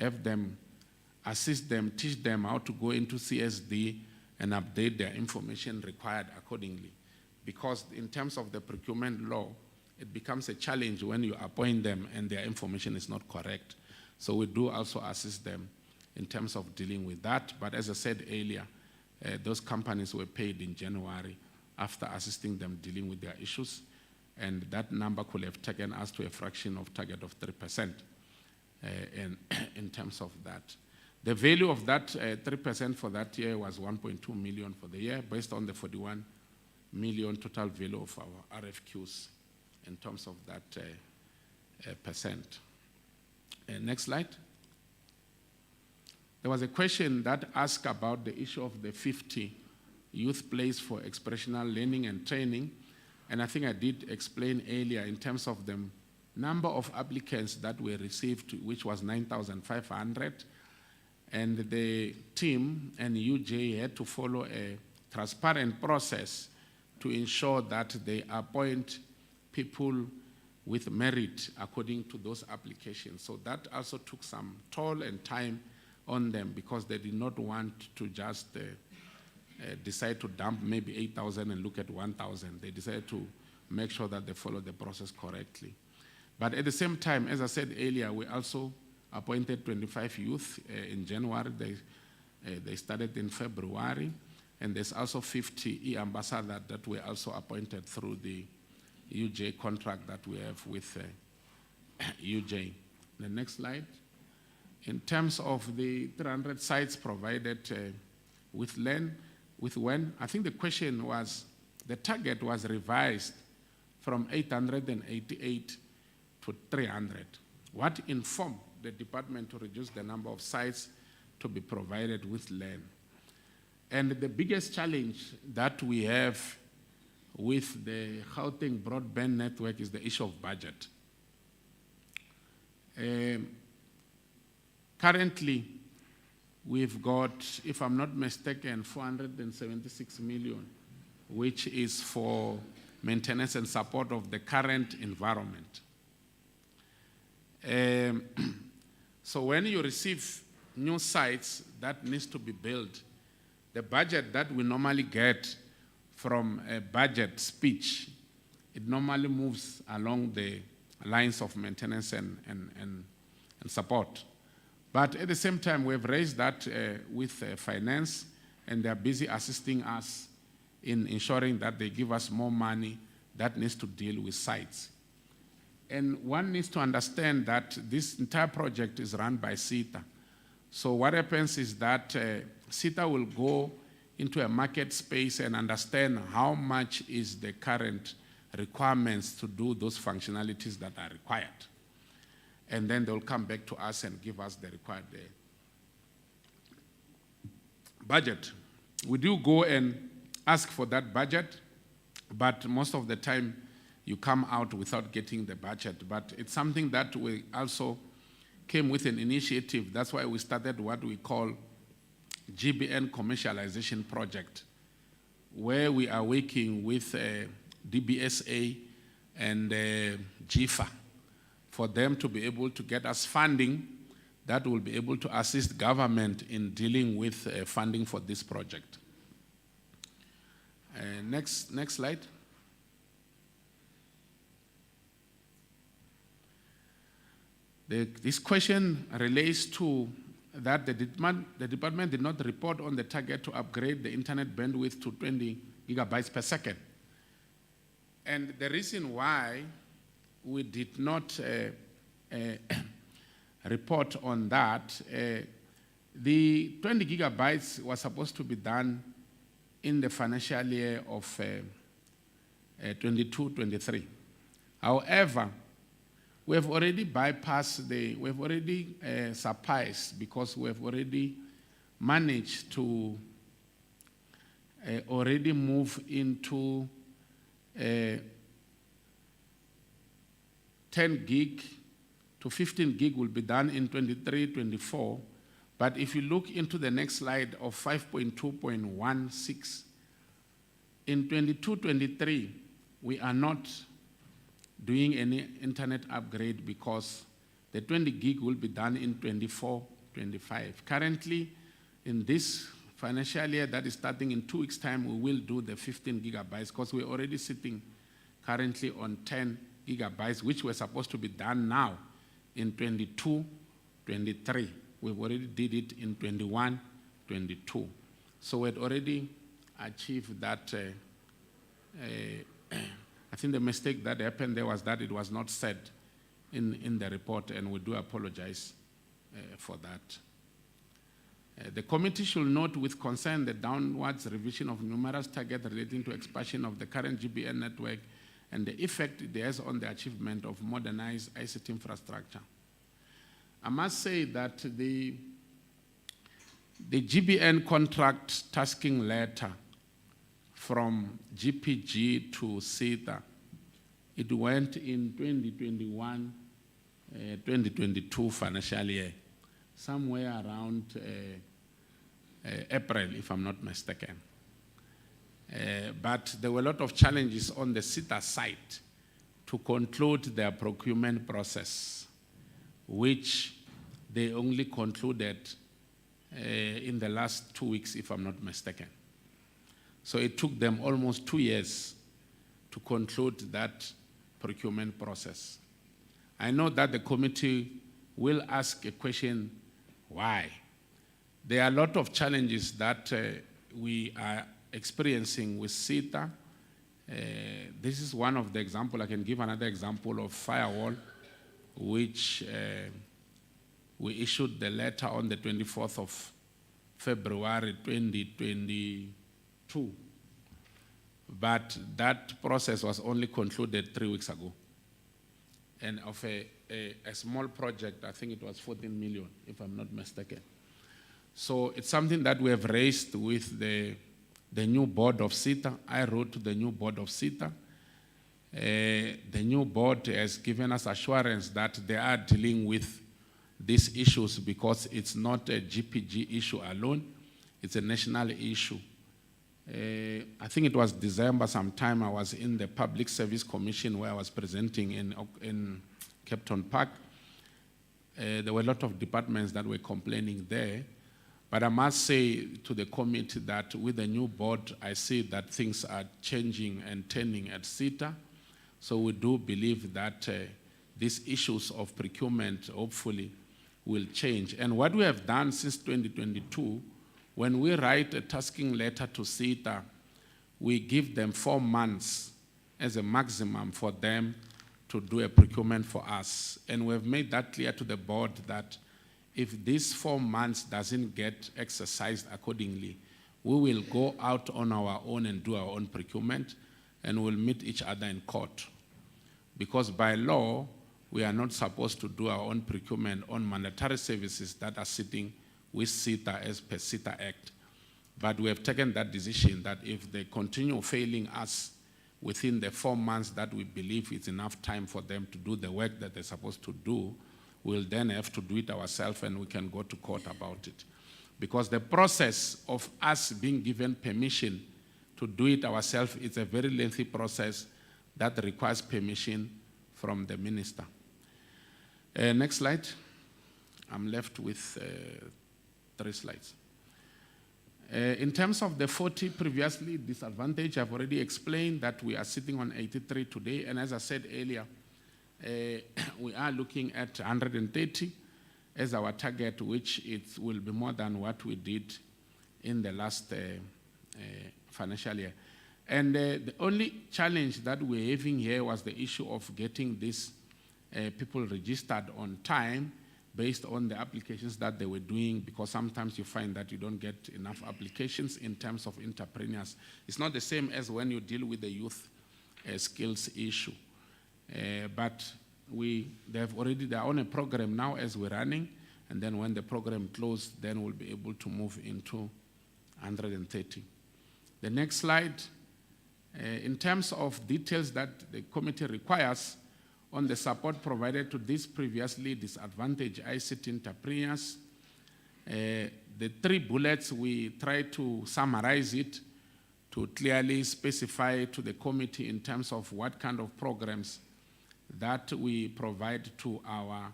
have them, assist them, teach them how to go into CSD and update their information required accordingly. Because in terms of the procurement law, it becomes a challenge when you appoint them and their information is not correct. So we do also assist them in terms of dealing with that. But as I said earlier, those companies were paid in January after assisting them dealing with their issues. And that number could have taken us to a fraction of target of 3% in terms of that. The value of that 3% for that year was 1.2 million for the year, based on the 41 million total value of our RFQs in terms of that percent. Next slide. There was a question that asked about the issue of the 50 youth place for expressional learning and training. And I think I did explain earlier in terms of the number of applicants that were received, which was 9,500. And the team and UJ had to follow a transparent process to ensure that they appoint people with merit according to those applications. So that also took some toll and time on them, because they did not want to just decide to dump maybe 8,000 and look at 1,000. They decided to make sure that they follow the process correctly. But at the same time, as I said earlier, we also appointed 25 youth in January. They started in February. And there's also 50 e-ambassadors that were also appointed through the UJ contract that we have with UJ. The next slide. In terms of the 300 sites provided with WEN, I think the question was, the target was revised from 888 to 300. What informed the department to reduce the number of sites to be provided with LAN? And the biggest challenge that we have with the Gauteng broadband network is the issue of budget. Currently, we've got, if I'm not mistaken, 476 million, which is for maintenance and support of the current environment. So when you receive new sites that needs to be built, the budget that we normally get from a budget speech, it normally moves along the lines of maintenance and support. But at the same time, we've raised that with finance, and they're busy assisting us in ensuring that they give us more money that needs to deal with sites. And one needs to understand that this entire project is run by CoGTA. So what happens is that CoGTA will go into a market space and understand how much is the current requirements to do those functionalities that are required. And then they'll come back to us and give us the required budget. We do go and ask for that budget, but most of the time you come out without getting the budget. But it's something that we also came with an initiative. That's why we started what we call GBN commercialization project, where we are working with DBSA and GIFA for them to be able to get us funding that will be able to assist government in dealing with funding for this project. Next slide. This question relates to that the department did not report on the target to upgrade the internet bandwidth to 20 gigabytes per second. And the reason why we did not report on that, the 20 gigabytes was supposed to be done in the financial year of 22-23. However, we have already bypassed we have already surpassed, because we have already managed to already move into 10 gig to 15 gig will be done in 23-24. But if you look into the next slide of 5.2.16, in 22-23, we are not doing any internet upgrade because The 20 gig will be done in 24, 25. Currently, in this financial year that is starting in 2 weeks' time, we will do the 15 gigabytes because we're already sitting currently on 10 gigabytes, which were supposed to be done now in 22, 23. We've already did it in 21, 22. So we'd already achieved that. I think the mistake that happened there was that it was not said in the report, and we do apologize for that. The committee should note with concern the downwards revision of numerous targets relating to expansion of the current GBN network and the effect it has on the achievement of modernized ICT infrastructure. I must say that the GBN contract tasking letter from GPG to CoGTA, it went in 2021, 2022 financial year, somewhere around April, if I'm not mistaken. But there were a lot of challenges on the CoGTA side to conclude their procurement process, which they only concluded in the last 2 weeks, if I'm not mistaken. So it took them almost 2 years to conclude that procurement process. I know that the committee will ask a question, why? There are a lot of challenges that we are experiencing with CoGTA. This is one of the examples. I can give another example of firewall, which we issued the letter on the 24th of February 2022. But that process was only concluded 3 weeks ago. And of a small project, I think it was 14 million, if I'm not mistaken. So it's something that we have raised with the new board of CoGTA. I wrote to the new board of CoGTA. The new board has given us assurance that they are dealing with these issues because it's not a GPG issue alone, it's a national issue. I think it was December sometime, I was in the Public Service Commission where I was presenting in Capton Park. There were a lot of departments that were complaining there. But I must say to the committee that with the new board, I see that things are changing and turning at CoGTA. So we do believe that these issues of procurement hopefully will change. And what we have done since 2022, when we write a tasking letter to CoGTA, we give them 4 months as a maximum for them to do a procurement for us. And we've made that clear to the board that if these 4 months doesn't get exercised accordingly, we will go out on our own and do our own procurement, and we'll meet each other in court. Because by law, we are not supposed to do our own procurement on mandatory services that are sitting with CoGTA as per CoGTA Act. But we have taken that decision that if they continue failing us within the 4 months that we believe it's enough time for them to do the work that they're supposed to do, we'll then have to do it ourselves and we can go to court about it. Because the process of us being given permission to do it ourselves is a very lengthy process that requires permission from the minister. Next slide. I'm left with 3 slides. In terms of the 40 previously disadvantaged, I've already explained that we are sitting on 83 today, and as I said earlier, we are looking at 130 as our target, which it will be more than what we did in the last financial year. And the only challenge that we're having here was the issue of getting these people registered on time based on the applications that they were doing, because sometimes you find that you don't get enough applications in terms of entrepreneurs. It's not the same as when you deal with the youth skills issue. But they're on a program now as we're running, and then when the program closes, then we'll be able to move into 130. The next slide, in terms of details that the committee requires on the support provided to these previously disadvantaged ICT entrepreneurs, the 3 bullets, we try to summarize it to clearly specify to the committee in terms of what kind of programs that we provide to our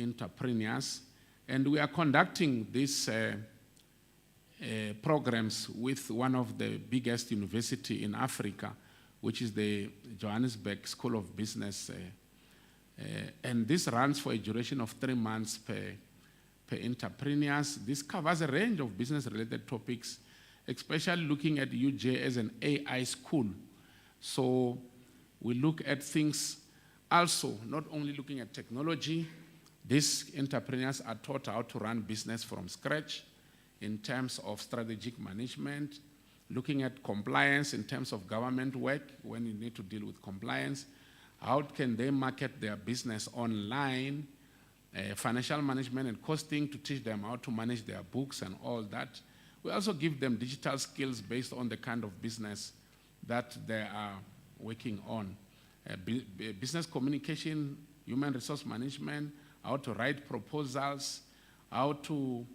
entrepreneurs. And we are conducting these programs with one of the biggest universities in Africa, which is the Johannesburg School of Business. And this runs for a duration of 3 months per entrepreneurs. This covers a range of business-related topics, especially looking at UJ as an AI school. So we look at things also, not only looking at technology. These entrepreneurs are taught how to run business from scratch in terms of strategic management, looking at compliance in terms of government work when you need to deal with compliance. How can they market their business online, financial management and costing to teach them how to manage their books and all that. We also give them digital skills based on the kind of business that they are working on. Business communication, human resource management, how to write proposals, how to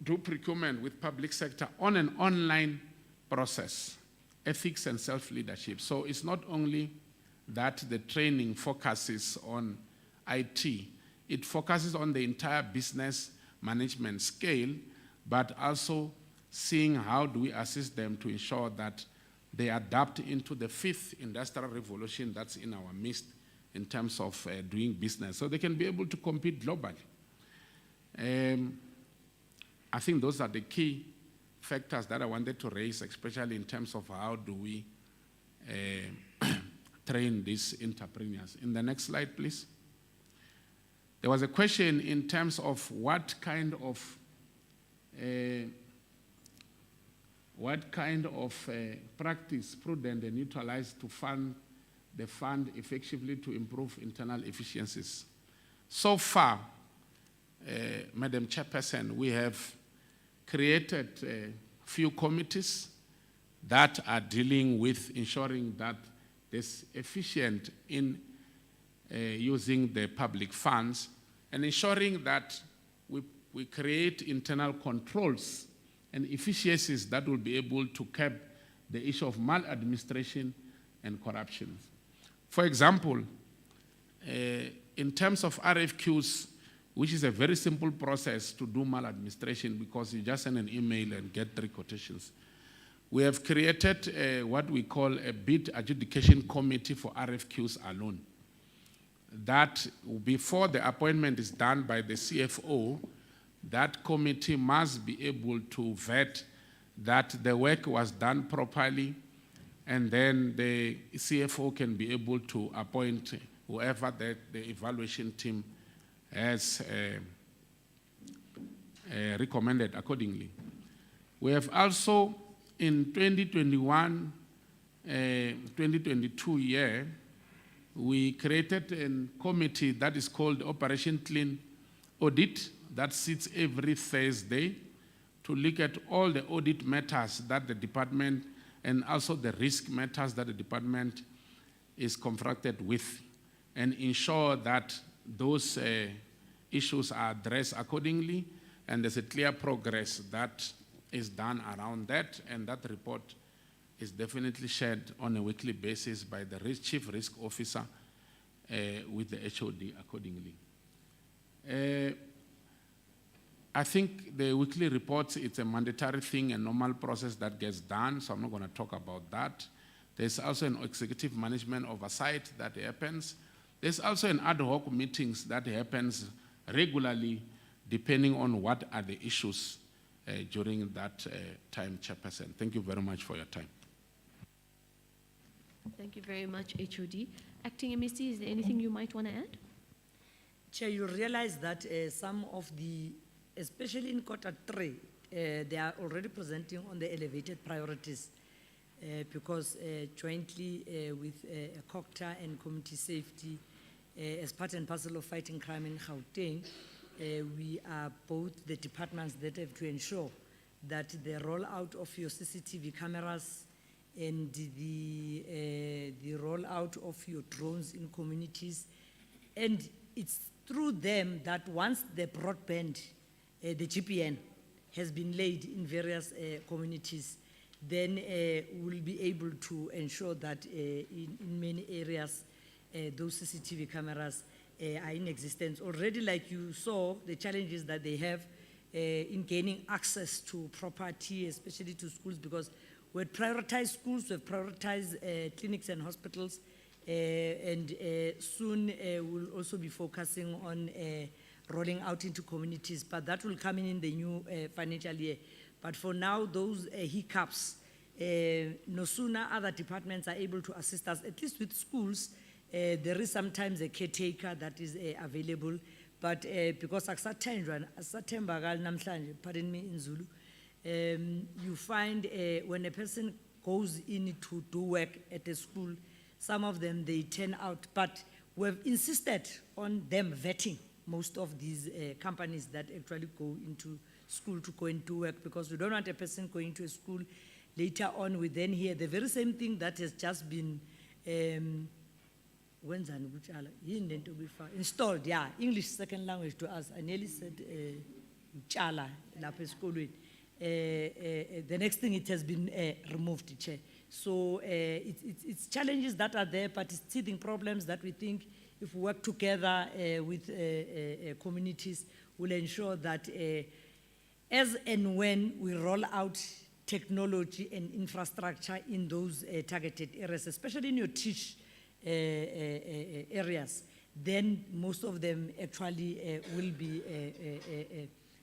do procurement with public sector on an online process, ethics and self-leadership. So it's not only that the training focuses on IT, it focuses on the entire business management scale, but also seeing how do we assist them to ensure that they adapt into the 5th industrial revolution that's in our midst in terms of doing business, so they can be able to compete globally. I think those are the key factors that I wanted to raise, especially in terms of how do we train these entrepreneurs. In the next slide, please. There was a question in terms of what kind of practice, prudent and neutralized to fund the fund effectively to improve internal efficiencies. So far, Madam Chairperson, we have created a few committees that are dealing with ensuring that there's efficient in using the public funds and ensuring that we create internal controls and efficiencies that will be able to curb the issue of maladministration and corruption. For example, in terms of RFQs, which is a very simple process to do maladministration because you just send an email and get 3 quotations. We have created what we call a bid adjudication committee for RFQs alone. That before the appointment is done by the CFO, that committee must be able to vet that the work was done properly, and then the CFO can be able to appoint whoever the evaluation team has recommended accordingly. We have also, in 2021-2022 year, we created a committee that is called Operation Clean Audit that sits every Thursday to look at all the audit matters that the department and also the risk matters that the department is confronted with and ensure that those issues are addressed accordingly, and there's a clear progress that is done around that, and that report is definitely shared on a weekly basis by the chief risk officer with the HOD accordingly. I think the weekly reports, it's a mandatory thing, a normal process that gets done, so I'm not going to talk about that. There's also an executive management oversight that happens. There's also an ad hoc meetings that happens regularly depending on what are the issues during that time, Chairperson. Thank you very much for your time. Thank you very much, HOD. Acting MEC, is there anything you might want to add? Chair, you realize that some of the, especially in Q3, they are already presenting on the elevated priorities because jointly with CoGTA and community safety, as part and parcel of fighting crime in Gauteng, we are both the departments that have to ensure that the rollout of your CCTV cameras and the rollout of your drones in communities, and it's through them that once the broadband, the GPN, has been laid in various communities, then we'll be able to ensure that in many areas, those CCTV cameras are in existence. Already, like you saw, the challenges that they have in gaining access to property, especially to schools, because we've prioritized schools, we've prioritized clinics and hospitals, and soon we'll also be focusing on rolling out into communities, but that will come in the new financial year. But for now, those hiccups, no sooner other departments are able to assist us, at least with schools, there is sometimes a caretaker that is available, but because pardon me in Zulu, you find when a person goes in to do work at a school, some of them, they turn out, but we've insisted on them vetting most of these companies that actually go into school to go and do work, because we don't want a person going to a school later on, we then hear the very same thing that has just been installed, yeah, English second language to us. I nearly said chala, the next thing, it has been removed, Chair. So it's challenges that are there, but it's teething problems that we think if we work together with communities, will ensure that as and when we roll out technology and infrastructure in those targeted areas, especially in your teach areas, then most of them actually will be,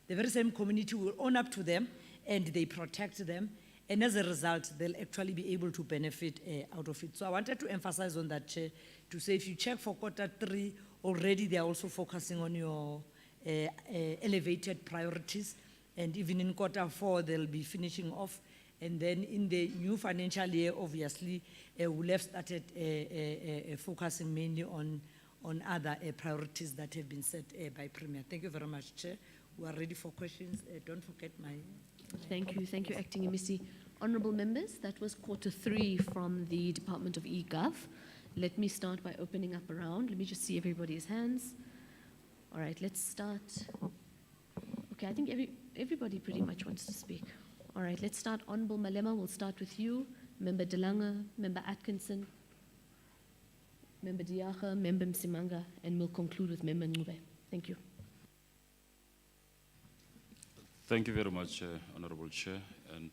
the very same community will own up to them and they protect them. And as a result, they'll actually be able to benefit out of it. So I wanted to emphasize on that, Chair, to say if you check for Q3, already they are also focusing on your elevated priorities. And even in Q4, they'll be finishing off. And then in the new financial year, obviously, we'll have started focusing mainly on other priorities that have been set by Premier. Thank you very much, Chair. We are ready for questions. Don't forget my... Thank you, Acting MEC. Honourable members, that was Q3 from the Department of eGov. Let me start by opening up a round. Let me just see everybody's hands. All right, let's start. Okay, I think everybody pretty much wants to speak. All right, let's start. Honourable Malema, we'll start with you. Member Delanga, Member Atkinson, Member Diaga, Member Msimanga, and we'll conclude with Member Ngube. Thank you. Thank you very much, Honorable Chair, and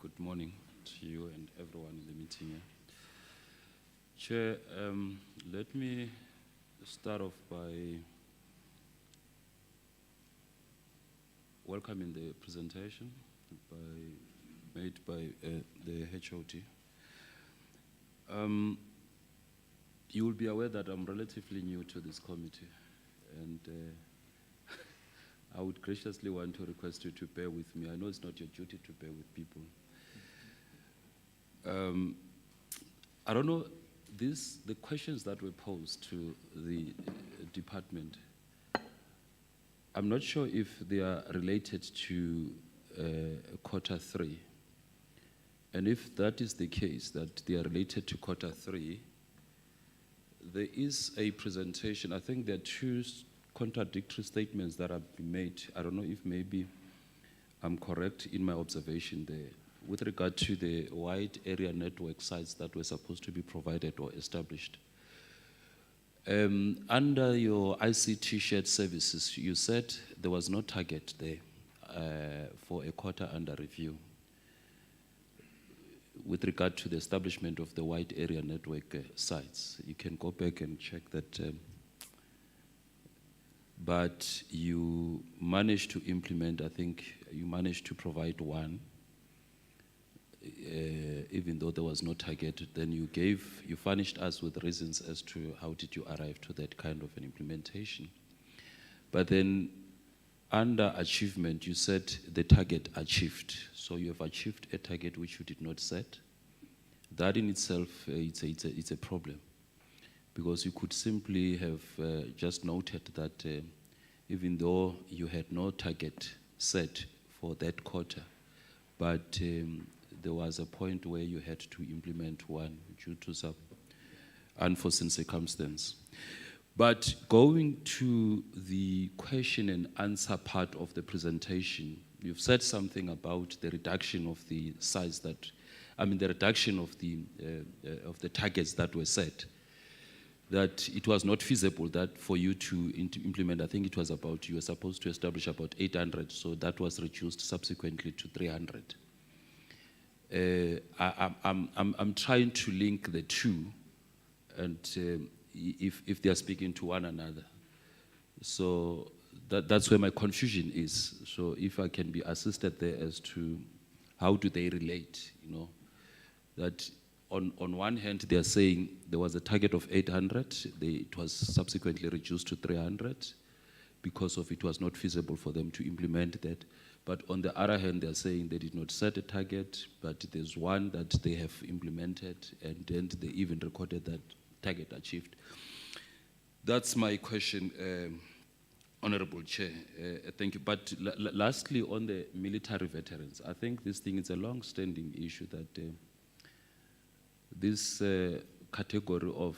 good morning to you and everyone in the meeting here. Chair, let me start off by welcoming the presentation made by the HOD. You will be aware that I'm relatively new to this committee, and I would graciously want to request you to bear with me. I know it's not your duty to bear with people. I don't know, the questions that were posed to the department, I'm not sure if they are related to Q3. And if that is the case, that they are related to Q3, there is a presentation. I think there are two contradictory statements that have been made. I don't know if maybe I'm correct in my observation there. With regard to the wide area network sites that were supposed to be provided or established. Under your ICT shared services, you said there was no target there for a quarter under review with regard to the establishment of the wide area network sites. You can go back and check that. But you managed to implement, I think you managed to provide one, even though there was no target. Then you furnished us with reasons as to how did you arrive to that kind of an implementation. But then under achievement, you said the target achieved. So you have achieved a target which you did not set. That in itself, it's a problem. Because you could simply have just noted that even though you had no target set for that quarter, but there was a point where you had to implement one due to some unforeseen circumstance. But going to the question and answer part of the presentation, you've said something about the reduction of the size the reduction of the targets that were set. that it was not feasible that for you to implement, I think it was about, you were supposed to establish about 800, so that was reduced subsequently to 300. I'm trying to link the two, and if they are speaking to one another. So that's where my confusion is. So if I can be assisted there as to how do they relate, you know, that on one hand, they are saying there was a target of 800, it was subsequently reduced to 300 because of it was not feasible for them to implement that. But on the other hand, they are saying they did not set a target, but there's one that they have implemented, and then they even recorded that target achieved. That's my question, Honorable Chair. Thank you. But lastly, on the military veterans, I think this thing is a long-standing issue that this category of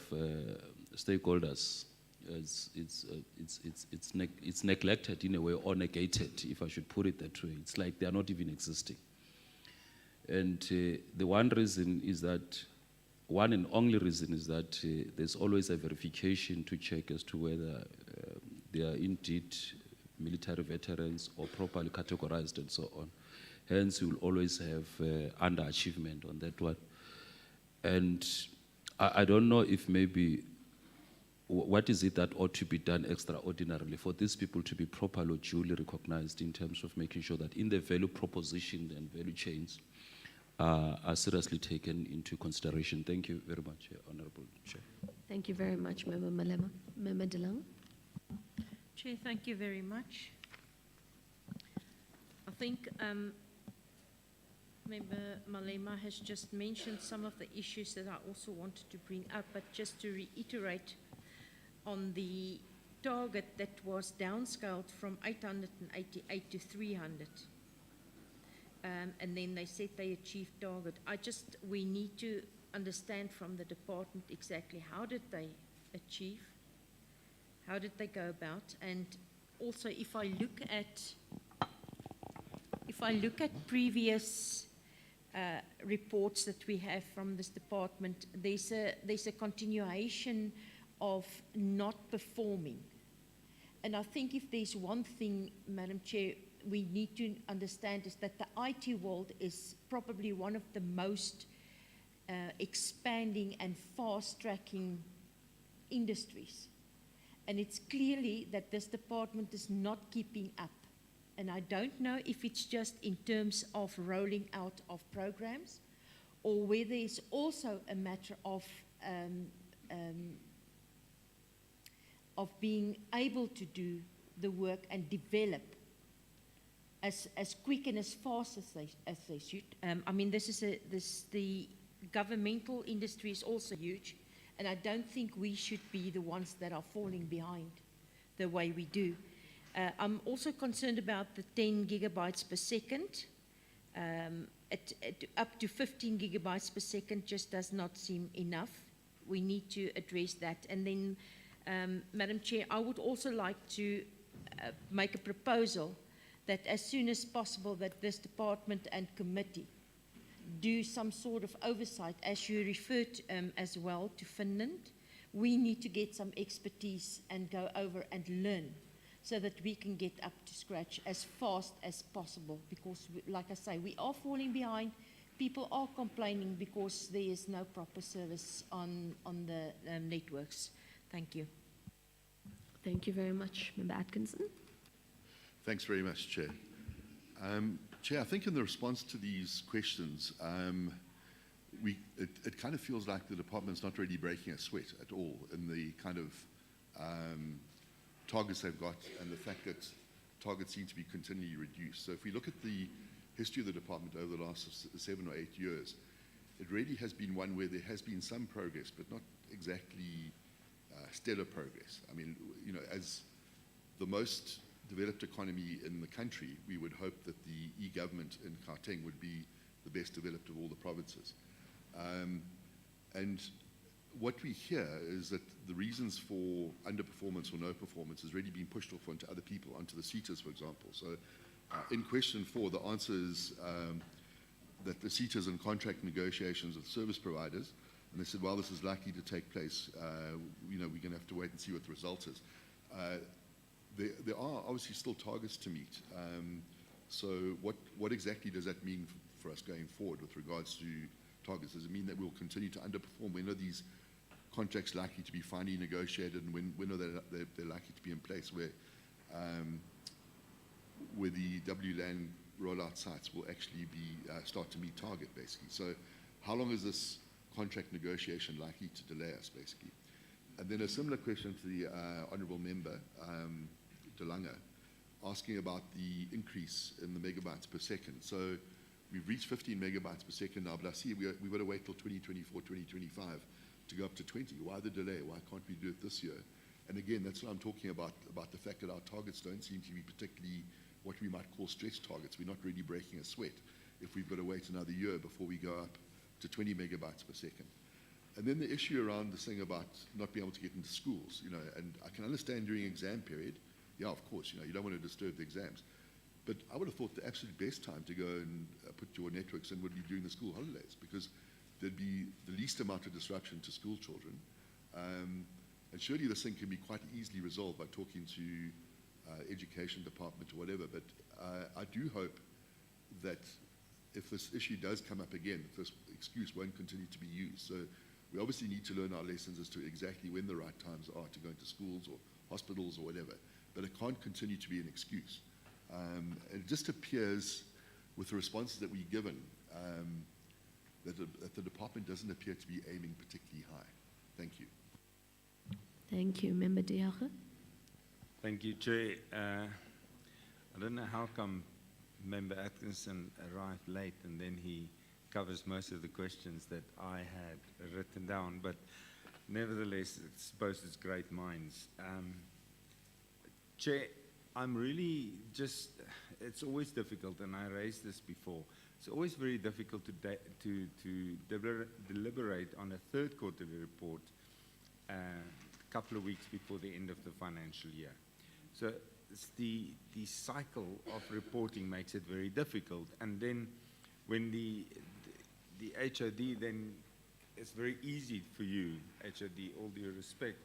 stakeholders, it's neglected in a way, or negated, if I should put it that way. It's like they are not even existing. And the one reason is that, one and only reason is that there's always a verification to check as to whether they are indeed military veterans or properly categorized and so on. Hence, you will always have underachievement on that one. And I don't know if maybe, what is it that ought to be done extraordinarily for these people to be properly or duly recognized in terms of making sure that in the value proposition and value chains are seriously taken into consideration. Thank you very much, Honorable Chair. Thank you very much, Member Malema. Member De Lange. Chair, thank you very much. I think Member Malema has just mentioned some of the issues that I also wanted to bring up, but just to reiterate on the target that was downscaled from 888 to 300. And then they said they achieved target. We need to understand from the department exactly how did they achieve, how did they go about, and also if I look at previous reports that we have from this department, there's a continuation of not performing. And I think if there's one thing, Madam Chair, we need to understand is that the IT world is probably one of the most expanding and fast-tracking industries. And it's clearly that this department is not keeping up. And I don't know if it's just in terms of rolling out of programs or whether it's also a matter of being able to do the work and develop as quick and as fast as they should. I mean, the governmental industry is also huge, and I don't think we should be the ones that are falling behind the way we do. I'm also concerned about the 10 gigabytes per second. Up to 15 gigabytes per second just does not seem enough. We need to address that. And then, Madam Chair, I would also like to make a proposal that as soon as possible that this department and committee do some sort of oversight, as you referred as well to Finland. We need to get some expertise and go over and learn so that we can get up to scratch as fast as possible, because like I say, we are falling behind. People are complaining because there is no proper service on the networks. Thank you. Thank you very much. Member Atkinson. Thanks very much, Chair. Chair, I think in the response to these questions, it kind of feels like the department's not really breaking a sweat at all in the kind of targets they've got and the fact that targets seem to be continually reduced. So if we look at the history of the department over the last 7 or 8 years, it really has been one where there has been some progress, but not exactly stellar progress. I mean, you know, as the most developed economy in the country, we would hope that the e-government in Gauteng would be the best developed of all the provinces. And what we hear is that the reasons for underperformance or no performance has really been pushed off onto other people, onto the seaters, for example. So in question 4, the answer is that the seaters and contract negotiations with service providers And they said, well, this is likely to take place. We're going to have to wait and see what the result is. There are obviously still targets to meet. So what exactly does that mean for us going forward with regards to targets? Does it mean that we'll continue to underperform? When are these contracts likely to be finally negotiated, and when are they're likely to be in place where the WLAN rollout sites will actually start to meet target, basically? So how long is this contract negotiation likely to delay us, basically? And then a similar question to the Honourable Member, De Lange, asking about the increase in the megabytes per second. So we've reached 15 megabytes per second now, but I see we've got to wait till 2024, 2025 to go up to 20. Why the delay? Why can't we do it this year? And again, that's what I'm talking about the fact that our targets don't seem to be particularly what we might call stretch targets. We're not really breaking a sweat if we've got to wait another year before we go up to 20 megabytes per second. And then the issue around this thing about not being able to get into schools, and I can understand during exam period, yeah, of course, you don't want to disturb the exams. But I would have thought the absolute best time to go and put your networks in would be during the school holidays, because there'd be the least amount of disruption to school children. And surely this thing can be quite easily resolved by talking to education department or whatever. But I do hope that if this issue does come up again, this excuse won't continue to be used. So we obviously need to learn our lessons as to exactly when the right times are to go into schools or hospitals or whatever. But it can't continue to be an excuse. And it just appears, with the responses that we've given, that the department doesn't appear to be aiming particularly high. Thank you. Thank you. Member De Jager. Thank you, Chair. I don't know how come Member Atkinson arrived late and then he covers most of the questions that I had written down, but nevertheless, I suppose it's great minds. Chair, I'm really it's always difficult, and I raised this before, it's always very difficult to deliberate on a third quarterly report a couple of weeks before the end of the financial year. So it's the cycle of reporting makes it very difficult, and then when the HOD, then it's very easy for you, HOD, all due respect,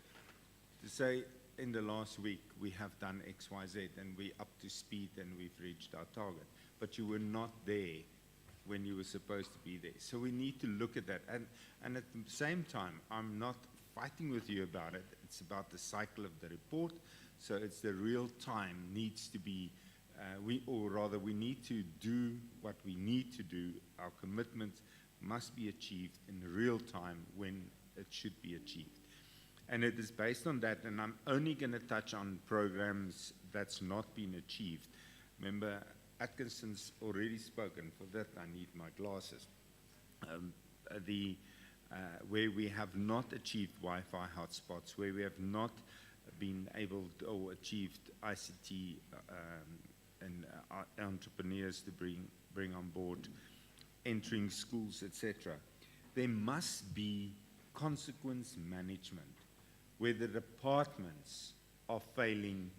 to say in the last week we have done X, Y, Z, and we're up to speed and we've reached our target. But you were not there when you were supposed to be there. So we need to look at that. And at the same time, I'm not fighting with you about it. It's about the cycle of the report. So it's the real time needs to be, we need to do what we need to do. Our commitments must be achieved in real time when it should be achieved. And it is based on that, and I'm only going to touch on programs that's not been achieved. Remember, Atkinson's already spoken. For that, I need my glasses. Where we have not achieved Wi-Fi hotspots, where we have not been able to, or achieved ICT and entrepreneurs to bring on board, entering schools, etc. There must be consequence management where the departments are failing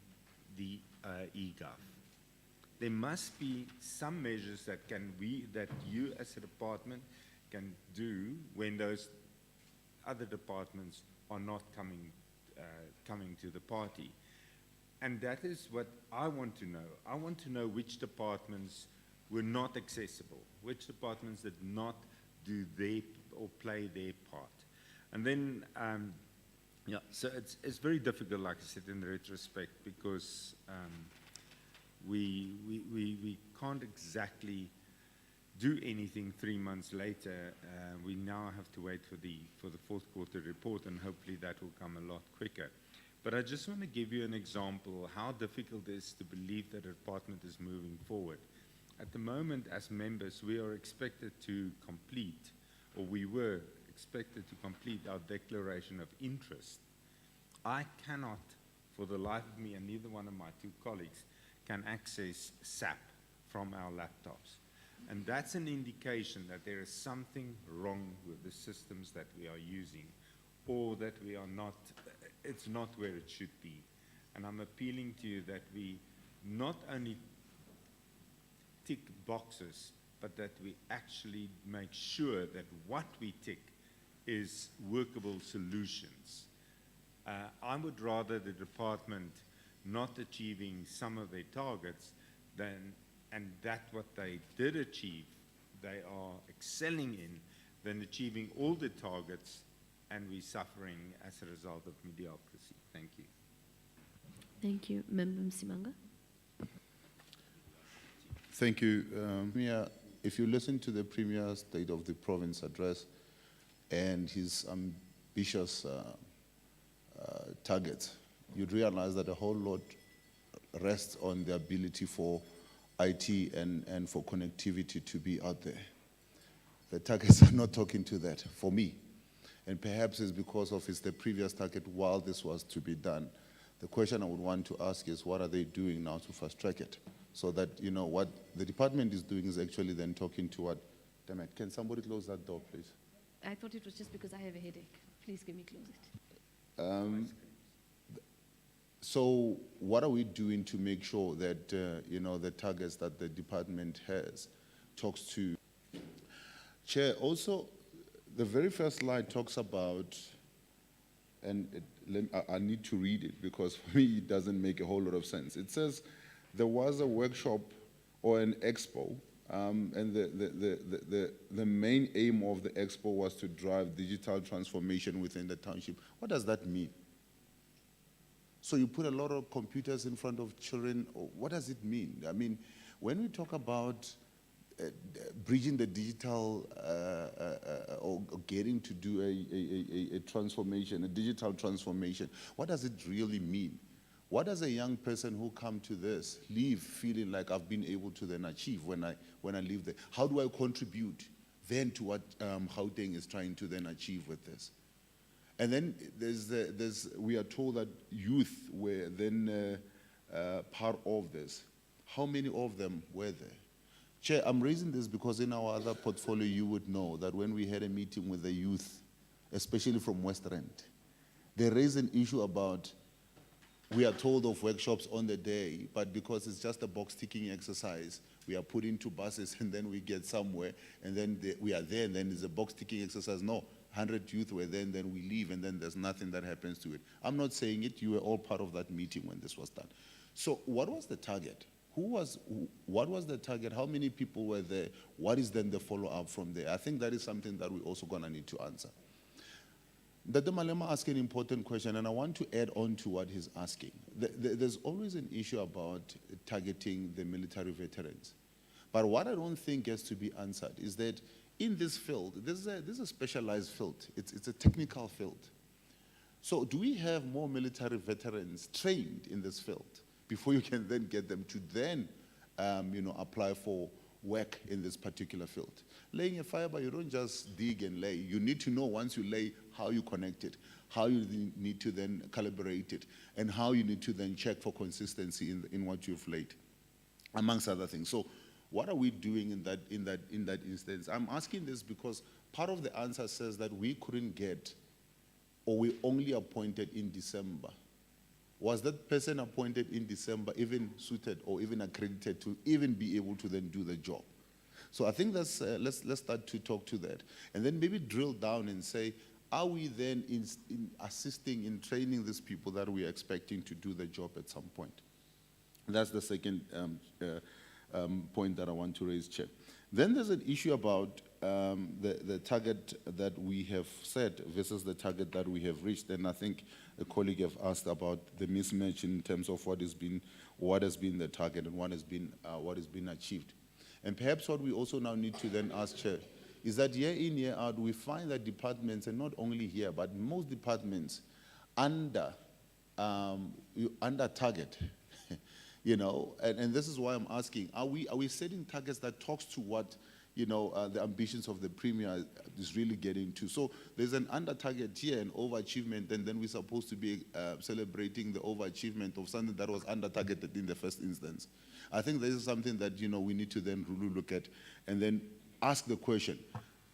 the eGov. There must be some measures that you as a department can do when those other departments are not coming to the party. And that is what I want to know. I want to know which departments were not accessible, which departments did not do or play their part. And then, so it's very difficult, like I said, in retrospect, because we can't exactly do anything 3 months later. We now have to wait for the fourth quarter report, and hopefully that will come a lot quicker. But I just want to give you an example how difficult it is to believe that a department is moving forward. At the moment, as members, we are expected to complete, or we were expected to complete our declaration of interest. I cannot, for the life of me, and neither one of my two colleagues, can access SAP from our laptops. And that's an indication that there is something wrong with the systems that we are using, or that we are not, it's not where it should be. And I'm appealing to you that we not only tick boxes, but that we actually make sure that what we tick is workable solutions. I would rather the department not achieving some of their targets and that what they did achieve, they are excelling in, than achieving all the targets and we're suffering as a result of mediocrity. Thank you. Thank you. Member Msimanga. Thank you. Premier, if you listen to the Premier's State of the Province address and his ambitious targets, you'd realize that a whole lot rests on the ability for IT and for connectivity to be out there. The targets are not talking to that, for me. And perhaps it's because of the previous target while this was to be done. The question I would want to ask is, what are they doing now to fast track it? So that, you know, what the department is doing is actually then talking to what, damn it, can somebody close that door, please? I thought it was just because I have a headache. Please give me close it. So what are we doing to make sure that, you know, the targets that the department has talks to? Chair, also, the very first slide talks about, and I need to read it because for me it doesn't make a whole lot of sense. It says there was a workshop or an expo, and the main aim of the expo was to drive digital transformation within the township. What does that mean? So you put a lot of computers in front of children, or what does it mean? I mean, when we talk about bridging the digital or getting to do a transformation, a digital transformation, what does it really mean? What does a young person who come to this leave feeling like I've been able to then achieve when I leave there? How do I contribute then to what Gauteng is trying to then achieve with this? And then we are told that youth were then part of this. How many of them were there? Chair, I'm raising this because in our other portfolio, you would know that when we had a meeting with the youth, especially from West Rand, they raised an issue about, we are told of workshops on the day, but because it's just a box-ticking exercise, we are put into buses and then we get somewhere, and then we are there, and then it's a box-ticking exercise. No, 100 youth were there, and then we leave, and then there's nothing that happens to it. I'm not saying it. You were all part of that meeting when this was done. So what was the target? What was the target? How many people were there? What is then the follow-up from there? I think that is something that we're also going to need to answer. Dr. Malema asked an important question, and I want to add on to what he's asking. There's always an issue about targeting the military veterans. But what I don't think has to be answered is that in this field, this is a specialized field. It's a technical field. So do we have more military veterans trained in this field before you can then get them to then, you know, apply for work in this particular field? Laying a fiber, you don't just dig and lay. You need to know once you lay how you connect it, how you need to then calibrate it, and how you need to then check for consistency in what you've laid, amongst other things. So what are we doing in that instance? I'm asking this because part of the answer says that we couldn't get, or we only appointed in December. Was that person appointed in December even suited or even accredited to even be able to then do the job? So I think that's, let's start to talk to that. And then maybe drill down and say, are we then in assisting in training these people that we are expecting to do the job at some point? That's the second point that I want to raise, Chair. Then there's an issue about the target that we have set versus the target that we have reached. And I think a colleague have asked about the mismatch in terms of what has been the target and what has been achieved. And perhaps what we also now need to then ask, Chair, is that year in, year out, we find that departments, and not only here, but most departments under target. You know, and this is why I'm asking, are we setting targets that talks to what, you know, the ambitions of the Premier is really getting to? So there's an under target here, an overachievement, and then we're supposed to be celebrating the overachievement of something that was under targeted in the first instance. I think this is something that, you know, we need to then really look at and then ask the question,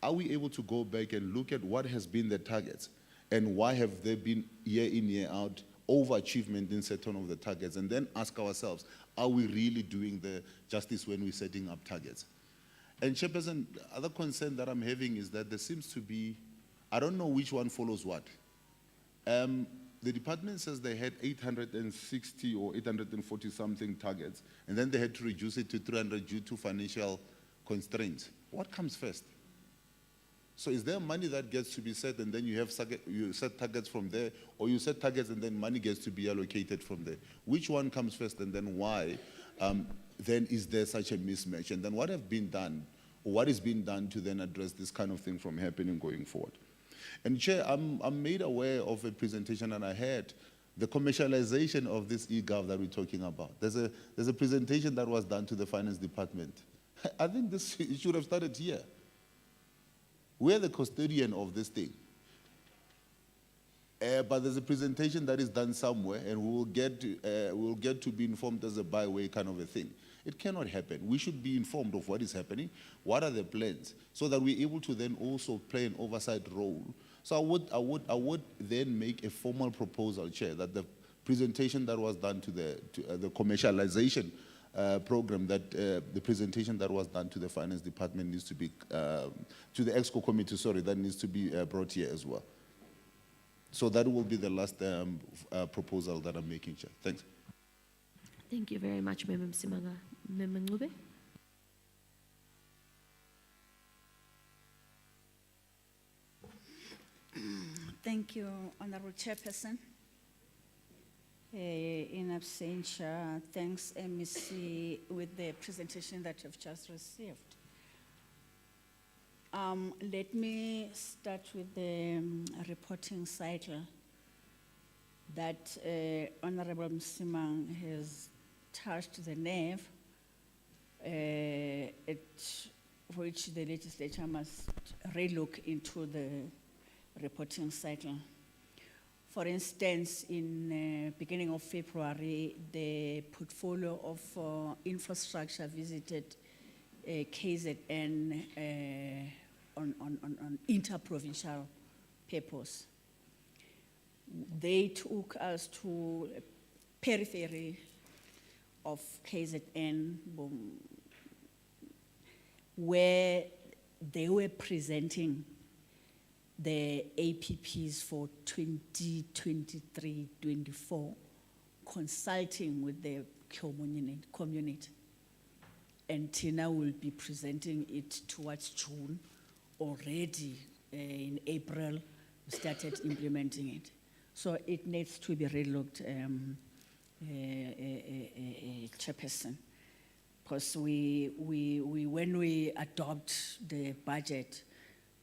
are we able to go back and look at what has been the targets and why have they been year in, year out overachievement in certain of the targets, and then ask ourselves, are we really doing the justice when we're setting up targets? And Chairperson, the other concern that I'm having is that there seems to be, I don't know which one follows what. The department says they had 860 or 840 something targets, and then they had to reduce it to 300 due to financial constraints. What comes first? So is there money that gets to be set and then you set targets from there, or you set targets and then money gets to be allocated from there? Which one comes first and then why? Then is there such a mismatch? And then what have been done, or what is being done to then address this kind of thing from happening going forward? And Chair, I'm made aware of a presentation and I had the commercialization of this e-gov that we're talking about. There's a presentation that was done to the Finance Department. I think it should have started here. We're the custodian of this thing. But there's a presentation that is done somewhere and we'll get to be informed as a byway kind of a thing. It cannot happen. We should be informed of what is happening, what are the plans, so that we're able to then also play an oversight role. So I would then make a formal proposal, Chair, that the presentation that was done to the commercialization program, that the presentation that was done to the Finance Department needs to be, to the EXCO committee, sorry, that needs to be brought here as well. So that will be the last proposal that I'm making, Chair. Thanks. Thank you very much, Member Msimanga. Member Ngube? Thank you, Honorable Chairperson. In absentia, thanks, MEC, with the presentation that you've just received. Let me start with the reporting cycle that Honorable Msimang has touched the nerve, at which the legislature must relook into the reporting cycle. For instance, in beginning of February, the portfolio of infrastructure visited KZN on interprovincial purpose. They took us to periphery of KZN, where they were presenting the APPs for 2023-24, consulting with the community. And Tina will be presenting it towards June. Already in April, we started implementing it. So it needs to be relooked, Chairperson, because when we adopt the budget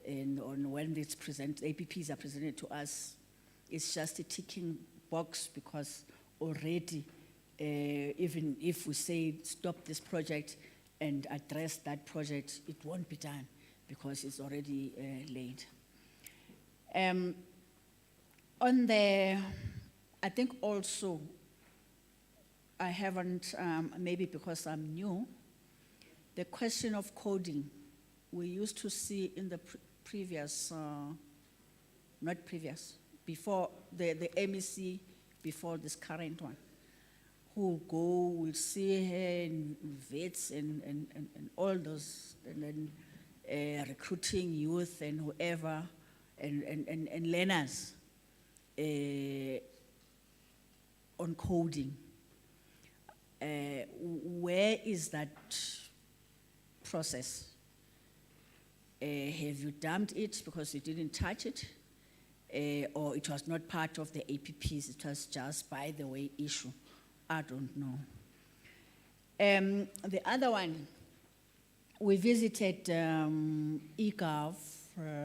and when it's APPs are presented to us, it's just a ticking box, because already, even if we say stop this project and address that project, it won't be done because it's already late. On the, I think also, I haven't, maybe because I'm new, the question of coding, we used to see in the previous, not previous, before the MEC, before this current one, who will see her in vets and all those, and then recruiting youth and whoever, and learners on coding. Where is that process? Have you dumped it because you didn't touch it? Or it was not part of the APPs, it was just by the way issue? I don't know. The other one, we visited eGov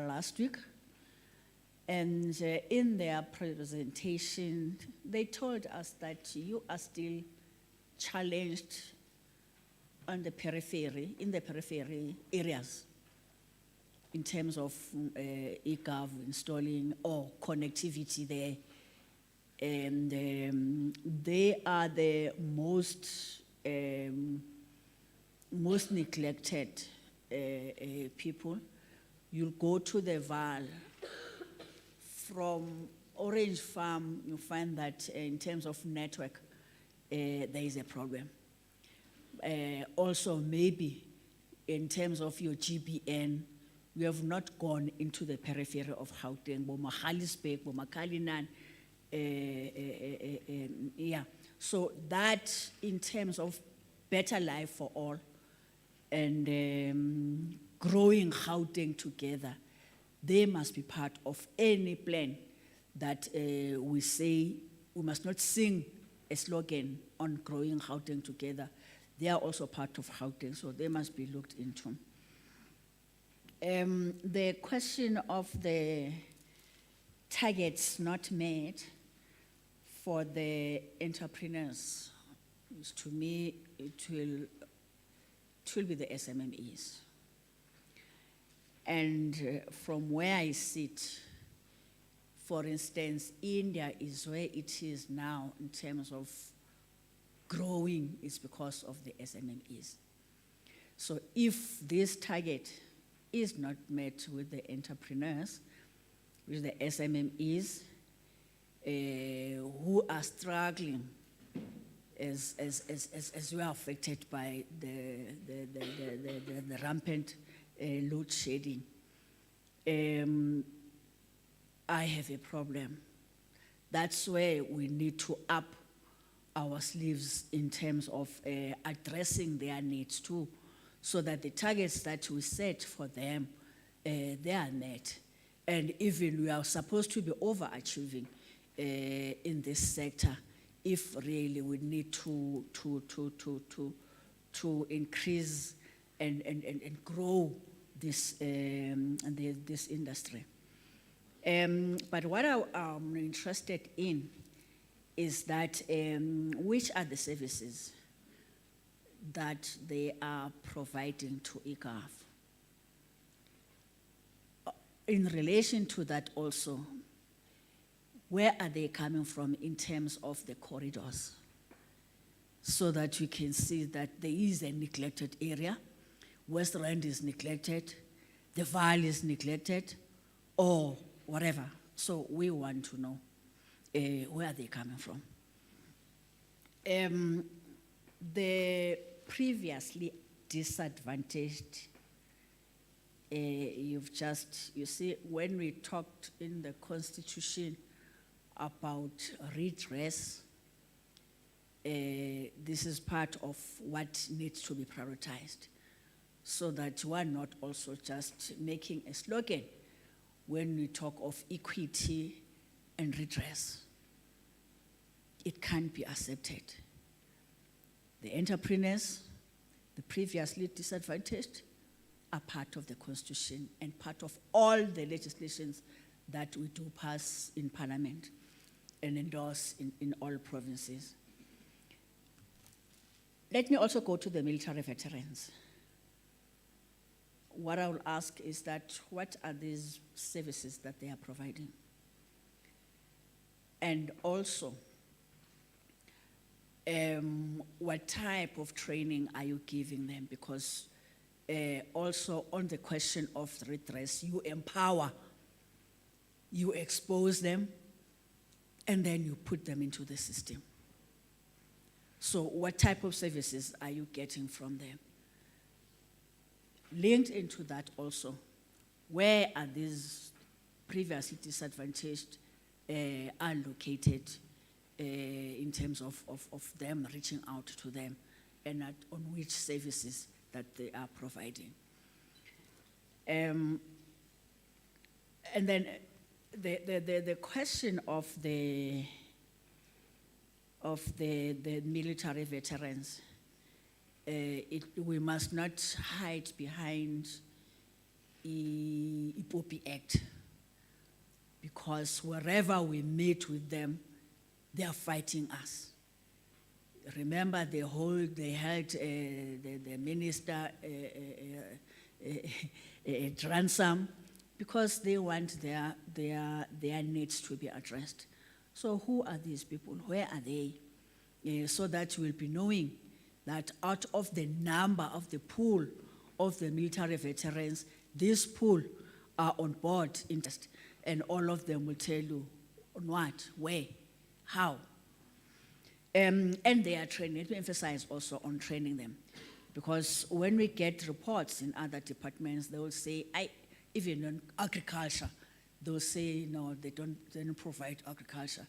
last week, and in their presentation, they told us that you are still challenged on the periphery, in the periphery areas, in terms of eGov installing or connectivity there. And they are the most neglected people. You'll go to the Val, from Orange Farm, you find that in terms of network, there is a problem. Also, maybe in terms of your GBN, we have not gone into the periphery of Gauteng, Bomagalisbeek, Bomakalinan, yeah. So that, in terms of better life for all and growing Gauteng together, they must be part of any plan that we say. We must not sing a slogan on growing Gauteng together. They are also part of Gauteng, so they must be looked into. The question of the targets not met for the entrepreneurs, is, to me, it will be the SMMEs. And from where I sit, for instance, India is where it is now in terms of growing, is because of the SMMEs. So if this target is not met with the entrepreneurs, with the SMMEs, who are struggling as we are affected by the rampant load shedding, I have a problem. That's where we need to up our sleeves in terms of addressing their needs too, so that the targets that we set for them, they are met. And even we are supposed to be overachieving in this sector, if really we need to increase and grow this this industry. But what I'm interested in is that which are the services that they are providing to EGAF. In relation to that also, where are they coming from in terms of the corridors? So that you can see that there is a neglected area, West Rand is neglected, the Valley is neglected, or whatever. So we want to know where are they coming from. The previously disadvantaged, you see, when we talked in the Constitution about redress, this is part of what needs to be prioritized, so that we are not also just making a slogan when we talk of equity and redress. It can't be accepted. The entrepreneurs, the previously disadvantaged, are part of the Constitution and part of all the legislations that we do pass in Parliament and endorse in all provinces. Let me also go to the military veterans. What I will ask is that, what are these services that they are providing? And also, what type of training are you giving them? Because also on the question of redress, you empower, you expose them, and then you put them into the system. So what type of services are you getting from them? Linked into that also, where are these previously disadvantaged are located in terms of them reaching out to them, and on which services that they are providing. And then the question of the military veterans, we must not hide behind the IPOPI Act, because wherever we meet with them, they are fighting us. Remember, they held the minister at ransom because they want their needs to be addressed. So who are these people? Where are they? So that we'll be knowing that out of the number of the pool of the military veterans, this pool are on board interest, and all of them will tell you on what, where, how. And they are training. Let me emphasize also on training them, because when we get reports in other departments, they will say, even on agriculture, they'll say, no, they don't provide agriculture.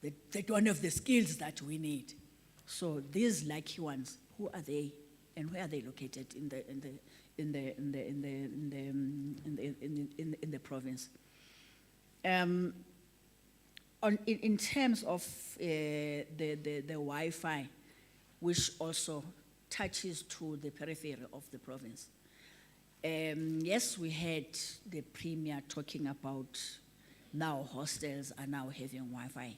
They don't have the skills that we need. So these lucky ones, who are they, and where are they located in the province? In terms of the Wi-Fi, which also touches to the periphery of the province. Yes, we had the Premier talking about now hostels are now having Wi-Fi.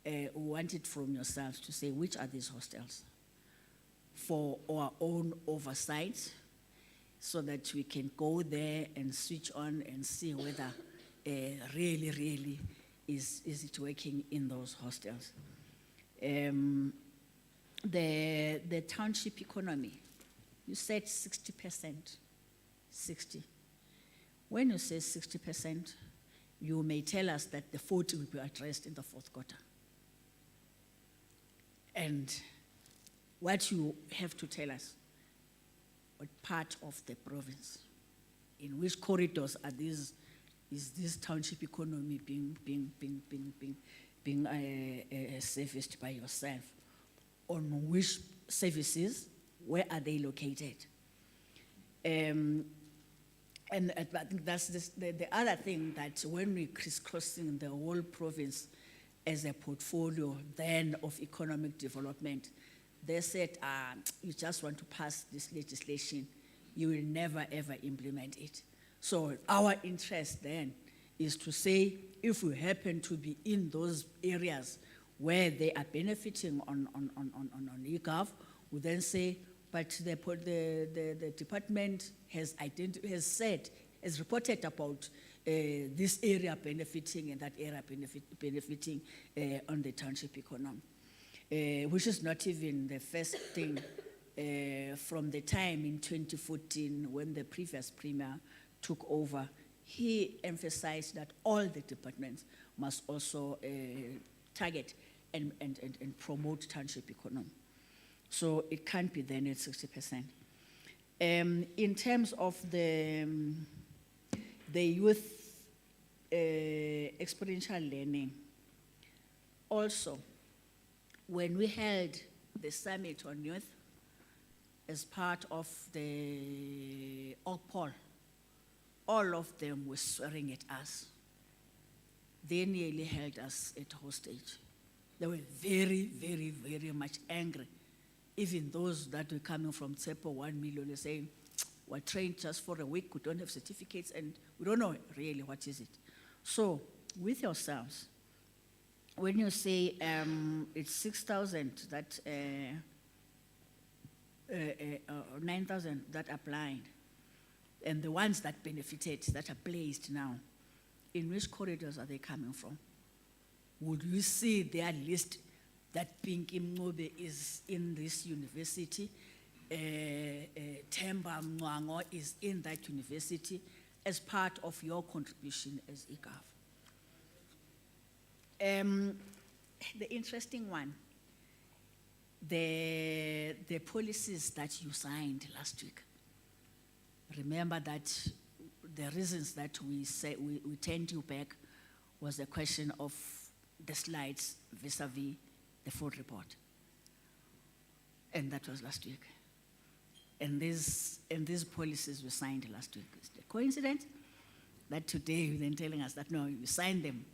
We want it from yourselves to say which are these hostels for our own oversight, so that we can go there and switch on and see whether really is it working in those hostels. The township economy, you said 60%, 60. When you say 60%, you may tell us that the 40 will be addressed in the fourth quarter. And what you have to tell us, what part of the province, in which corridors are is this township economy being serviced by yourself? On which services, where are they located? And I think that's the other thing, that when we crisscrossing the whole province as a portfolio then of economic development, they said, you just want to pass this legislation, you will never ever implement it. So our interest then is to say, if we happen to be in those areas where they are benefiting on eGov, we then say, but the department has reported about this area benefiting and that area benefiting on the township economy, which is not even the first thing. From the time in 2014 when the previous Premier took over, he emphasized that all the departments must also target and promote township economy. So it can't be then at 60%. In terms of the youth experiential learning, also, when we held the summit on youth as part of the OPOL, all of them were swearing at us. They nearly held us at hostage. They were very much angry. Even those that were coming from Tsepo 1 million were saying, we're trained just for a week, we don't have certificates, and we don't know really what is it. So, with yourselves, when you say it's 6,000 that 9,000 that applied, and the ones that benefited, that are placed now, in which corridors are they coming from? Would you see their list that Pinky Mnobe is in this university, Temba Mwango is in that university as part of your contribution as eGov? The interesting one, the policies that you signed last week. Remember that the reasons that we turned you back was the question of the slides vis-a-vis the full report. And that was last week. And these policies were signed last week. Is it a coincidence that today you're then telling us that no, you signed them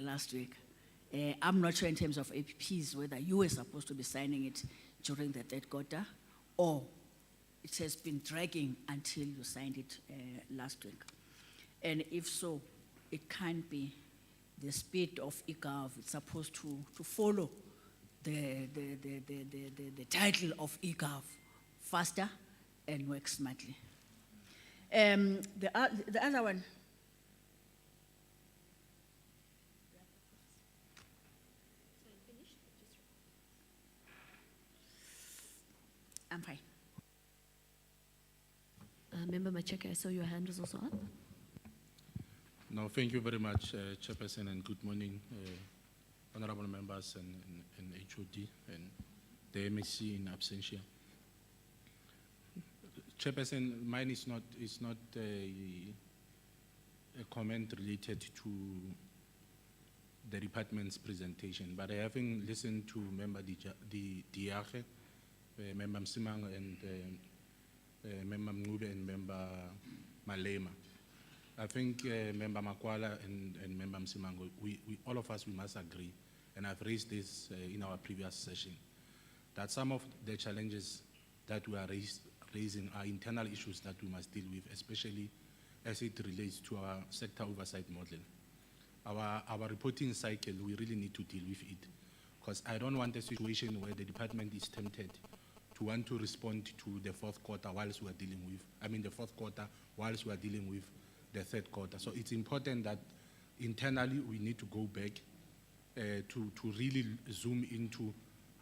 last week? I'm not sure in terms of APPs whether you were supposed to be signing it during the third quarter, or it has been dragging until you signed it last week. And if so, it can't be the speed of eGov. It's supposed to follow the title of eGov, faster and work smartly. The other one. I'm fine. Member Macheka, I saw your hand was also up. No, thank you very much, Chairperson, and good morning, honorable members and HOD and the MSC in absentia. Chairperson, mine is not a comment related to the department's presentation, but having listened to Member Diage, Member Msimang, and Member Mngube and Member Malema, I think Member Makwala and Member Msimang, all of us, we must agree, and I've raised this in our previous session, that some of the challenges that we are raising are internal issues that we must deal with, especially as it relates to our sector oversight model. Our reporting cycle, we really need to deal with it, because I don't want a situation where the department is tempted to want to respond to the fourth quarter whilst we are dealing with, the fourth quarter whilst we are dealing with the third quarter. So it's important that internally we need to go back to really zoom into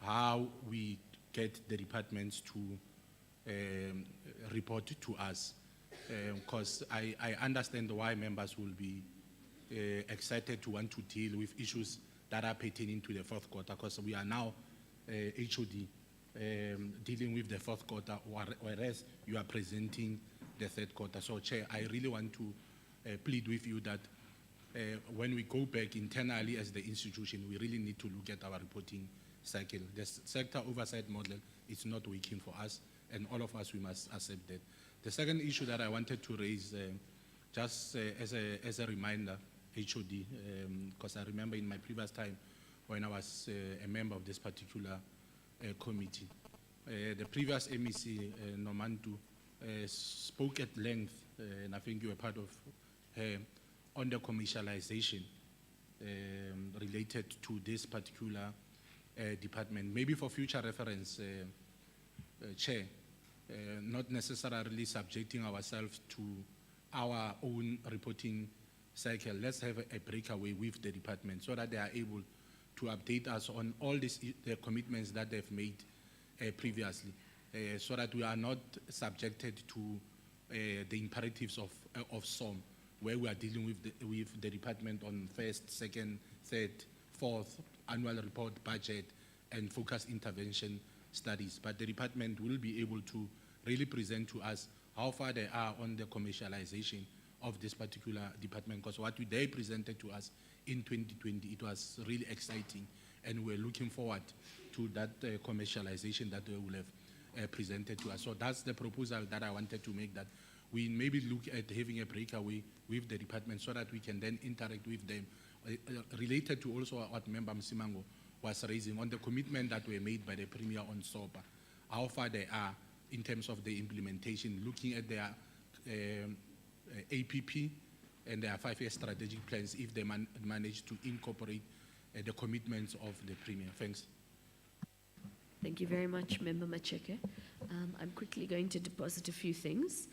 how we get the departments to report to us, because I understand why members will be excited to want to deal with issues that are pertaining to the fourth quarter, because we are now HOD dealing with the fourth quarter, whereas you are presenting the third quarter. So, Chair, I really want to plead with you that when we go back internally as the institution, we really need to look at our reporting cycle. The sector oversight model is not working for us, and all of us, we must accept that. The second issue that I wanted to raise, just as a reminder, HOD, because I remember in my previous time when I was a member of this particular committee, the previous MEC, Nomantu, spoke at length, and I think you were part of her, on the commercialization related to this particular department. Maybe for future reference, Chair, not necessarily subjecting ourselves to our own reporting cycle. Let's have a breakaway with the department so that they are able to update us on all the commitments that they've made previously, so that we are not subjected to the imperatives of SOM, where we are dealing with the department on first, second, third, fourth annual report, budget, and focused intervention studies. But the department will be able to really present to us how far they are on the commercialization of this particular department, because what they presented to us in 2020, it was really exciting, and we're looking forward to that commercialization that they will have presented to us. So that's the proposal that I wanted to make, that we maybe look at having a breakaway with the department so that we can then interact with them, related to also what Member Msimango was raising on the commitment that were made by the Premier on SOPA, how far they are in terms of the implementation, looking at their APP and their 5-year strategic plans, if they manage to incorporate the commitments of the Premier. Thanks. Thank you very much, Member Macheke. I'm quickly going to deposit a few things.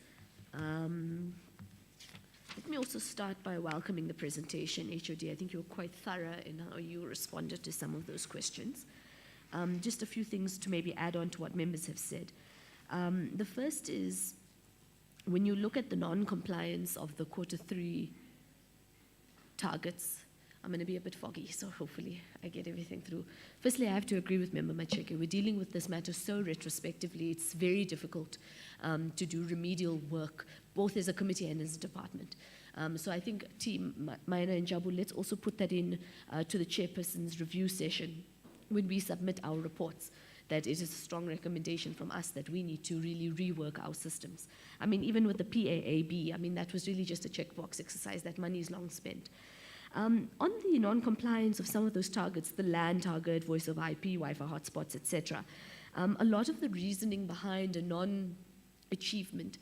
Let me also start by welcoming the presentation, HOD. I think you were quite thorough in how you responded to some of those questions. Just a few things to maybe add on to what members have said. The first is, when you look at the non-compliance of the Q3 targets, I'm going to be a bit foggy, so hopefully I get everything through. Firstly, I have to agree with Member Macheke. We're dealing with this matter so retrospectively, it's very difficult to do remedial work, both as a committee and as a department. So I think, Team Maina and Jabu, let's also put that in to the chairperson's review session when we submit our reports, that it is a strong recommendation from us that we need to really rework our systems. Even with the PAAB, that was really just a checkbox exercise. That money is long spent. On the non-compliance of some of those targets, the land target, voice of IP, Wi-Fi hotspots, etc., a lot of the reasoning behind a non-achievement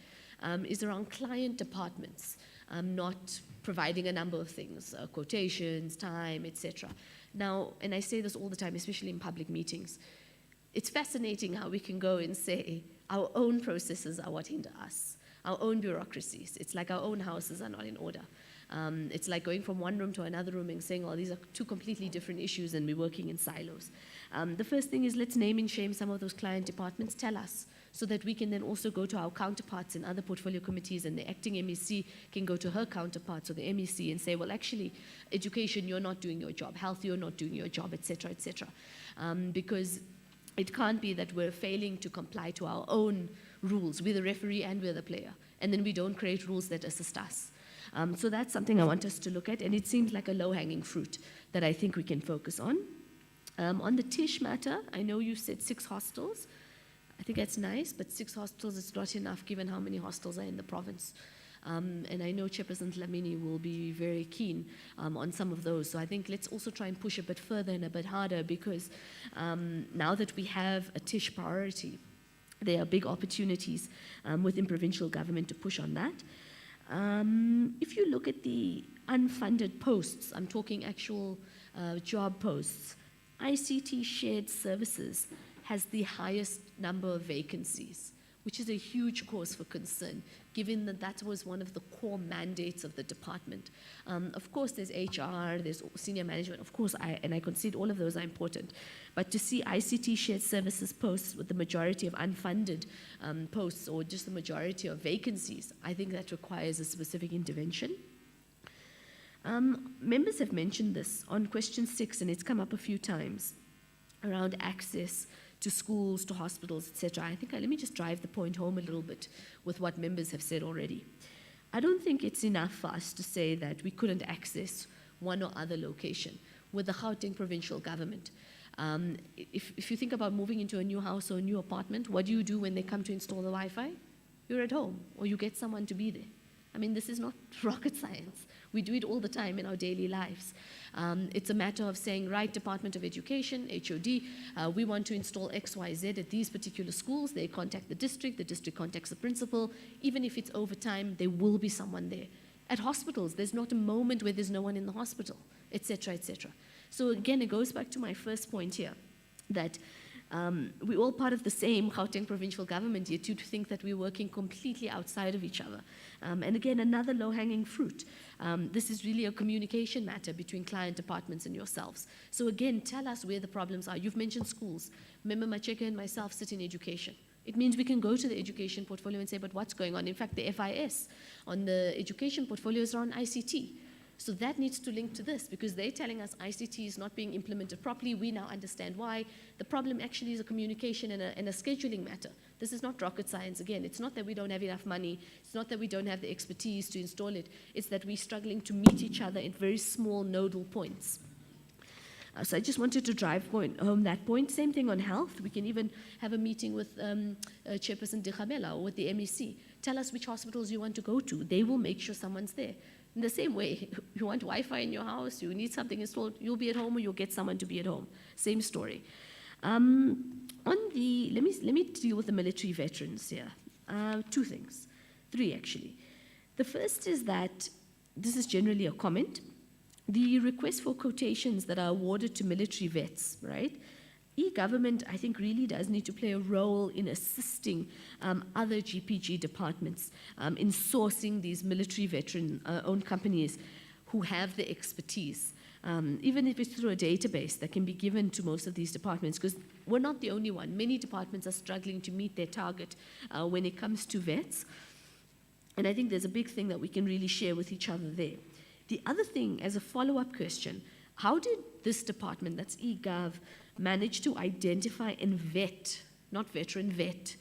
is around client departments not providing a number of things, quotations, time, etc. Now, and I say this all the time, especially in public meetings, it's fascinating how we can go and say our own processes are what hinder us, our own bureaucracies. It's like our own houses are not in order. It's like going from one room to another room and saying, well, these are two completely different issues and we're working in silos. The first thing is, let's name and shame some of those client departments, tell us, so that we can then also go to our counterparts in other portfolio committees, and the acting MEC can go to her counterparts or the MEC and say, well, actually, education, you're not doing your job, health, you're not doing your job, etc., etc. Because It can't be that we're failing to comply to our own rules. We're the referee and we're the player. And then we don't create rules that assist us. So that's something I want us to look at, and it seems like a low-hanging fruit that I think we can focus on. On the Tish matter, I know you said 6 hostels. I think that's nice, but 6 hostels is not enough given how many hostels are in the province. And I know Chairperson Dlamini will be very keen on some of those. So I think let's also try and push a bit further and a bit harder, because now that we have a Tish priority, there are big opportunities within provincial government to push on that. If you look at the unfunded posts, I'm talking actual job posts, ICT shared services has the highest number of vacancies, which is a huge cause for concern, given that that was one of the core mandates of the department. Of course, there's HR, there's senior management, of course, I concede all of those are important, but to see ICT shared services posts with the majority of unfunded posts, or just the majority of vacancies, I think that requires a specific intervention. Members have mentioned this on question 6, and it's come up a few times, around access to schools, to hospitals, etc. I think let me just drive the point home a little bit with what members have said already. I don't think it's enough for us to say that we couldn't access one or other location with the Gauteng provincial government. If you think about moving into a new house or a new apartment, what do you do when they come to install the Wi-Fi? You're at home, or you get someone to be there. I mean, this is not rocket science. We do it all the time in our daily lives. It's a matter of saying, right, Department of Education, HOD, we want to install X, Y, Z at these particular schools. They contact the district contacts the principal. Even if it's overtime, there will be someone there. At hospitals, there's not a moment where there's no one in the hospital, etc., etc. So again, it goes back to my first point here, that we're all part of the same Gauteng provincial government, yet you think that we're working completely outside of each other. And again, another low-hanging fruit. This is really a communication matter between client departments and yourselves. So again, tell us where the problems are. You've mentioned schools. Member Macheka and myself sit in education. It means we can go to the education portfolio and say, but what's going on? In fact, the FIS on the education portfolios are on ICT. So that needs to link to this, because they're telling us ICT is not being implemented properly. We now understand why. The problem actually is a communication and a scheduling matter. This is not rocket science. Again, it's not that we don't have enough money. It's not that we don't have the expertise to install it. It's that we're struggling to meet each other in very small nodal points. So I just wanted to drive home that point. Same thing on health. We can even have a meeting with Chairperson Dikhabela or with the MEC. Tell us which hospitals you want to go to. They will make sure someone's there. In the same way, you want Wi-Fi in your house, you need something installed, you'll be at home or you'll get someone to be at home. Same story. Let me deal with the military veterans here. 2 things, 3 actually. The first is that, this is generally a comment, the request for quotations that are awarded to military vets, right? E-government, I think, really does need to play a role in assisting other GPG departments in sourcing these military veteran-owned companies who have the expertise, even if it's through a database that can be given to most of these departments, because we're not the only one. Many departments are struggling to meet their target when it comes to vets, and I think there's a big thing that we can really share with each other there. The other thing, as a follow-up question, how did this department, that's eGov, manage to identify and vet, not veteran, vet,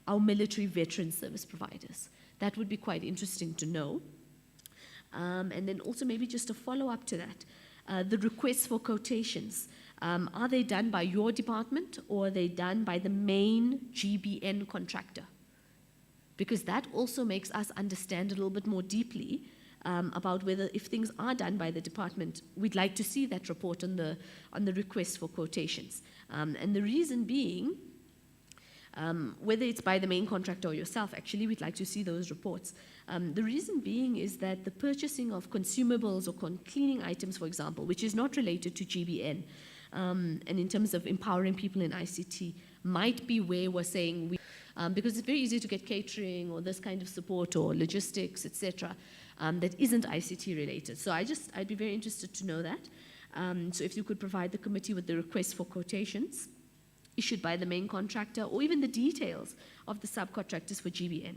our military veteran service providers? That would be quite interesting to know. And then also maybe just a follow-up to that, the requests for quotations, are they done by your department or are they done by the main GBN contractor? Because that also makes us understand a little bit more deeply about whether, if things are done by the department, we'd like to see that report on the request for quotations. And the reason being, whether it's by the main contractor or yourself, actually, we'd like to see those reports. The reason being is that the purchasing of consumables or cleaning items, for example, which is not related to GBN, and in terms of empowering people in ICT, might be where we're saying because it's very easy to get catering or this kind of support or logistics, etc., that isn't ICT related. So I'd be very interested to know that. So if you could provide the committee with the request for quotations issued by the main contractor, or even the details of the subcontractors for GBN.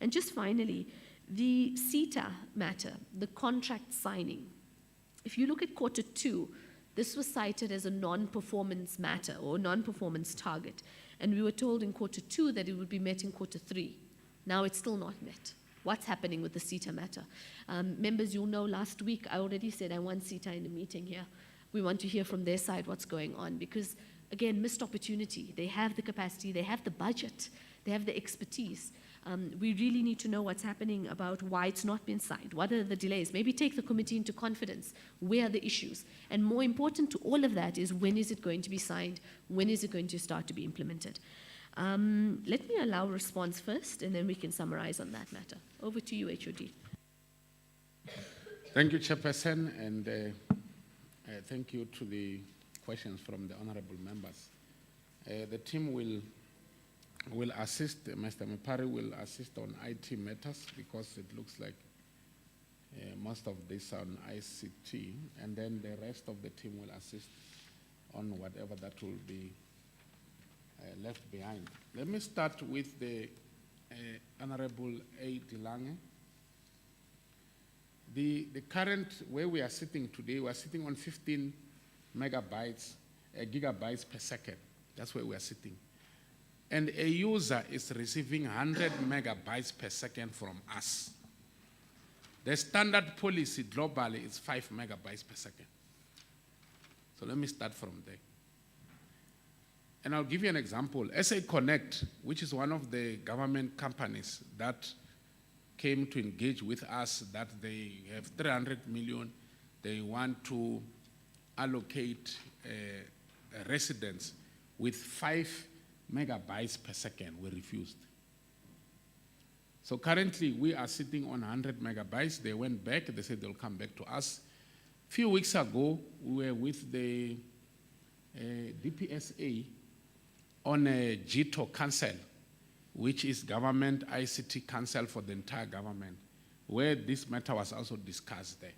And just finally, the CTA matter, the contract signing. If you look at Q2, This was cited as a non-performance matter or non-performance target. And we were told in quarter 2 that it would be met in quarter 3. Now it's still not met. What's happening with the CETA matter? Members, you'll know last week I already said I want CETA in the meeting here. We want to hear from their side what's going on because, again, missed opportunity. They have the capacity, they have the budget, they have the expertise. We really need to know what's happening about why it's not been signed. What are the delays? Maybe take the committee into confidence. Where are the issues? And more important to all of that is when is it going to be signed? When is it going to start to be implemented? Let me allow response first, and then we can summarize on that matter. Over to you, HOD. Thank you, Chairperson, and thank you to the questions from the honorable members. The team will assist, Mr. Mepari will assist on IT matters because it looks like most of this are on ICT, and then the rest of the team will assist on whatever that will be left behind. Let me start with the Honorable A. Dilange. The current, where we are sitting today, we are sitting on 15 gigabytes per second. That's where we are sitting. And a user is receiving 100 megabytes per second from us. The standard policy globally is 5 megabytes per second. So let me start from there. And I'll give you an example. SA Connect, which is one of the government companies that came to engage with us, that they have 300 million, they want to allocate residents with 5 megabytes per second. We refused. So currently we are sitting on 100 megabytes. They went back, they said they'll come back to us. A few weeks ago, we were with the DPSA on a GTO Council, which is Government ICT Council for the entire government, where this matter was also discussed there.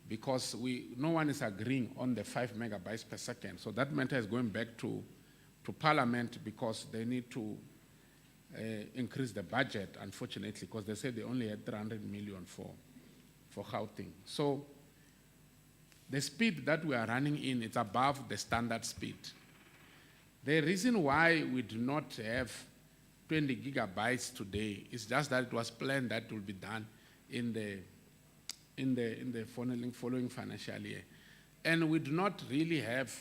Because no one is agreeing on the 5 megabytes per second. So that matter is going back to Parliament because they need to increase the budget, unfortunately, because they said they only had 300 million for Gauteng. So the speed that we are running in is above the standard speed. The reason why we do not have 20 gigabytes today is just that it was planned that will be done in the following financial year. And we do not really have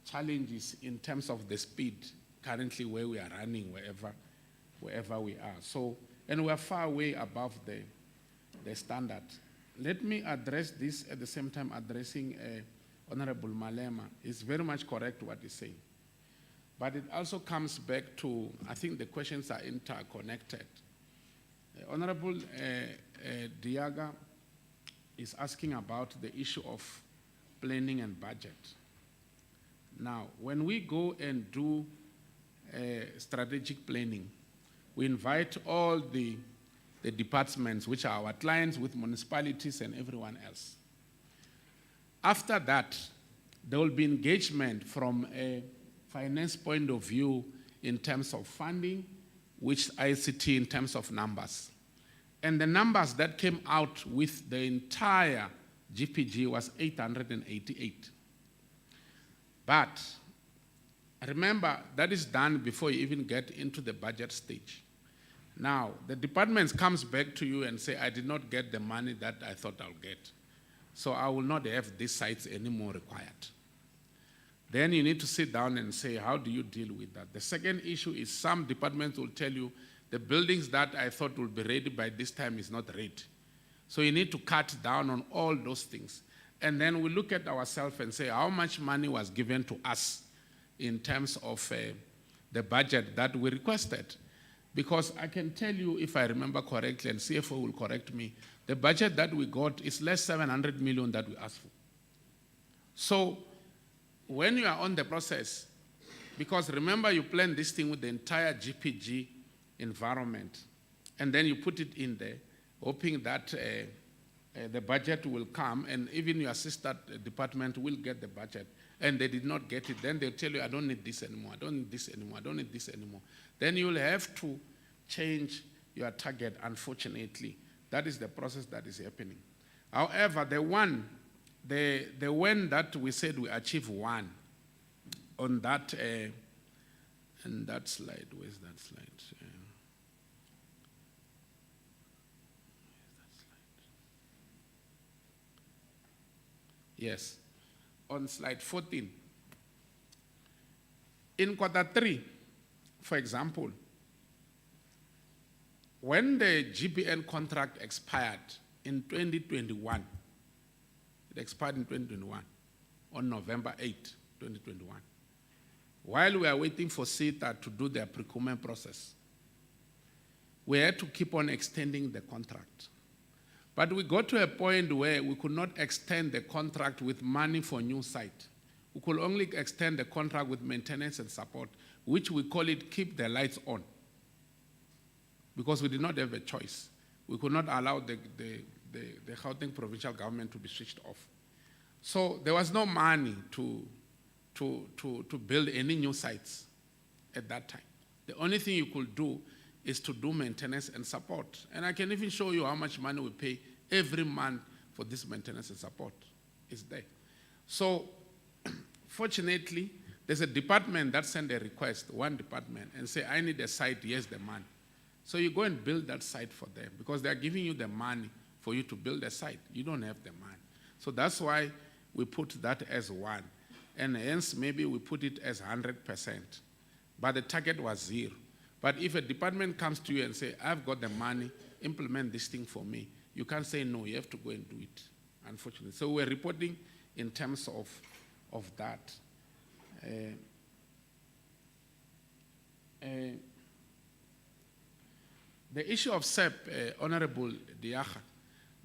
challenges in terms of the speed currently where we are running, wherever we are. So, and we are far way above the standard. Let me address this at the same time addressing Honorable Malema. It's very much correct what he's saying. But it also comes back to, I think the questions are interconnected. Honorable Diaga is asking about the issue of planning and budget. Now, when we go and do strategic planning, we invite all the departments, which are our clients with municipalities and everyone else. After that, there will be engagement from a finance point of view in terms of funding, which ICT in terms of numbers. And the numbers that came out with the entire GPG was 888. But remember, that is done before you even get into the budget stage. Now, the department comes back to you and say, I did not get the money that I thought I'll get. So I will not have these sites anymore required. Then you need to sit down and say, how do you deal with that? The second issue is some departments will tell you, the buildings that I thought would be ready by this time is not ready. So you need to cut down on all those things. And then we look at ourselves and say, how much money was given to us in terms of the budget that we requested? Because I can tell you, if I remember correctly, and CFO will correct me, the budget that we got is less 700 million that we asked for. So when you are on the process, because remember you plan this thing with the entire GPG environment, and then you put it in there, hoping that the budget will come, and even your sister department will get the budget, and they did not get it, then they'll tell you, I don't need this anymore, I don't need this anymore, I don't need this anymore. Then you'll have to change your target, unfortunately. That is the process that is happening. However, the one the when that we said we achieve 1 on that, and that slide, where's that slide? Yes, on slide 14. In Q3, for example, when the GBN contract expired in 2021, it expired in 2021, on November 8, 2021, while we are waiting for CoGTA to do their procurement process, we had to keep on extending the contract. But we got to a point where we could not extend the contract with money for new site. We could only extend the contract with maintenance and support, which we call it keep the lights on, because we did not have a choice. We could not allow the Gauteng provincial government to be switched off. So there was no money to build any new sites at that time. The only thing you could do is to do maintenance and support. And I can even show you how much money we pay every month for this maintenance and support. It's there. So, fortunately, there's a department that sent a request, one department, and say, I need a site, here's the money. So you go and build that site for them, because they're giving you the money for you to build a site. You don't have the money. So that's why we put that as 1. And hence, maybe we put it as 100%. But the target was 0. But if a department comes to you and say, I've got the money, implement this thing for me, you can't say no, you have to go and do it, unfortunately. So we're reporting in terms of that. The issue of SEP, Honorable Diakha,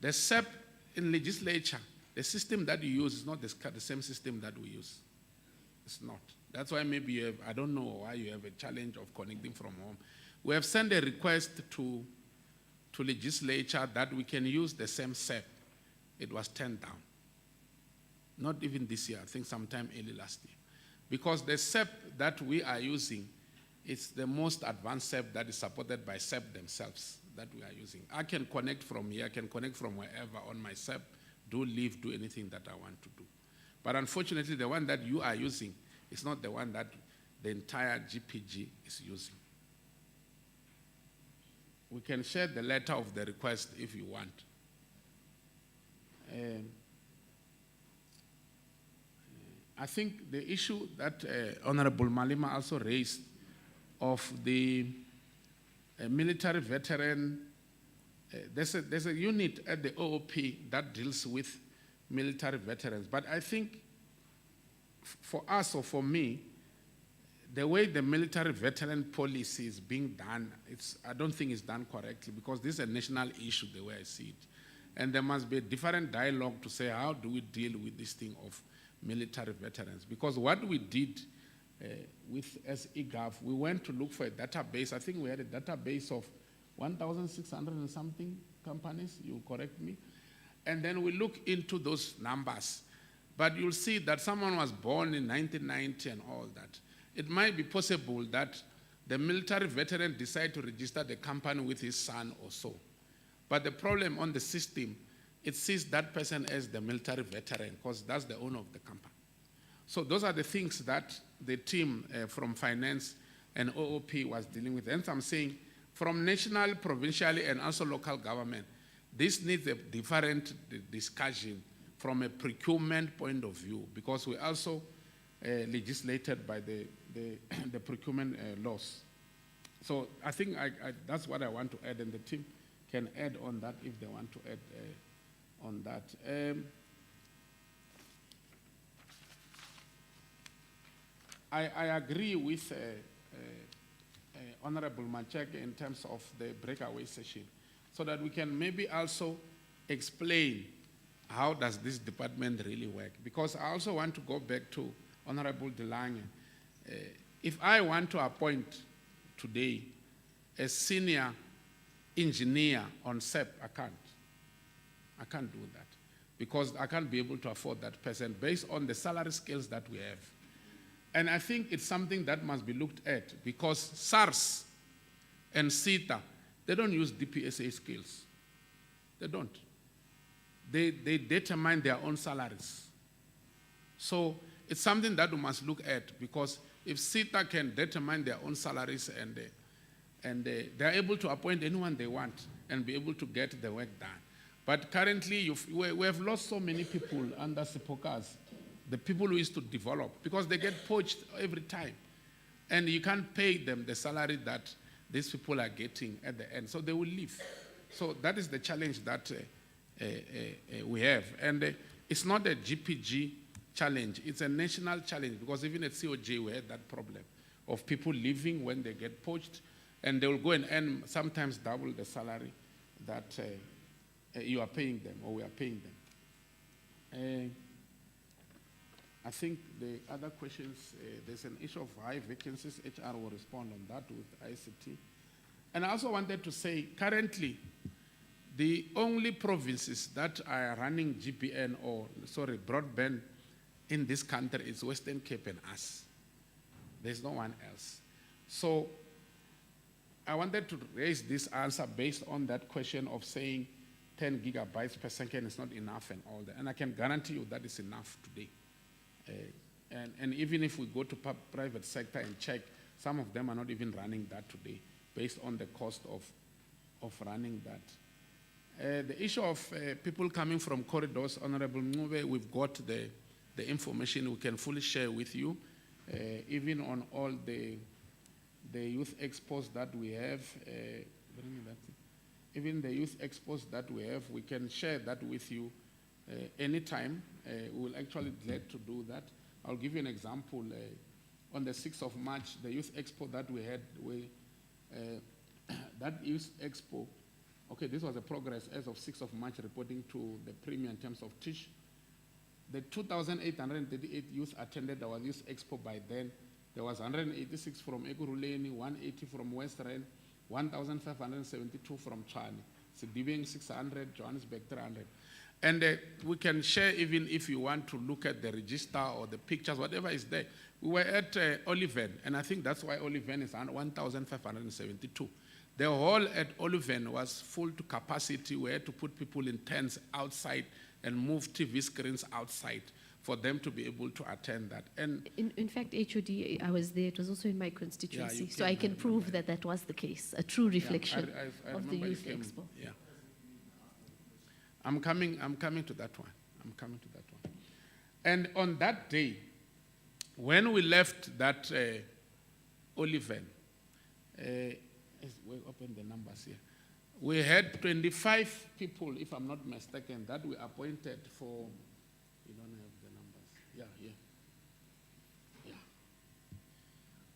the SEP in legislature, the system that you use is not the same system that we use. It's not. That's why maybe you have, I don't know why you have a challenge of connecting from home. We have sent a request to legislature that we can use the same SEP. It was turned down. Not even this year, I think sometime early last year. Because the SEP that we are using is the most advanced SEP that is supported by SEP themselves that we are using. I can connect from here, I can connect from wherever on my SEP, do anything that I want to do. But unfortunately, the one that you are using is not the one that the entire GPG is using. We can share the letter of the request if you want. I think the issue that Honorable Malima also raised of the military veteran, there's a unit at the OOP that deals with military veterans. But I think for us or for me, the way the military veteran policy is being done, I don't think it's done correctly, because this is a national issue the way I see it. And there must be a different dialogue to say, how do we deal with this thing of military veterans? Because what we did as eGov, we went to look for a database. I think we had a database of 1,600 and something companies, you correct me. And then we look into those numbers. But you'll see that someone was born in 1990 and all that. It might be possible that the military veteran decided to register the company with his son or so. But the problem on the system, it sees that person as the military veteran, because that's the owner of the company. So those are the things that the team from finance and OOP was dealing with. And I'm saying from national, provincially, and also local government, this needs a different discussion from a procurement point of view, because we also legislated by the procurement laws. So I think that's what I want to add, and the team can add on that if they want to add on that. I agree with Honorable Macheke in terms of the breakaway session, so that we can maybe also explain how does this department really work. Because I also want to go back to Honorable Delange. If I want to appoint today a senior engineer on SEP, I can't do that, because I can't be able to afford that person based on the salary scales that we have. And I think it's something that must be looked at, because SARS and CoGTA, they don't use DPSA skills. They don't. they determine their own salaries. So it's something that we must look at, because if CETA can determine their own salaries and they're able to appoint anyone they want and be able to get the work done. But currently, we have lost so many people under Sipokas, the people who used to develop, because they get poached every time. And you can't pay them the salary that these people are getting at the end, so they will leave. So that is the challenge that we have. And it's not a GPG challenge, it's a national challenge, because even at COJ we had that problem of people leaving when they get poached, and they will go and earn sometimes double the salary that you are paying them, or we are paying them. I think the other questions, there's an issue of high vacancies. HR will respond on that with ICT. And I also wanted to say, currently, the only provinces that are running GPN, broadband in this country is Western Cape and us. There's no one else. So I wanted to raise this answer based on that question of saying 10 gigabytes per second is not enough and all that. And I can guarantee you that is enough today. And even if we go to private sector and check, some of them are not even running that today, based on the cost of running that. The issue of people coming from corridors, Honorable Mube, we've got the information we can fully share with you, even on all the youth expos that we have. Even the youth expos that we have, we can share that with you anytime. We'll actually be glad to do that. I'll give you an example. On the 6th of March, the youth expo that we had, that youth expo, okay, this was a progress as of 6th of March, reporting to the Premier in terms of Tish. The 2,838 youth attended our youth expo by then. There was 186 from Ekurhuleni, 180 from West Rand, 1,572 from Tshwane, Sedibeng 600, Johannesburg 300. And we can share, even if you want to look at the register or the pictures, whatever is there. We were at Oliven, and I think that's why Oliven is 1,572. The hall at Oliven was full to capacity. We had to put people in tents outside and move TV screens outside for them to be able to attend that. And in fact, HOD, I was there. It was also in my constituency, Yeah, so I can prove that that was the case, a true reflection I of the remember Youth you came, Expo. Yeah. I'm coming to that one. I'm coming to that one. And on that day, when we left that Oliven, we'll open the numbers here. We had 25 people, if I'm not mistaken, that we appointed for, you don't have the numbers. Yeah.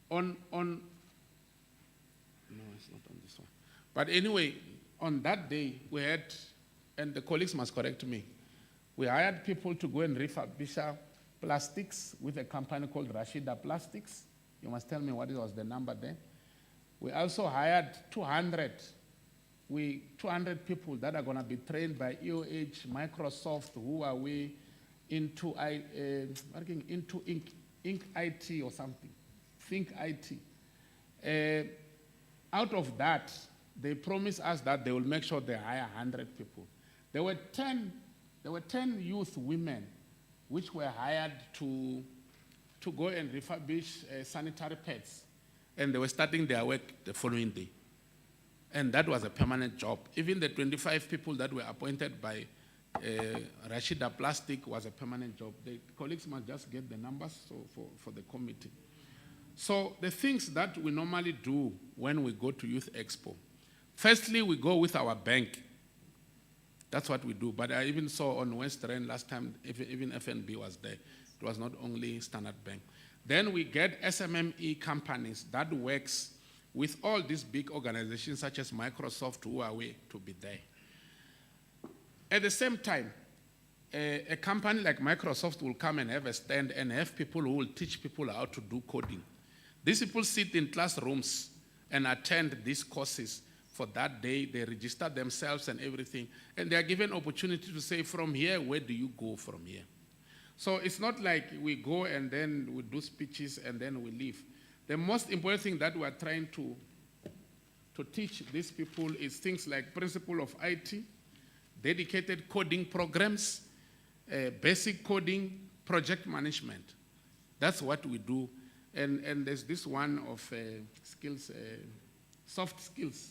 No, it's not on this one. But anyway, on that day, we had, and the colleagues must correct me, we hired people to go and refurbish plastics with a company called Rashida Plastics. You must tell me what was the number there. We also hired 200 people that are going to be trained by EOH, Microsoft, Huawei, into Ink IT or something, Think IT. Out of that, they promised us that they will make sure they hire 100 people. There were 10 youth women which were hired to go and refurbish sanitary pads, and they were starting their work the following day. And that was a permanent job. Even the 25 people that were appointed by Rashida Plastic was a permanent job. The colleagues must just get the numbers for the committee. So the things that we normally do when we go to Youth Expo, firstly, we go with our bank. That's what we do. But I even saw on West Rand last time, even FNB was there. It was not only Standard Bank. Then we get SMME companies that works with all these big organizations such as Microsoft, Huawei, to be there. At the same time, a company like Microsoft will come and have a stand and have people who will teach people how to do coding. These people sit in classrooms and attend these courses for that day. They register themselves and everything, and they are given opportunity to say, from here, where do you go from here? So it's not like we go and then we do speeches and then we leave. The most important thing that we are trying to teach these people is things like principle of IT, dedicated coding programs, basic coding, project management. That's what we do. And there's this one of skills, soft skills,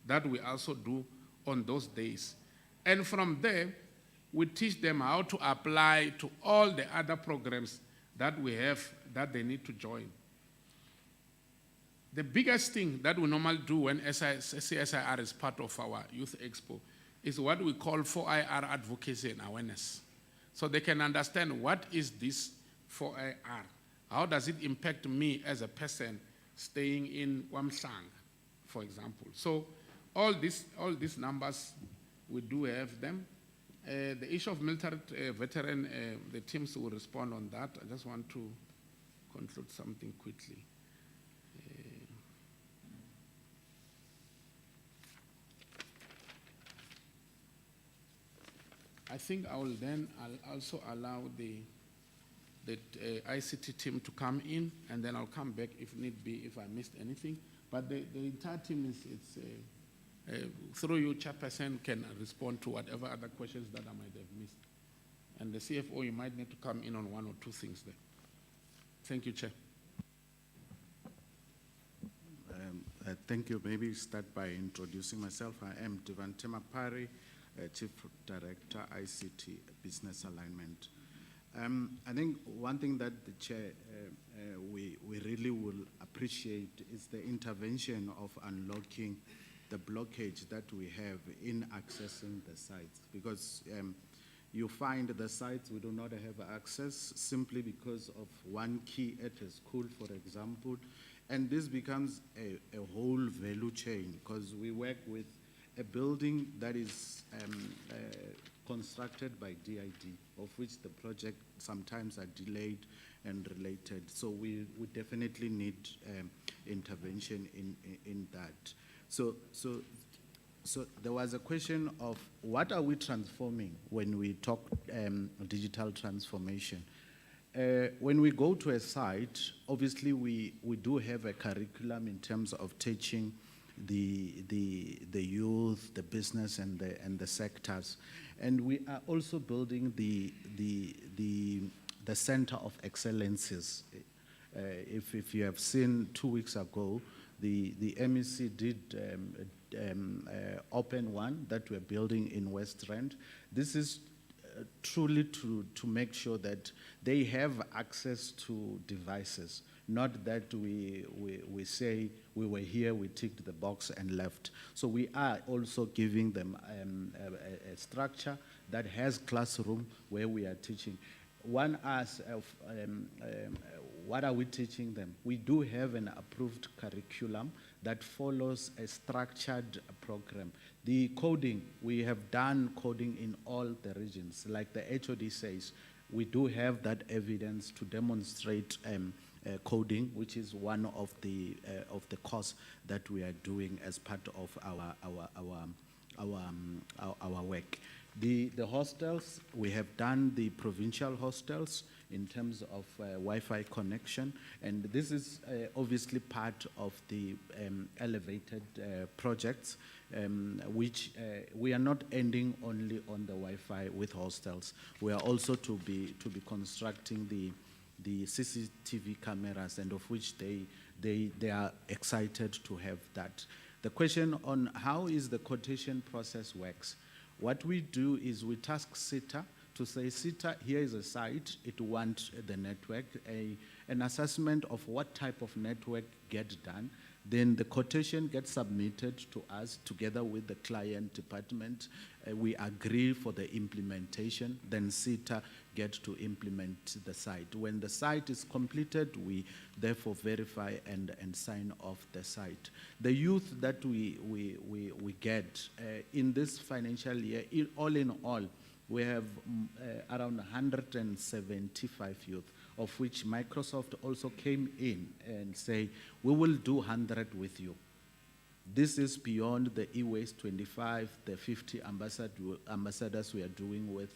that we also do on those days. And from there, we teach them how to apply to all the other programs that we have that they need to join. The biggest thing that we normally do when CSIR is part of our Youth Expo is what we call 4IR advocacy and awareness. So they can understand what is this 4IR? How does it impact me as a person staying in Wamsang, for example? So all these numbers, we do have them. The issue of military veteran, the teams will respond on that. I just want to conclude something quickly. I think I'll also allow the ICT team to come in, and then I'll come back if need be, if I missed anything. But the entire team through you, Chairperson, can respond to whatever other questions that I might have missed. And the CFO, you might need to come in on one or two things there. Thank you, Chair. Thank you. Maybe start by introducing myself. I am Devante Mapari, Chief Director, ICT Business Alignment. I think one thing that the Chair, we really will appreciate is the intervention of unlocking the blockage that we have in accessing the sites, because you find the sites we do not have access simply because of one key at a school, for example, and this becomes a whole value chain, because we work with a building that is constructed by DID, of which the project sometimes are delayed and related. So we definitely need intervention in that. So there was a question of what are we transforming when we talk digital transformation. When we go to a site, obviously we do have a curriculum in terms of teaching the youth, the business, and the sectors, and we are also building the Center of Excellences. If you have seen 2 weeks ago, the MEC did open one that we're building in West Rand. This is truly to make sure that they have access to devices, not that we say we were here, we ticked the box and left. So we are also giving them a structure that has classroom where we are teaching. One asks, what are we teaching them? We do have an approved curriculum that follows a structured program. The coding, we have done coding in all the regions. Like the HOD says, we do have that evidence to demonstrate coding, which is one of the course that we are doing as part of our work. The hostels, we have done the provincial hostels in terms of Wi-Fi connection, and this is obviously part of the elevated projects, which we are not ending only on the Wi-Fi with hostels. We are also to be constructing the CCTV cameras, and of which they are excited to have that. The question on how is the quotation process works. What we do is we task SITA to say, SITA, here is a site, it wants the network, an assessment of what type of network gets done. Then the quotation gets submitted to us together with the client department. We agree for the implementation, then SITA gets to implement the site. When the site is completed, we therefore verify and sign off the site. The youth that we get in this financial year, all in all, we have around 175 youth, of which Microsoft also came in and say, we will do 100 with you. This is beyond the e-waste 25, the 50 ambassadors we are doing with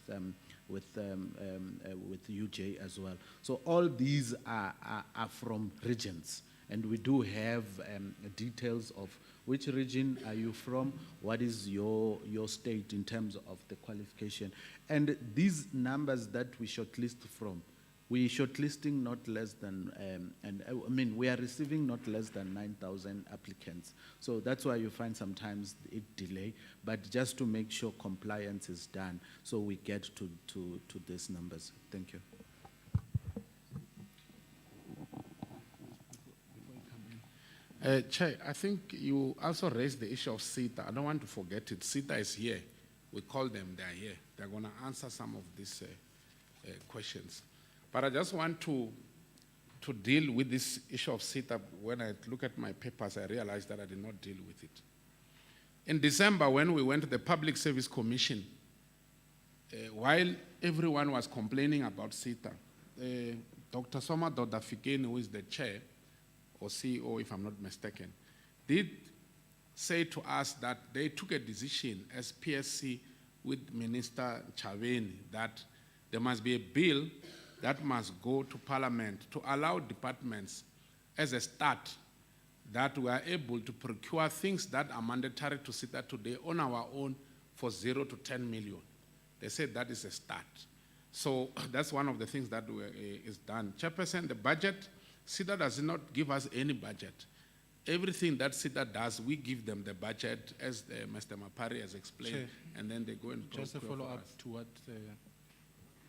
UJ as well. So all these are from regions, and we do have details of which region are you from, what is your state in terms of the qualification. And these numbers that we shortlist from, we shortlisting not less than, we are receiving not less than 9,000 applicants. So that's why you find sometimes it delay, but just to make sure compliance is done, so we get to these numbers. Thank you. Chair, I think you also raised the issue of CETA. I don't want to forget it. CETA is here. We call them, they are here. They're going to answer some of these questions. But I just want to deal with this issue of CETA. When I look at my papers, I realized that I did not deal with it. In December, when we went to the Public Service Commission, while everyone was complaining about CETA, Dr. Soma Dodafikeni, who is the chair, or CEO, if I'm not mistaken, did say to us that they took a decision as PSC with Minister Tshwane that there must be a bill that must go to Parliament to allow departments as a start that we are able to procure things that are mandatory to CETA today on our own for 0 to 10 million. They said that is a start. So that's one of the things that is done. Chairperson, the budget, CETA does not give us any budget. Everything that CETA does, we give them the budget, as Mr. Mapari has explained, Chair, and then they go and just a procure for follow-up us. to what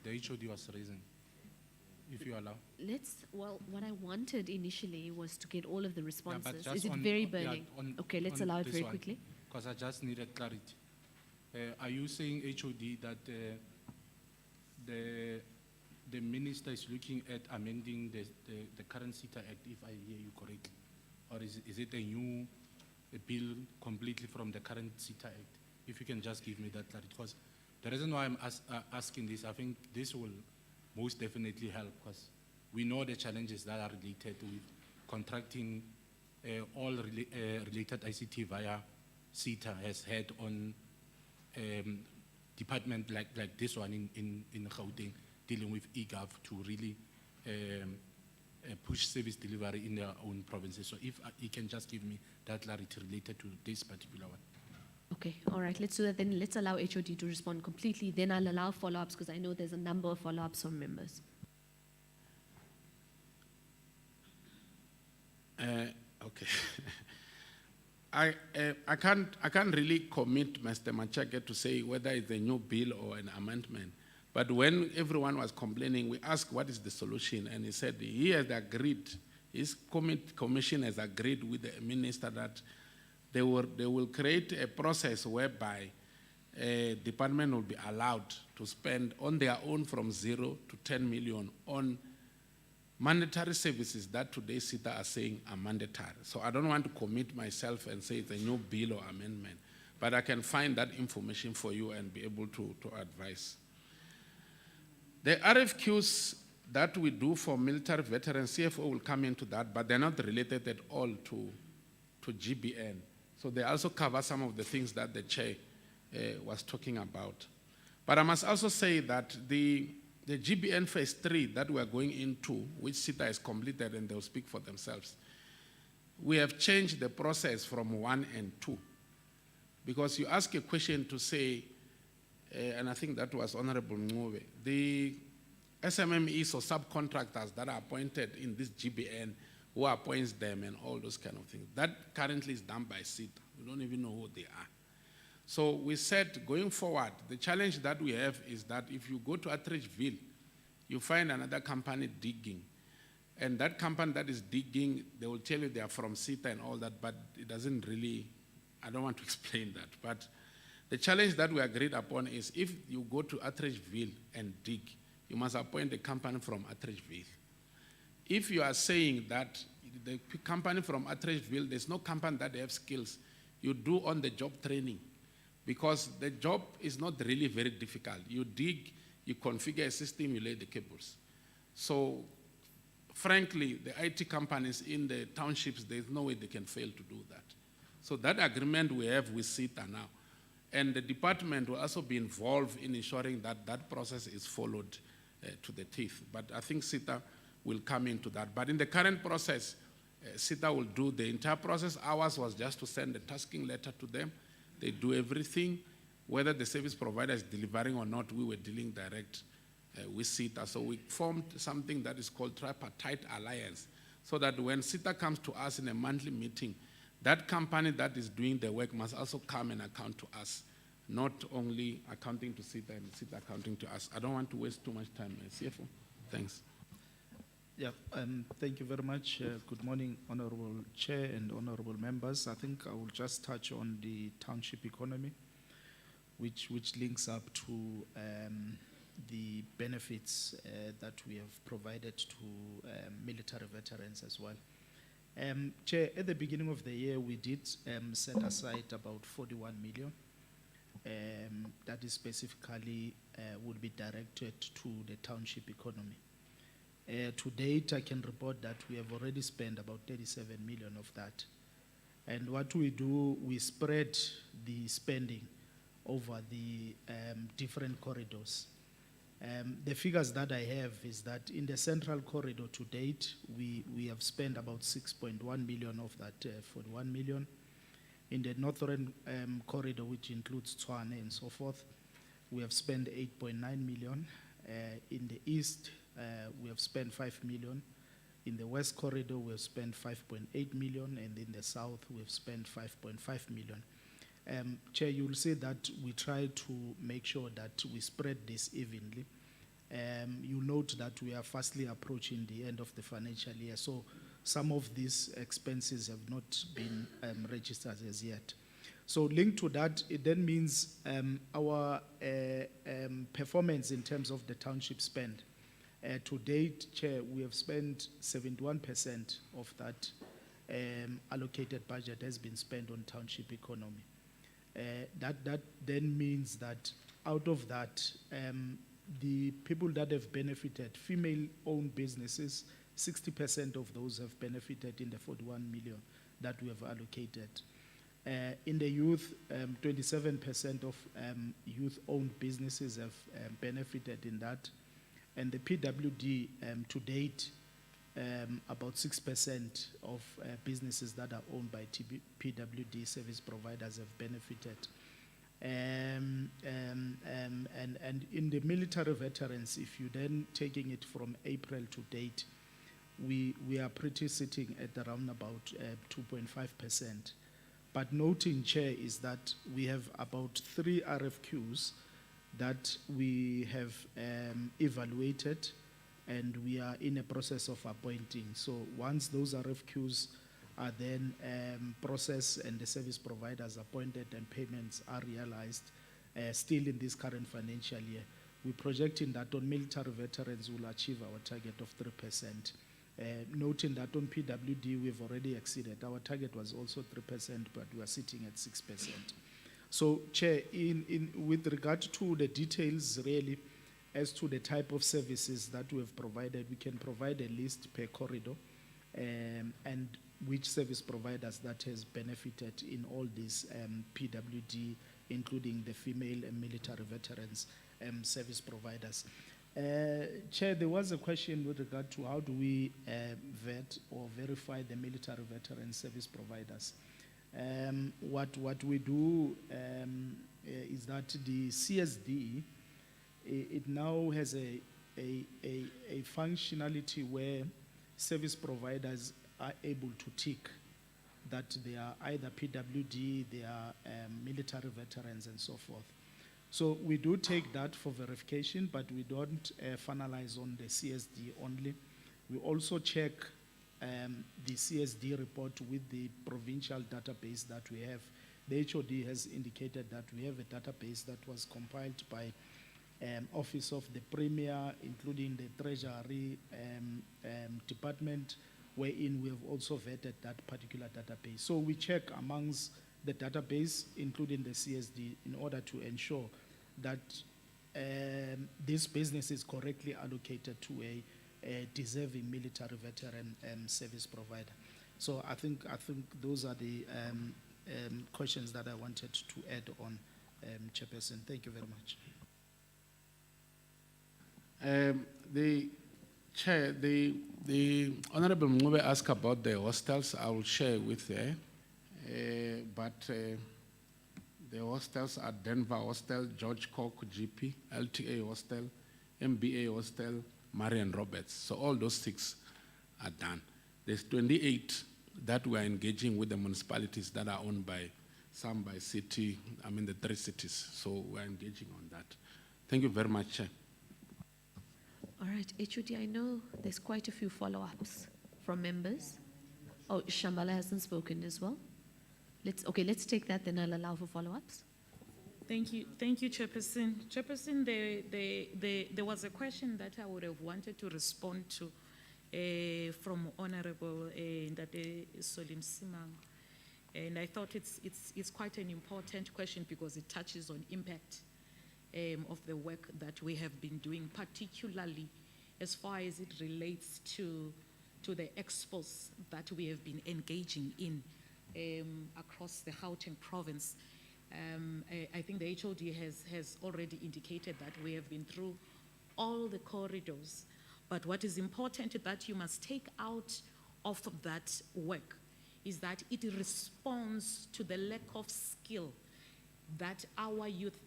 the HOD was raising, if you allow. What I wanted initially was to get all of the responses. just Is it on- very yeah, burning? on- Okay, let's on allow it this very one, quickly. Because I just needed clarity. Are you saying, HOD, that the minister is looking at amending the current CETA Act, if I hear you correctly? Or is it a new bill completely from the current CETA Act? If you can just give me that clarity. Because the reason why I'm asking this, I think this will most definitely help, because we know the challenges that are related with contracting all related ICT via CETA has had on department like this one in Gauteng, dealing with eGov to really push service delivery in their own provinces. So if he can just give me that clarity related to this particular one. Okay, all right, let's do that then. Let's allow HOD to respond completely. Then I'll allow follow-ups because I know there's a number of follow-ups from members. Okay. I can't really commit Mr. Machake to say whether it's a new bill or an amendment. But when everyone was complaining, we asked what is the solution, and he said he has agreed, his commission has agreed with the minister that they will create a process whereby a department will be allowed to spend on their own from 0 to 10 million on mandatory services that today CETA are saying are mandatory. So I don't want to commit myself and say it's a new bill or amendment, but I can find that information for you and be able to advise. The RFQs that we do for military veterans, CFO will come into that, but they're not related at all to GBN. So they also cover some of the things that the chair was talking about. But I must also say that the GBN phase 3 that we are going into, which CETA is completed and they'll speak for themselves, we have changed the process from 1 and 2. Because you ask a question to say, and I think that was Honorable Ngove, the SMMEs or subcontractors that are appointed in this GBN, who appoints them and all those kind of things, that currently is done by CETA. We don't even know who they are. So we said, going forward, the challenge that we have is that if you go to Atteridgeville, you find another company digging. And that company that is digging, they will tell you they are from CETA and all that, but it doesn't really, I don't want to explain that. But the challenge that we agreed upon is if you go to Atteridgeville and dig, you must appoint a company from Atteridgeville. If you are saying that the company from Atteridgeville, there's no company that have skills, you do on-the-job training, because the job is not really very difficult. You dig, you configure a system, you lay the cables. So, frankly, the IT companies in the townships, there's no way they can fail to do that. So that agreement we have with CETA now, and the department will also be involved in ensuring that that process is followed to the teeth. But I think CETA will come into that. But in the current process, SITA will do the entire process. Ours was just to send a tasking letter to them. They do everything. Whether the service provider is delivering or not, we were dealing direct with SITA. So we formed something that is called tripartite alliance, so that when SITA comes to us in a monthly meeting, that company that is doing the work must also come and account to us, not only accounting to SITA and SITA accounting to us. I don't want to waste too much time, CFO. Thanks. Yeah, thank you very much. Good morning, Honorable Chair and Honorable Members. I think I will just touch on the township economy, which links up to the benefits that we have provided to military veterans as well. Chair, at the beginning of the year, we did set aside about 41 million. That is specifically would be directed to the township economy. To date, I can report that we have already spent about 37 million of that. And what we do, we spread the spending over the different corridors. The figures that I have is that in the central corridor to date, we have spent about 6.1 million of that 41 million. In the northern corridor, which includes Tshwane and so forth, we have spent 8.9 million. In the east, we have spent 5 million. In the west corridor, we have spent 5.8 million, and in the south, we have spent 5.5 million. Chair, you'll see that we try to make sure that we spread this evenly. You note that we are fastly approaching the end of the financial year, so some of these expenses have not been registered as yet. So linked to that, it then means our performance in terms of the township spend. To date, Chair, we have spent 71% of that allocated budget has been spent on township economy. That then means that out of that, the people that have benefited, female-owned businesses, 60% of those have benefited in the 41 million that we have allocated. In the youth, 27% of youth-owned businesses have benefited in that. And the PWD, to date, about 6% of businesses that are owned by PWD service providers have benefited. And in the military veterans, if you then taking it from April to date, we are pretty sitting at around about 2.5%. But noting, Chair, is that we have about 3 RFQs that we have evaluated, and we are in a process of appointing. So once those RFQs are then processed and the service providers appointed and payments are realized, still in this current financial year, we're projecting that on military veterans we'll achieve our target of 3%. Noting that on PWD we've already exceeded. Our target was also 3%, but we are sitting at 6%. So, Chair, with regard to the details, really, as to the type of services that we have provided, we can provide a list per corridor and which service providers that has benefited in all these PWD, including the female and military veterans service providers. Chair, there was a question with regard to how do we vet or verify the military veteran service providers. What we do is that the CSD, it now has a functionality where service providers are able to tick that they are either PWD, they are military veterans and so forth. So we do take that for verification, but we don't finalize on the CSD only. We also check the CSD report with the provincial database that we have. The HOD has indicated that we have a database that was compiled by Office of the Premier, including the Treasury Department, wherein we have also vetted that particular database. So we check amongst the database, including the CSD, in order to ensure that this business is correctly allocated to a deserving military veteran service provider. So I think those are the questions that I wanted to add on, Chairperson. Thank you very much. The Chair, the Honorable Mngube asked about the hostels. I will share with her. The hostels are Denver Hostel, George Koch GP, LTA Hostel, MBA Hostel, Marian Roberts. So all those 6 are done. There's 28 that we are engaging with the municipalities that are owned by some by city, the 3 cities. So we're engaging on that. Thank you very much, Chair. All right, HOD, I know there's quite a few follow-ups from members. Oh, Shambhala hasn't spoken as well. Let's take that, then I'll allow for follow-ups. Thank you, Chairperson. Chairperson, there was a question that I would have wanted to respond to from Honorable Ndate Solim Simang, and I thought it's quite an important question because it touches on impact of the work that we have been doing, particularly as far as it relates to the expos that we have been engaging in across the Gauteng province. I think the HOD has already indicated that we have been through all the corridors, but what is important that you must take out of that work is that it responds to the lack of skill that our youth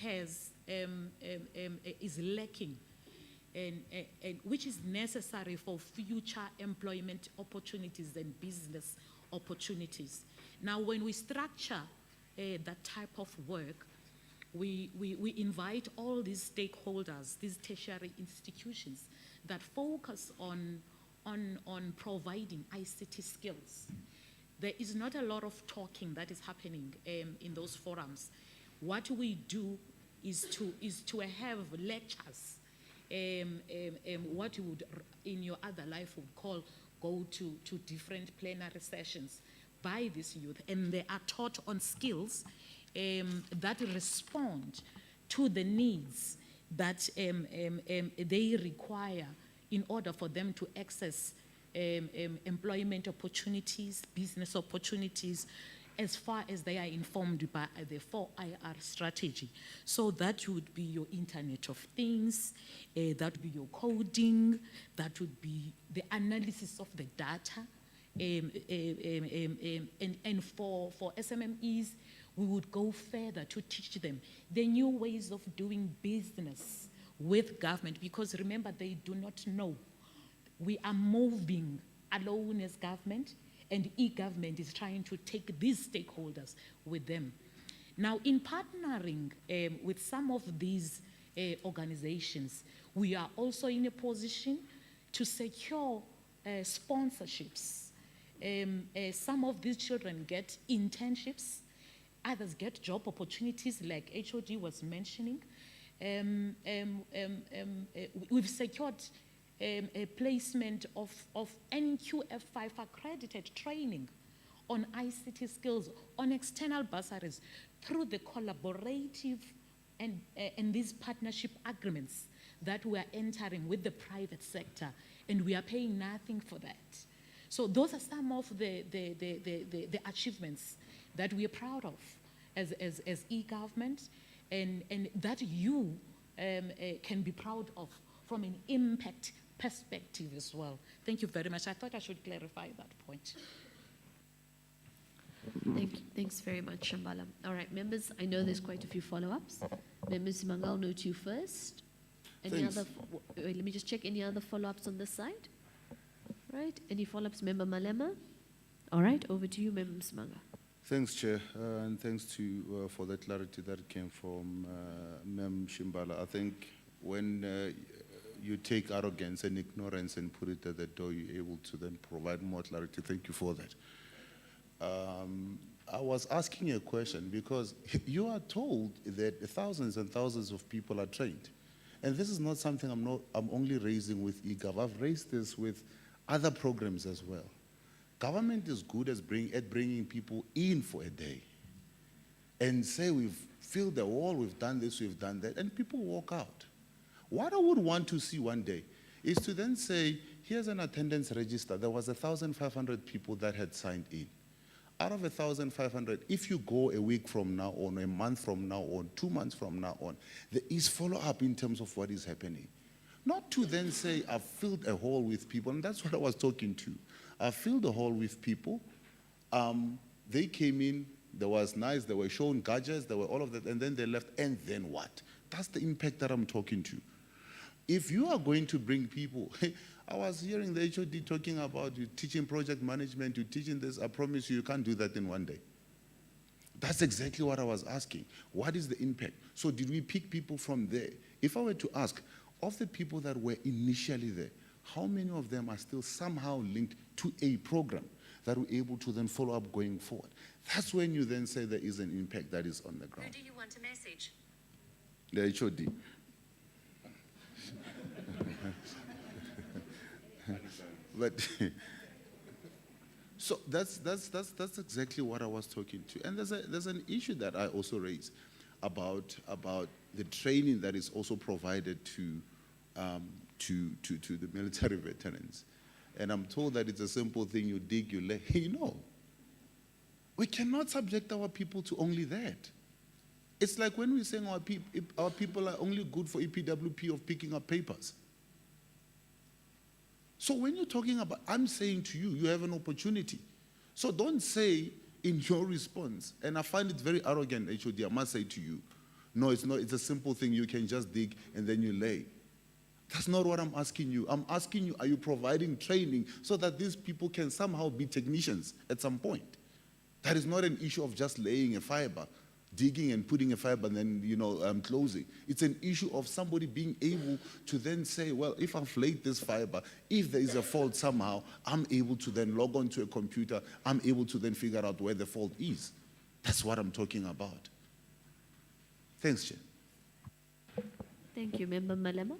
is lacking, and which is necessary for future employment opportunities and business opportunities. Now, when we structure that type of work, we invite all these stakeholders, these tertiary institutions that focus on providing ICT skills. There is not a lot of talking that is happening in those forums. What we do is to have lectures, what you would in your other life would call go to different plenary sessions by this youth, and they are taught on skills that respond to the needs that they require in order for them to access employment opportunities, business opportunities, as far as they are informed by the 4IR strategy. So that would be your Internet of Things, that would be your coding, that would be the analysis of the data. And for SMMEs, we would go further to teach them the new ways of doing business with government, because remember, they do not know. We are moving alone as government, and e-government is trying to take these stakeholders with them. Now, in partnering with some of these organizations, we are also in a position to secure sponsorships. Some of these children get internships, others get job opportunities like HOD was mentioning. We've secured a placement of NQF5 accredited training on ICT skills, on external bursaries, through the collaborative and these partnership agreements that we are entering with the private sector, and we are paying nothing for that. So those are some of the achievements that we are proud of as e-government, and that you can be proud of from an impact perspective as well. Thank you very much. I thought I should clarify that point. Thanks very much, Shambhala. All right, members, I know there's quite a few follow-ups. Members Simanga, I'll note you first. Thanks. Wait, let me just check any other follow-ups on this side. Right, any follow-ups, Member Malema? All right, over to you, Member Simanga. Thanks, Chair, and thanks to for the clarity that came from Mem Shimbala. I think when you take arrogance and ignorance and put it at the door, you're able to then provide more clarity. Thank you for that. I was asking a question because you are told that thousands and thousands of people are trained. And this is not something I'm only raising with eGov. I've raised this with other programs as well. Government is good at bringing people in for a day and say we've filled the wall, we've done this, we've done that, and people walk out. What I would want to see one day is to then say, here's an attendance register. There was 1,500 people that had signed in. Out of 1,500, if you go a week from now on, a month from now on, 2 months from now on, there is follow-up in terms of what is happening. Not to then say, I've filled a hall with people, and that's what I was talking to. I filled a hall with people. They came in, there was nice, they were shown gadgets, there were all of that, and then they left, and then what? That's the impact that I'm talking to. If you are going to bring people, I was hearing the HOD talking about you teaching project management, you teaching this, I promise you, you can't do that in one day. That's exactly what I was asking. What is the impact? So did we pick people from there? If I were to ask, of the people that were initially there, how many of them are still somehow linked to a program that we're able to then follow up going forward? That's when you then say there is an impact that is on the ground. Who do you want to message? The HOD. But so that's exactly what I was talking to. And there's an issue that I also raised about the training that is also provided to the military veterans. And I'm told that it's a simple thing, you dig, you lay. No. We cannot subject our people to only that. It's like when we're saying our people are only good for EPWP of picking up papers. So when you're talking about, I'm saying to you, you have an opportunity. So don't say in your response, and I find it very arrogant, HOD, I must say to you, no, it's not, it's a simple thing, you can just dig and then you lay. That's not what I'm asking you. I'm asking you, are you providing training so that these people can somehow be technicians at some point? That is not an issue of just laying a fiber, digging and putting a fiber and then, closing. It's an issue of somebody being able to then say, well, if I've laid this fiber, if there is a fault somehow, I'm able to then log on to a computer, I'm able to then figure out where the fault is. That's what I'm talking about. Thanks, Chair. Thank you, Member Malema.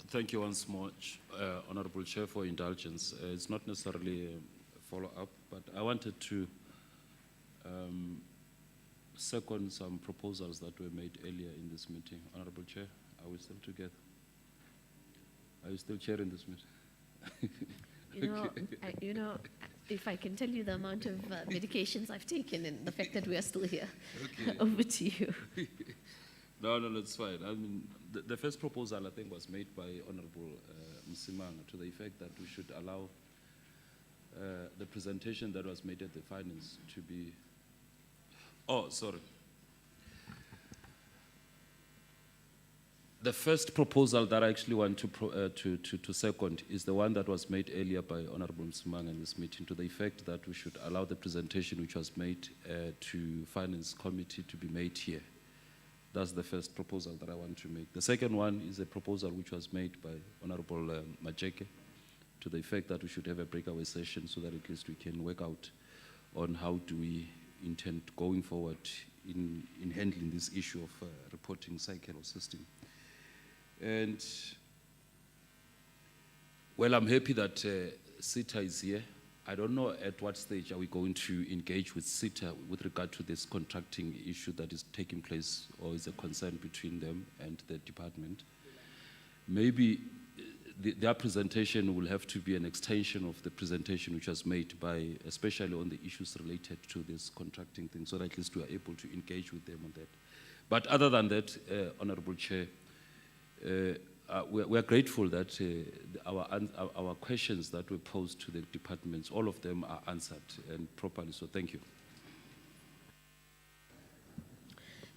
Thank you once more, Honorable Chair, for indulgence. It's not necessarily a follow-up, but I wanted to second some proposals that were made earlier in this meeting. Honorable Chair, are we still together? Are you still chairing this meeting? If I can tell you the amount of medications I've taken and the fact that we are still here. Okay. Over to you. No, it's fine. I mean, the first proposal, I think, was made by Honorable Msimanga to the effect that we should allow the presentation that was made at the finance to be... Oh, sorry. The first proposal that I actually want to second is the one that was made earlier by Honorable Msimanga in this meeting, to the effect that we should allow the presentation which was made to Finance Committee to be made here. That's the first proposal that I want to make. The second one is a proposal which was made by Honorable Majeke, to the effect that we should have a breakaway session so that at least we can work out on how do we intend going forward in handling this issue of reporting cycle system. And, well, I'm happy that CoGTA is here. I don't know at what stage are we going to engage with CoGTA with regard to this contracting issue that is taking place or is a concern between them and the department. Maybe their presentation will have to be an extension of the presentation which was made by, especially on the issues related to this contracting thing, so that at least we are able to engage with them on that. But other than that, Honorable Chair, we are grateful that our questions that were posed to the departments, all of them are answered and properly, so thank you.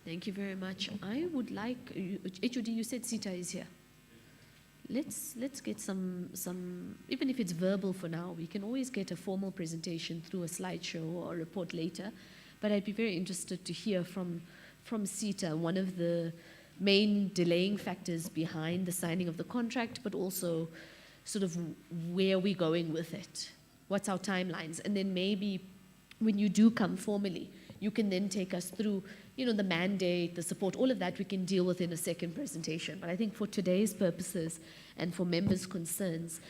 Thank you very much. I would like, HOD, you said CoGTA is here. Let's get some, even if it's verbal for now, we can always get a formal presentation through a slideshow or a report later, but I'd be very interested to hear from CoGTA, one of the main delaying factors behind the signing of the contract, but also sort of where we're going with it. What's our timelines? And then maybe when you do come formally, you can then take us through, the mandate, the support, all of that we can deal with in a second presentation. But I think for today's purposes and for members' concerns,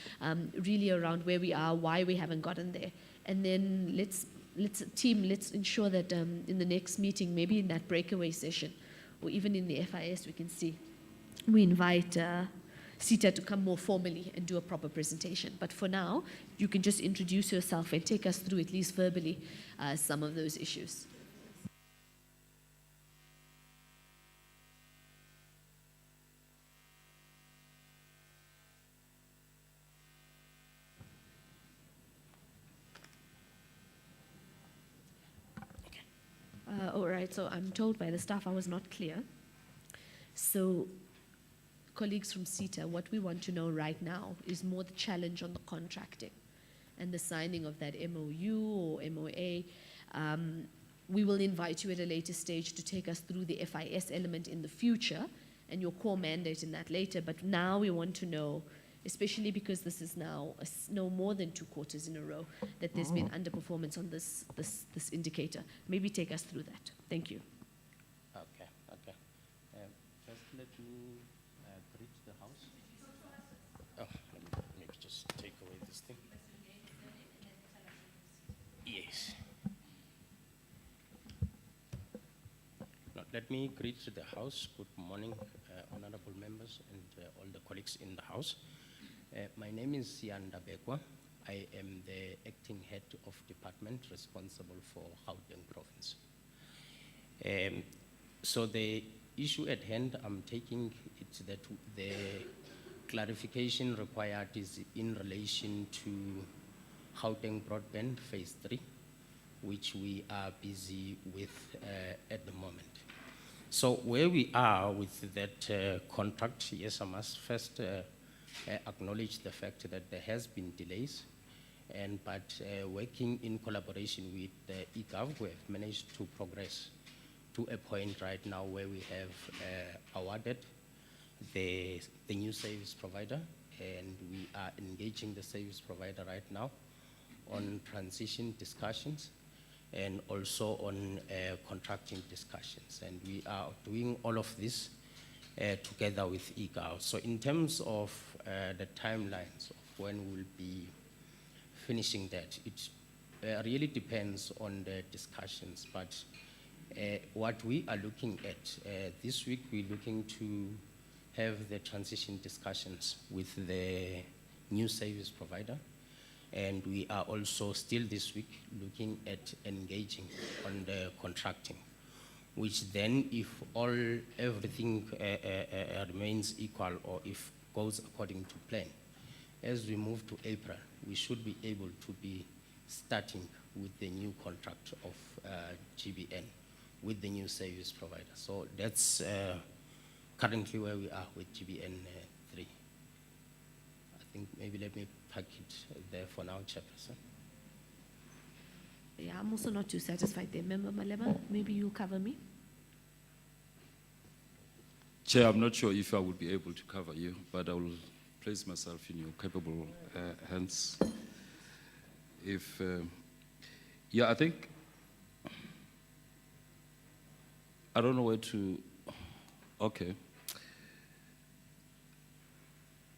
really around where we are, why we haven't gotten there. And then let's ensure that in the next meeting, maybe in that breakaway session, or even in the FIS, we invite CoGTA to come more formally and do a proper presentation. But for now, you can just introduce yourself and take us through, at least verbally, some of those issues. All right, so I'm told by the staff I was not clear. So, colleagues from CETA, what we want to know right now is more the challenge on the contracting and the signing of that MOU or MOA. We will invite you at a later stage to take us through the FIS element in the future and your core mandate in that later. But now we want to know, especially because this is now no more than 2 quarters in a row that there's been underperformance on this indicator. Maybe take us through that. Thank you. Okay. First, let me greet the House. Oh, let me maybe just take away this thing. Yes. Now, let me greet the House. Good morning, honorable members and all the colleagues in the House. My name is Sianda Bekwa. I am the acting head of department responsible for Gauteng province. So the issue at hand, I'm taking it that the clarification required is in relation to Gauteng broadband phase 3, which we are busy with at the moment. So where we are with that contract, yes, I must first acknowledge the fact that there has been delays, but working in collaboration with the eGov, we have managed to progress to a point right now where we have awarded the new service provider, and we are engaging the service provider right now on transition discussions and also on contracting discussions. And we are doing all of this together with eGov. So in terms of the timelines of when we'll be finishing that, it really depends on the discussions. But what we are looking at this week, we're looking to have the transition discussions with the new service provider. And we are also still this week looking at engaging on the contracting, which then, if everything remains equal or if goes according to plan, as we move to April, we should be able to be starting with the new contract of GBN with the new service provider. So that's currently where we are with GBN 3. I think maybe let me pack it there for now, Chairperson. Yeah, I'm also not too satisfied there. Member Malema, maybe you'll cover me? Chair, I'm not sure if I would be able to cover you, but I will place myself in your capable hands. If, yeah, I think, I don't know where to, okay.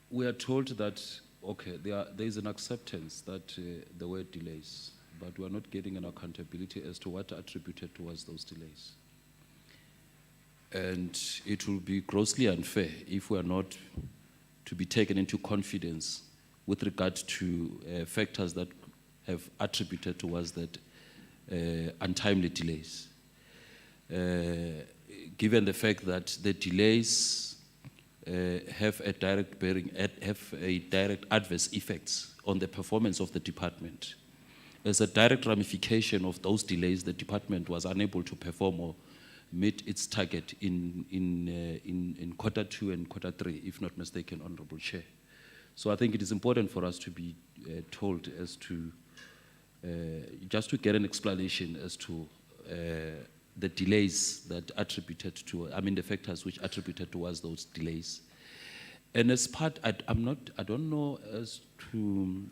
We are told that, okay, there is an acceptance that there were delays, but we are not getting an accountability as to what attributed towards those delays. And it will be grossly unfair if we are not to be taken into confidence with regard to factors that have attributed towards that untimely delays. Given the fact that the delays have a direct bearing, have a direct adverse effects on the performance of the department. As a direct ramification of those delays, the department was unable to perform or meet its target in quarter 2 and quarter 3, if not mistaken, Honorable Chair. So I think it is important for us to be told as to, just to get an explanation as to the delays that attributed to, I mean the factors which attributed towards those delays. And as part, I don't know as to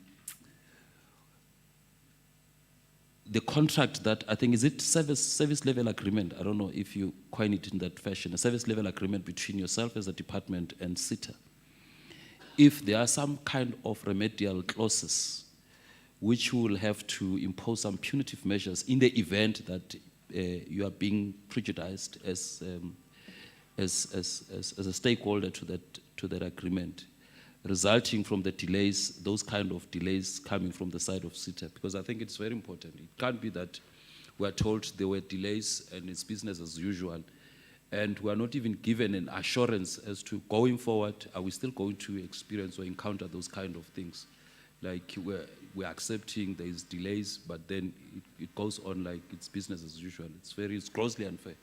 the contract that, I think, is it service level agreement? I don't know if you coin it in that fashion, a service level agreement between yourself as a department and CETA. If there are some kind of remedial clauses which will have to impose some punitive measures in the event that you are being prejudiced as a stakeholder to that agreement, resulting from the delays, those kind of delays coming from the side of CETA, because I think it's very important. It can't be that we are told there were delays and it's business as usual, and we are not even given an assurance as to going forward, are we still going to experience or encounter those kind of things? Like we're accepting there is delays, but then it goes on like it's business as usual. It's grossly unfair,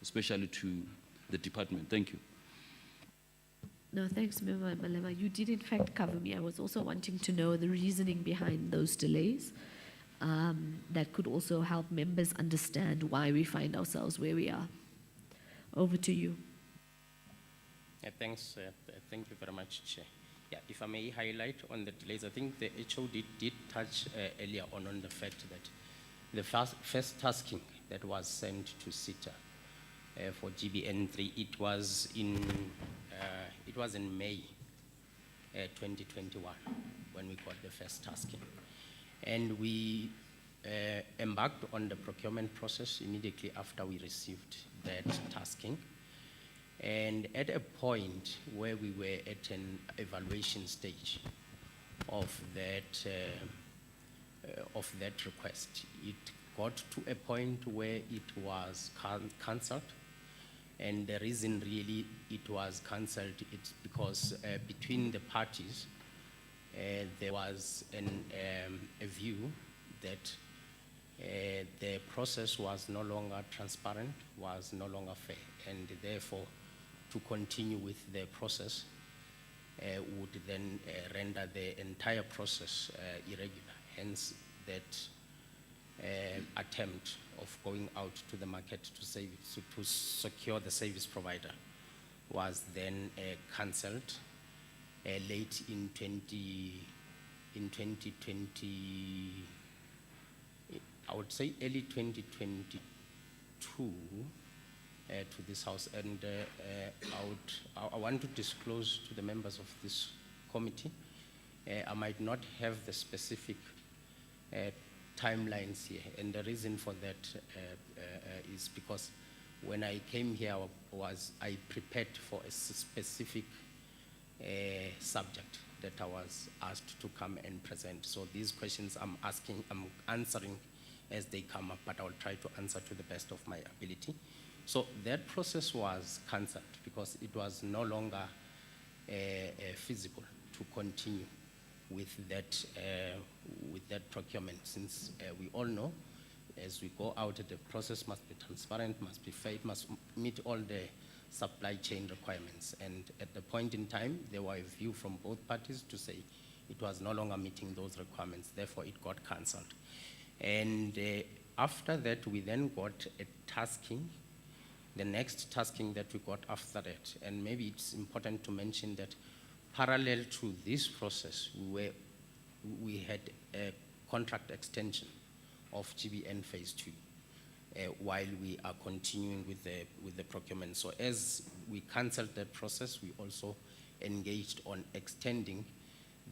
especially to the department. Thank you. No, thanks, Member Malema. You did in fact cover me. I was also wanting to know the reasoning behind those delays. That could also help members understand why we find ourselves where we are. Over to you. Thanks. Thank you very much, Chair. Yeah, if I may highlight on the delays, I think the HOD did touch earlier on the fact that the first tasking that was sent to SITA for GBN3, it was in May 2021 when we got the first tasking. And we embarked on the procurement process immediately after we received that tasking. And at a point where we were at an evaluation stage of that request, it got to a point where it was cancelled. And the reason really it was cancelled, it's because between the parties, there was a view that the process was no longer transparent, was no longer fair, and therefore to continue with the process would then render the entire process irregular. Hence, that attempt of going out to the market to secure the service provider was then cancelled late in 2020, I would say early 2022 to this House. And I want to disclose to the members of this committee, I might not have the specific timelines here, and the reason for that is because when I came here, I prepared for a specific subject that I was asked to come and present. So these questions I'm answering as they come up, but I'll try to answer to the best of my ability. So that process was cancelled because it was no longer feasible to continue with that procurement, since we all know as we go out, the process must be transparent, must be fair, must meet all the supply chain requirements. And at the point in time, there were a view from both parties to say it was no longer meeting those requirements, therefore it got cancelled. And after that, we then got a tasking, the next tasking that we got after that. And maybe it's important to mention that parallel to this process, we had a contract extension of GBN Phase 2 while we are continuing with the procurement. So as we cancelled that process, we also engaged on extending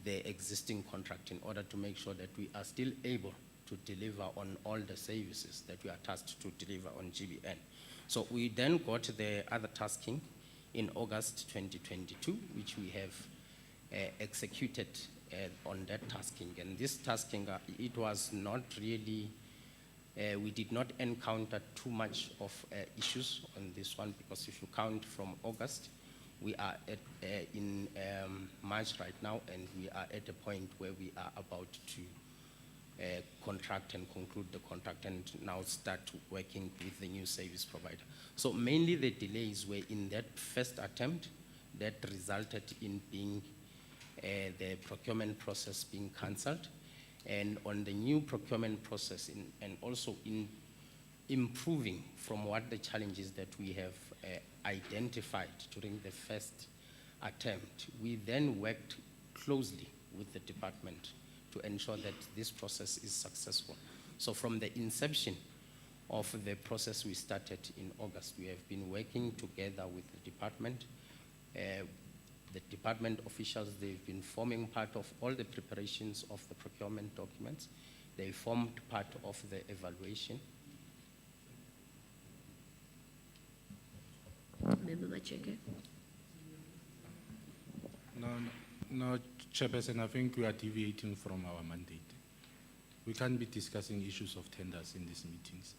the existing contract in order to make sure that we are still able to deliver on all the services that we are tasked to deliver on GBN. So we then got the other tasking in August 2022, which we have executed on that tasking. And this tasking, it was not really, we did not encounter too much of issues on this one, because if you count from August, we are in March right now, and we are at a point where we are about to contract and conclude the contract and now start working with the new service provider. So mainly the delays were in that first attempt that resulted in being the procurement process being cancelled, and on the new procurement process and also in improving from what the challenges that we have identified during the first attempt. We then worked closely with the department to ensure that this process is successful. So from the inception of the process we started in August, we have been working together with the department. The department officials, they've been forming part of all the preparations of the procurement documents. They formed part of the evaluation. Member Macheke. No, Chairperson, I think we are deviating from our mandate. We can't be discussing issues of tenders in these meetings.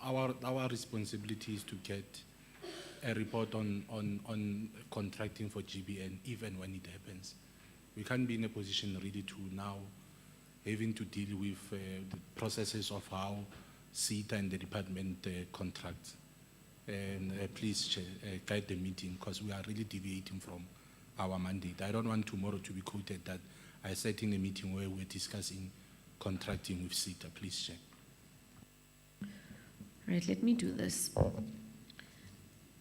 Our responsibility is to get a report on contracting for GBN, even when it happens. We can't be in a position really to now having to deal with the processes of how CoGTA and the department contract. And please, Chair, guide the meeting because we are really deviating from our mandate. I don't want tomorrow to be quoted that I sat in a meeting where we're discussing contracting with CoGTA. Please, Chair. Right, let me do this.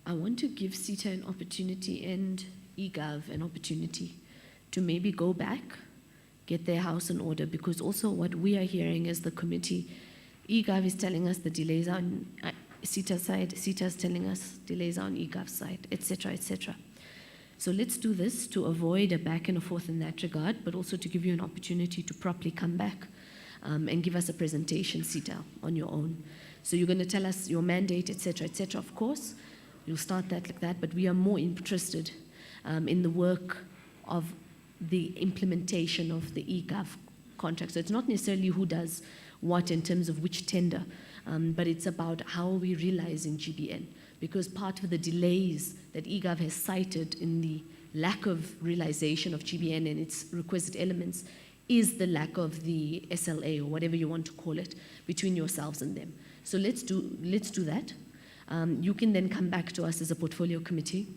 I want to give CoGTA an opportunity and eGov an opportunity to maybe go back, get their house in order, because also what we are hearing as the committee, eGov is telling us the delays are on CoGTA side, CoGTA is telling us delays are on eGov side, etc., etc. So let's do this to avoid a back and a forth in that regard, but also to give you an opportunity to properly come back and give us a presentation, CoGTA, on your own. So you're going to tell us your mandate, etc., etc., of course. You'll start that like that, but we are more interested in the work of the implementation of the eGov contract. So it's not necessarily who does what in terms of which tender, but it's about how we realize in GBN, because part of the delays that eGov has cited in the lack of realization of GBN and its requisite elements is the lack of the SLA, or whatever you want to call it, between yourselves and them. So let's do that. You can then come back to us as a portfolio committee,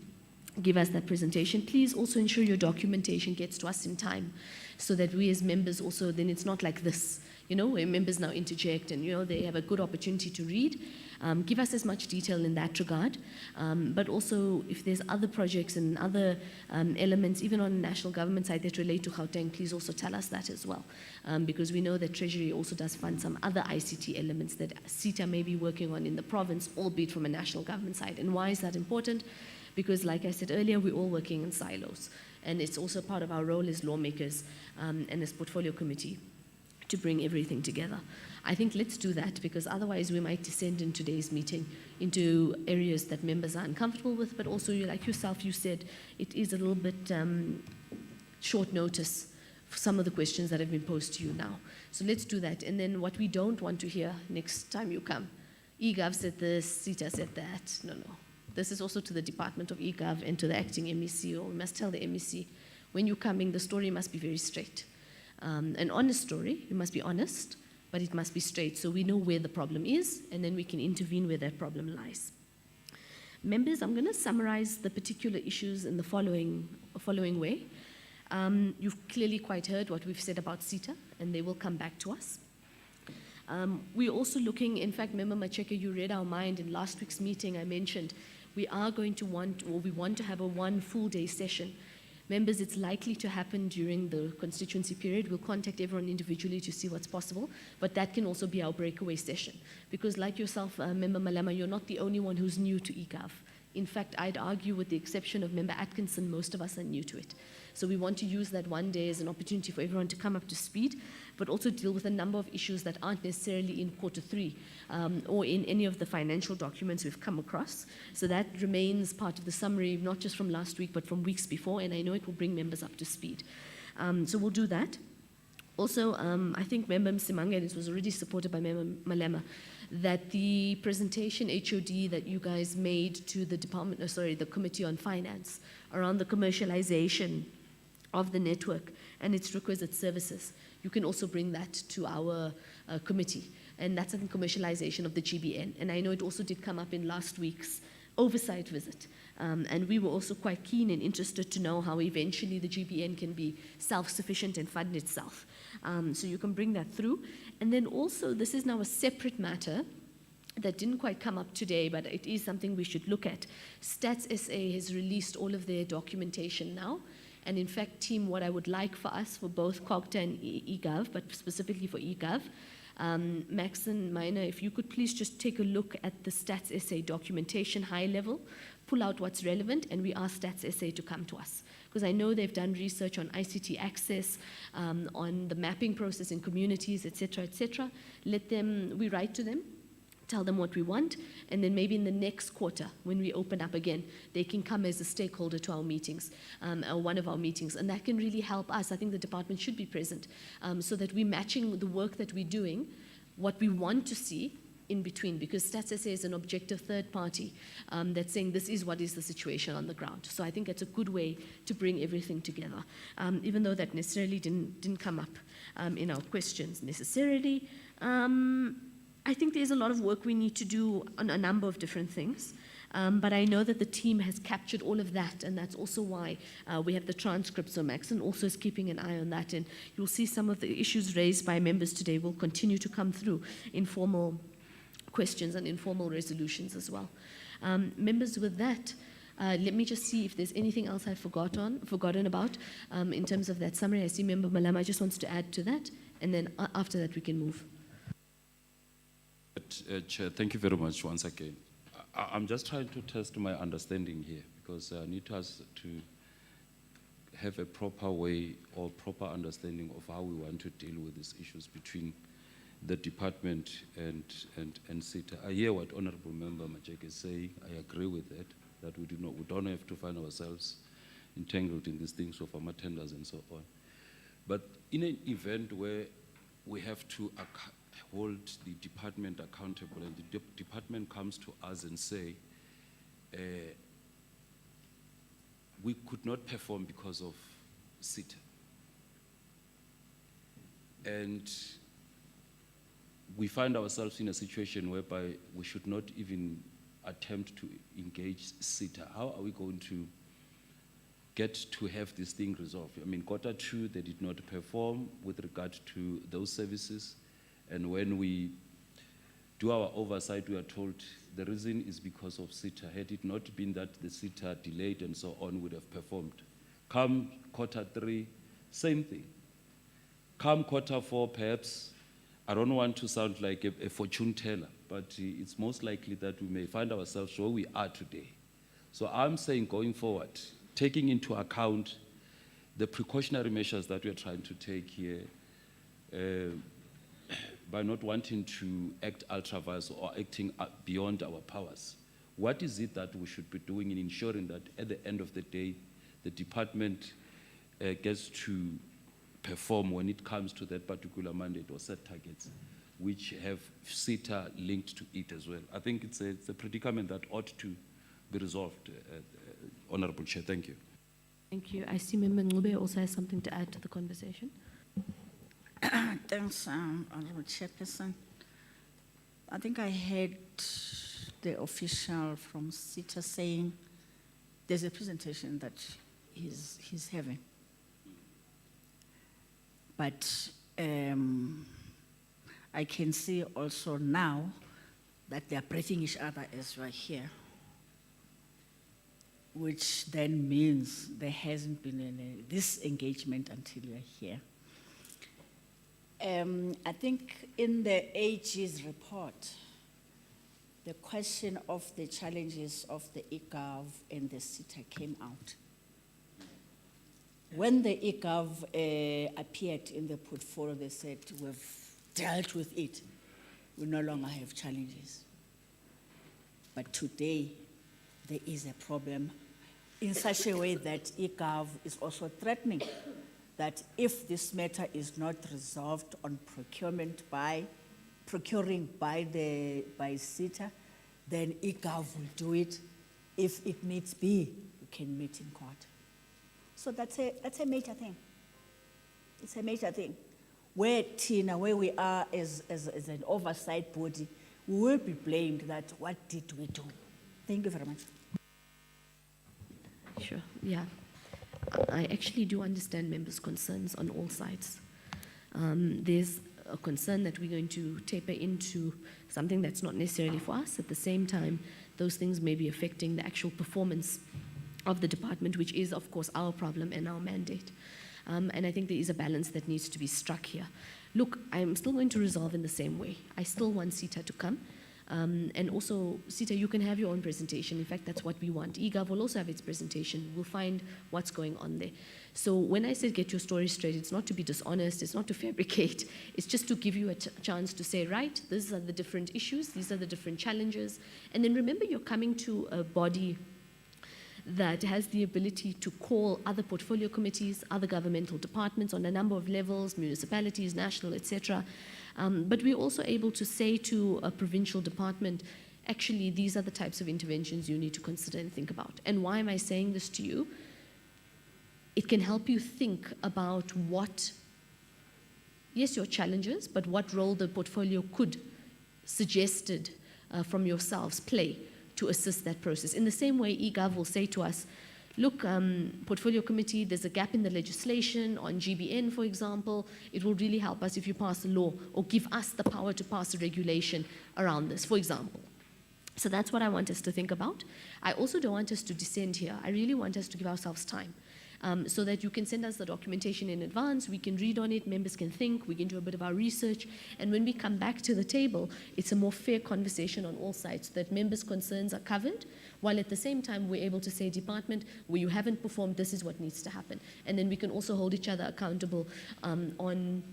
give us that presentation. Please also ensure your documentation gets to us in time so that we as members also, then it's not like this, where members now interject and, they have a good opportunity to read. Give us as much detail in that regard, but also if there's other projects and other elements, even on the national government side that relate to Gauteng, please also tell us that as well, because we know that Treasury also does fund some other ICT elements that CoGTA may be working on in the province, albeit from a national government side. And why is that important? Because like I said earlier, we're all working in silos, and it's also part of our role as lawmakers and as portfolio committee to bring everything together. I think let's do that, because otherwise we might descend in today's meeting into areas that members are uncomfortable with, but also like yourself, you said, it is a little bit short notice for some of the questions that have been posed to you now. So let's do that. And then what we don't want to hear next time you come, eGov said this, CoGTA said that. No. This is also to the Department of eGov and to the acting MEC, or we must tell the MEC, when you're coming, the story must be very straight. An honest story, you must be honest, but it must be straight so we know where the problem is, and then we can intervene where that problem lies. Members, I'm going to summarize the particular issues in the following way. You've clearly quite heard what we've said about CoGTA, and they will come back to us. We're also looking, in fact, Member Macheka, you read our mind in last week's meeting. I mentioned we want to have a one full day session. Members, it's likely to happen during the constituency period. We'll contact everyone individually to see what's possible, but that can also be our breakaway session. Because like yourself, Member Malema, you're not the only one who's new to eGov. In fact, I'd argue with the exception of Member Atkinson, most of us are new to it. So we want to use that one day as an opportunity for everyone to come up to speed, but also deal with a number of issues that aren't necessarily in Q3 or in any of the financial documents we've come across. So that remains part of the summary, not just from last week, but from weeks before, and I know it will bring members up to speed. So we'll do that. Also, I think Member Msimanga, and it was already supported by Member Malema, that the presentation HOD that you guys made to the the Committee on Finance around the commercialization of the network and its requisite services, you can also bring that to our committee. And that's the commercialization of the GBN. And I know it also did come up in last week's oversight visit. And we were also quite keen and interested to know how eventually the GBN can be self-sufficient and fund itself. So you can bring that through. And then also, this is now a separate matter that didn't quite come up today, but it is something we should look at. Stats SA has released all of their documentation now. And in fact, team, what I would like for us, for both CoGTA and eGov, but specifically for eGov, Max and Minor, if you could please just take a look at the Stats SA documentation high level, pull out what's relevant, and we ask Stats SA to come to us. Because I know they've done research on ICT access, on the mapping process in communities, et cetera, et cetera. We write to them, tell them what we want, and then maybe in the next quarter, when we open up again, they can come as a stakeholder to our meetings, or one of our meetings, and that can really help us. I think the department should be present, so that we're matching the work that we're doing, what we want to see, in between, because Stats SA is an objective third party that's saying this is what is the situation on the ground. So I think it's a good way to bring everything together, even though that necessarily didn't come up in our questions necessarily. I think there's a lot of work we need to do on a number of different things. But I know that the team has captured all of that, and that's also why we have the transcripts. So Maxon also is keeping an eye on that, and you'll see some of the issues raised by members today will continue to come through in formal questions and informal resolutions as well. Members, with that, let me just see if there's anything else I've forgotten about in terms of that summary. I see Member Malama just wants to add to that, and then after that we can move. Chair, thank you very much once again. I'm just trying to test my understanding here, because I need us to have a proper way or proper understanding of how we want to deal with these issues between the department and CoGTA. I hear what Honorable Member Majek is saying. I agree with that we don't have to find ourselves entangled in these things of our tenders and so on. But in an event where we have to hold the department accountable, and the department comes to us and say, we could not perform because of CoGTA. And we find ourselves in a situation whereby we should not even attempt to engage CoGTA. How are we going to get to have this thing resolved? I mean, Q2, they did not perform with regard to those services. And when we do our oversight, we are told the reason is because of CoGTA. Had it not been that the CoGTA delayed and so on, would have performed. Come Q3, same thing. Come Q4, perhaps, I don't want to sound like a fortune teller, but it's most likely that we may find ourselves where we are today. So I'm saying going forward, taking into account the precautionary measures that we're trying to take here, by not wanting to act ultra-vires or acting beyond our powers. What is it that we should be doing in ensuring that at the end of the day, the department gets to perform when it comes to that particular mandate or set targets, which have CoGTA linked to it as well? I think it's a predicament that ought to be resolved, Honorable Chair. Thank you. Thank you. I see Member Ngube also has something to add to the conversation. Thanks, Honorable Chairperson. I think I heard the official from CoGTA saying there's a presentation that he's having. But I can see also now that they are breathing each other as we're here, which then means there hasn't been any disengagement until we're here. I think in the AG's report, the question of the challenges of the eGov and the CoGTA came out. When the eGov appeared in the portfolio, they said, we've dealt with it. We no longer have challenges. But today, there is a problem in such a way that eGov is also threatening that if this matter is not resolved on procuring by CoGTA, then eGov will do it. If it needs be, we can meet in court. So that's a major thing. It's a major thing. Where Tina, where we are as an oversight body, we will be blamed that what did we do? Thank you very much. Sure, yeah. I actually do understand members' concerns on all sides. There's a concern that we're going to taper into something that's not necessarily for us. At the same time, those things may be affecting the actual performance of the department, which is, of course, our problem and our mandate. And I think there is a balance that needs to be struck here. Look, I'm still going to resolve in the same way. I still want CoGTA to come. And also, CoGTA, you can have your own presentation. In fact, that's what we want. eGov will also have its presentation. We'll find what's going on there. So when I said get your story straight, it's not to be dishonest, it's not to fabricate, it's just to give you a chance to say, right, these are the different issues, these are the different challenges. And then remember, you're coming to a body that has the ability to call other portfolio committees, other governmental departments on a number of levels, municipalities, national, etc., But we're also able to say to a provincial department, actually, these are the types of interventions you need to consider and think about. And why am I saying this to you? It can help you think about what, yes, your challenges, but what role the portfolio could, suggested from yourselves, play to assist that process. In the same way, eGov will say to us, look, portfolio committee, there's a gap in the legislation on GBN, for example. It will really help us if you pass a law or give us the power to pass a regulation around this, for example. So that's what I want us to think about. I also don't want us to descend here. I really want us to give ourselves time so that you can send us the documentation in advance, we can read on it, members can think, we can do a bit of our research, and when we come back to the table, it's a more fair conversation on all sides so that members' concerns are covered, while at the same time we're able to say, department, where you haven't performed, this is what needs to happen. And then we can also hold each other accountable on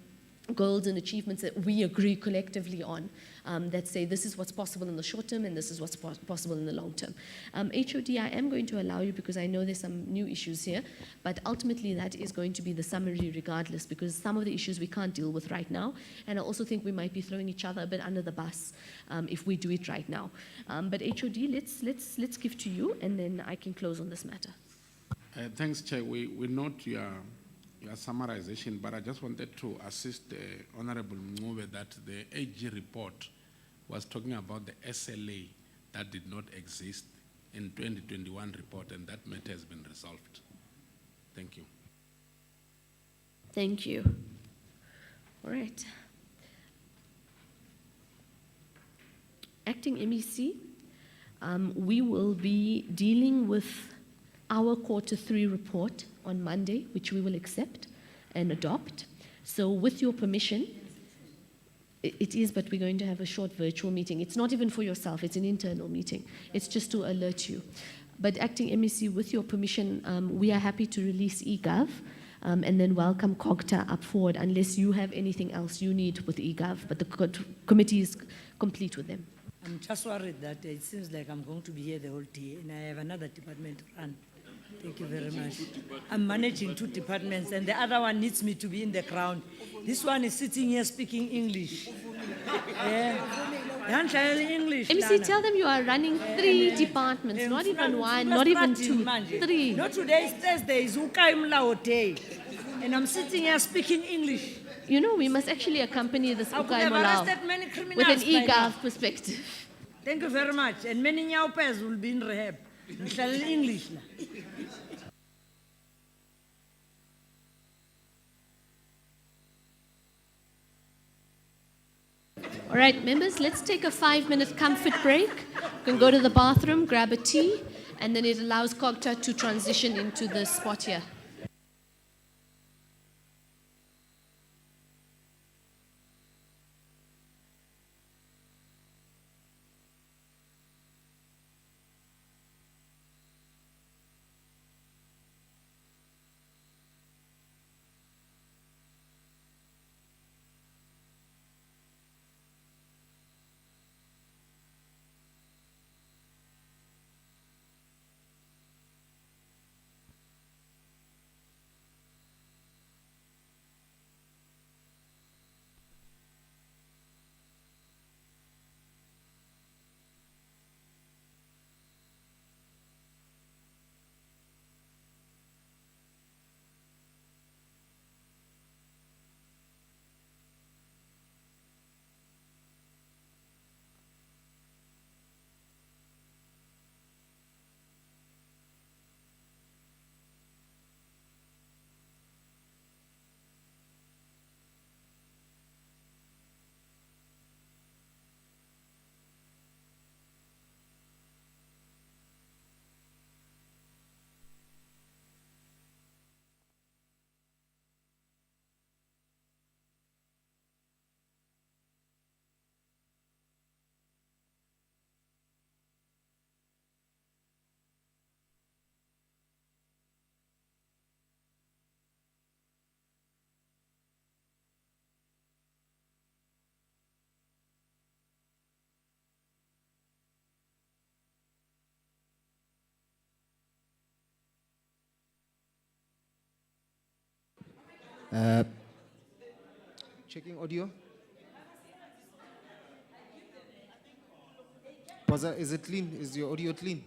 goals and achievements that we agree collectively on, that say this is what's possible in the short term and this is what's possible in the long term. HOD, I am going to allow you because I know there's some new issues here, but ultimately that is going to be the summary regardless, because some of the issues we can't deal with right now, and I also think we might be throwing each other a bit under the bus if we do it right now. But HOD, let's give to you, and then I can close on this matter. Thanks, Chair. We note your summarization, but I just wanted to assist the Honorable Mngube that the AG report was talking about the SLA that did not exist in 2021 report, and that matter has been resolved. Thank you. Thank you. All right. Acting MEC, we will be dealing with our Q3 report on Monday, which we will accept and adopt. So with your permission, it is, but we're going to have a short virtual meeting. It's not even for yourself, it's an internal meeting. It's just to alert you. But Acting MEC, with your permission, we are happy to release eGov and then welcome CoGTA up forward unless you have anything else you need with eGov, but the committee is complete with them. I'm just worried that it seems like I'm going to be here the whole day and I have another department to run. Thank you very much. I'm managing 2 departments and the other one needs me to be in the ground. This one is sitting here speaking English. English. MEC, tell them you are running 3 departments, not even 1, not even 2, 3. Not today is Thursday, it's Ukaimlao Day. And I'm sitting here speaking English. You know, we must actually accompany this I could have arrested Ukaimolao many criminals with an by now. eGov perspective. Thank you very much. And many Nyaupes will be in rehab. English. All right, members, let's take a 5-minute comfort break. You can go to the bathroom, grab a tea, and then it allows CoGTA to transition into the spot here. Checking audio. Is it clean? Is your audio clean?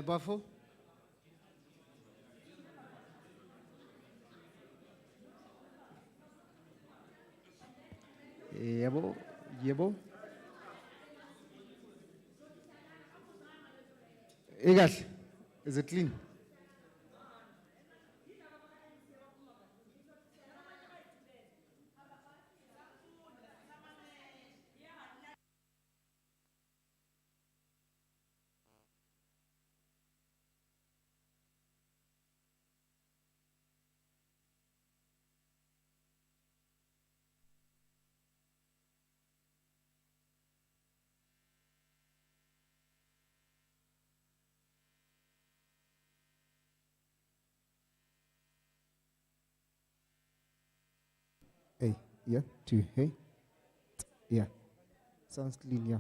Bafo? Yebo, yebo. Ikahle, is it clean? Hey, yeah, two, hey. Yeah, sounds clean, yeah.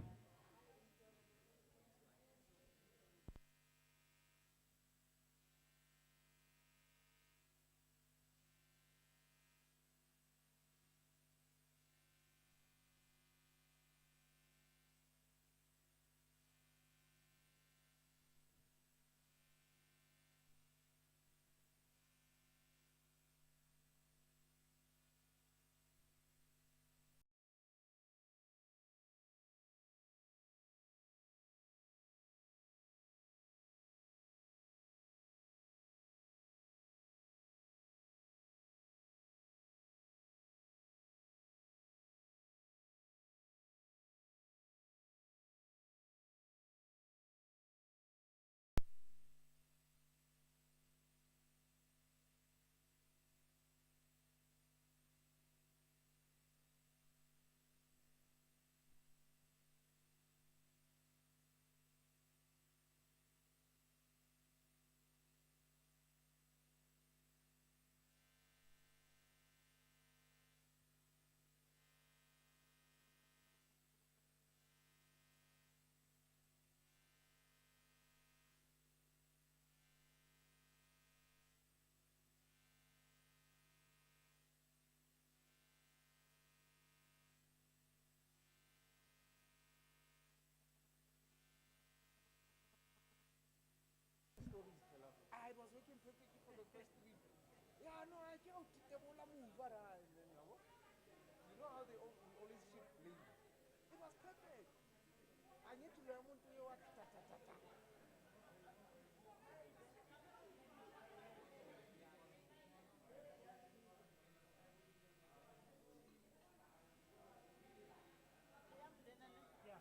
I was working perfectly for the first week. Yeah, no, I can't take the whole move, but you know how they always shift blame. It was perfect. I need to learn to do what ta ta ta ta. Yeah.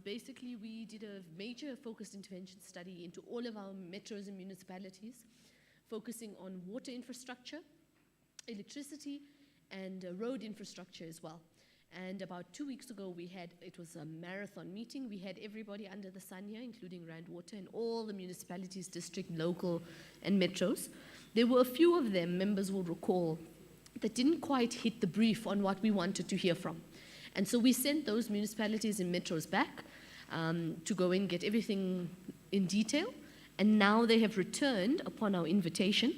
Basically, we did a major focused intervention study into all of our metros and municipalities, focusing on water infrastructure, electricity, and road infrastructure as well. And about 2 weeks ago, it was a marathon meeting. We had everybody under the sun here, including Rand Water and all the municipalities, district, local, and metros. There were a few of them, members will recall, that didn't quite hit the brief on what we wanted to hear from. And so we sent those municipalities and metros back to go and get everything in detail. And now they have returned upon our invitation.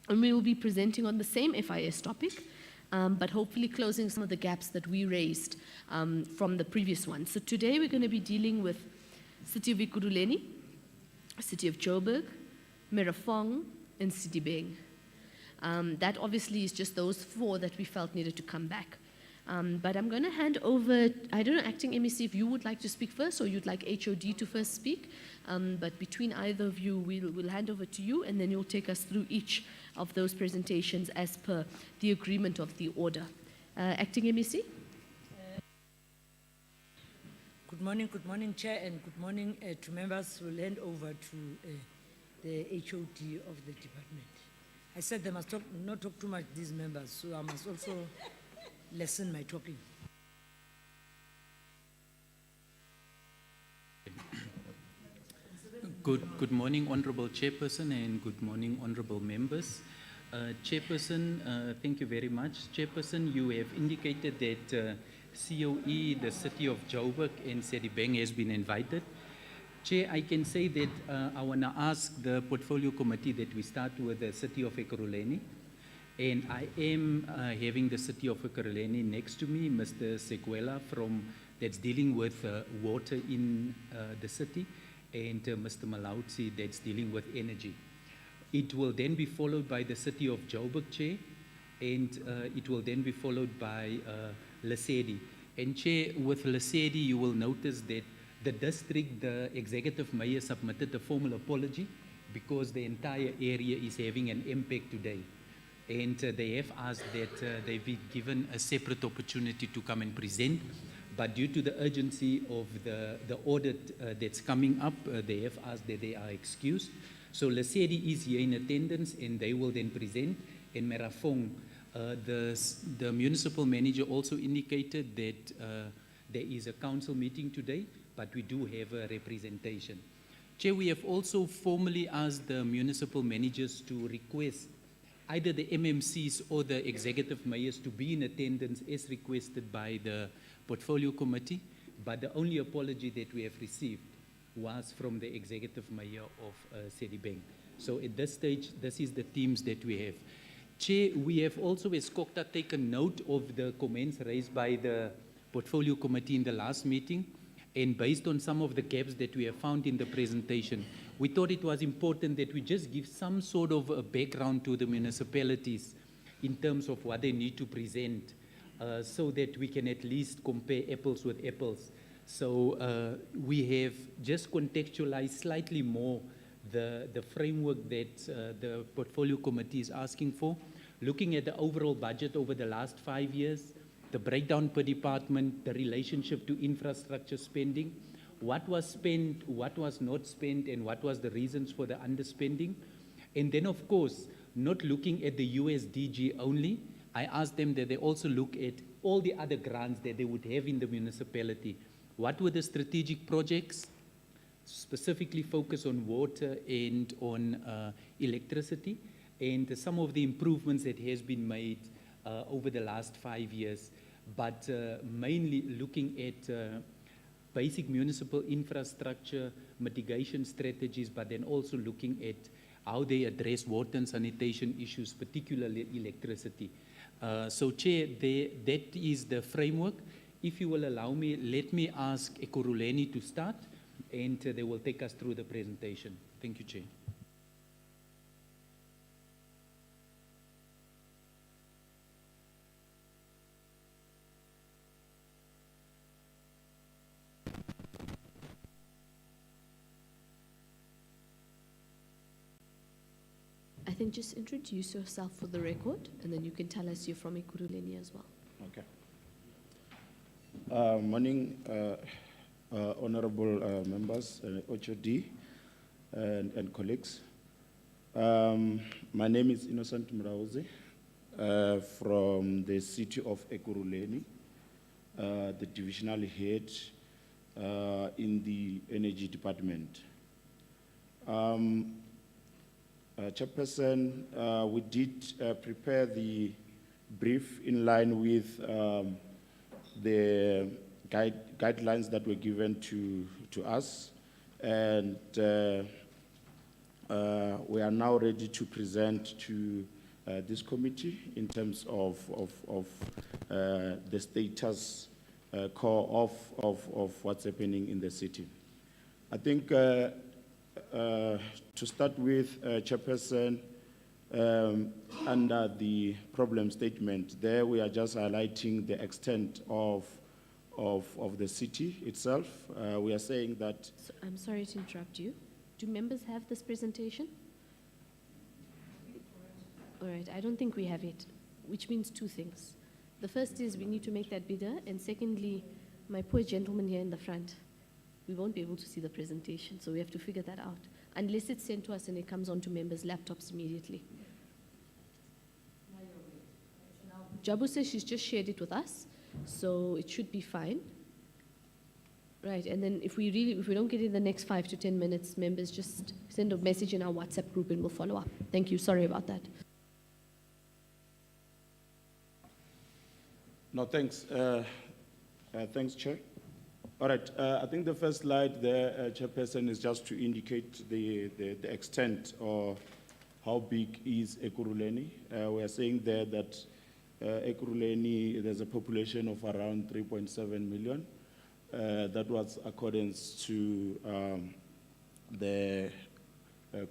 And we will be presenting on the same FIS topic, but hopefully closing some of the gaps that we raised from the previous one. So today we're going to be dealing with City of Ekurhuleni, City of Joburg, Merafong, and Sedibeng. That obviously is just those 4 that we felt needed to come back. But I'm going to hand over, I don't know, Acting MEC, if you would like to speak first or you'd like HOD to first speak. But between either of you, we'll hand over to you and then you'll take us through each of those presentations as per the agreement of the order. Acting MEC? Good morning, Chair, and good morning to members. We'll hand over to the HOD of the department. I said they must not talk too much, these members, so I must also lessen my talking. Good morning, Honorable Chairperson, and good morning, Honorable Members. Chairperson, thank you very much. Chairperson, you have indicated that COE, the City of Joburg, and Sedibeng has been invited. Chair, I can say that I want to ask the Portfolio Committee that we start with the City of Ekurhuleni. And I am having the City of Ekurhuleni next to me, Mr. Seguela, that's dealing with water in the city, and Mr. Malautsi that's dealing with energy. It will then be followed by the City of Joburg, Chair, and it will then be followed by Lesedi. And Chair, with Lesedi, you will notice that the district, the executive mayor submitted a formal apology because the entire area is having an impact today. And they have asked that they be given a separate opportunity to come and present. But due to the urgency of the audit that's coming up, they have asked that they are excused. So Lesedi is here in attendance and they will then present. In Merafong, the municipal manager also indicated that there is a council meeting today, but we do have a representation. Chair, we have also formally asked the municipal managers to request either the MMCs or the executive mayors to be in attendance as requested by the Portfolio Committee, but the only apology that we have received was from the executive mayor of Sedibeng. So at this stage, this is the teams that we have. Chair, we have also as CoGTA taken note of the comments raised by the Portfolio Committee in the last meeting, and based on some of the gaps that we have found in the presentation, we thought it was important that we just give some sort of a background to the municipalities in terms of what they need to present so that we can at least compare apples with apples. So we have just contextualized slightly more the framework that the Portfolio Committee is asking for, looking at the overall budget over the last 5 years, the breakdown per department, the relationship to infrastructure spending, what was spent, what was not spent, and what was the reasons for the underspending. And then, of course, not looking at the USDG only, I asked them that they also look at all the other grants that they would have in the municipality. What were the strategic projects, specifically focus on water and on electricity, and some of the improvements that has been made over the last 5 years, but mainly looking at basic municipal infrastructure, mitigation strategies, but then also looking at how they address water and sanitation issues, particularly electricity. So Chair, that is the framework. If you will allow me, let me ask Ekurhuleni to start, and they will take us through the presentation. Thank you, Chair. I think just introduce yourself for the record, and then you can tell us you're from Ekurhuleni as well. Okay. Morning, honorable members, OHD, and colleagues. My name is Innocent Mrauzi from the city of Ekurhuleni, the divisional head in the energy department. Chairperson, we did prepare the brief in line with the guidelines that were given to us, and we are now ready to present to this committee in terms of the status core of what's happening in the city. I think to start with, Chairperson, under the problem statement, there we are just highlighting the extent of the city itself. We are saying that... I'm sorry to interrupt you. Do members have this presentation? All right, I don't think we have it, which means two things. The first is we need to make that bigger, and secondly, my poor gentleman here in the front, we won't be able to see the presentation, so we have to figure that out, unless it's sent to us and it comes onto members' laptops immediately. Jabu says she's just shared it with us, so it should be fine. Right, and then if we don't get it in the next 5 to 10 minutes, members just send a message in our WhatsApp group and we'll follow up. Thank you, sorry about that. No, thanks. Thanks, Chair. All right, I think the first slide there, Chairperson, is just to indicate the extent or how big is Ekurhuleni. We are saying there that Ekurhuleni, there's a population of around 3.7 million. That was according to the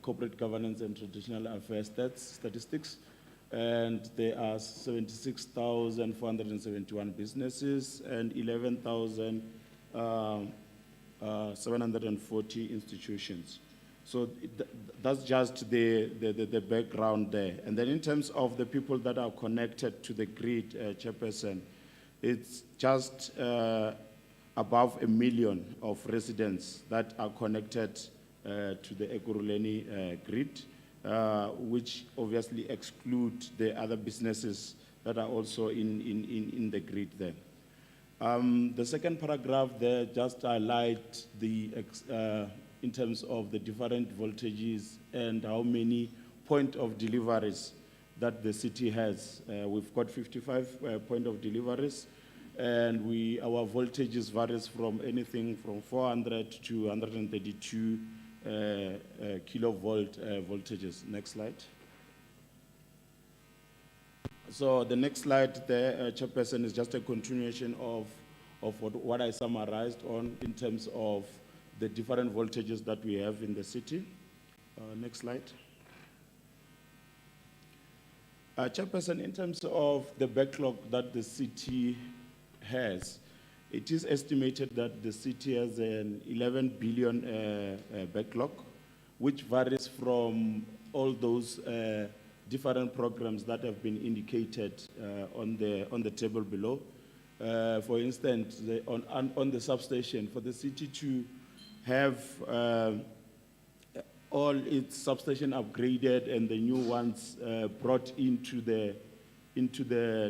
Corporate Governance and Traditional Affairs statistics. And there are 76,471 businesses and 11,740 institutions. So that's just the background there. And then in terms of the people that are connected to the grid, Chairperson, it's just above 1 million of residents that are connected to the Ekurhuleni grid, which obviously exclude the other businesses that are also in the grid there. The second paragraph there just highlight the, in terms of the different voltages and how many point of deliveries that the city has. We've got 55 point of deliveries, and our voltages varies from anything from 400 to 132 kilovolt voltages. Next slide. So the next slide there, Chairperson, is just a continuation of what I summarized on in terms of the different voltages that we have in the city. Next slide. Chairperson, in terms of the backlog that the city has, it is estimated that the city has an 11 billion backlog, which varies from all those different programs that have been indicated on the table below. For instance, on the substation, for the city to have all its substation upgraded and the new ones brought into the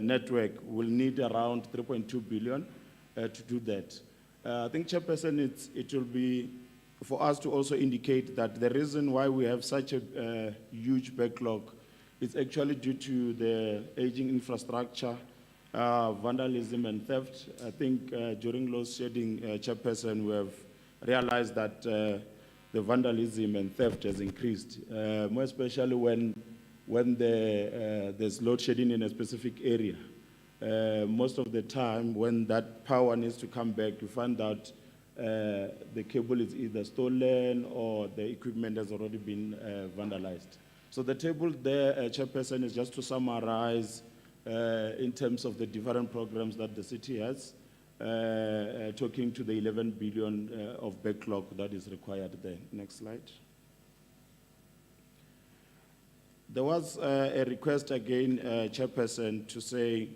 network, will need around 3.2 billion to do that. I think, Chairperson, it will be for us to also indicate that the reason why we have such a huge backlog is actually due to the aging infrastructure, vandalism and theft. I think during load shedding, Chairperson, we have realized that the vandalism and theft has increased, more especially when there's load shedding in a specific area. Most of the time, when that power needs to come back, you find out the cable is either stolen or the equipment has already been vandalized. So the table there, Chairperson, is just to summarize in terms of the different programs that the city has, talking to the 11 billion of backlog that is required there. Next slide. There was a request again, Chairperson, to say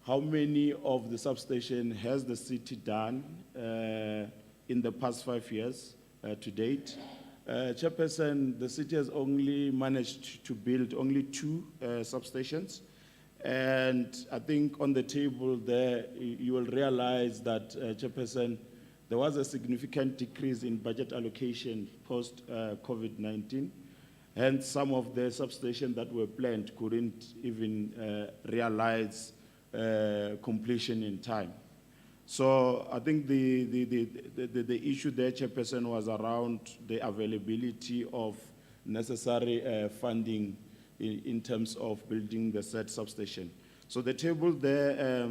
how many of the substation has the city done in the past 5 years to date. Chairperson, the city has only managed to build only 2 substations. And I think on the table there, you will realize that, Chairperson, there was a significant decrease in budget allocation post-COVID-19. Hence, some of the substations that were planned couldn't even realize completion in time. So I think the issue there, Chairperson, was around the availability of necessary funding in terms of building the said substation. So the table there,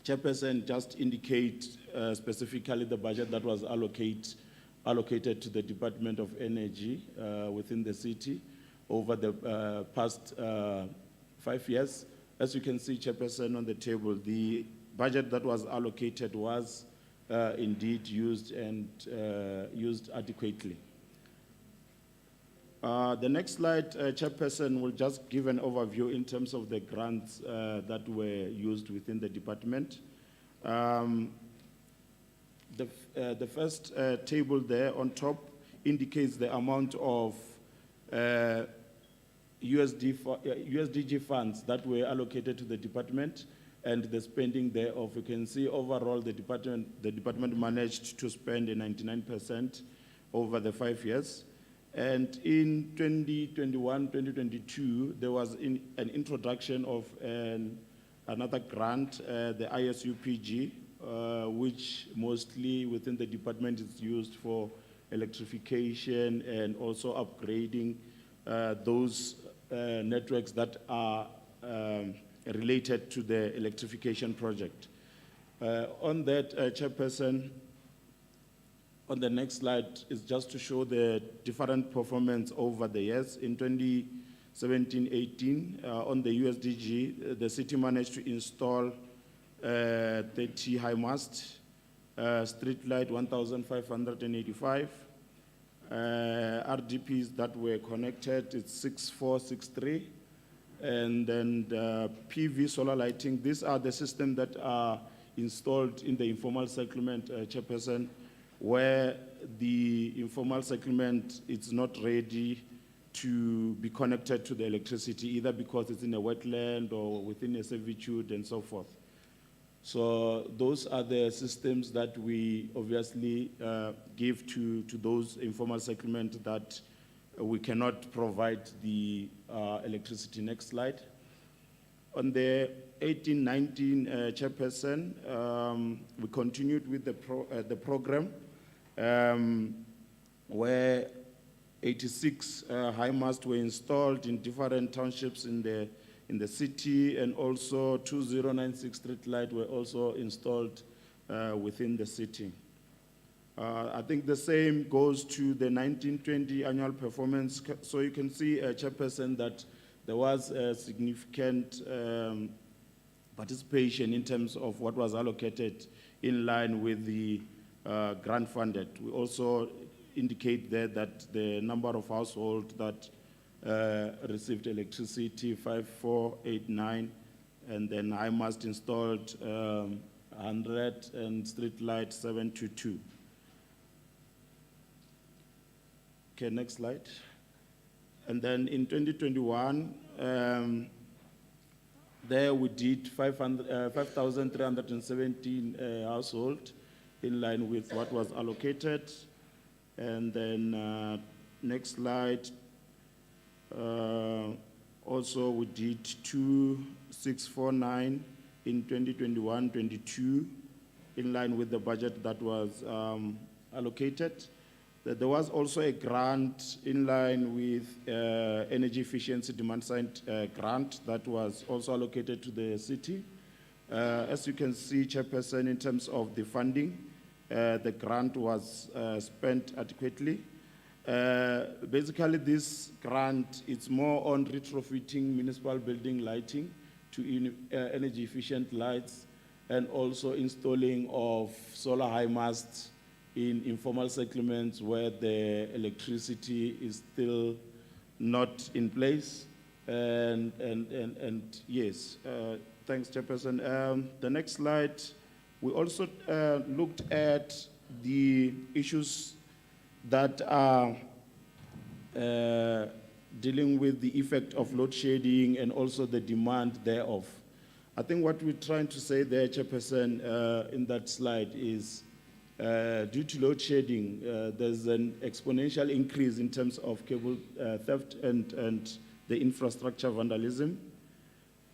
Chairperson, just indicate specifically the budget that was allocated to the Department of Energy within the city over the past 5 years. As you can see, Chairperson, on the table, the budget that was allocated was indeed used and used adequately. The next slide, Chairperson, will just give an overview in terms of the grants that were used within the department. The first table there on top indicates the amount of USDG funds that were allocated to the department and the spending thereof. You can see overall the department managed to spend 99% over the 5 years. And in 2021, 2022, there was an introduction of another grant, the ISUPG, which mostly within the department is used for electrification and also upgrading those networks that are related to the electrification project. On that, Chairperson, on the next slide is just to show the different performance over the years. In 2017-18, on the USDG, the city managed to install 30 high mast, street light 1,585, RDPs that were connected, it's 6463, and then the PV solar lighting. These are the systems that are installed in the informal settlement, Chairperson, where the informal settlement is not ready to be connected to the electricity, either because it's in a wetland or within a servitude and so forth. So those are the systems that we obviously give to those informal settlements that we cannot provide the electricity. Next slide. On the 18-19 Chairperson, we continued with the program where 86 high masts were installed in different townships in the city, and also 2096 street lights were also installed within the city. I think the same goes to the 1920 annual performance. So you can see, Chairperson, that there was a significant participation in terms of what was allocated in line with the grant funded. We also indicate there that the number of households that received electricity, 5489, and then high mast installed 100, and street light 722. Okay, next slide. And then in 2021, there we did 5,317 households in line with what was allocated. And then next slide, also we did 2,649 in 2021-22 in line with the budget that was allocated. There was also a grant in line with energy efficiency demand side grant that was also allocated to the city. As you can see, Chairperson, in terms of the funding, the grant was spent adequately. Basically, this grant is more on retrofitting municipal building lighting to energy efficient lights, and also installing of solar high masts in informal settlements where the electricity is still not in place. And yes, thanks, Chairperson. The next slide, we also looked at the issues that are dealing with the effect of load shedding and also the demand thereof. I think what we're trying to say there, Chairperson, in that slide is due to load shedding, there's an exponential increase in terms of cable theft and the infrastructure vandalism.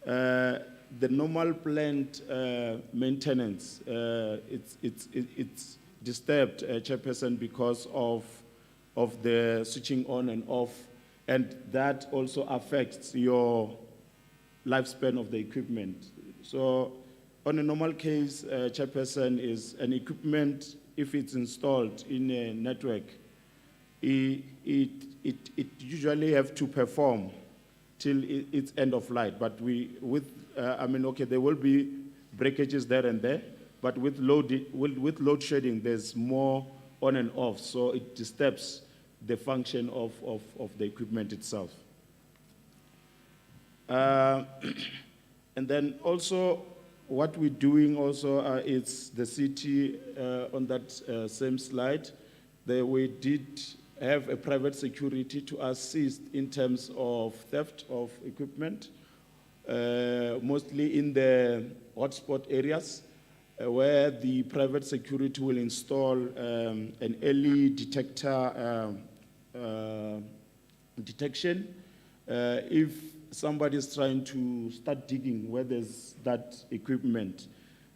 The normal planned maintenance, it's disturbed, Chairperson, because of the switching on and off, and that also affects your lifespan of the equipment. So on a normal case, Chairperson, is an equipment, if it's installed in a network, it usually have to perform till its end of life. But there will be breakages there and there, but with load shedding, there's more on and off, so it disturbs the function of the equipment itself. And then also, what we're doing also is the city, on that same slide, that we did have a private security to assist in terms of theft of equipment, mostly in the hotspot areas, where the private security will install an early detector detection. If somebody is trying to start digging where there's that equipment,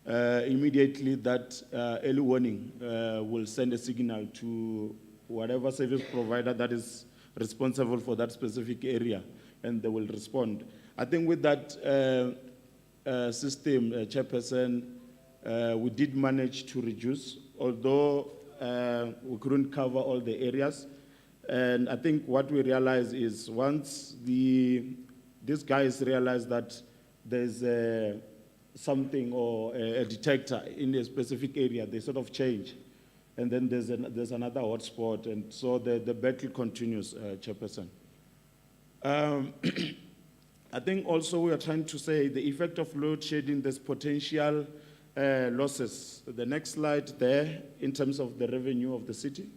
immediately that early warning will send a signal to whatever service provider that is responsible for that specific area, and they will respond. I think with that system, Chairperson, we did manage to reduce, although we couldn't cover all the areas. And I think what we realized is once these guys realize that there's something or a detector in a specific area, they sort of change. And then there's another hotspot, and so the battle continues, Chairperson. I think also we are trying to say the effect of load shedding, there's potential losses. The next slide there, in terms of the revenue of the city.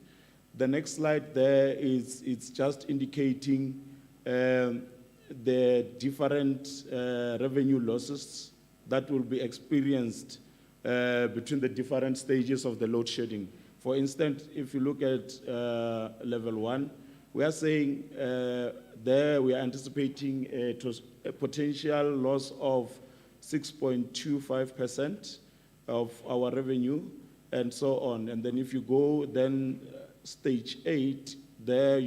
The next slide there it's just indicating the different revenue losses that will be experienced between the different stages of the load shedding. For instance, if you look at level 1, we are saying there we are anticipating a potential loss of 6.25% of our revenue and so on. And then if you go then stage 8, there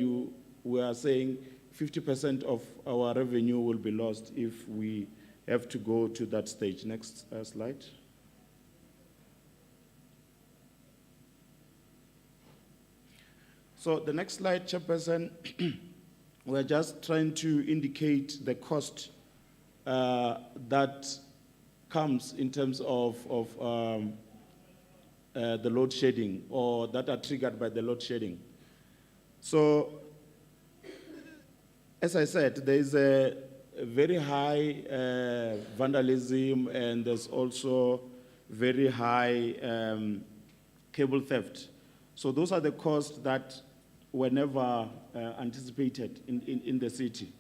we are saying 50% of our revenue will be lost if we have to go to that stage. Next slide. So the next slide, Chairperson, we're just trying to indicate the cost that comes in terms of the load shedding, or that are triggered by the load shedding. So, as I said, there is a very high vandalism, and there's also very high cable theft. So those are the costs that were never anticipated in the city.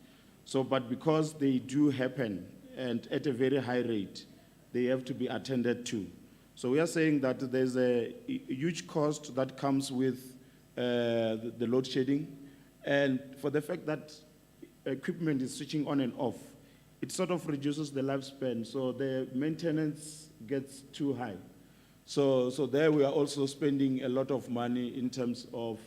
So, but because they do happen and at a very high rate, they have to be attended to. So we are saying that there's a huge cost that comes with the load shedding, and for the fact that equipment is switching on and off, it sort of reduces the lifespan, so the maintenance gets too high. So there we are also spending a lot of money in terms of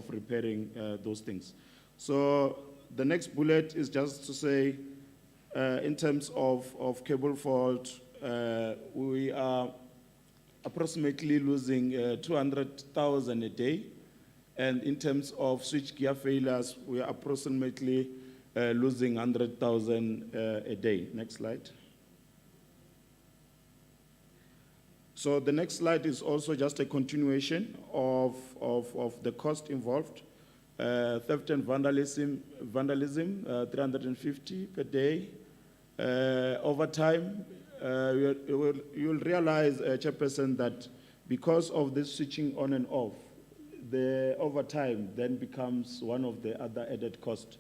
repairing those things. So the next bullet is just to say, in terms of cable fault, we are approximately losing 200,000 a day. And in terms of switch gear failures, we are approximately losing 100,000 a day. Next slide. So the next slide is also just a continuation of the cost involved. Theft and vandalism, 350 per day. Over time, you'll realize, Chairperson, that because of this switching on and off, the overtime then becomes one of the other added costs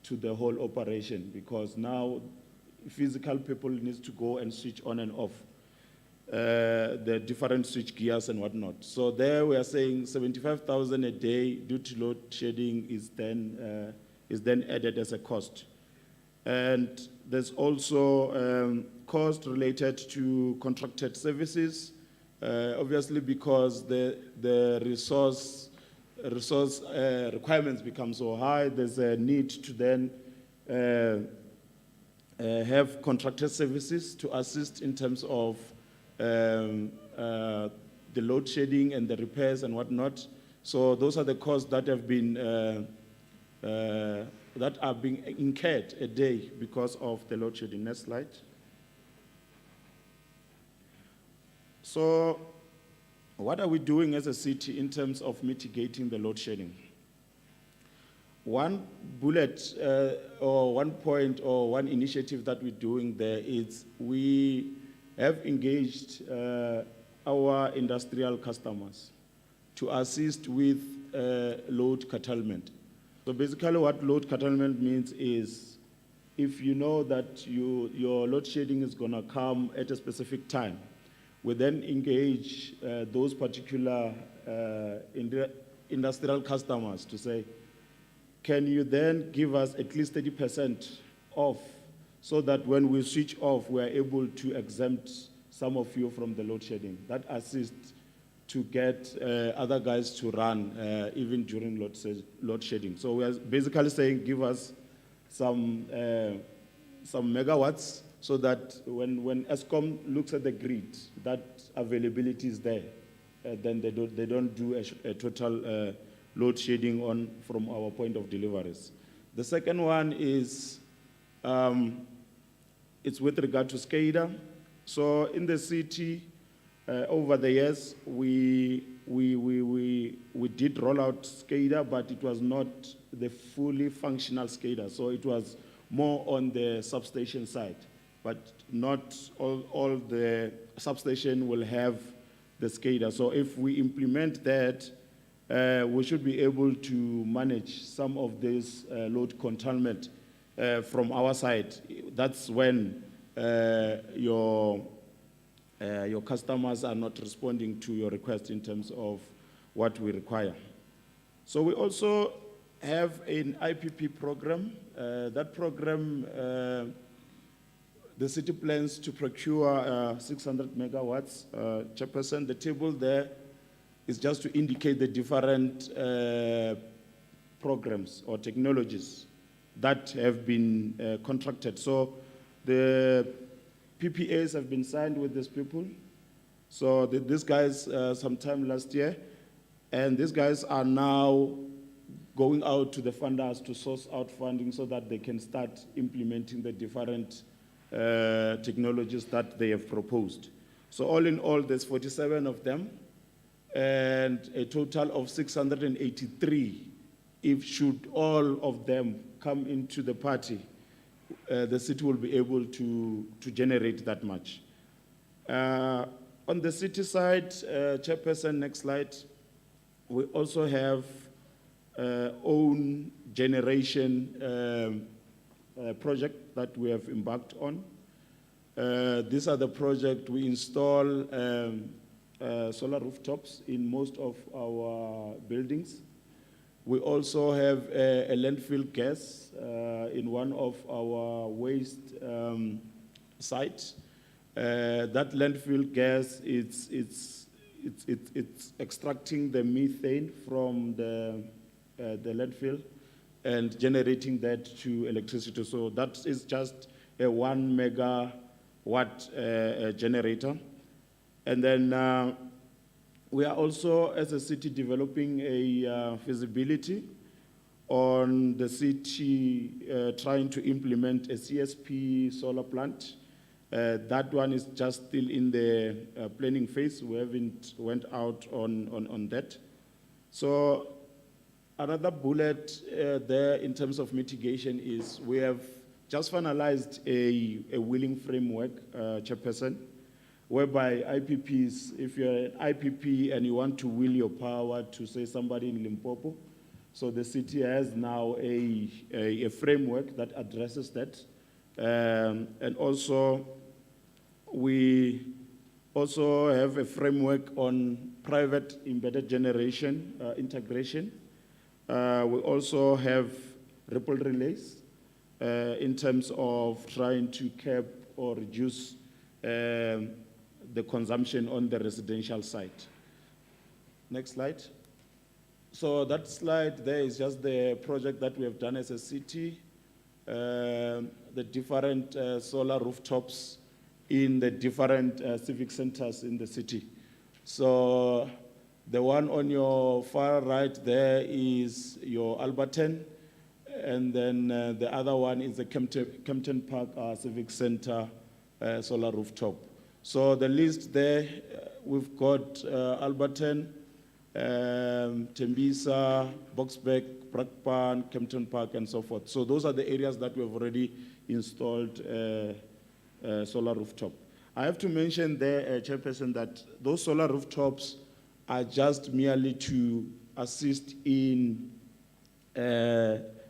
to the whole operation, because now physical people need to go and switch on and off the different switch gears and whatnot. So there we are saying 75,000 a day due to load shedding is then added as a cost. And there's also cost related to contracted services, obviously because the resource requirements become so high, there's a need to then have contracted services to assist in terms of the load shedding and the repairs and whatnot. So those are the costs that have been that are being incurred a day because of the load shedding. Next slide. So what are we doing as a city in terms of mitigating the load shedding? One bullet or one point or one initiative that we're doing there is we have engaged our industrial customers to assist with load curtailment. So basically what load curtailment means is if you know that your load shedding is going to come at a specific time, we then engage those particular industrial customers to say, can you then give us at least 30% off so that when we switch off, we are able to exempt some of you from the load shedding. That assists to get other guys to run even during load shedding. So we are basically saying give us some megawatts so that when Eskom looks at the grid, that availability is there. Then they don't do a total load shedding on from our point of deliveries. The second one is it's with regard to SCADA. So in the city, over the years, we did roll out SCADA, but it was not the fully functional SCADA. So it was more on the substation side, but not all the substation will have the SCADA. So if we implement that, we should be able to manage some of this load curtailment from our side. That's when your customers are not responding to your request in terms of what we require. So we also have an IPP program. That program, the city plans to procure 600 megawatts. Chairperson, the table there is just to indicate the different programs or technologies that have been contracted. So the PPAs have been signed with these people. So these guys sometime last year, and these guys are now going out to the funders to source out funding so that they can start implementing the different technologies that they have proposed. So all in all, there's 47 of them, and a total of 683. If should all of them come into the party, the city will be able to generate that much. On the city side, Chairperson, next slide, we also have own generation project that we have embarked on. These are the projects we install solar rooftops in most of our buildings. We also have a landfill gas in one of our waste sites. That landfill gas, it's extracting the methane from the landfill and generating that to electricity. So that is just a 1 megawatt generator. And then we are also, as a city, developing a feasibility on the city trying to implement a CSP solar plant. That one is just still in the planning phase. We haven't went out on that. So another bullet there in terms of mitigation is we have just finalized a willing framework, Chairperson, whereby IPPs, if you're an IPP and you want to will your power to, say, somebody in Limpopo, so the city has now a framework that addresses that. And also, we also have a framework on private embedded generation integration. We also have ripple relays in terms of trying to cap or reduce the consumption on the residential side. Next slide. So that slide there is just the project that we have done as a city, the different solar rooftops in the different civic centers in the city. So the one on your far right there is your Alberton, and then the other one is the Kempton Park Civic Center solar rooftop. So the list there, we've got Alberton, Tembisa, Boxbeck, Brakpan, Kempton Park, and so forth. So those are the areas that we've already installed solar rooftop. I have to mention there, Chairperson, that those solar rooftops are just merely to assist in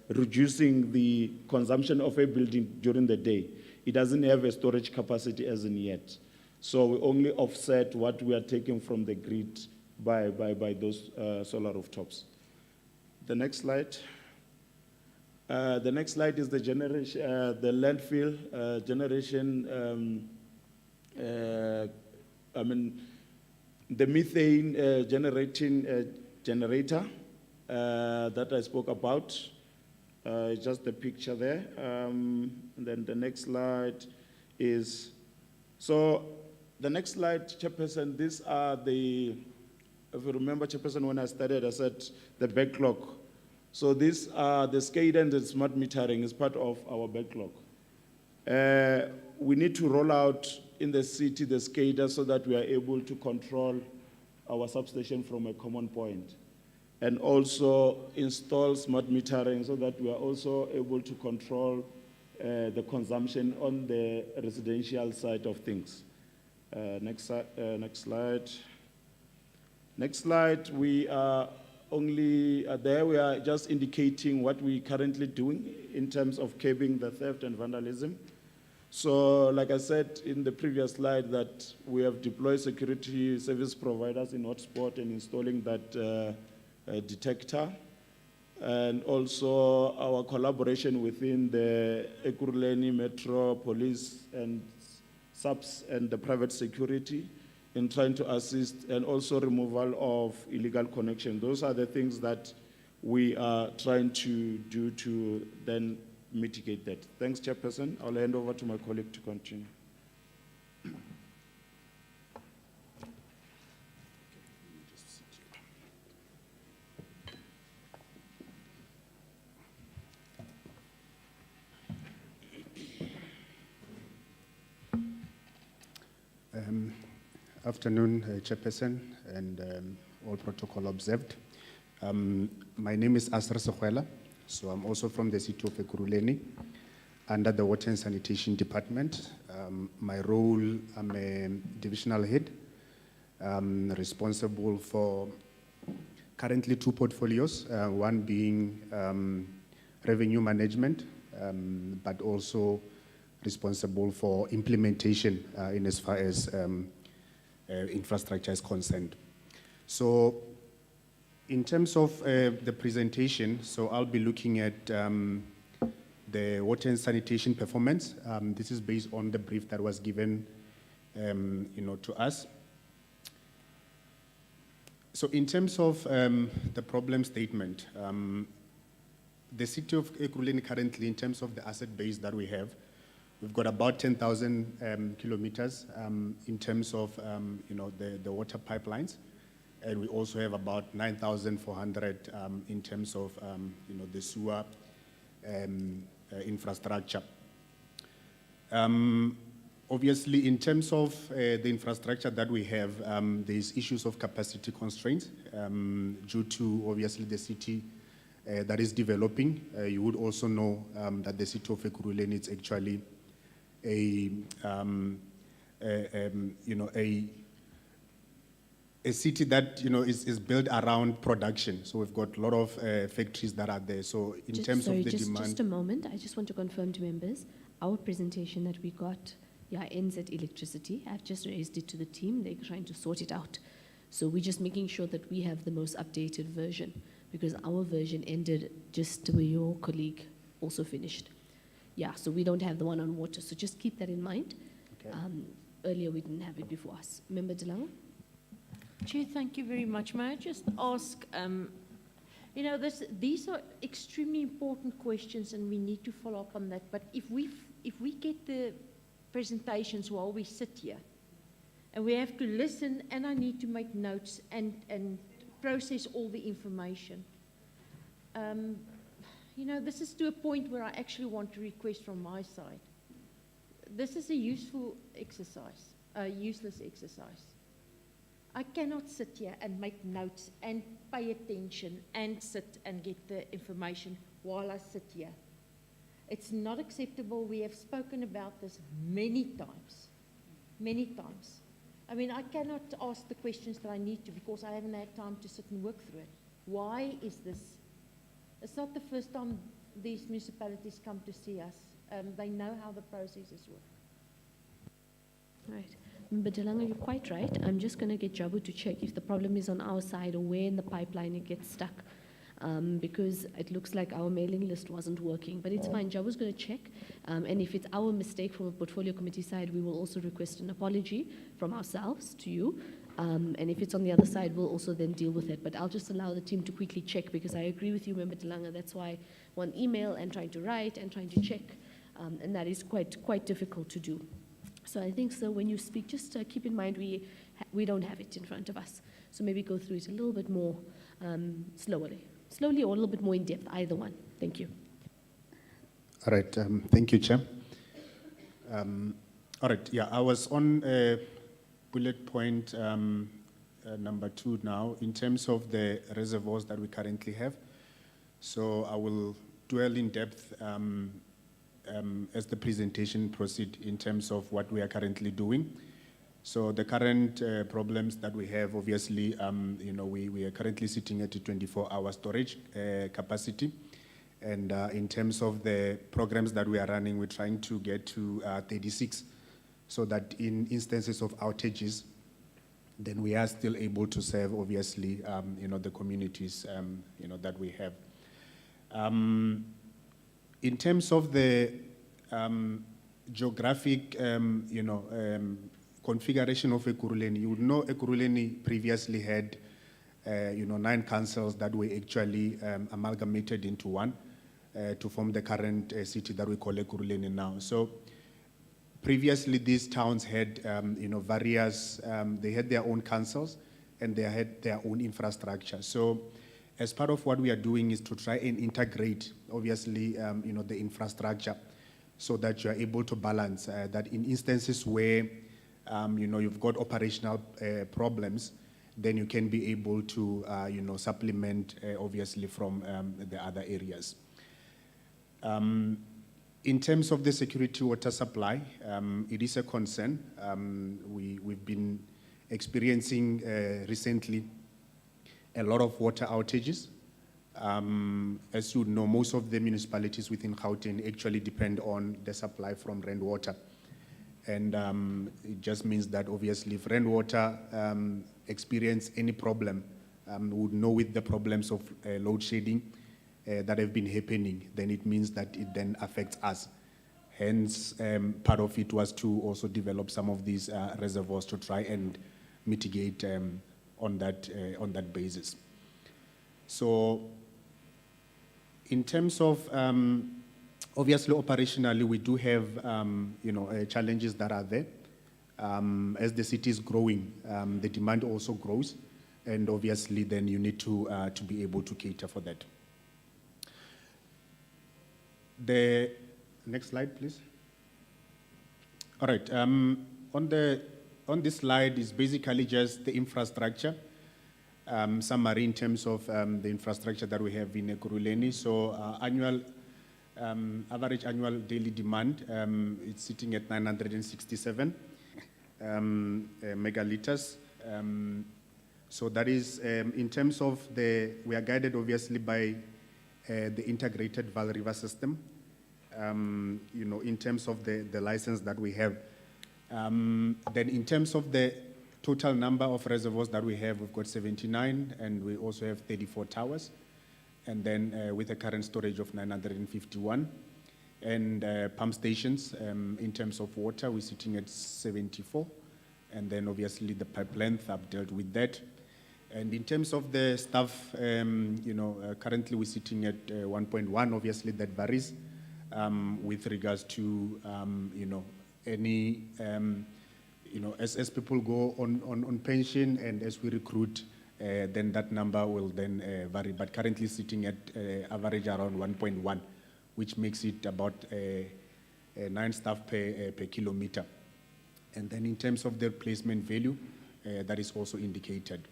reducing the consumption of a building during the day. It doesn't have a storage capacity as in yet. So we only offset what we are taking from the grid by those solar rooftops. The next slide. The next slide is the generation, the landfill generation. The methane generating generator that I spoke about. Just the picture there. And then the next slide is, so the next slide, Chairperson, these are the, if you remember, Chairperson, when I started, I said the backlog. So these are the SCADA and the smart metering is part of our backlog. We need to roll out in the city the SCADA so that we are able to control our substation from a common point. And also install smart metering so that we are also able to control the consumption on the residential side of things. Next slide. Next slide, we are only, there we are just indicating what we're currently doing in terms of curbing the theft and vandalism. So like I said in the previous slide that we have deployed security service providers in hotspot and installing that detector. And also our collaboration within the Ekurhuleni Metro Police and subs and the private security in trying to assist, and also removal of illegal connection. Those are the things that we are trying to do to then mitigate that. Thanks, Chairperson. I'll hand over to my colleague to continue. Afternoon, Chairperson, and all protocol observed. My name is Asra Sokwela, so I'm also from the city of Ekurhuleni, under the Water and Sanitation Department. My role, I'm a divisional head, responsible for currently 2 portfolios, one being revenue management, but also responsible for implementation in as far as infrastructure is concerned. So in terms of the presentation, so I'll be looking at the water and sanitation performance. This is based on the brief that was given to us. So in terms of the problem statement, the city of Ekurhuleni currently, in terms of the asset base that we have, we've got about 10,000 kilometers in terms of the water pipelines, and we also have about 9,400 in terms of the sewer infrastructure. Obviously, in terms of the infrastructure that we have, there's issues of capacity constraints due to obviously the city that is developing. You would also know that the city of Ekurhuleni is actually a a city that, is built around production. So we've got a lot of factories that are there. So in terms of the demand. Just a moment. I just want to confirm to members, our presentation that we got, ends at electricity. I've just raised it to the team. They're trying to sort it out. So we're just making sure that we have the most updated version, because our version ended just where your colleague also finished. Yeah, so we don't have the one on water. So just keep that in mind. Okay. Earlier we didn't have it before us. Member Delanga? Chair, thank you very much. May I just ask, these are extremely important questions and we need to follow up on that. But if we get the presentations while we sit here, and we have to listen, and I need to make notes and process all the information. This is to a point where I actually want to request from my side. This is a useful exercise, a useless exercise. I cannot sit here and make notes and pay attention and sit and get the information while I sit here. It's not acceptable. We have spoken about this many times, many times. I mean, I cannot ask the questions that I need to because I haven't had time to sit and work through it. Why is this? It's not the first time these municipalities come to see us. They know how the processes work. Right. But Delanga, you're quite right. I'm just going to get Jabu to check if the problem is on our side or where in the pipeline it gets stuck. Because it looks like our mailing list wasn't working. But it's fine. Jabu's going to check. And if it's our mistake from a portfolio committee side, we will also request an apology from ourselves to you. And if it's on the other side, we'll also then deal with it. But I'll just allow the team to quickly check, because I agree with you, Member Delanga. That's why one email and trying to write and trying to check. And that is quite difficult to do. So I think, so when you speak, just keep in mind we don't have it in front of us. So maybe go through it a little bit more slowly or a little bit more in depth, either one. Thank you. All right, thank you, Chair. All right, I was on bullet point number 2 now, in terms of the reservoirs that we currently have. So I will dwell in depth as the presentation proceeds in terms of what we are currently doing. So the current problems that we have, obviously, we are currently sitting at a 24-hour storage capacity. And in terms of the programs that we are running, we're trying to get to 36, so that in instances of outages, then we are still able to serve, obviously, the communities, that we have. In terms of the geographic, configuration of Ekurhuleni, you would know Ekurhuleni previously had, 9 councils that were actually amalgamated into one to form the current city that we call Ekurhuleni now. So previously, these towns had, various, they had their own councils and they had their own infrastructure. So as part of what we are doing is to try and integrate, obviously, the infrastructure, so that you are able to balance that in instances where, you've got operational problems, then you can be able to, supplement, obviously, from the other areas. In terms of the security water supply, it is a concern. We've been experiencing recently a lot of water outages. As you know, most of the municipalities within Gauteng actually depend on the supply from rainwater. And it just means that obviously if rainwater experience any problem, we would know with the problems of load shedding that have been happening, then it means that it then affects us. Hence, part of it was to also develop some of these reservoirs to try and mitigate on that basis. So, in terms of obviously operationally, we do have challenges that are there. As the city is growing, the demand also grows, and obviously then you need to be able to cater for that. The next slide, please. All right. On this slide is basically just the infrastructure summary in terms of the infrastructure that we have in Ekurhuleni. So average annual daily demand, it's sitting at 967. megaliters. So that is, in terms of we are guided obviously by the integrated Val River system, in terms of the license that we have. Then in terms of the total number of reservoirs that we have, we've got 79, and we also have 34 towers, and then with a current storage of 951. And pump stations, in terms of water, we're sitting at 74, and then obviously the pipe length, I've dealt with that. And in terms of the staff, currently we're sitting at 1.1. Obviously, that varies with regards to any as people go on pension and as we recruit, then that number will then vary. But currently sitting at average around 1.1, which makes it about 9 staff per kilometer. And then in terms of the replacement value, that is also indicated.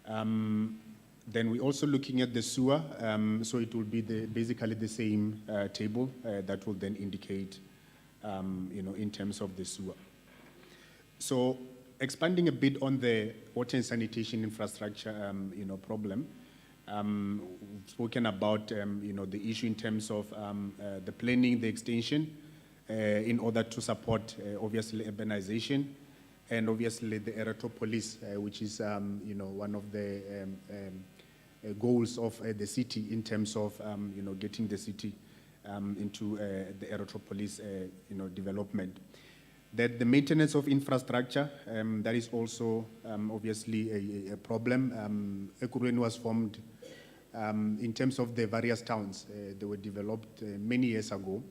Then we're also looking at the sewer, so it will be basically the same table that will then indicate, in terms of the sewer. So expanding a bit on the water and sanitation infrastructure, problem, we've spoken about, the issue in terms of the planning, the extension, in order to support, obviously, urbanization, and obviously the Erotopolis, which is, one of the goals of the city in terms of, getting the city into the Erotopolis, development. That the maintenance of infrastructure, that is also obviously a problem. Ekurhuleni was formed in terms of the various towns. They were developed many years ago,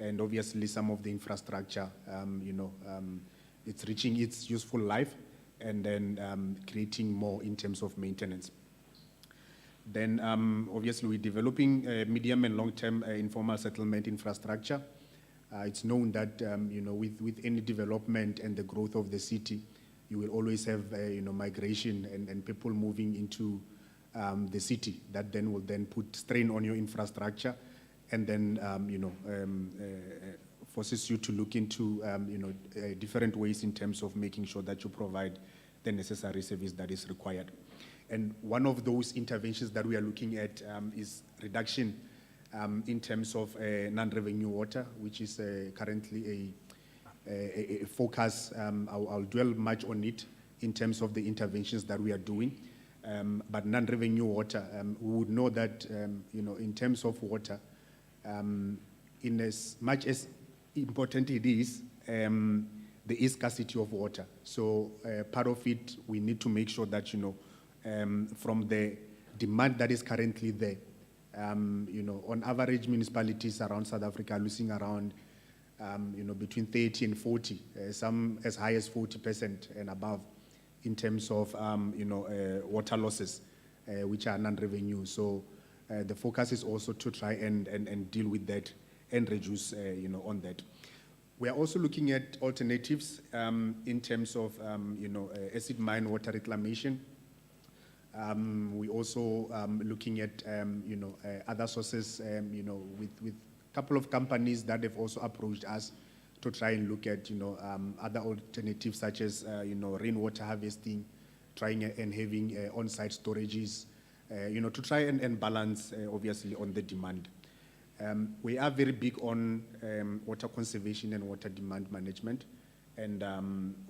and obviously some of the infrastructure, it's reaching its useful life, and then creating more in terms of maintenance. Then obviously we're developing medium and long-term informal settlement infrastructure. It's known that with any development and the growth of the city, you will always have migration and people moving into the city. That then will then put strain on your infrastructure, and then forces you to look into different ways in terms of making sure that you provide the necessary service that is required. And one of those interventions that we are looking at is reduction in terms of non-revenue water, which is currently a focus. I'll dwell much on it in terms of the interventions that we are doing. But non-revenue water, we would know that, in terms of water, in as much as important it is, there is scarcity of water. So part of it, we need to make sure that, from the demand that is currently there, on average, municipalities around South Africa are losing around, between 30 and 40, some as high as 40% and above in terms of, water losses, which are non-revenue. So the focus is also to try and deal with that and reduce, on that. We are also looking at alternatives in terms of, acid mine water reclamation. We also looking at, other sources, with a couple of companies that have also approached us to try and look at, other alternatives such as, rainwater harvesting, trying and having on-site storages, to try and balance, obviously, on the demand. We are very big on water conservation and water demand management, and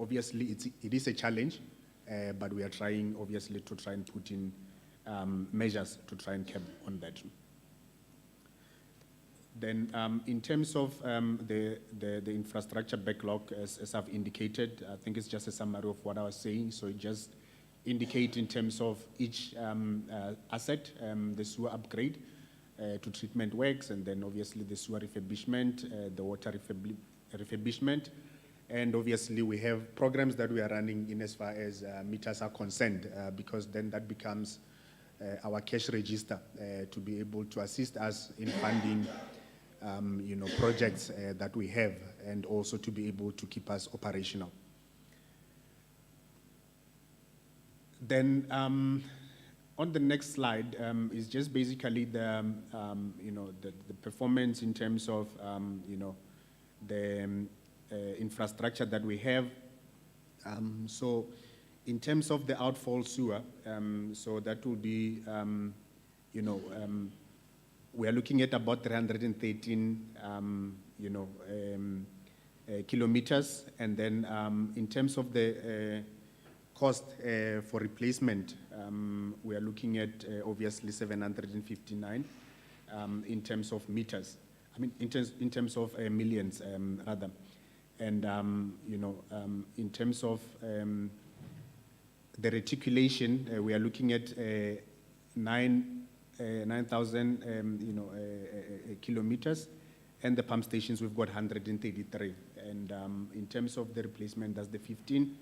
obviously it is a challenge, but we are trying, obviously, to try and put in measures to try and cap on that. Then in terms of the infrastructure backlog, as I've indicated, I think it's just a summary of what I was saying. So it just indicate in terms of each asset, the sewer upgrade to treatment works, and then obviously the sewer refurbishment, the water refurbishment. And obviously we have programs that we are running in as far as meters are concerned, because then that becomes our cash register to be able to assist us in funding projects that we have, and also to be able to keep us operational. Then on the next slide is just basically the performance in terms of the infrastructure that we have. So in terms of the outfall sewer, so that will be, we are looking at about 313, kilometers. And then in terms of the cost for replacement, we are looking at obviously 759 in terms of meters. I mean, in terms of millions, rather. And, in terms of the reticulation, we are looking at 9,000, kilometers. And the pump stations, we've got 133. And in terms of the replacement, that's the 15.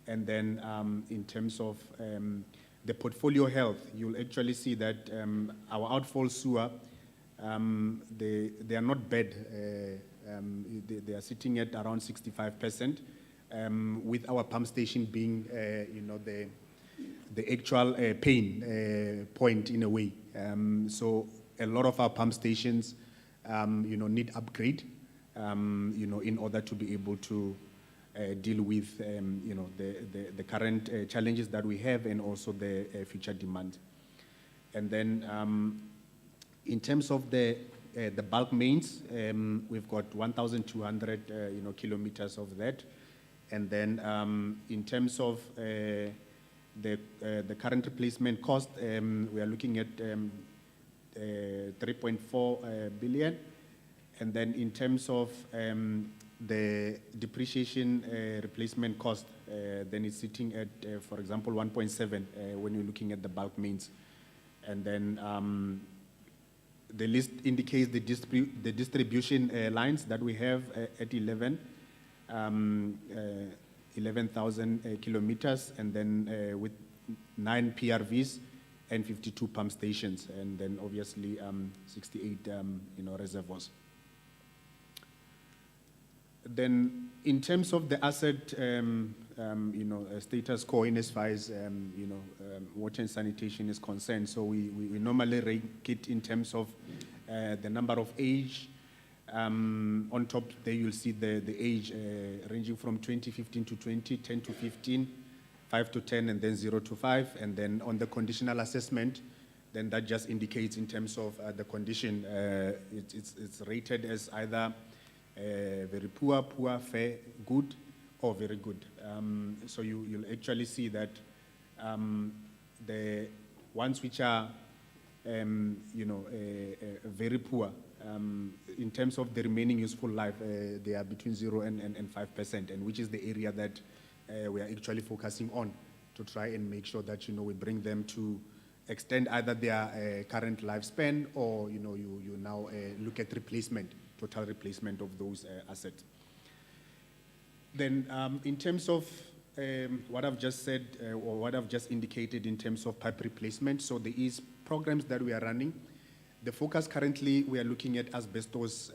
And then in terms of the portfolio health, you'll actually see that our outfall sewer, they are not bad. They are sitting at around 65%, with our pump station being, the actual pain point in a way. So a lot of our pump stations, need upgrade, in order to be able to deal with, the current challenges that we have and also the future demand. And then in terms of the bulk mains, we've got 1,200, kilometers of that. And then in terms of the current replacement cost, we are looking at 3.4 billion. And then in terms of the depreciation replacement cost, then it's sitting at, for example, 1.7 when you're looking at the bulk mains. And then the list indicates the distribution lines that we have at 11,000 kilometers, and then with 9 PRVs and 52 pump stations, and then obviously 68 reservoirs. Then in terms of the asset status quo in as far as water and sanitation is concerned, so we normally rank it in terms of the number of age. On top there you'll see the age ranging from 2015 to 20, 10 to 15, 5 to 10, and then 0 to 5. And then on the conditional assessment, then that just indicates in terms of the condition, it's rated as either very poor, fair, good, or very good. So you'll actually see that the ones which are very poor, in terms of the remaining useful life, they are between 0 and 5%, and which is the area that we are actually focusing on to try and make sure that we bring them to extend either their current lifespan, or you now look at replacement, total replacement of those assets. Then in terms of what I've just said, or what I've just indicated in terms of pipe replacement, so there is programs that we are running. The focus currently, we are looking at asbestos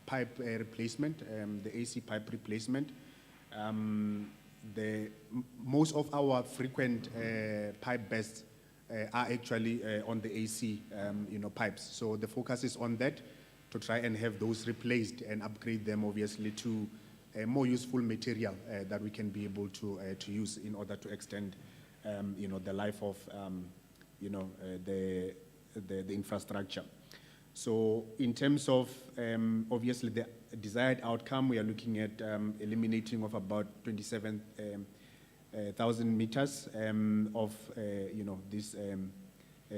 pipe replacement, the AC pipe replacement. Most of our frequent pipe bursts are actually on the AC pipes. So the focus is on that, to try and have those replaced and upgrade them obviously to a more useful material that we can be able to use in order to extend the life of the infrastructure. So in terms of obviously the desired outcome, we are looking at eliminating of about 27,000 meters of this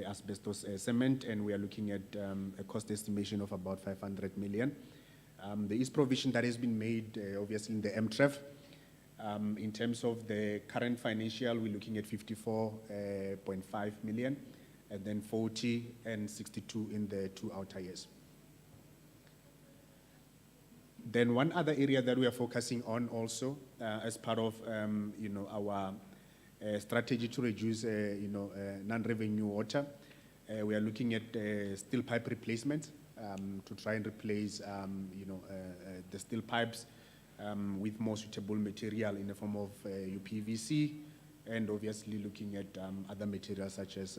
asbestos cement, and we are looking at a cost estimation of about 500 million. There is provision that has been made obviously in the MTREF. In terms of the current financial, we're looking at 54.5 million, and then 40 and 62 in the 2 outer years. Then one other area that we are focusing on also as part of our strategy to reduce non-revenue water, we are looking at steel pipe replacement to try and replace the steel pipes with more suitable material in the form of UPVC, and obviously looking at other materials such as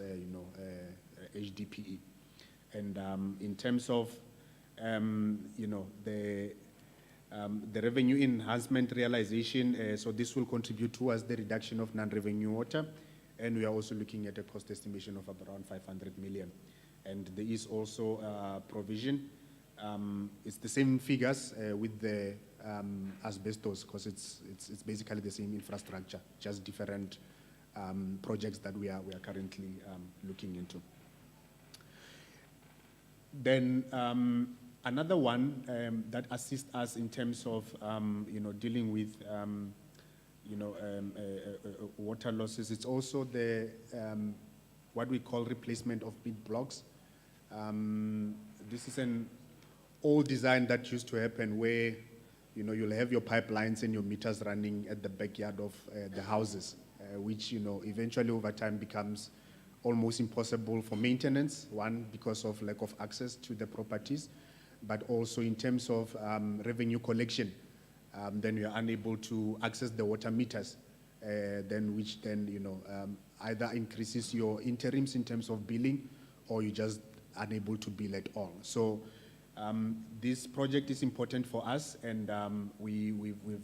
HDPE. And in terms of the The revenue enhancement realization, so this will contribute towards the reduction of non-revenue water, and we are also looking at a cost estimation of around 500 million. And there is also provision. It's the same figures with the asbestos, because it's basically the same infrastructure, just different projects that we are currently looking into. Then another one that assists us in terms of dealing with water losses, it's also the what we call replacement of pit blocks. This is an old design that used to happen where you'll have your pipelines and your meters running at the backyard of the houses, which eventually over time becomes almost impossible for maintenance, one, because of lack of access to the properties, but also in terms of revenue collection, then you're unable to access the water meters, which either increases your interims in terms of billing, or you're just unable to bill at all. So this project is important for us, and we've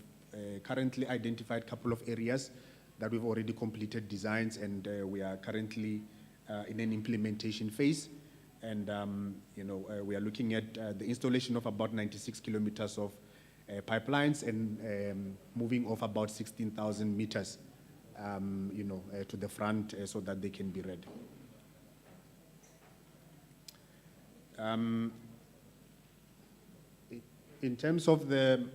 currently identified a couple of areas that we've already completed designs, and we are currently in an implementation phase. And we are looking at the installation of about 96 kilometers of pipelines and moving of about 16,000 meters, to the front so that they can be read. In terms of the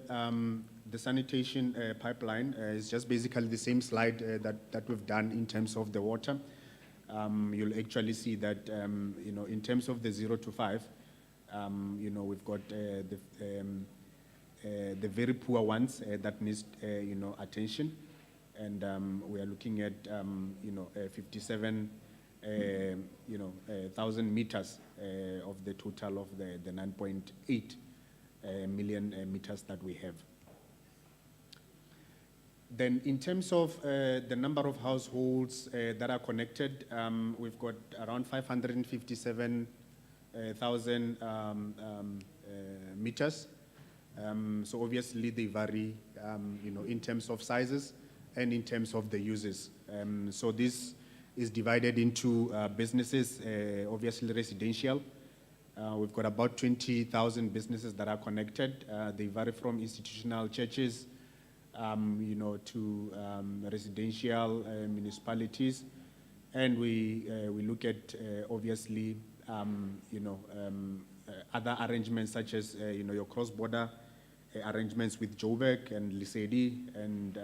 sanitation pipeline, it's just basically the same slide that we've done in terms of the water. You'll actually see that, in terms of the 0 to 5, we've got the very poor ones that needs, attention. And we are looking at, 57,000 meters of the total of the 9.8 million meters that we have. Then in terms of the number of households that are connected, we've got around 557,000 meters. So obviously they vary, in terms of sizes and in terms of the uses. So this is divided into businesses, obviously residential. We've got about 20,000 businesses that are connected. They vary from institutional churches, to residential municipalities, and we look at obviously other arrangements such as your cross-border arrangements with Joburg and Lesedi, and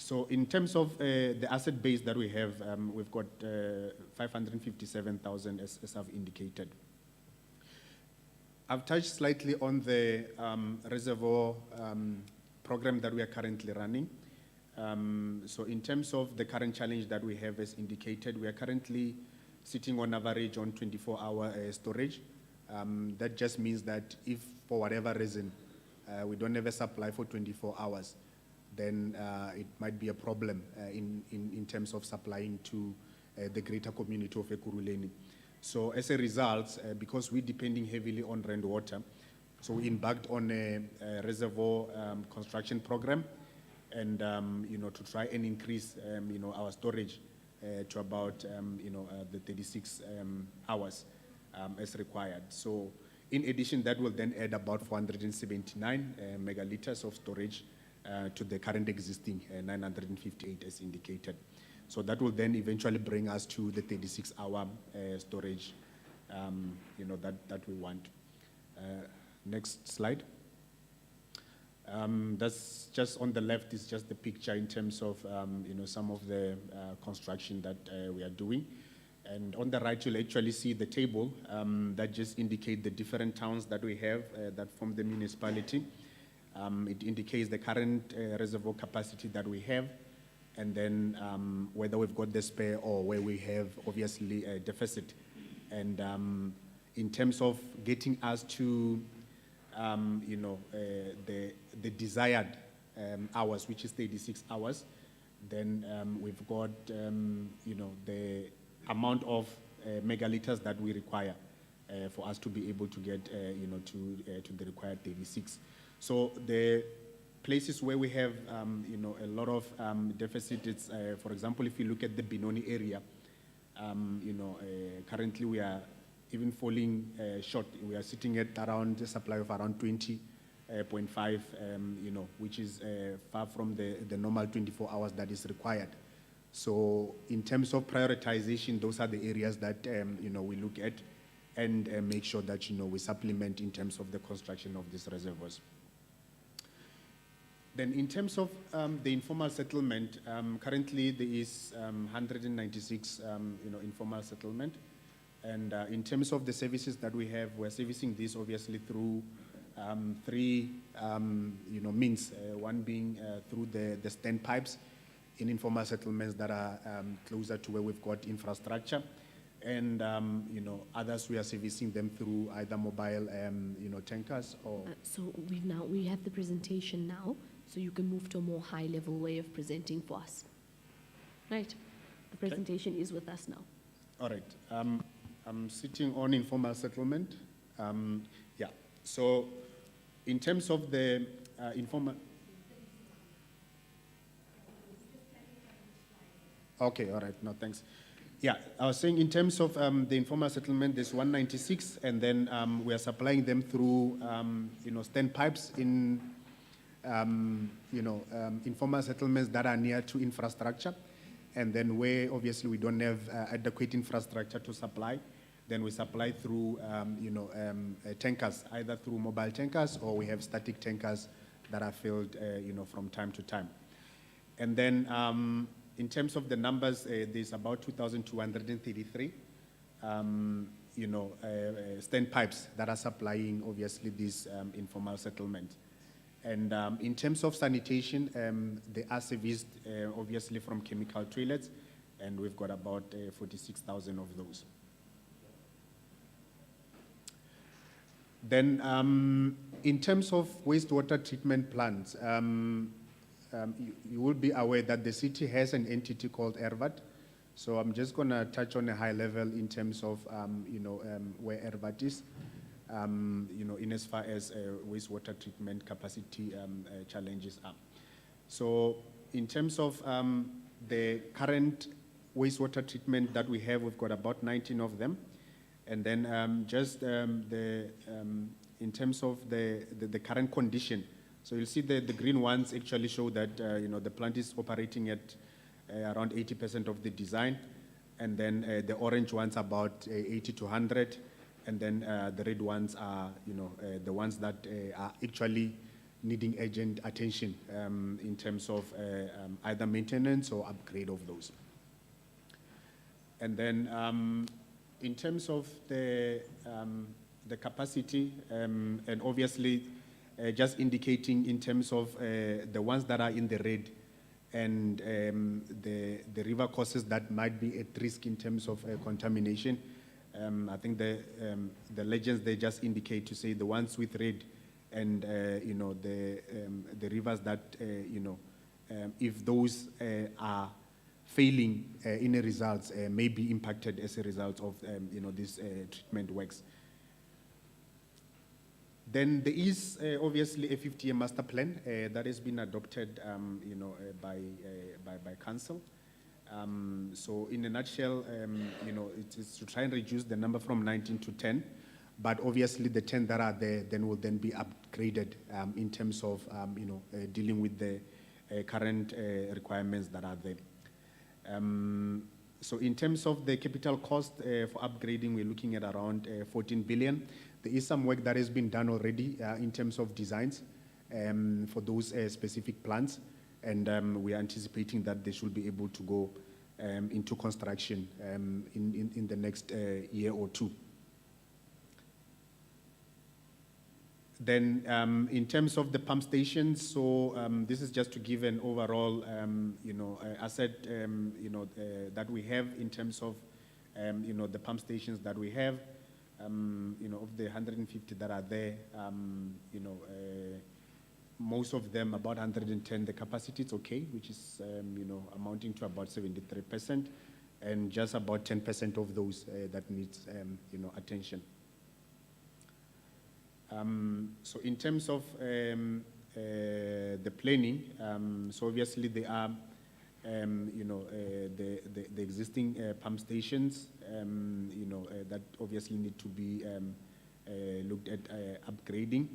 So in terms of the asset base that we have, we've got 557,000 as I've indicated. I've touched slightly on the reservoir program that we are currently running. So in terms of the current challenge that we have, as indicated, we are currently sitting on average on 24-hour storage. That just means that if for whatever reason we don't have a supply for 24 hours, then it might be a problem in terms of supplying to the greater community of Ekurhuleni. So as a result, because we're depending heavily on rainwater, so we embarked on a reservoir construction program, and to try and increase our storage to about the 36 hours as required. So in addition, that will then add about 479 megaliters of storage to the current existing 958 as indicated. So that will then eventually bring us to the 36-hour storage, that we want. Next slide. That's just on the left is just the picture in terms of some of the construction that we are doing. And on the right, you'll actually see the table that just indicate the different towns that we have that form the municipality. It indicates the current reservoir capacity that we have, and then whether we've got the spare or where we have obviously a deficit. And in terms of getting us to the desired hours, which is 36 hours, then we've got the amount of megaliters that we require for us to be able to get, to the required 36. So the places where we have, a lot of deficit, it's, for example, if you look at the Benoni area, currently we are even falling short. We are sitting at around a supply of around 20.5, which is far from the normal 24 hours that is required. So in terms of prioritization, those are the areas that, we look at and make sure that, we supplement in terms of the construction of these reservoirs. Then in terms of the informal settlement, currently there is 196, informal settlement. And in terms of the services that we have, we're servicing this obviously through three, means. One being through the standpipes in informal settlements that are closer to where we've got infrastructure. And, others we are servicing them through either mobile, tankers or... So we have the presentation now, so you can move to a more high-level way of presenting for us. Right. The presentation is with us now. All right. I'm sitting on informal settlement. Yeah. So in terms of the informal... Okay, all right. No, thanks. Yeah, I was saying in terms of the informal settlement, there's 196, and then we are supplying them through, standpipes in, informal settlements that are near to infrastructure. And then where obviously we don't have adequate infrastructure to supply, then we supply through, tankers, either through mobile tankers or we have static tankers that are filled, from time to time. And then in terms of the numbers, there's about 2,233, standpipes that are supplying obviously this informal settlement. And in terms of sanitation, they are serviced obviously from chemical toilets, and we've got about 46,000 of those. Then in terms of wastewater treatment plants, you will be aware that the city has an entity called ERVAT. So I'm just going to touch on a high level in terms of, where ERVAT is, in as far as wastewater treatment capacity challenges are. So in terms of the current wastewater treatment that we have, we've got about 19 of them. And then in terms of the current condition, so you'll see the green ones actually show that, the plant is operating at around 80% of the design. And then the orange ones about 80 to 100. And then the red ones are, the ones that are actually needing urgent attention in terms of either maintenance or upgrade of those. And then in terms of the capacity, and obviously just indicating in terms of the ones that are in the red and the river courses that might be at risk in terms of contamination. I think the legends, they just indicate to say the ones with red and, the rivers that, if those are failing in a results, may be impacted as a result of, this treatment works. Then there is obviously a 50-year master plan that has been adopted, by council. So in a nutshell, it's to try and reduce the number from 19 to 10, but obviously the 10 that are there then will then be upgraded in terms of, dealing with the current requirements that are there. So in terms of the capital cost for upgrading, we're looking at around 14 billion. There is some work that has been done already in terms of designs for those specific plants, and we are anticipating that they should be able to go into construction in the next year or two. Then in terms of the pump stations, so this is just to give an overall, asset, that we have in terms of, the pump stations that we have. Of the 150 that are there, most of them, about 110, the capacity is okay, which is, amounting to about 73%, and just about 10% of those that needs, attention. So in terms of the planning, so obviously there are, the existing pump stations, that obviously need to be looked at upgrading.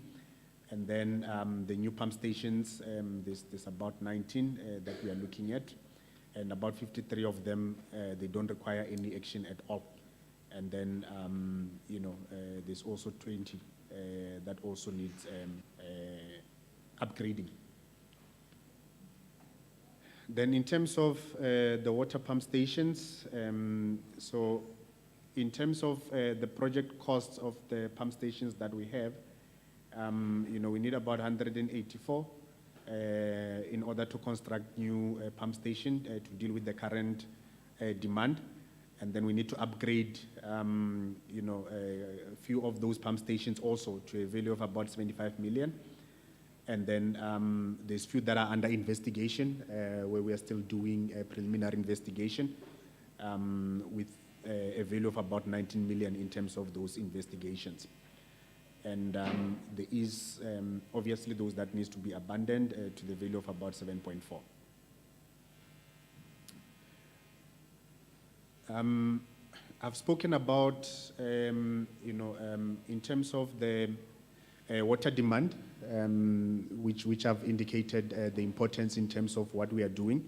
And then the new pump stations, there's about 19 that we are looking at. And about 53 of them, they don't require any action at all. And then, there's also 20 that also needs upgrading. Then in terms of the water pump stations, so in terms of the project costs of the pump stations that we have, we need about 184 in order to construct new pump station to deal with the current demand. And then we need to upgrade, a few of those pump stations also to a value of about 75 million. And then there's few that are under investigation, where we are still doing a preliminary investigation with a value of about 19 million in terms of those investigations. And there is obviously those that needs to be abandoned to the value of about 7.4. I've spoken about, in terms of the water demand, which I've indicated the importance in terms of what we are doing.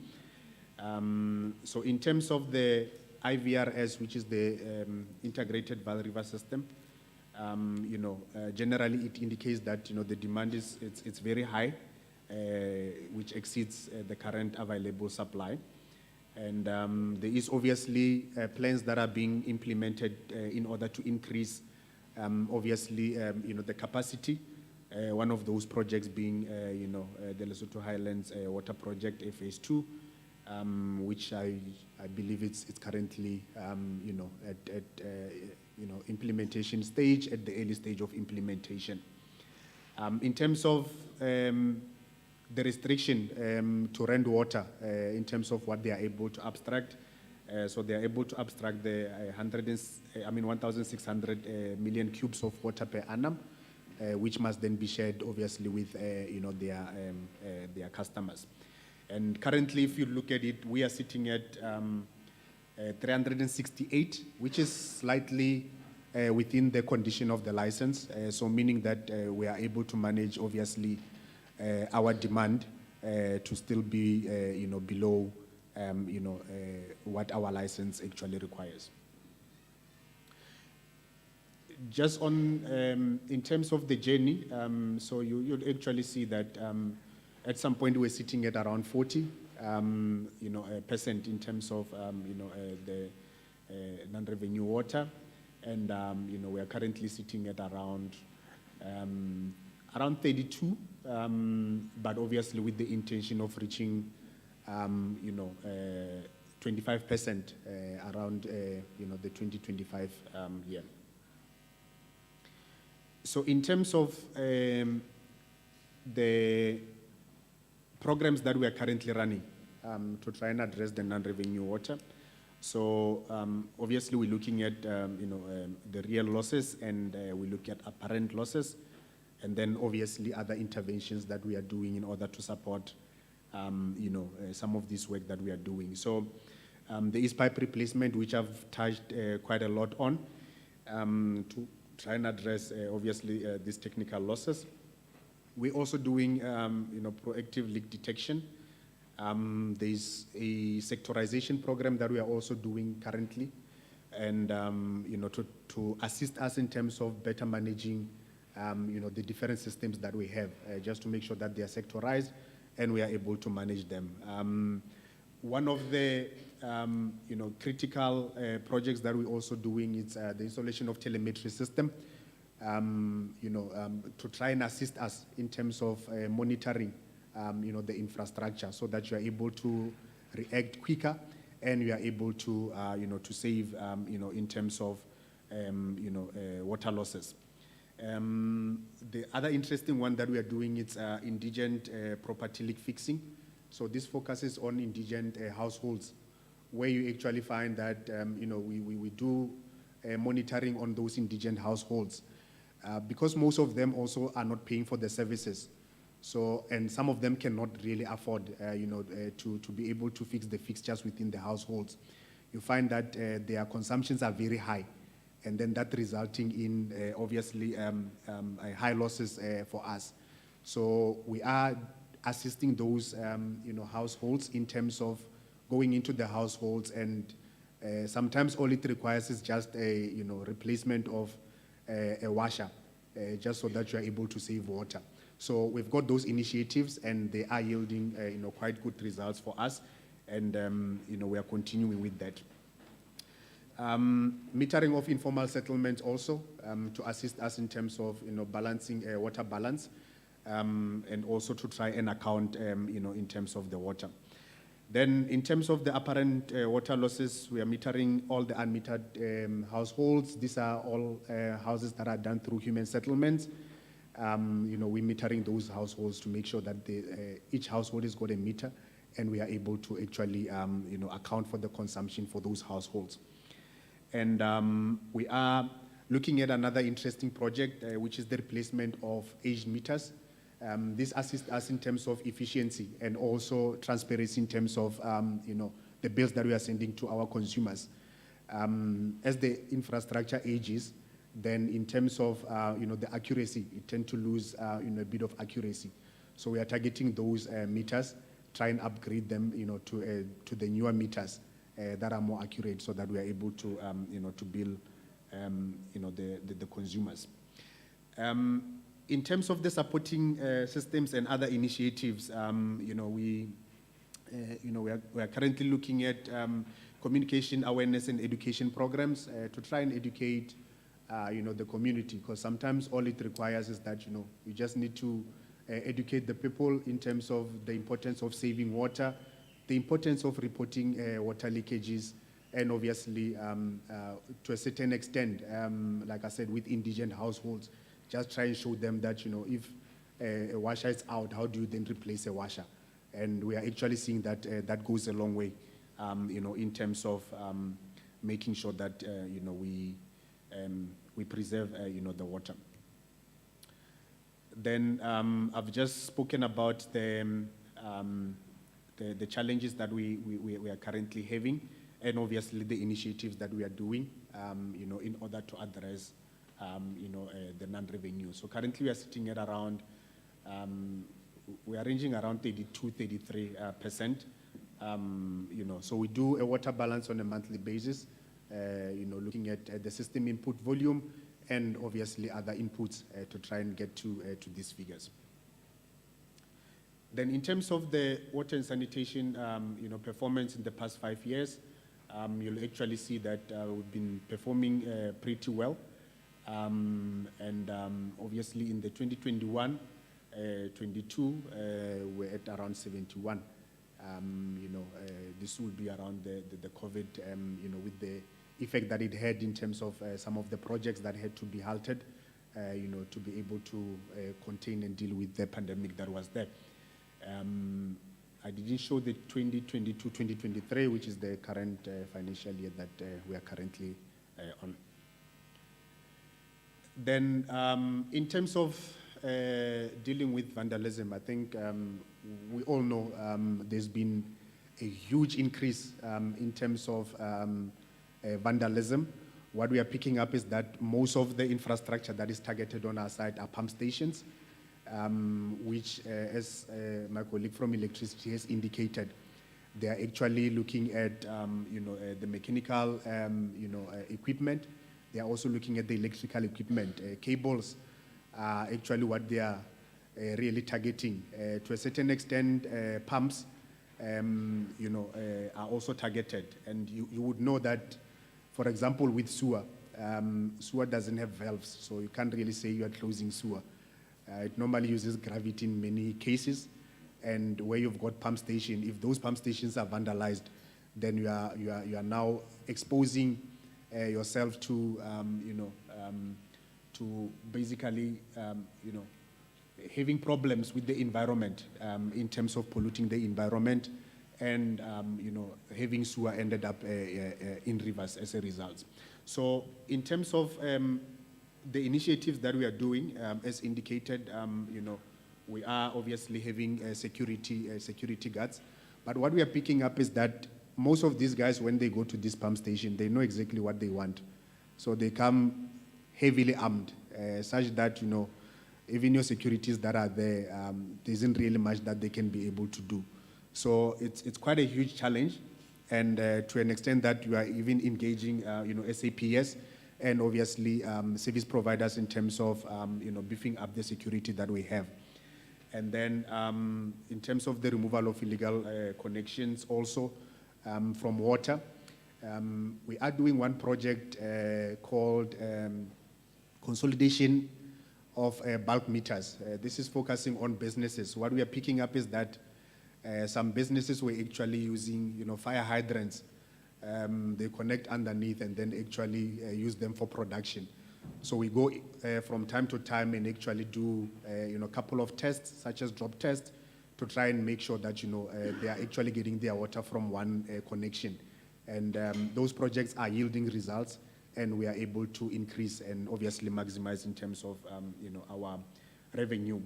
So in terms of the IVRS, which is the integrated Vaal River system, generally it indicates that the demand it's very high, which exceeds the current available supply. And there is obviously plans that are being implemented in order to increase, obviously, the capacity. One of those projects being, the Lesotho Highlands Water Project, Phase 2, which I believe it's currently, at implementation stage, at the early stage of implementation. In terms of the restriction to rent water, in terms of what they are able to abstract, so they are able to abstract the 1,600 million cubes of water per annum, which must then be shared, obviously, with their customers. And currently, if you look at it, we are sitting at 368, which is slightly within the condition of the license. So meaning that we are able to manage, obviously, our demand to still be, below, what our license actually requires. Just on, in terms of the journey, so you'd actually see that at some point we're sitting at around 40%, in terms of, the non-revenue water. And, we are currently sitting at around 32, but obviously with the intention of reaching, 25% around, the 2025 year. So in terms of the programs that we are currently running to try and address the non-revenue water, so obviously we're looking at, the real losses, and we look at apparent losses, and then obviously other interventions that we are doing in order to support, some of this work that we are doing. So there is pipe replacement, which I've touched quite a lot on, to try and address, obviously, these technical losses. We're also doing, proactive leak detection. There's a sectorization program that we are also doing currently, and, to assist us in terms of better managing, the different systems that we have, just to make sure that they are sectorized and we are able to manage them. One of the, critical projects that we're also doing is the installation of telemetry system, to try and assist us in terms of monitoring, the infrastructure, so that you are able to react quicker, and you are able to, to save, in terms of, water losses. The other interesting one that we are doing is indigent property leak fixing. So this focuses on indigent households, where you actually find that, we do monitoring on those indigent households. because most of them also are not paying for the services. So, and some of them cannot really afford, to be able to fix the fixtures within the households. You find that their consumptions are very high, and then that resulting in obviously high losses for us. So we are assisting those households in terms of going into the households, and sometimes all it requires is just a replacement of a washer, just so that you are able to save water. So we've got those initiatives, and they are yielding quite good results for us, and we are continuing with that. Metering of informal settlements also to assist us in terms of balancing water balance, and also to try and account in terms of the water. Then in terms of the apparent water losses, we are metering all the unmetered households. These are all houses that are done through human settlements. We're metering those households to make sure that each household has got a meter, and we are able to actually account for the consumption for those households. And we are looking at another interesting project, which is the replacement of aged meters. This assists us in terms of efficiency and also transparency in terms of the bills that we are sending to our consumers. As the infrastructure ages, then in terms of the accuracy, it tends to lose a bit of accuracy. So we are targeting those meters, try and upgrade them to the newer meters that are more accurate, so that we are able to to bill the consumers. In terms of the supporting systems and other initiatives, we are currently looking at communication, awareness, and education programs to try and educate the community, because sometimes all it requires is that you just need to educate the people in terms of the importance of saving water, the importance of reporting water leakages, and obviously to a certain extent, like I said, with indigent households, just try and show them that if a washer is out, how do you then replace a washer? And we are actually seeing that that goes a long way, in terms of making sure that we preserve the water. Then I've just spoken about the challenges that we are currently having, and obviously the initiatives that we are doing, in order to address the non-revenue. So currently we are sitting at around, we are ranging around 32-33%. So we do a water balance on a monthly basis, looking at the system input volume and obviously other inputs to try and get to these figures. Then in terms of the water and sanitation, performance in the past 5 years, you'll actually see that we've been performing pretty well. Obviously in the 2021, 22, we're at around 71. This will be around the COVID, with the effect that it had in terms of some of the projects that had to be halted, to be able to contain and deal with the pandemic that was there. I didn't show the 2022-2023, which is the current financial year that we are currently on. Then in terms of dealing with vandalism, I think we all know there's been a huge increase in terms of vandalism. What we are picking up is that most of the infrastructure that is targeted on our side are pump stations, which, as my colleague from electricity has indicated, they are actually looking at the mechanical equipment. They are also looking at the electrical equipment. Cables are actually what they are really targeting. To a certain extent, pumps are also targeted. And you would know that, for example, with sewer, sewer doesn't have valves, so you can't really say you are closing sewer. It normally uses gravity in many cases, and where you've got pump station, if those pump stations are vandalized, then you are now exposing yourself to to basically having problems with the environment in terms of polluting the environment, and having sewer ended up in rivers as a result. So in terms of the initiatives that we are doing, as indicated, we are obviously having security guards. But what we are picking up is that most of these guys, when they go to this pump station, they know exactly what they want. So they come heavily armed, such that, even your securities that are there, there isn't really much that they can be able to do. So it's quite a huge challenge, and to an extent that you are even engaging, SAPS and obviously service providers in terms of, beefing up the security that we have. And then in terms of the removal of illegal connections also from water, we are doing one project called consolidation of bulk meters. This is focusing on businesses. What we are picking up is that some businesses were actually using, fire hydrants. They connect underneath and then actually use them for production. So we go from time to time and actually do, a couple of tests, such as drop tests, to try and make sure that, they are actually getting their water from one connection. And those projects are yielding results, and we are able to increase and obviously maximize in terms of, our revenue.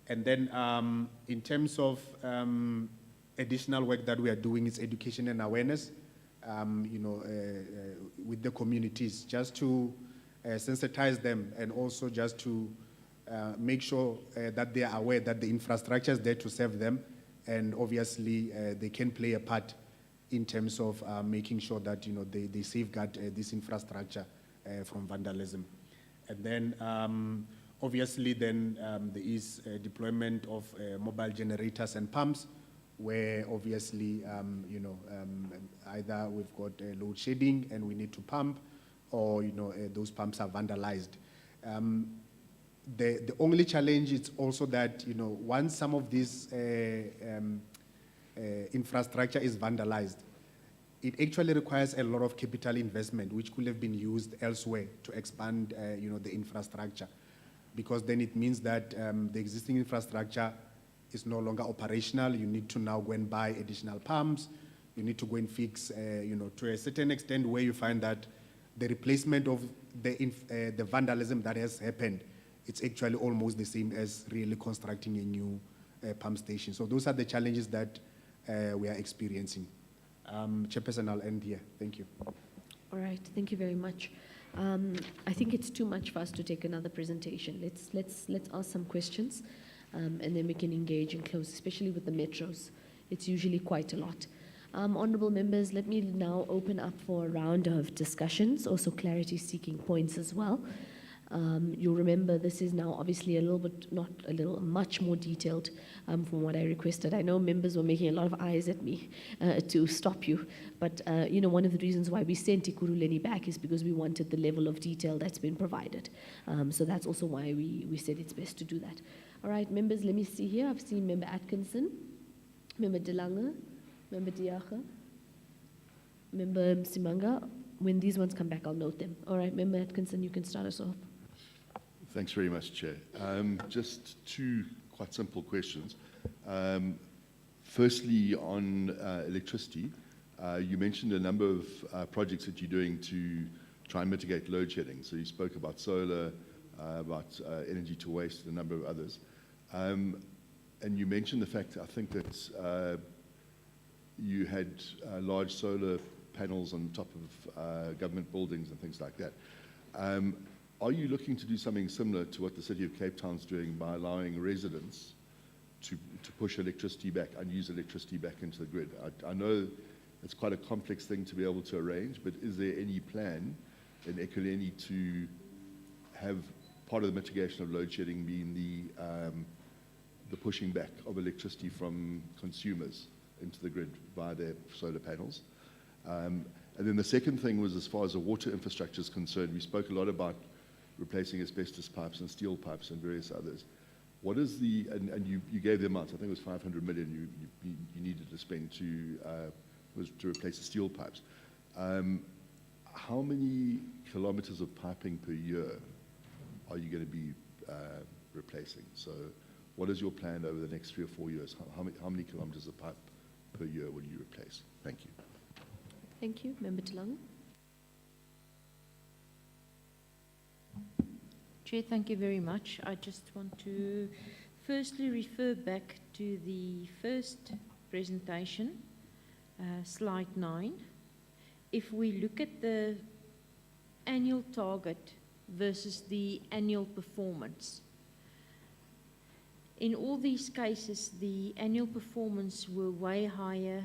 And then in terms of additional work that we are doing is education and awareness, with the communities, just to sensitize them, and also just to make sure that they are aware that the infrastructure is there to serve them, and obviously they can play a part in terms of making sure that they safeguard this infrastructure from vandalism. And then obviously then there is deployment of mobile generators and pumps, where obviously either we've got load shedding and we need to pump, or those pumps are vandalized. The only challenge is also that once some of this infrastructure is vandalized, it actually requires a lot of capital investment, which could have been used elsewhere to expand the infrastructure, because then it means that the existing infrastructure is no longer operational. You need to now go and buy additional pumps. You need to go and fix, to a certain extent, where you find that the replacement of the vandalism that has happened, it's actually almost the same as really constructing a new pump station. So those are the challenges that we are experiencing. Chairperson, I'll end here. Thank you. All right, thank you very much. I think it's too much for us to take another presentation. Let's ask some questions, and then we can engage and close, especially with the metros. It's usually quite a lot. Honourable members, let me now open up for a round of discussions, also clarity-seeking points as well. You'll remember this is now obviously a little bit, not a little, much more detailed from what I requested. I know members were making a lot of eyes at me to stop you, but one of the reasons why we sent Ekurhuleni back is because we wanted the level of detail that's been provided. So that's also why we said it's best to do that. All right, members, let me see here. I've seen Member Atkinson, Member De Lange, Member Diache, Member Msimanga. When these ones come back, I'll note them. All right, Member Atkinson, you can start us off. Thanks very much, Chair. Just two quite simple questions. Firstly, on electricity, you mentioned a number of projects that you're doing to try and mitigate load shedding. So you spoke about solar, about energy to waste, and a number of others. And you mentioned the fact, I think, that you had large solar panels on top of government buildings and things like that. Are you looking to do something similar to what the City of Cape Town's doing by allowing residents to push electricity back, unused electricity back into the grid? I know it's quite a complex thing to be able to arrange, but is there any plan in Ekurhuleni to have part of the mitigation of load shedding being the pushing back of electricity from consumers into the grid via their solar panels? And then the second thing was, as far as the water infrastructure is concerned, we spoke a lot about replacing asbestos pipes and steel pipes and various others. What is the, and you gave the amount, I think it was 500 million you needed to spend to replace the steel pipes. How many kilometers of piping per year are you going to be replacing? So what is your plan over the next 3 or 4 years? How many kilometers of pipe per year will you replace? Thank you. Thank you. Member De Lange. Chair, thank you very much. I just want to firstly refer back to the first presentation, slide 9. If we look at the annual target versus the annual performance, in all these cases, the annual performance were way higher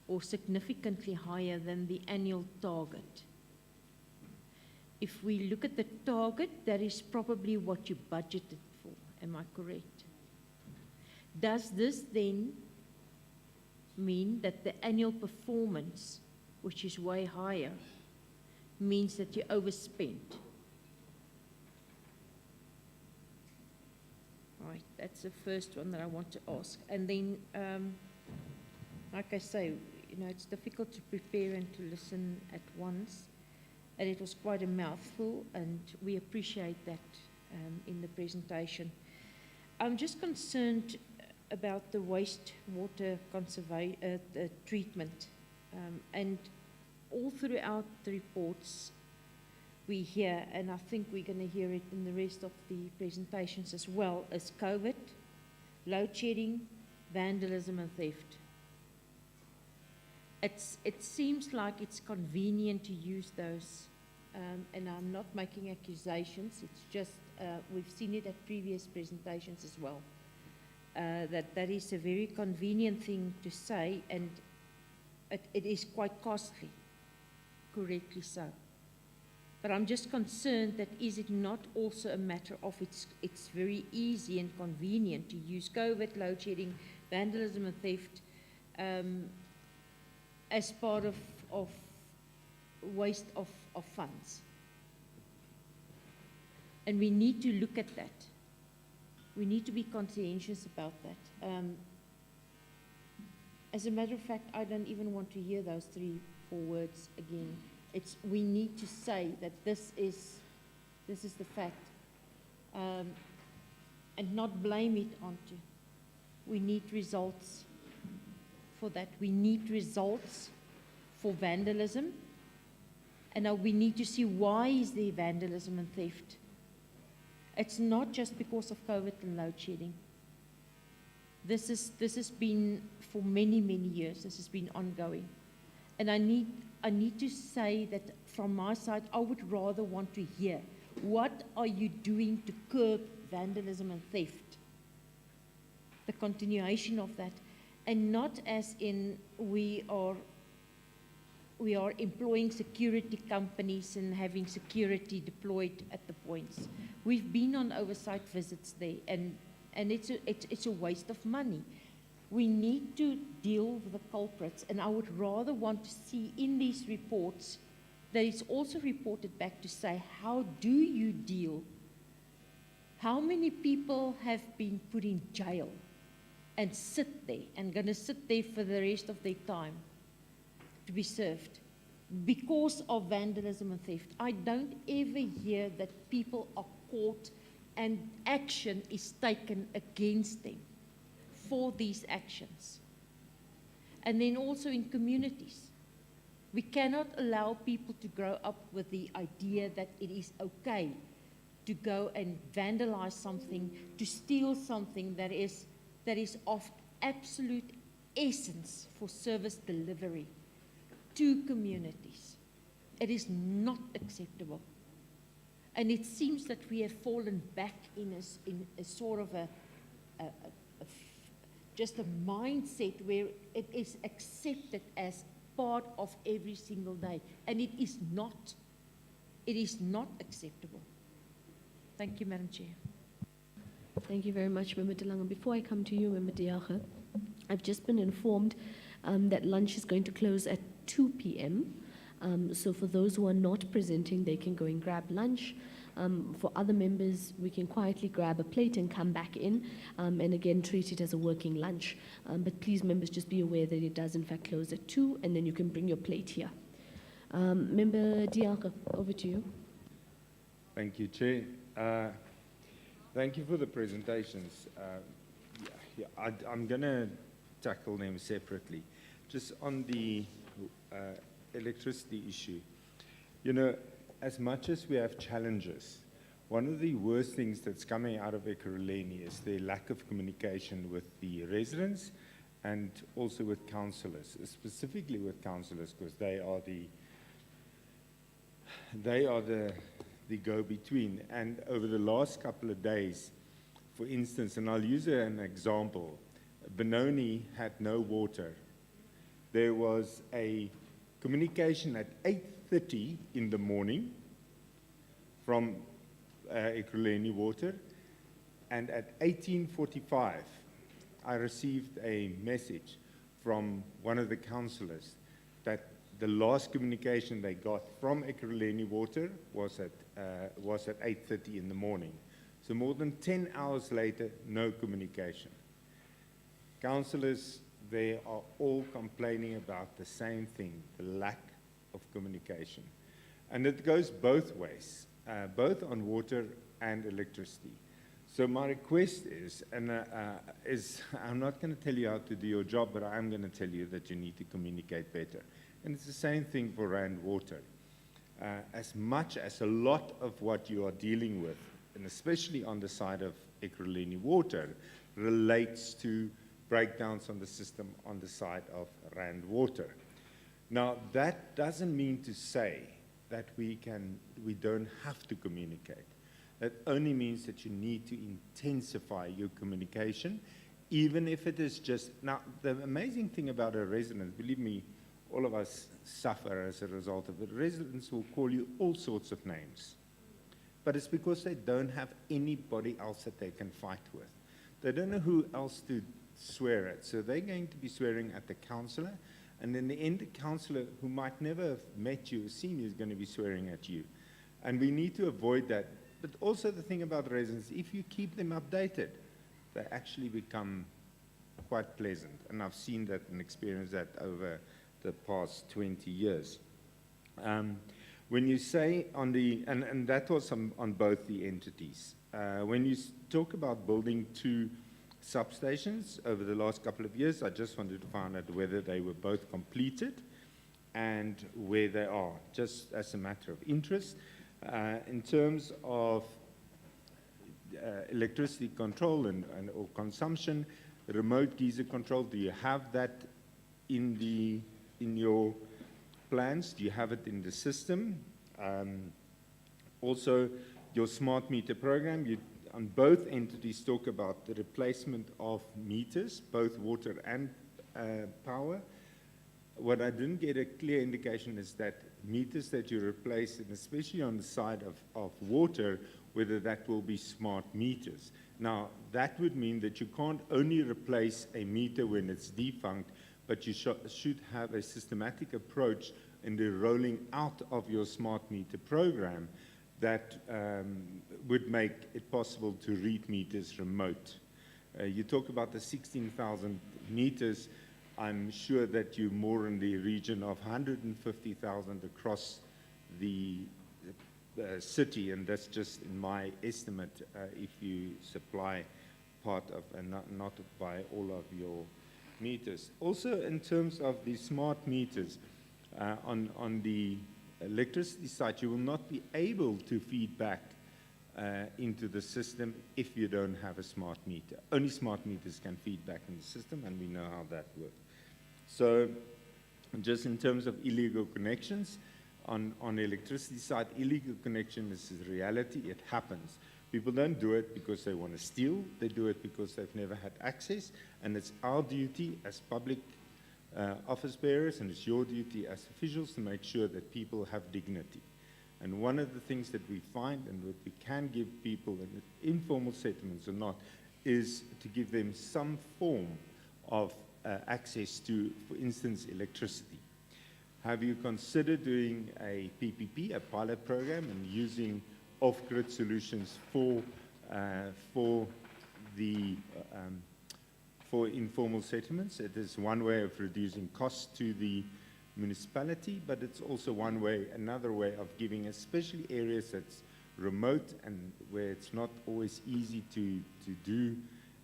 or significantly higher than the annual target. If we look at the target, that is probably what you budgeted for. Am I correct? Does this then mean that the annual performance, which is way higher, means that you overspent? Right, that's the first one that I want to ask. And then, like I say, you know, it's difficult to prepare and to listen at once. And it was quite a mouthful, and we appreciate that in the presentation. I'm just concerned about the wastewater treatment. And all throughout the reports we hear, and I think we're going to hear it in the rest of the presentations as well, as COVID, load shedding, vandalism and theft. It seems like it's convenient to use those, and I'm not making accusations, it's just we've seen it at previous presentations as well, that is a very convenient thing to say, and it is quite costly, correctly so. But I'm just concerned that is it not also a matter of it's very easy and convenient to use COVID, load shedding, vandalism and theft as part of waste of funds. And we need to look at that. We need to be conscientious about that. As a matter of fact, I don't even want to hear those 3-4 words again. We need to say that this is the fact, and not blame it onto. We need results for that. We need results for vandalism, and now we need to see why is there vandalism and theft. It's not just because of COVID and load shedding. This has been for many, many years. This has been ongoing, and I need to say that from my side, I would rather want to hear what are you doing to curb vandalism and theft, the continuation of that, and not as in we are employing security companies and having security deployed at the points. We've been on oversight visits there, and it's a waste of money. We need to deal with the culprits, and I would rather want to see in these reports that it's also reported back to say, how do you deal? How many people have been put in jail and sit there and going to sit there for the rest of their time to be served because of vandalism and theft? I don't ever hear that people are caught and action is taken against them for these actions. And then also in communities. We cannot allow people to grow up with the idea that it is okay to go and vandalize something, to steal something that is of absolute essence for service delivery to communities. It is not acceptable. And it seems that we have fallen back in a sort of just a mindset where it is accepted as part of every single day. And it is not. It is not acceptable. Thank you, Madam Chair. Thank you very much, Member Delanga. Before I come to you, Member Diache, I've just been informed that lunch is going to close at 2 p.m. So for those who are not presenting, they can go and grab lunch. For other members, we can quietly grab a plate and come back in, and again treat it as a working lunch. But please, members, just be aware that it does in fact close at 2, and then you can bring your plate here. Member Diache, over to you. Thank you, Chair. Thank you for the presentations. I'm going to tackle them separately. Just on the electricity issue, you know, as much as we have challenges, one of the worst things that's coming out of Ekurhuleni is the lack of communication with the residents and also with councillors, specifically with councillors, because they are the go-between. And over the last couple of days, for instance, and I'll use an example, Benoni had no water. There was a communication at 8:30 in the morning from Ekurhuleni Water, and at 18:45, I received a message from one of the councillors that the last communication they got from Ekurhuleni Water was at 8:30 in the morning. So more than 10 hours later, no communication. Councillors, they are all complaining about the same thing, the lack of communication. And it goes both ways, both on water and electricity. So my request is, I'm not going to tell you how to do your job, but I am going to tell you that you need to communicate better. And it's the same thing for Rand Water. As much as a lot of what you are dealing with, and especially on the side of Ekurhuleni Water, relates to breakdowns on the system on the side of Rand Water. Now, that doesn't mean to say that we don't have to communicate. That only means that you need to intensify your communication, even if it is just, now, the amazing thing about a resident, believe me, all of us suffer as a result of it. Residents will call you all sorts of names, but it's because they don't have anybody else that they can fight with. They don't know who else to swear at, so they're going to be swearing at the councillor, and in the end, the councillor who might never have met you or seen you is going to be swearing at you. And we need to avoid that. But also the thing about residents, if you keep them updated, they actually become quite pleasant. And I've seen that and experienced that over the past 20 years. When you say on the, and that was on both the entities, when you talk about building 2 substations over the last couple of years, I just wanted to find out whether they were both completed and where they are, just as a matter of interest. In terms of electricity control or consumption, remote geyser control, do you have that in your plans? Do you have it in the system? Also, your smart meter program, on both entities talk about the replacement of meters, both water and power. What I didn't get a clear indication is that meters that you replace, and especially on the side of water, whether that will be smart meters. Now, that would mean that you can't only replace a meter when it's defunct, but you should have a systematic approach in the rolling out of your smart meter program that would make it possible to read meters remote. You talk about the 16,000 meters. I'm sure that you're more in the region of 150,000 across the city, and that's just in my estimate if you supply part of and not by all of your meters. Also, in terms of the smart meters, on the electricity side, you will not be able to feed back into the system if you don't have a smart meter. Only smart meters can feed back in the system, and we know how that works. So just in terms of illegal connections, on the electricity side, illegal connection is a reality. It happens. People don't do it because they want to steal. They do it because they've never had access, and it's our duty as public office bearers, and it's your duty as officials to make sure that people have dignity. And one of the things that we find, and what we can give people, in informal settlements or not, is to give them some form of access to, for instance, electricity. Have you considered doing a PPP, a pilot program, and using off-grid solutions for informal settlements? It is one way of reducing costs to the municipality, but it's also another way of giving, especially areas that's remote and where it's not always easy to do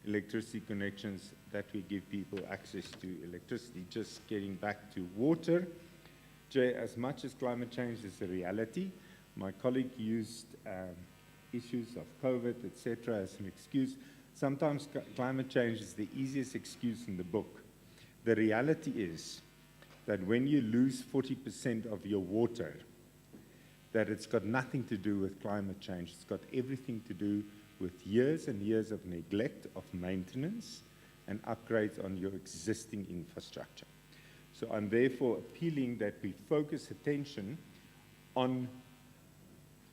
electricity connections, that we give people access to electricity. Just getting back to water, Jay, as much as climate change is a reality, my colleague used issues of COVID, etc., as an excuse. Sometimes climate change is the easiest excuse in the book. The reality is that when you lose 40% of your water, that it's got nothing to do with climate change. It's got everything to do with years and years of neglect of maintenance and upgrades on your existing infrastructure. So I'm therefore appealing that we focus attention on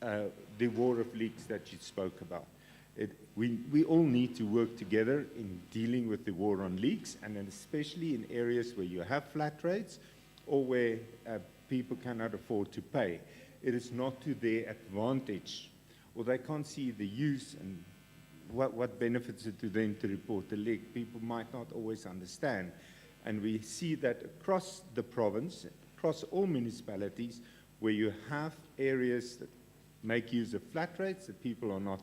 the war of leaks that you spoke about. We all need to work together in dealing with the war on leaks, and then especially in areas where you have flat rates or where people cannot afford to pay. It is not to their advantage, or they can't see the use and what benefits it to them to report the leak. People might not always understand. And we see that across the province, across all municipalities, where you have areas that make use of flat rates, that people are not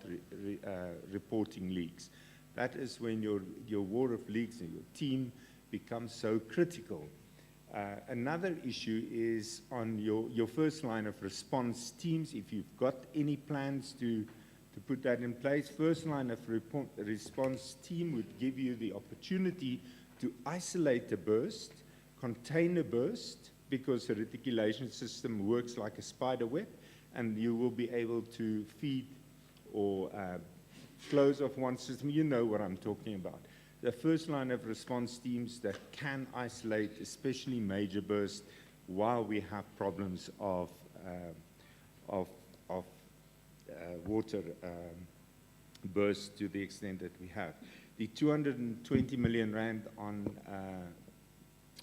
reporting leaks. That is when your war of leaks and your team becomes so critical. Another issue is on your first line of response teams. If you've got any plans to put that in place, first line of response team would give you the opportunity to isolate a burst, contain a burst, because the reticulation system works like a spider web, and you will be able to feed or close off one system. You know what I'm talking about. The first line of response teams that can isolate, especially major bursts, while we have problems of water bursts to the extent that we have. The 220 million rand on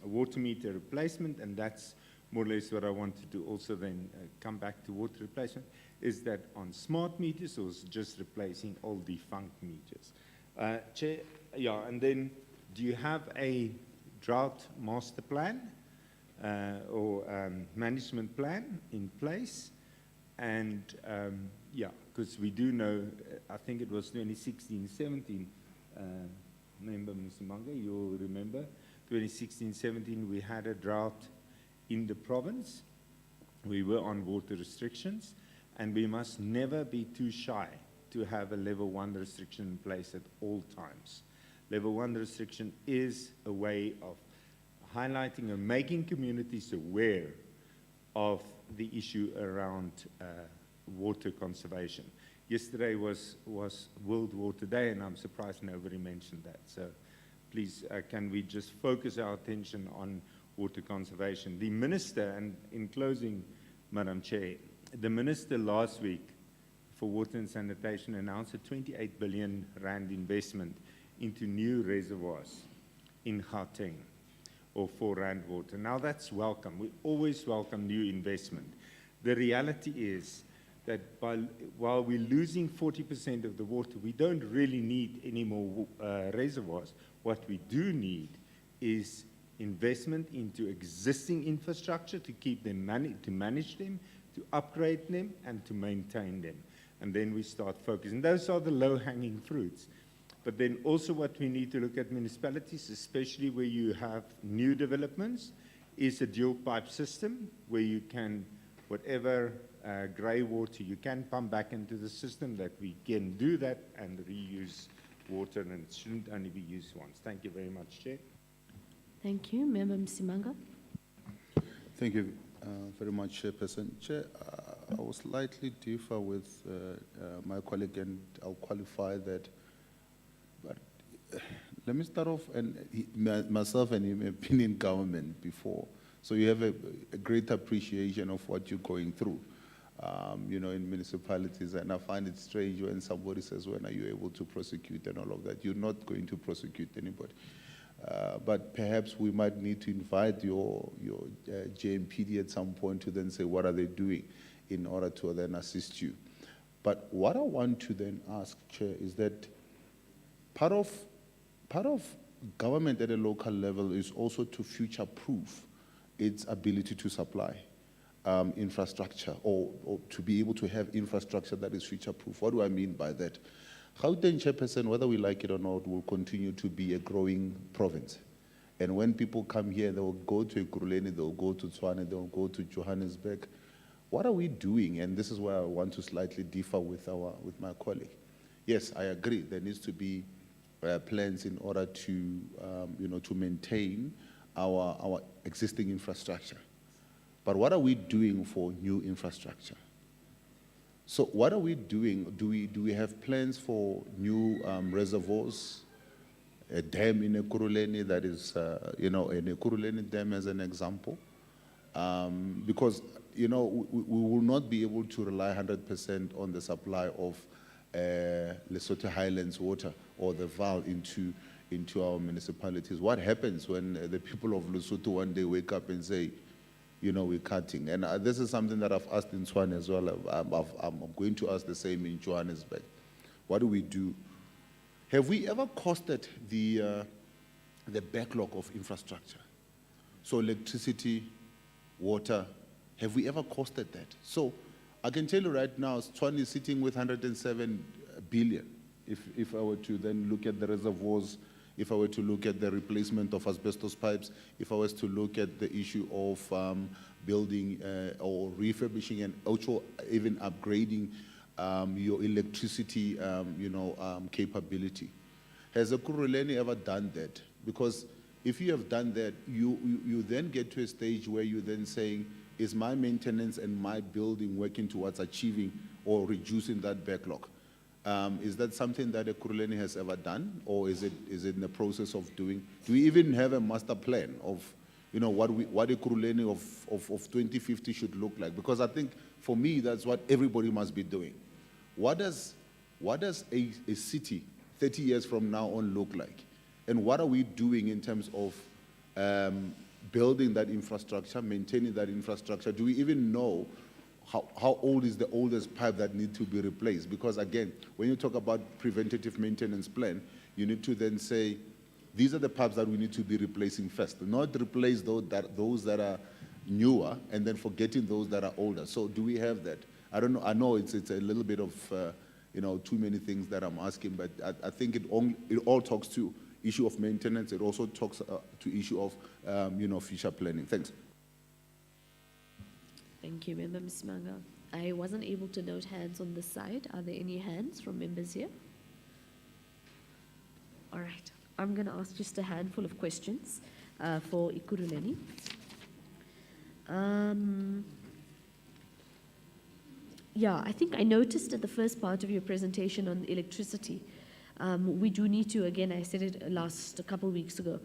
a water meter replacement, and that's more or less what I wanted to also then come back to water replacement, is that on smart meters or is just replacing all defunct meters? Chair, yeah, and then do you have a drought master plan or management plan in place? And yeah, because we do know, I think it was 2016-17, Member Msimanga, you'll remember, 2016-17 we had a drought in the province. We were on water restrictions, and we must never be too shy to have a level 1 restriction in place at all times. Level 1 restriction is a way of highlighting and making communities aware of the issue around water conservation. Yesterday was World Water Day, and I'm surprised nobody mentioned that. So please, can we just focus our attention on water conservation? The Minister, and in closing, Madam Chair, the Minister last week for Water and Sanitation announced a 28 billion rand investment into new reservoirs in Gauteng, or for Rand Water. Now that's welcome. We always welcome new investment. The reality is that while we're losing 40% of the water, we don't really need any more reservoirs. What we do need is investment into existing infrastructure to keep them, to manage them, to upgrade them, and to maintain them. And then we start focusing. Those are the low-hanging fruits. But then also what we need to look at municipalities, especially where you have new developments, is a dual pipe system where you can, whatever grey water you can pump back into the system, that we can do that and reuse water, and it shouldn't only be used once. Thank you very much, Chair. Thank you. Member Msimanga. Thank you very much, Chairperson. Chair, I will slightly differ with my colleague, and I'll qualify that. But let me start off, and myself and him have been in government before, so you have a great appreciation of what you're going through, you know, in municipalities. And I find it strange when somebody says, when are you able to prosecute and all of that? You're not going to prosecute anybody. But perhaps we might need to invite your JMPD at some point to then say, what are they doing in order to then assist you? But what I want to then ask, Chair, is that part of government at a local level is also to future-proof its ability to supply infrastructure, or to be able to have infrastructure that is future-proof. What do I mean by that? Gauteng, Chairperson, whether we like it or not, will continue to be a growing province. And when people come here, they will go to Ekurhuleni, they will go to Tshwane, they will go to Johannesburg. what are we doing? And this is where I want to slightly differ with my colleague. Yes, I agree. There needs to be plans in order to, to maintain our existing infrastructure. But what are we doing for new infrastructure? So what are we doing? Do we have plans for new reservoirs? A dam in Ekurhuleni that is, an Ekurhuleni dam as an example. Because, we will not be able to rely 100% on the supply of Lesotho Highlands water or the VAL into our municipalities. What happens when the people of Lesotho one day wake up and say, we're cutting? And this is something that I've asked in Tshwane as well. I'm going to ask the same in Johannesburg. What do we do? Have we ever costed the backlog of infrastructure? So electricity, water, have we ever costed that? So I can tell you right now, Tshwane is sitting with 107 billion. If I were to then look at the reservoirs, if I were to look at the replacement of asbestos pipes, if I was to look at the issue of building or refurbishing and also even upgrading your electricity, capability. Has Ekurhuleni ever done that? Because if you have done that, you then get to a stage where you're then saying, is my maintenance and my building working towards achieving or reducing that backlog? Is that something that Ekurhuleni has ever done, or is it in the process of doing? Do we even have a master plan of, what Ekurhuleni of 2050 should look like? Because I think for me that's what everybody must be doing. What does a city 30 years from now on look like, and what are we doing in terms of building that infrastructure, maintaining that infrastructure? Do we even know how old is the oldest pipe that need to be replaced? Because again, when you talk about preventative maintenance plan, you need to then say, these are the pipes that we need to be replacing first, not replace those that are newer and then forgetting those that are older. So do we have that? I don't know. I know it's a little bit of, too many things that I'm asking, but I think it all talks to issue of maintenance. It also talks to issue of, future planning. Thanks. Thank you, Member Msimanga. I wasn't able to note hands on this side. Are there any hands from members here? All right. I'm going to ask just a handful of questions for Ekurhuleni. I think I noticed at the first part of your presentation on electricity, we do need to, again, I said it a couple of weeks ago,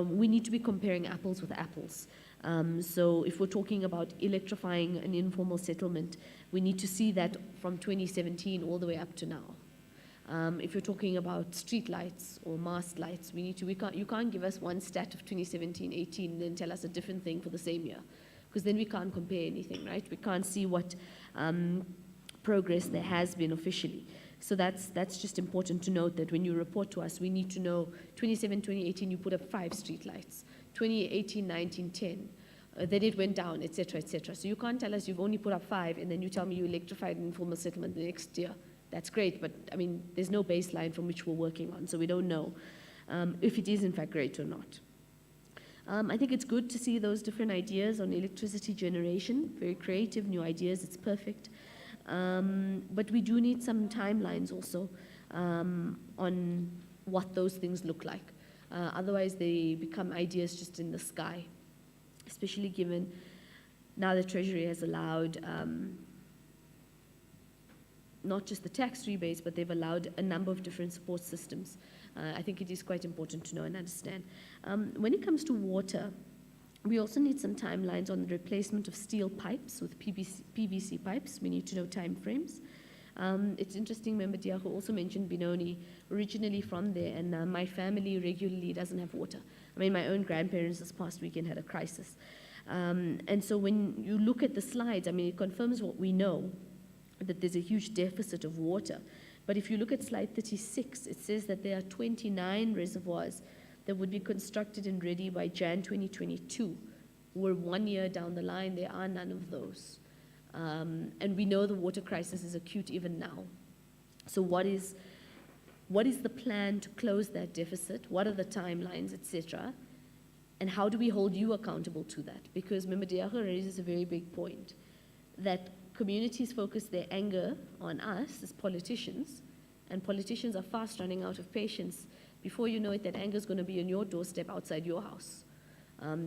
we need to be comparing apples with apples. So if we're talking about electrifying an informal settlement, we need to see that from 2017 all the way up to now. If you're talking about street lights or mast lights, you can't give us one stat of 2017-18 and then tell us a different thing for the same year, because then we can't compare anything, right? We can't see what progress there has been officially. So that's just important to note, that when you report to us, we need to know 2018, you put up 5 street lights, 2018-19, 10. Then it went down, et cetera, et cetera. So you can't tell us you've only put up 5 and then you tell me you electrified an informal settlement the next year. That's great, but I mean, there's no baseline from which we're working on, so we don't know if it is in fact great or not. I think it's good to see those different ideas on electricity generation, very creative, new ideas, it's perfect. But we do need some timelines also on what those things look like. Otherwise, they become ideas just in the sky, especially given now the Treasury has allowed not just the tax rebates, but they've allowed a number of different support systems. I think it is quite important to know and understand. When it comes to water, we also need some timelines on the replacement of steel pipes with PVC pipes. We need to know timeframes. It's interesting, Member Diago also mentioned Benoni, originally from there, and my family regularly doesn't have water. I mean, my own grandparents this past weekend had a crisis. And so when you look at the slides, I mean, it confirms what we know, that there's a huge deficit of water. But if you look at slide 36, it says that there are 29 reservoirs that would be constructed and ready by Jan 2022. We're 1 year down the line, there are none of those. And we know the water crisis is acute even now. So what is the plan to close that deficit? What are the timelines, etc.? And how do we hold you accountable to that? Because Member Diago raises a very big point, that communities focus their anger on us as politicians, and politicians are fast running out of patience. Before you know it, that anger is going to be on your doorstep outside your house.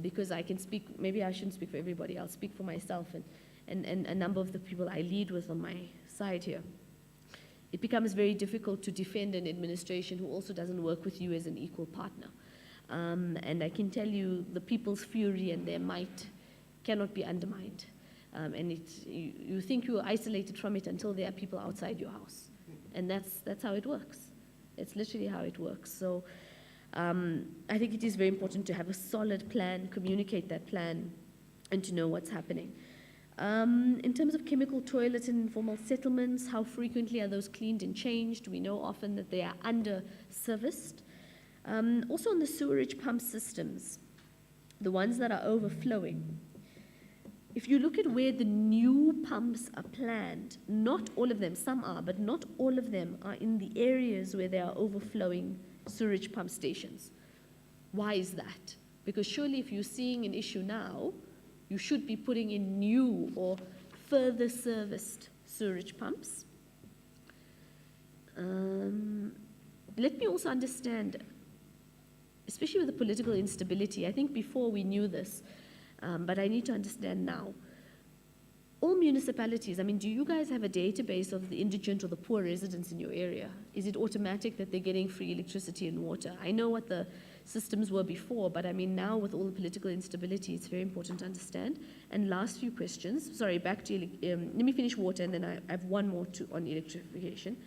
Because I can speak, maybe I shouldn't speak for everybody, I'll speak for myself and a number of the people I lead with on my side here. It becomes very difficult to defend an administration who also doesn't work with you as an equal partner. And I can tell you the people's fury and their might cannot be undermined. And you think you are isolated from it until there are people outside your house. And that's how it works. It's literally how it works. So I think it is very important to have a solid plan, communicate that plan, and to know what's happening. In terms of chemical toilets and informal settlements, how frequently are those cleaned and changed? We know often that they are under-serviced. Also on the sewerage pump systems, the ones that are overflowing. If you look at where the new pumps are planned, not all of them, some are, but not all of them are in the areas where there are overflowing sewerage pump stations. Why is that? Because surely if you're seeing an issue now, you should be putting in new or further serviced sewerage pumps. Let me also understand, especially with the political instability, I think before we knew this, but I need to understand now. All municipalities, I mean, do you guys have a database of the indigent or the poor residents in your area? Is it automatic that they're getting free electricity and water? I know what the systems were before, but I mean, now with all the political instability, it's very important to understand. And last few questions, sorry, back to, let me finish water, and then I have one more on electrification.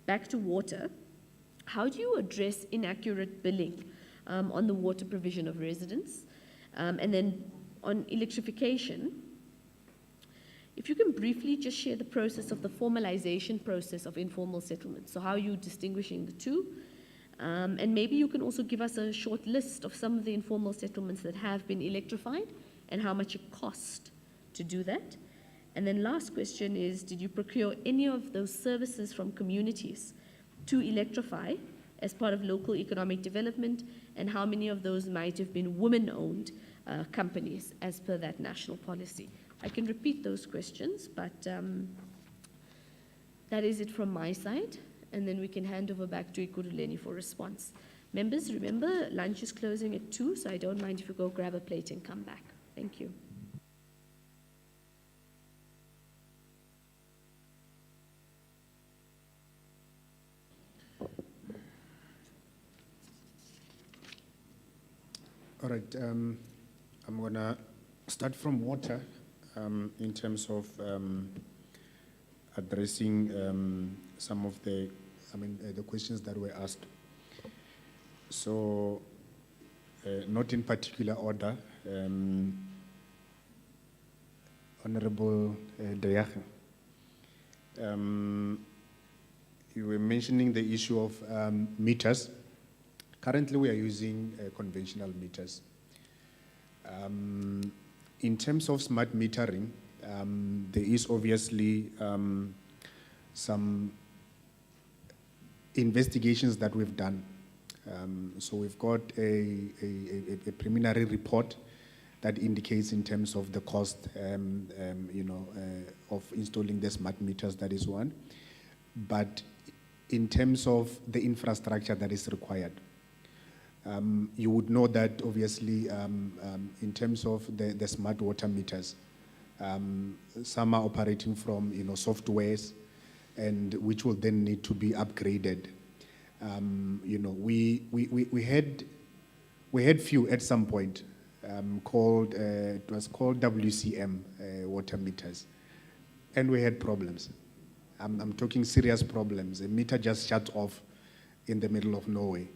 Back to water, how do you address inaccurate billing on the water provision of residents? And then on electrification, if you can briefly just share the process of the formalization process of informal settlements, so how you're distinguishing the two, and maybe you can also give us a short list of some of the informal settlements that have been electrified and how much it cost to do that. And then last question is, did you procure any of those services from communities to electrify as part of local economic development, and how many of those might have been women-owned companies as per that national policy? I can repeat those questions, but that is it from my side, and then we can hand over back to Ekurhuleni for response. Members, remember, lunch is closing at 2, so I don't mind if you go grab a plate and come back. Thank you. All right, I'm gonna start from water in terms of addressing some of the, the questions that were asked. So, not in particular order, Honorable Deyache, you were mentioning the issue of meters. Currently, we are using conventional meters. In terms of smart metering, there is obviously some investigations that we've done. So we've got a preliminary report that indicates in terms of the cost, of installing the smart meters, that is one. But in terms of the infrastructure that is required, you would know that obviously in terms of the smart water meters, some are operating from softwares, and which will then need to be upgraded. We had few at some point called it was called WCM water meters, and we had problems. I'm talking serious problems. A meter just shut off in the middle of nowhere.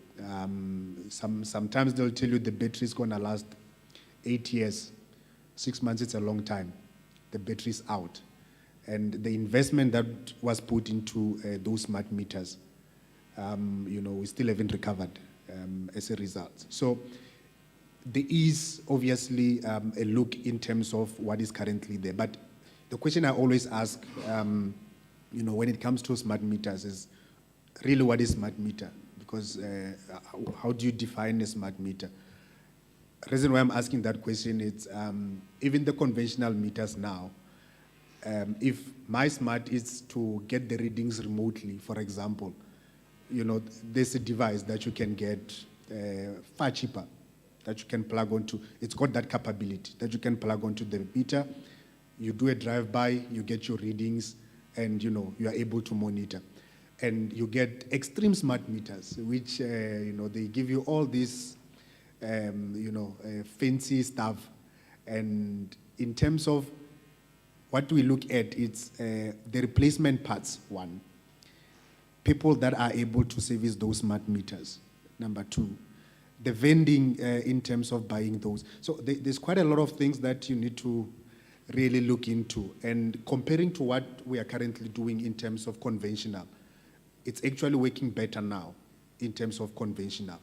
Sometimes they'll tell you the battery is going to last 8 years. 6 months, it's a long time. The battery's out. And the investment that was put into those smart meters, we still haven't recovered as a result. So there is obviously a look in terms of what is currently there. But the question I always ask, when it comes to smart meters is really what is smart meter? Because how do you define a smart meter? The reason why I'm asking that question is even the conventional meters now, if my smart is to get the readings remotely, for example, there's a device that you can get far cheaper that you can plug onto. It's got that capability that you can plug onto the meter. You do a drive-by, you get your readings, and you are able to monitor. And you get extreme smart meters, which they give you all this fancy stuff. And in terms of what we look at, it's the replacement parts, one. People that are able to service those smart meters, number two. The vending in terms of buying those. So there's quite a lot of things that you need to really look into. And comparing to what we are currently doing in terms of conventional, it's actually working better now in terms of conventional.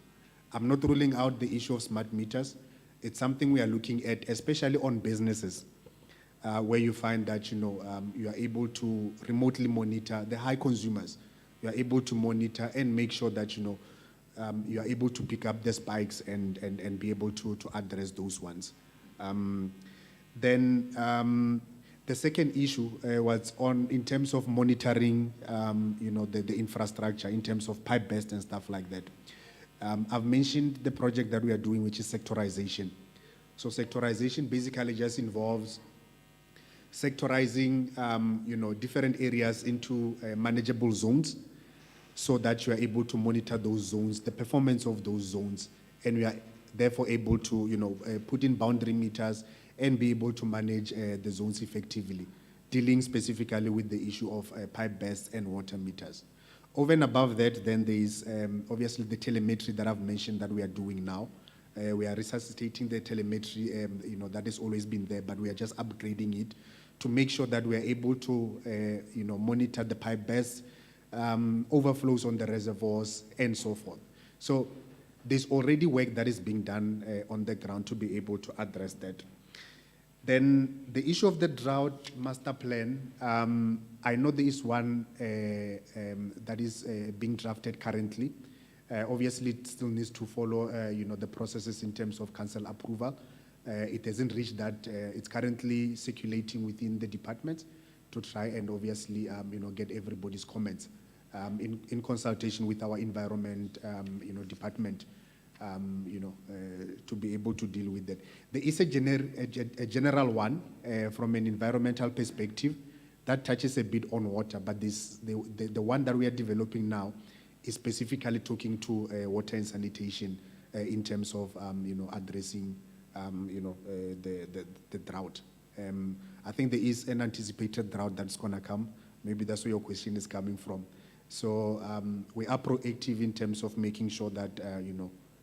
I'm not ruling out the issue of smart meters. It's something we are looking at, especially on businesses, where you find that you are able to remotely monitor the high consumers. You are able to monitor and make sure that you are able to pick up the spikes and be able to address those ones. Then the second issue was in terms of monitoring, the infrastructure in terms of pipe burst and stuff like that. I've mentioned the project that we are doing, which is sectorization. So sectorization basically just involves sectorizing, different areas into manageable zones, so that you are able to monitor those zones, the performance of those zones, and we are therefore able to, put in boundary meters and be able to manage the zones effectively, dealing specifically with the issue of pipe bursts and water meters. Over and above that, then there is obviously the telemetry that I've mentioned that we are doing now. We are resuscitating the telemetry, that has always been there, but we are just upgrading it to make sure that we are able to, monitor the pipe bursts, overflows on the reservoirs, and so forth. So there's already work that is being done on the ground to be able to address that. Then the issue of the drought master plan, I know there is one that is being drafted currently. Obviously, it still needs to follow, the processes in terms of council approval. It hasn't reached that. It's currently circulating within the department to try and obviously, get everybody's comments in consultation with our environment, department, to be able to deal with that. There is a general one from an environmental perspective that touches a bit on water, but the one that we are developing now is specifically talking to water and sanitation in terms of addressing the drought. I think there is an anticipated drought that's going to come. Maybe that's where your question is coming from. So we are proactive in terms of making sure that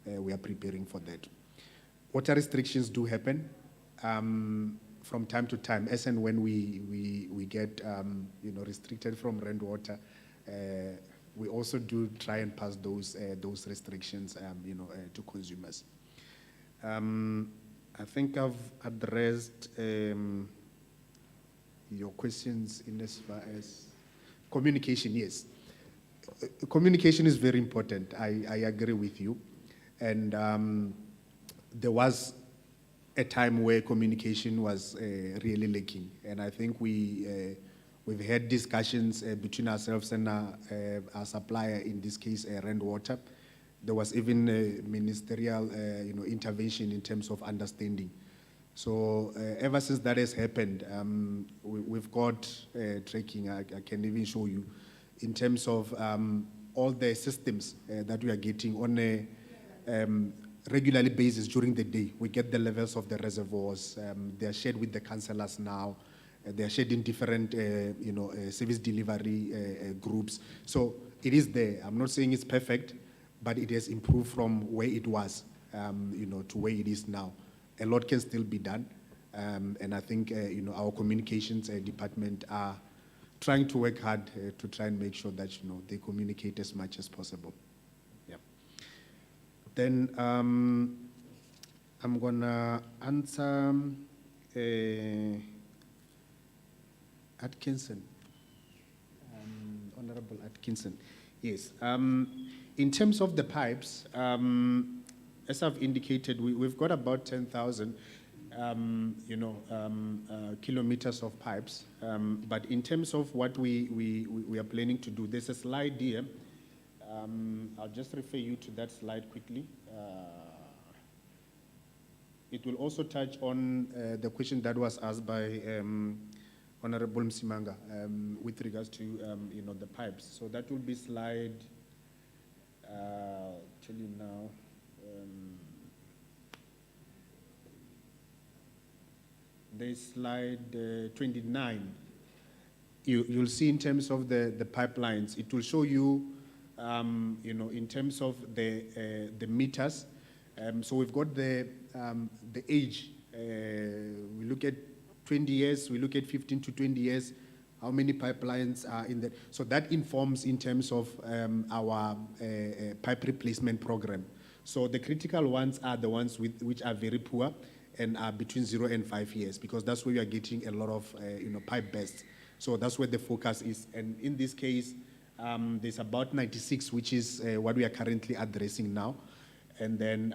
we are preparing for that. Water restrictions do happen from time to time, as and when we get restricted from rainwater. We also do try and pass those restrictions to consumers. I think I've addressed your questions in as far as communication. Yes, communication is very important. I agree with you. And there was a time where communication was really lacking. And I think we've had discussions between ourselves and our supplier, in this case, rainwater. There was even a ministerial intervention in terms of understanding. So ever since that has happened, we've got tracking. I can even show you in terms of all the systems that we are getting on a regularly basis during the day. We get the levels of the reservoirs. They are shared with the councillors now. They are shared in different service delivery groups. So it is there. I'm not saying it's perfect, but it has improved from where it was, to where it is now. A lot can still be done, and I think our communications department are trying to work hard to try and make sure that they communicate as much as possible. Yeah. Then I'm gonna answer Atkinson, Honorable Atkinson. Yes. In terms of the pipes, as I've indicated, we've got about 10,000. kilometers of pipes. But in terms of what we are planning to do, there's a slide here. I'll just refer you to that slide quickly. It will also touch on the question that was asked by Honorable Msimanga with regards to the pipes. So that will be slide, I'll tell you now. There's slide 29. You'll see in terms of the pipelines, it will show you, in terms of the meters. So we've got the age. We look at 20 years, we look at 15 to 20 years, how many pipelines are in that. So that informs in terms of our pipe replacement program. So the critical ones are the ones which are very poor and are between 0 and 5 years, because that's where we are getting a lot of pipe bursts. So that's where the focus is. And in this case, there's about 96, which is what we are currently addressing now. And then,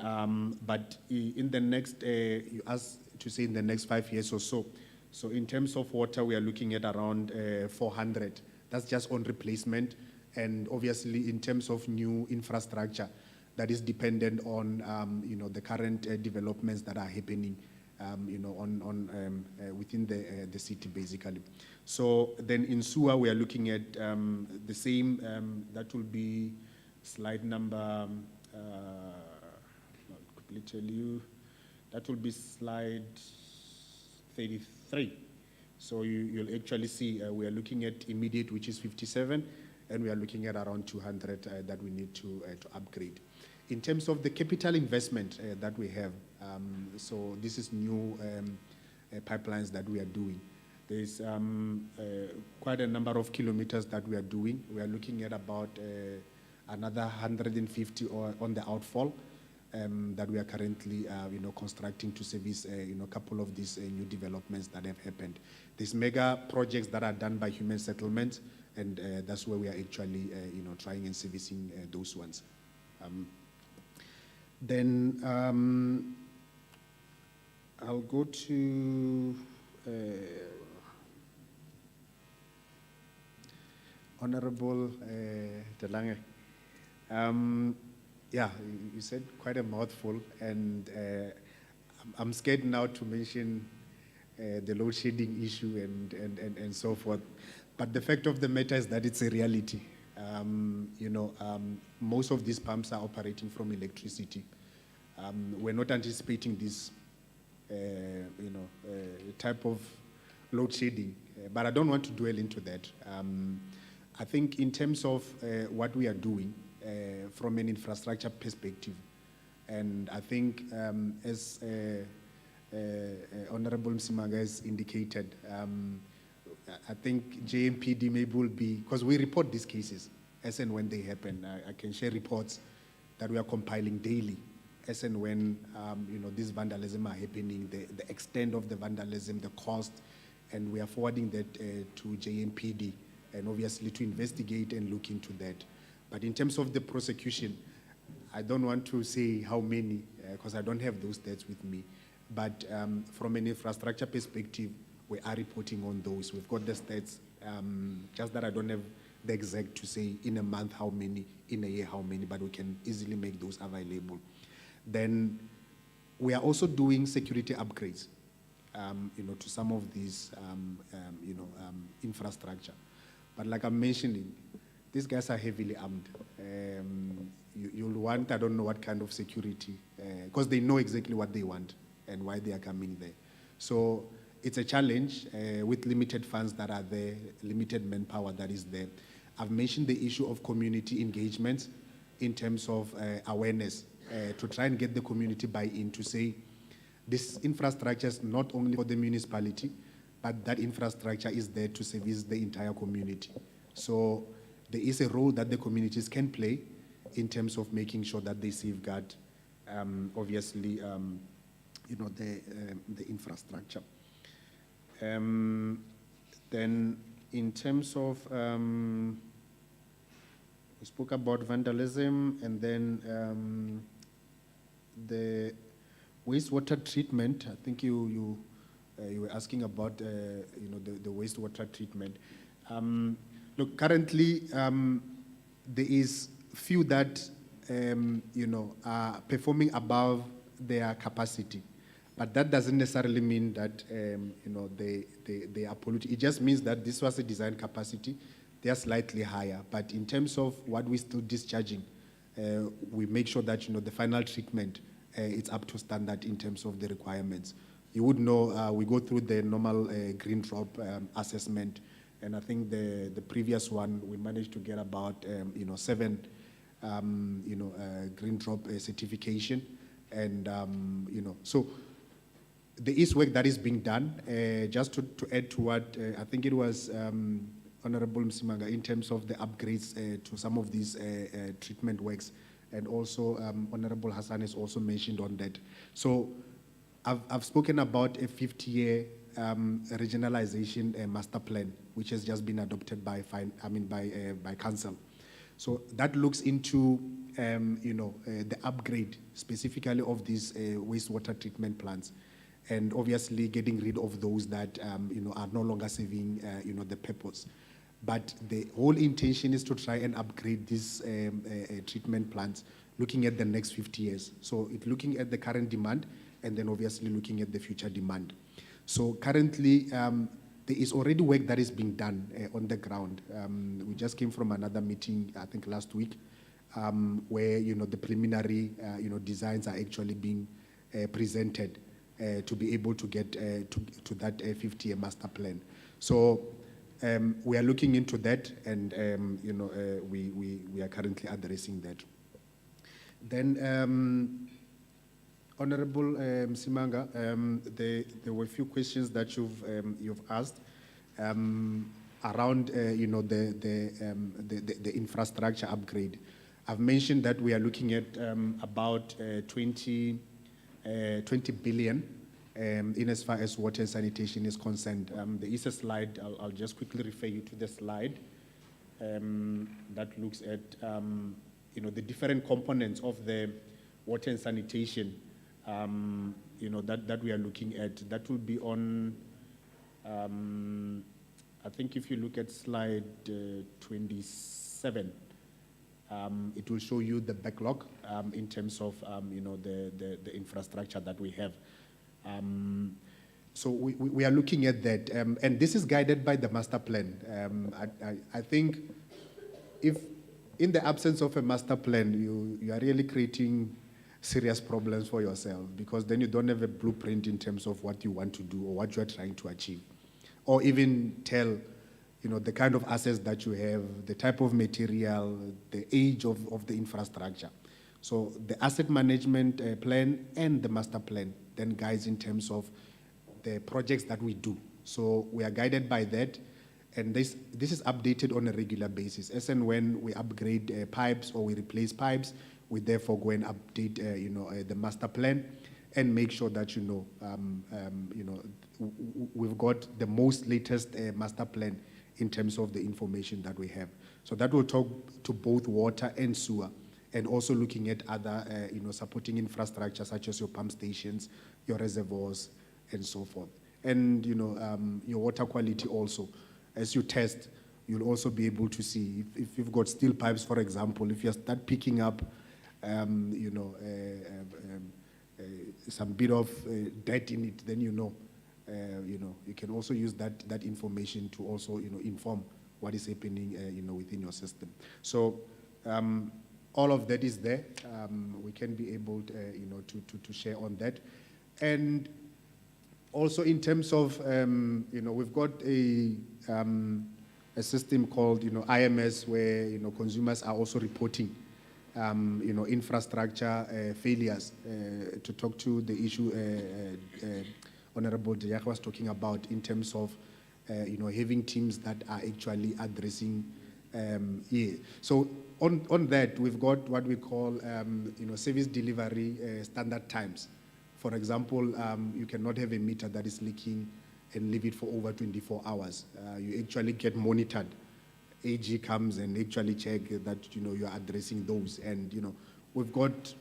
but in the next, you asked to say in the next 5 years or so. So in terms of water, we are looking at around 400. That's just on replacement. And obviously, in terms of new infrastructure, that is dependent on the current developments that are happening within the city, basically. So then in sewer, we are looking at the same. That will be slide number. I'll quickly tell you. That will be slide 33. So you'll actually see we are looking at immediate, which is 57, and we are looking at around 200 that we need to upgrade. In terms of the capital investment that we have, so this is new pipelines that we are doing. There's quite a number of kilometers that we are doing. We are looking at about another 150 on the outfall that we are currently constructing to service a couple of these new developments that have happened. These mega projects that are done by human settlements, and that's where we are actually trying and servicing those ones. Then I'll go to Honorable Delange. Yeah, you said quite a mouthful, and I'm scared now to mention the load shedding issue and so forth. But the fact of the matter is that it's a reality. Most of these pumps are operating from electricity. We're not anticipating this, type of load shedding, but I don't want to dwell into that. I think in terms of what we are doing from an infrastructure perspective, and I think as Honorable Msimanga has indicated, I think JMPD maybe will be, because we report these cases as and when they happen. I can share reports that we are compiling daily as and when this vandalism are happening, the extent of the vandalism, the cost, and we are forwarding that to JMPD, and obviously to investigate and look into that. But in terms of the prosecution, I don't want to say how many, because I don't have those stats with me. But from an infrastructure perspective, we are reporting on those. We've got the stats, just that I don't have the exact to say in a month how many, in a year how many, but we can easily make those available. Then we are also doing security upgrades, to some of these, infrastructure. But like I'm mentioning, these guys are heavily armed. You'll want, I don't know what kind of security, because they know exactly what they want and why they are coming there. So it's a challenge with limited funds that are there, limited manpower that is there. I've mentioned the issue of community engagement in terms of awareness, to try and get the community buy-in to say this infrastructure is not only for the municipality, but that infrastructure is there to service the entire community. So there is a role that the communities can play in terms of making sure that they safeguard, obviously, the infrastructure. Then in terms of, we spoke about vandalism, and then wastewater treatment, I think you were asking about, the wastewater treatment. Look, currently, there is few that, are performing above their capacity. But that doesn't necessarily mean that, they are polluting. It just means that this was a design capacity. They are slightly higher. But in terms of what we're still discharging, we make sure that, the final treatment, it's up to standard in terms of the requirements. You would know, we go through the normal green drop assessment, and I think the previous one, we managed to get about, 7, green drop certification. And, so there is work that is being done. Just to add to what, I think it was Honorable Msimanga, in terms of the upgrades to some of these treatment works, and also Honorable Hassan has also mentioned on that. So I've spoken about a 50-year regionalization master plan, which has just been adopted by council. So that looks into the upgrade specifically of these wastewater treatment plants, and obviously getting rid of those that are no longer serving the purpose. But the whole intention is to try and upgrade these treatment plants, looking at the next 50 years. So it's looking at the current demand, and then obviously looking at the future demand. So currently, there is already work that is being done on the ground. We just came from another meeting, I think last week, where the preliminary designs are actually being presented to be able to get to that 50-year master plan. So we are looking into that, and we are currently addressing that. Then, Honorable Msimanga, there were a few questions that you've asked around the infrastructure upgrade. I've mentioned that we are looking at about 20 billion in as far as water and sanitation is concerned. There is a slide. I'll just quickly refer you to the slide that looks at the different components of the water and sanitation. That we are looking at. That will be on, I think if you look at slide 27, it will show you the backlog in terms of, the infrastructure that we have. So we are looking at that. And this is guided by the master plan. I think if in the absence of a master plan, you are really creating serious problems for yourself, because then you don't have a blueprint in terms of what you want to do or what you are trying to achieve, or even tell, the kind of assets that you have, the type of material, the age of the infrastructure. So the asset management plan and the master plan then guides in terms of the projects that we do. So we are guided by that, and this is updated on a regular basis. As and when we upgrade pipes or we replace pipes, we therefore go and update, the master plan, and make sure that we've got the most latest master plan in terms of the information that we have. So that will talk to both water and sewer, and also looking at other, supporting infrastructure such as your pump stations, your reservoirs, and so forth. And your water quality also, as you test, you'll also be able to see if you've got steel pipes, for example. If you start picking up some bit of dirt in it, then you can also use that information to also inform what is happening within your system. So all of that is there. We can be able to share on that. And also in terms of we've got a system called IMS, where consumers are also reporting infrastructure failures. To talk to the issue Honorable Diak was talking about, in terms of having teams that are actually addressing So on that, we've got what we call service delivery standard times. For example, you cannot have a meter that is leaking and leave it for over 24 hours. You actually get monitored. AG comes and actually check that you're addressing those, and we've got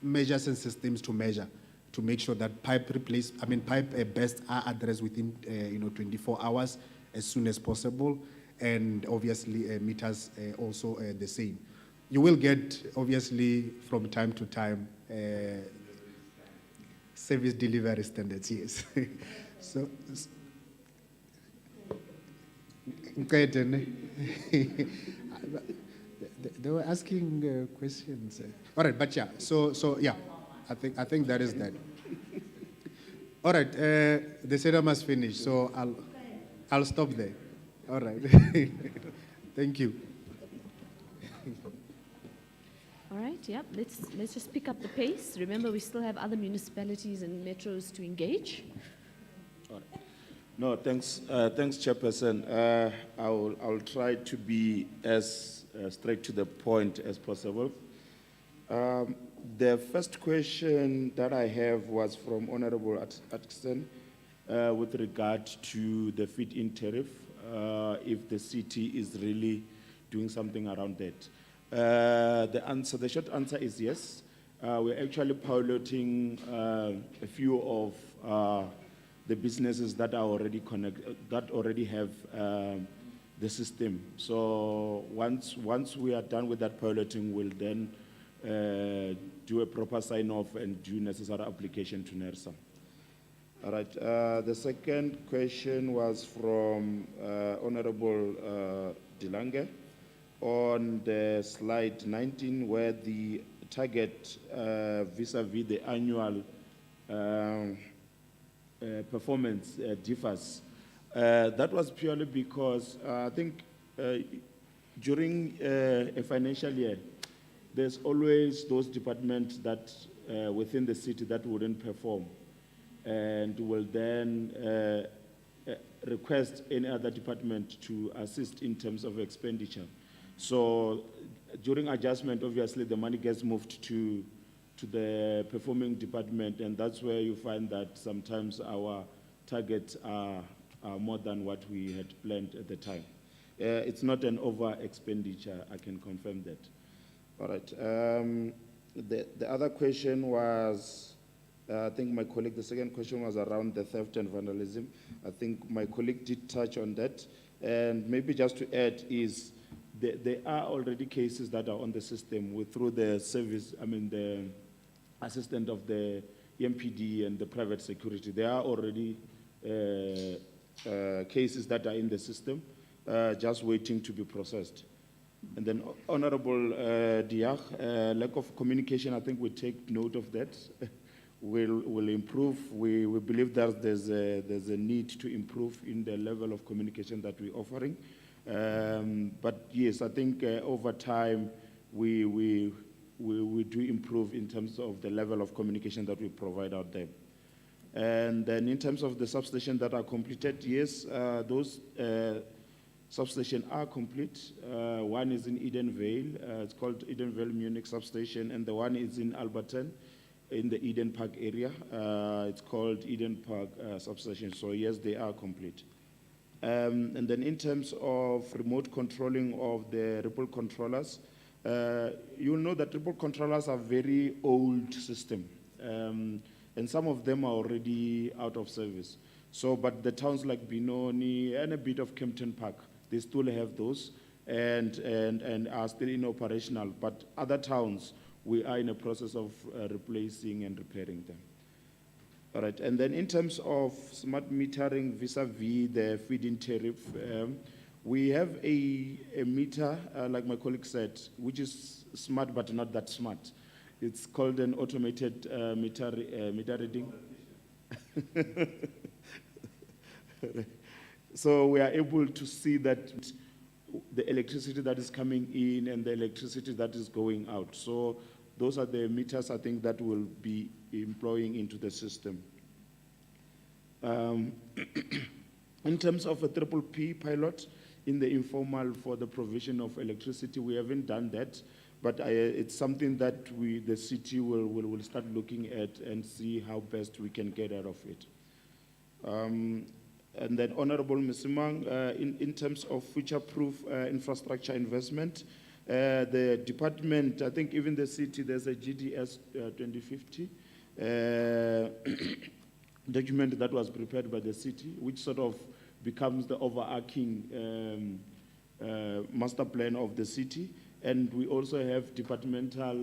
measures and systems to measure to make sure that pipe bursts are addressed within 24 hours as soon as possible, and obviously meters also the same. You will get, obviously, from time to time, service delivery standards, yes. So, they were asking questions. All right, but yeah, so yeah, I think that is that. All right, the session must finish, so I'll stop there. All right, thank you. All right, yeah, let's just pick up the pace. Remember, we still have other municipalities and metros to engage. All right. No, thanks, Chairperson. I'll try to be as straight to the point as possible. The first question that I have was from Honorable Atkinson with regard to the feed-in tariff, if the city is really doing something around that. The short answer is yes. We're actually piloting a few of the businesses that are already that already have the system. So once we are done with that piloting, we'll then do a proper sign-off and do necessary application to NERSA. All right. The second question was from Honorable Dilange on the slide 19, where the target vis-a-vis the annual performance differs. That was purely because I think during a financial year, there's always those departments that within the city that wouldn't perform and will then request any other department to assist in terms of expenditure. So during adjustment, obviously the money gets moved to the performing department, and that's where you find that sometimes our targets are more than what we had planned at the time. It's not an over expenditure, I can confirm that. All right. The other question was, I think my colleague, the second question was around the theft and vandalism. I think my colleague did touch on that. And maybe just to add is, there are already cases that are on the system through the service, the assistant of the MPD and the private security. There are already cases that are in the system, just waiting to be processed. And then Honorable Diak, lack of communication, I think we take note of that. Will improve. We believe that there's a need to improve in the level of communication that we're offering. But yes, I think over time we do improve in terms of the level of communication that we provide out there. And then in terms of the substation that are completed, yes, those substations are complete. One is in Edenvale, it's called Edenvale Munich Substation, and the one is in Alberton, in the Eden Park area. It's called Eden Park Substation. So yes, they are complete. And then in terms of remote controlling of the ripple controllers, you'll know that ripple controllers are very old system. And some of them are already out of service. So, but the towns like Benoni and a bit of Kempton Park, they still have those and are still in operational. But other towns, we are in a process of replacing and repairing them. All right, and then in terms of smart metering vis-a-vis the feed-in tariff, we have a meter, like my colleague said, which is smart but not that smart. It's called an automated meter reading. So we are able to see that the electricity that is coming in and the electricity that is going out. So those are the meters, I think, that will be employing into the system. In terms of a triple P pilot in the informal for the provision of electricity, we haven't done that, but it's something that the city will start looking at and see how best we can get out of it. And then Honorable Msimang, in terms of future-proof infrastructure investment, the department, I think even the city, there's a GDS 2050. document that was prepared by the city, which sort of becomes the overarching master plan of the city. And we also have departmental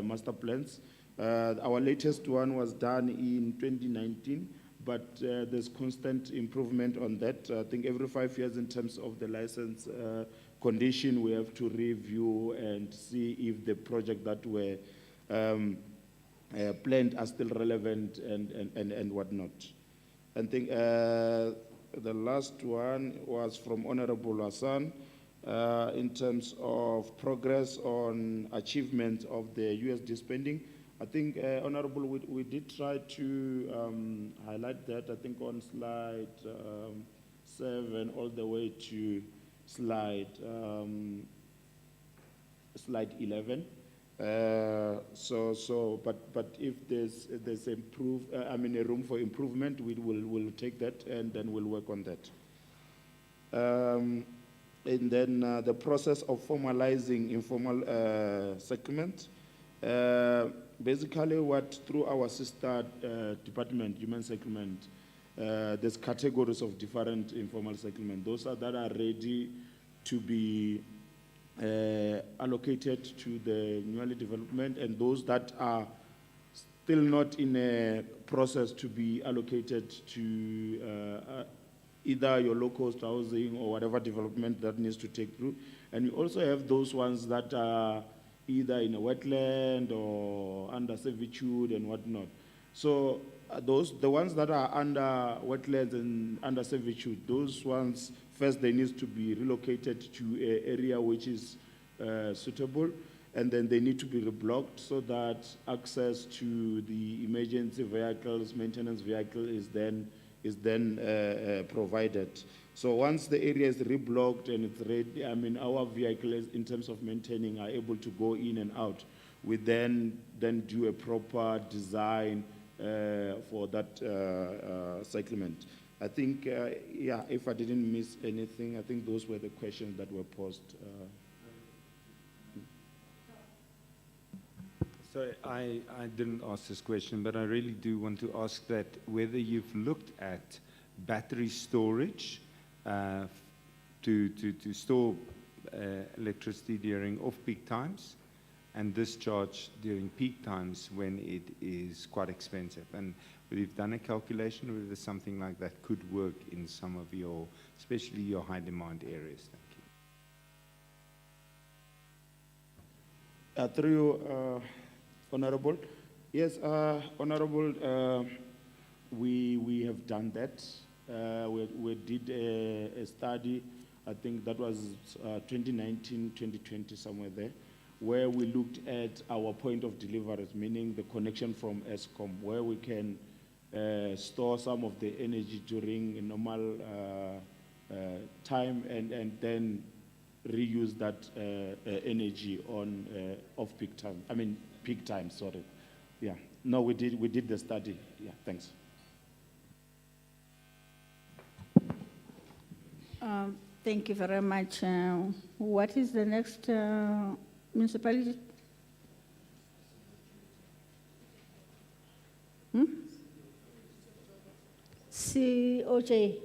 master plans. Our latest one was done in 2019, but there's constant improvement on that. I think every 5 years in terms of the license condition, we have to review and see if the project that were planned are still relevant and whatnot. I think the last one was from Honorable Hassan in terms of progress on achievement of the USD spending. I think, Honorable, we did try to highlight that, I think on slide 7 all the way to slide 11. But if there's a room for improvement, we'll take that and then we'll work on that. And then the process of formalizing informal settlement. Basically, through our sister department, human settlement, there's categories of different informal settlement. Those that are ready to be allocated to the newly development, and those that are still not in a process to be allocated to either your low-cost housing or whatever development that needs to take through. And you also have those ones that are either in a wetland or under servitude and whatnot. So the ones that are under wetlands and under servitude, those ones, first they need to be relocated to an area which is suitable, and then they need to be reblocked so that access to the emergency vehicles, maintenance vehicle is then provided. So once the area is reblocked and it's ready, our vehicles in terms of maintaining are able to go in and out. We then do a proper design for that settlement. I think, if I didn't miss anything, I think those were the questions that were posed. So I didn't ask this question, but I really do want to ask that whether you've looked at battery storage to store electricity during off-peak times and discharge during peak times when it is quite expensive. And whether you've done a calculation whether something like that could work in some of your, especially your high-demand areas. Thank you. Through you, Honorable. Yes, Honorable, we have done that. We did a study, I think that was 2019, 2020, somewhere there, where we looked at our point of delivery, meaning the connection from ESCOM, where we can store some of the energy during a normal time and then reuse that energy on off-peak time, peak time, sorry. Yeah, no, we did the study. Yeah, thanks. Thank you very much. What is the next municipality? COJ.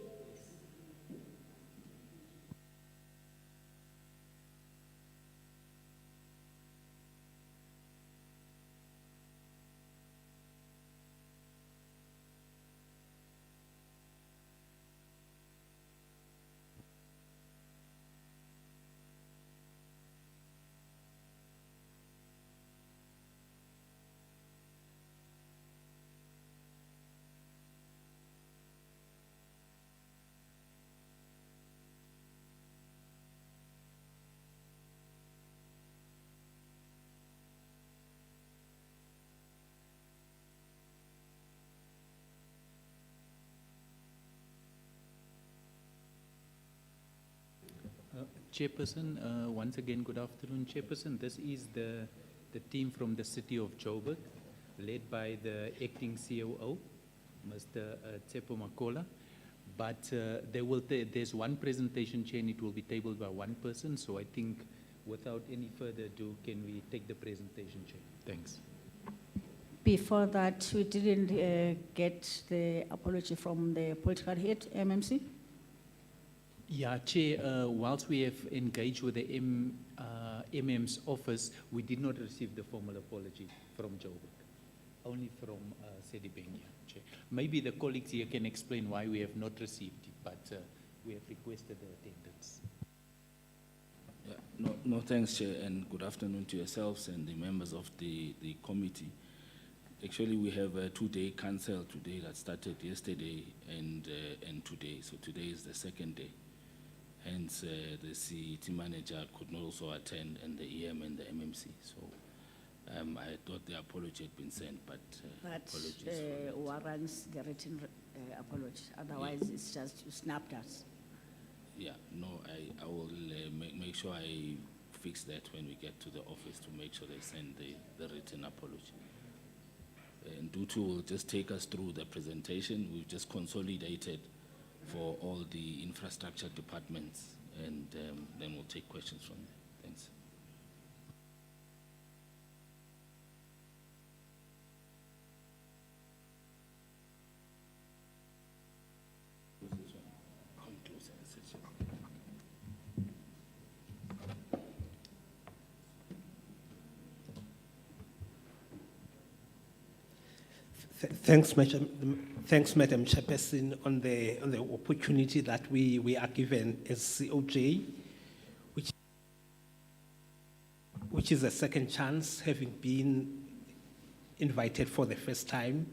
Chairperson, once again, good afternoon, Chairperson. This is the team from the city of Joburg, led by the acting COO, Mr. Tsepo Makola. But there's one presentation, Chair, and it will be tabled by one person. So I think, without any further ado, can we take the presentation, Chair? Thanks. Before that, we didn't get the apology from the political head, MMC. Yeah, Chair, whilst we have engaged with the MM's office, we did not receive the formal apology from Joburg, only from Sedibeng, yeah, Chair. Maybe the colleagues here can explain why we have not received it, but we have requested the attendance. Yeah, no, thanks, Chair, and good afternoon to yourselves and the members of the committee. Actually, we have a two-day council today that started yesterday and today. So today is the second day. Hence, the CET manager could not also attend, and the EM and the MMC. So I thought the apology had been sent, but apologies for that. Warrants the written apology. Otherwise, it's just you snapped us. Yeah, no, I will make sure I fix that when we get to the office to make sure they send the written apology. And Dutu will just take us through the presentation. We've just consolidated for all the infrastructure departments, and then we'll take questions from there. Thanks. Thanks, Madam Chairperson, on the opportunity that we are given as COJ, which is a second chance, having been invited for the first time,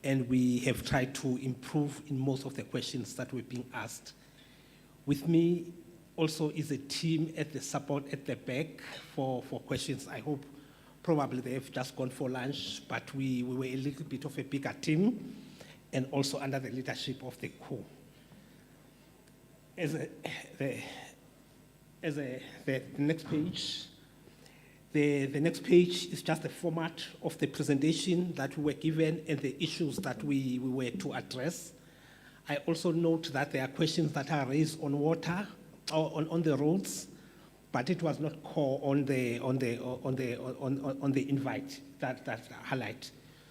and we have tried to improve in most of the questions that were being asked. With me also is a team at the support at the back for questions. I hope probably they have just gone for lunch, but we were a little bit of a bigger team, and also under the leadership of the co. The next page, the next page is just the format of the presentation that we were given and the issues that we were to address. I also note that there are questions that are raised on water or on the roads, but it was not core on the invite that highlight.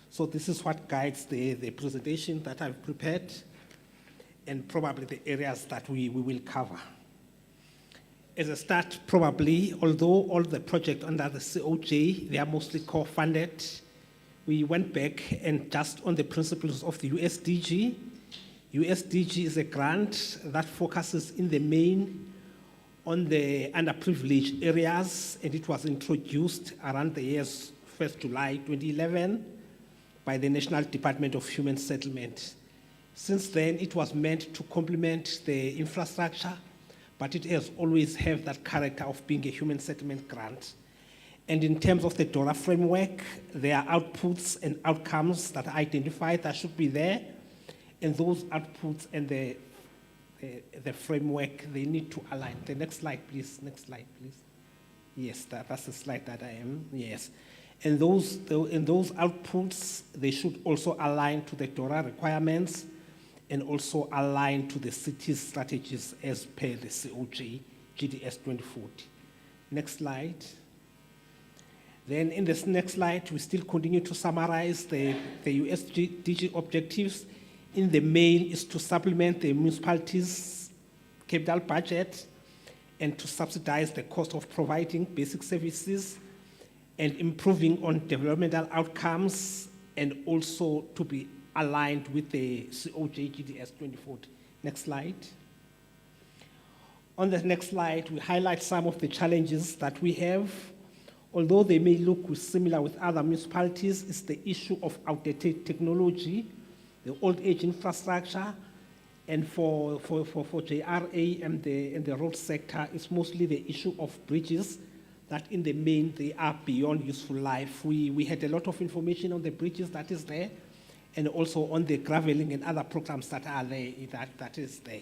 So this is what guides the presentation that I've prepared, and probably the areas that we will cover. As a start, probably, although all the projects under the COJ, they are mostly core-funded, we went back and just on the principles of the USDG. USDG is a grant that focuses in the main on the underprivileged areas, and it was introduced around the years 1st July 2011 by the National Department of Human Settlement. Since then, it was meant to complement the infrastructure, but it has always had that character of being a human settlement grant. And in terms of the DORA framework, there are outputs and outcomes that are identified that should be there, and those outputs and the framework, they need to align. The next slide, please. Next slide, please. Yes, that's the slide that I am. Yes. And those outputs, they should also align to the DORA requirements and also align to the city's strategies as per the COJ, GDS 2040. Next slide. Then in this next slide, we still continue to summarize the USDG objectives. In the main is to supplement the municipalities' capital budget and to subsidize the cost of providing basic services and improving on developmental outcomes, and also to be aligned with the COJ GDS 2040. Next slide. On the next slide, we highlight some of the challenges that we have. Although they may look similar with other municipalities, it's the issue of outdated technology, the old age infrastructure, and for JRA and the road sector, it's mostly the issue of bridges that in the main, they are beyond useful life. We had a lot of information on the bridges that is there, and also on the graveling and other programs that are there, that is there.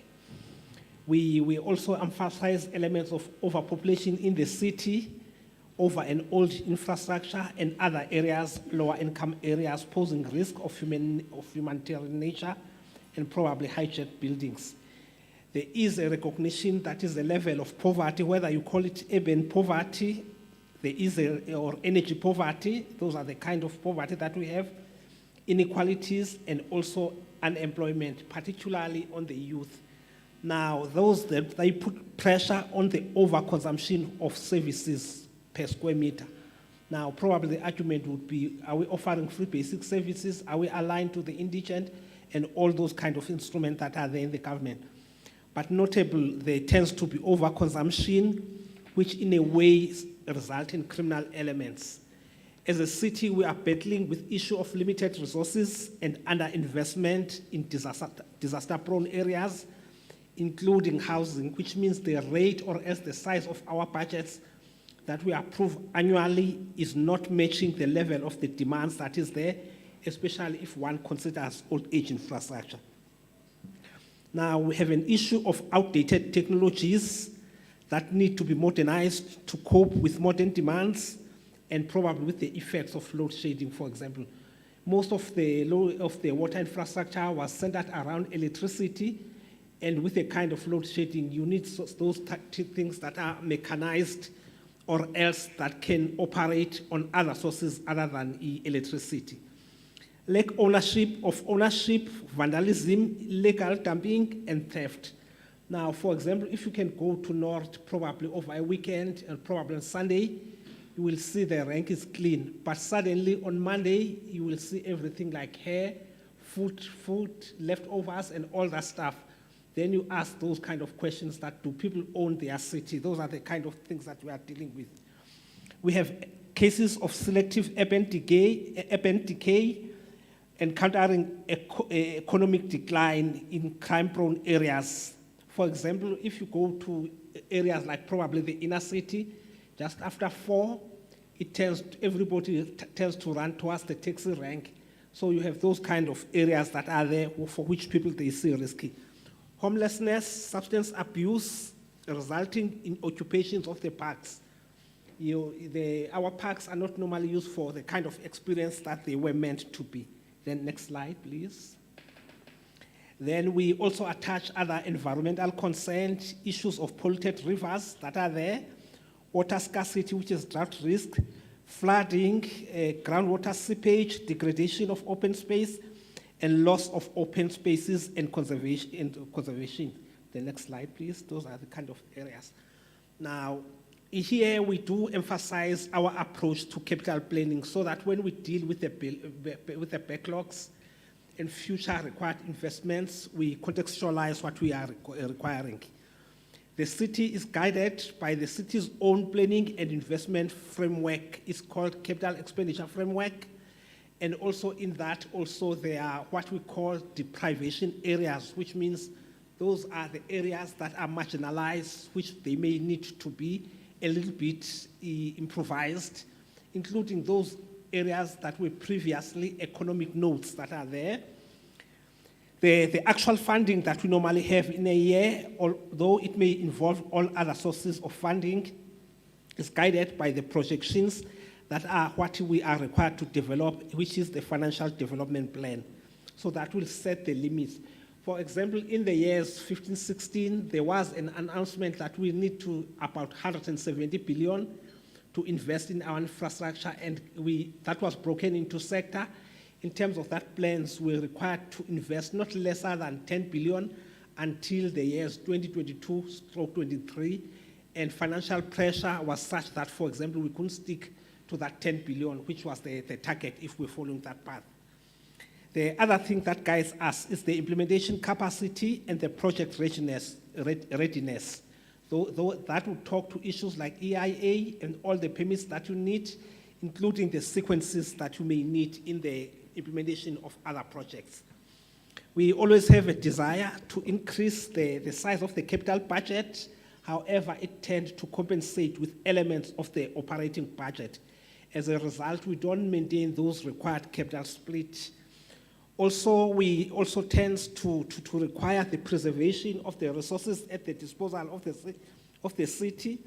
We also emphasize elements of overpopulation in the city, over an old infrastructure, and other areas, lower income areas, posing risk of humanitarian nature and probably hijacked buildings. There is a recognition that is the level of poverty, whether you call it urban poverty, There is or energy poverty. Those are the kind of poverty that we have. Inequalities and also unemployment, particularly on the youth. Now, those that they put pressure on the overconsumption of services per square meter. Now, probably the argument would be, are we offering free basic services? Are we aligned to the indigent? And all those kind of instruments that are there in the government. But notable, there tends to be overconsumption, which in a way result in criminal elements. As a city, we are battling with issue of limited resources and underinvestment in disaster-prone areas, including housing, which means the rate or as the size of our budgets that we approve annually is not matching the level of the demands that is there, especially if one considers old age infrastructure. Now, we have an issue of outdated technologies that need to be modernized to cope with modern demands and probably with the effects of load shedding, for example. Most of the water infrastructure was centered around electricity, and with a kind of load shedding, you need those things that are mechanized or else that can operate on other sources other than electricity. Lack of ownership, vandalism, illegal dumping, and theft. Now, for example, if you can go to North probably over a weekend and probably on Sunday, you will see the rank is clean. But suddenly on Monday, you will see everything like hair, food, leftovers, and all that stuff. Then you ask those kind of questions that do people own their city? Those are the kind of things that we are dealing with. We have cases of selective urban decay, encountering economic decline in crime-prone areas. For example, if you go to areas like probably the inner city, just after 4, everybody tends to run towards the taxi rank. So you have those kind of areas that are there for which people they see risky. Homelessness, substance abuse, resulting in occupations of the parks. Our parks are not normally used for the kind of experience that they were meant to be. Then next slide, please. Then we also attach other environmental concerns, issues of polluted rivers that are there, water scarcity, which is drought risk, flooding, groundwater seepage, degradation of open space, and loss of open spaces and conservation. The next slide, please. Those are the kind of areas. Now, here we do emphasize our approach to capital planning so that when we deal with the backlogs and future required investments, we contextualize what we are requiring. The city is guided by the city's own planning and investment framework. It's called Capital Expenditure Framework. And also in that, there are what we call deprivation areas, which means those are the areas that are marginalized, which they may need to be a little bit improvised, including those areas that were previously economic nodes that are there. The actual funding that we normally have in a year, although it may involve all other sources of funding, is guided by the projections that are what we are required to develop, which is the financial development plan. So that will set the limits. For example, in the years 15-16, there was an announcement that we need to about 170 billion to invest in our infrastructure, and that was broken into sector. In terms of that plans, we're required to invest not lesser than 10 billion until the years 2022/23, and financial pressure was such that, for example, we couldn't stick to that 10 billion, which was the target if we're following that path. The other thing that guides us is the implementation capacity and the project readiness. Though that would talk to issues like EIA and all the permits that you need, including the sequences that you may need in the implementation of other projects. We always have a desire to increase the size of the capital budget. However, it tends to compensate with elements of the operating budget. As a result, we don't maintain those required capital split. Also, we also tend to require the preservation of the resources at the disposal of the city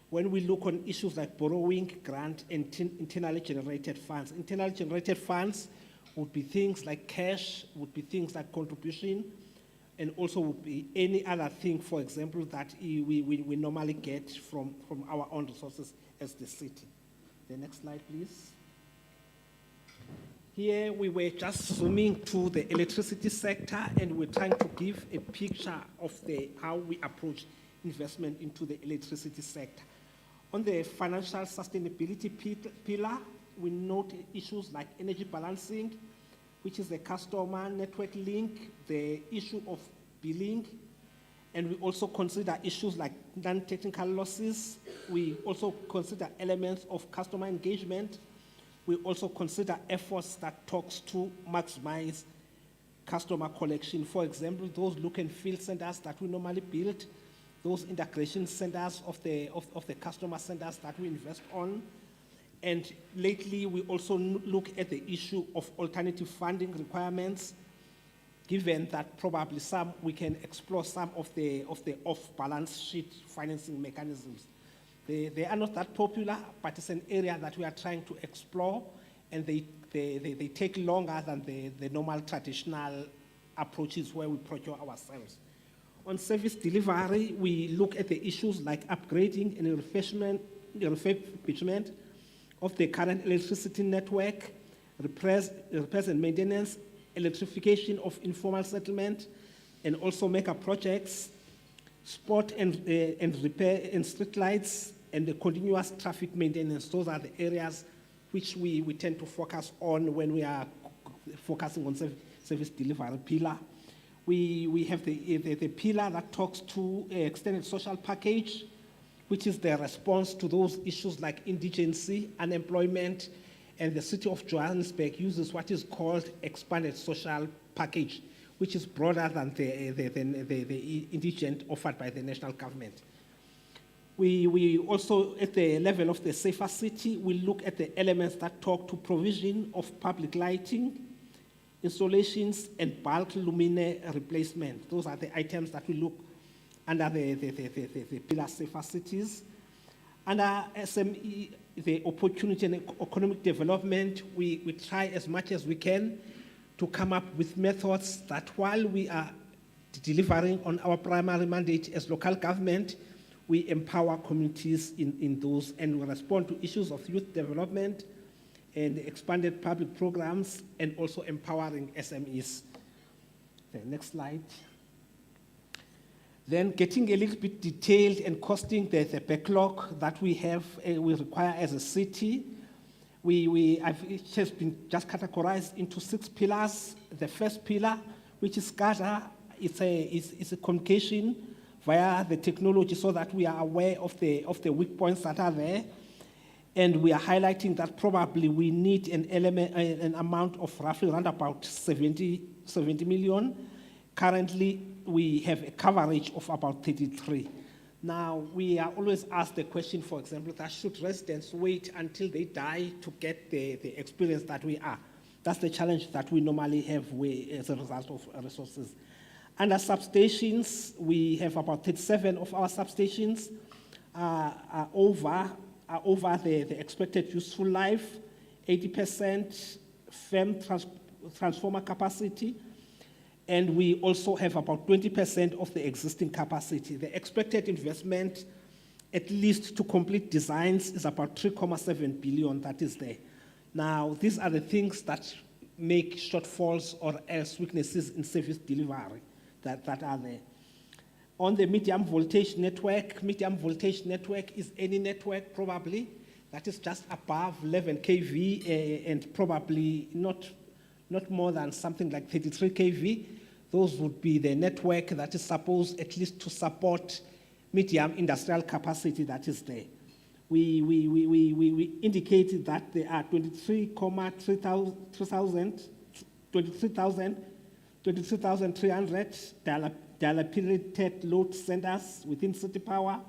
when we look on issues like borrowing, grant, and internally generated funds. Internally generated funds would be things like cash, would be things like contribution, and also would be any other thing, for example, that we normally get from our own resources as the city. The next slide, please. Here we were just zooming to the electricity sector, and we're trying to give a picture of how we approach investment into the electricity sector. On the financial sustainability pillar, we note issues like energy balancing, which is the customer network link, the issue of billing, and we also consider issues like non-technical losses. We also consider elements of customer engagement. We also consider efforts that talks to maximize customer collection. For example, those look and feel centers that we normally build, those integration centers of the customer centers that we invest on. And lately, we also look at the issue of alternative funding requirements, given that probably we can explore some of the off-balance sheet financing mechanisms. They are not that popular, but it's an area that we are trying to explore, and they take longer than the normal traditional approaches where we procure ourselves. On service delivery, we look at the issues like upgrading and refurbishment of the current electricity network, repairs and maintenance, electrification of informal settlement, and also mega projects, sport and repair and street lights, and the continuous traffic maintenance. Those are the areas which we tend to focus on when we are focusing on service delivery pillar. We have the pillar that talks to extended social package, which is the response to those issues like indigency, unemployment, and the city of Johannesburg uses what is called expanded social package, which is broader than the indigent offered by the national government. We also, at the level of the safer city, we look at the elements that talk to provision of public lighting, installations, and bulk luminaire replacement. Those are the items that we look under the pillar safer cities. Under SME, the opportunity and economic development, we try as much as we can to come up with methods that while we are delivering on our primary mandate as local government, we empower communities in those, and we respond to issues of youth development and expanded public programs, and also empowering SMEs. The next slide. Then getting a little bit detailed and costing the backlog that we have, we require as a city. It has been just categorized into 6 pillars. The first pillar, which is SCADA, it's a communication via the technology so that we are aware of the weak points that are there. And we are highlighting that probably we need an amount of roughly around about 70 million. Currently, we have a coverage of about 33. Now, we are always asked the question, for example, that should residents wait until they die to get the experience that we are? That's the challenge that we normally have as a result of resources. Under substations, we have about 37 of our substations are over the expected useful life, 80% firm transformer capacity, and we also have about 20% of the existing capacity. The expected investment, at least to complete designs, is about 3.7 billion that is there. Now, these are the things that make shortfalls or else weaknesses in service delivery that are there. On the medium voltage network is any network probably that is just above 11 kV and probably not more than something like 33 kV. Those would be the network that is supposed at least to support medium industrial capacity that is there. We indicated that there are 23,300 dilapidated load centers within City Power,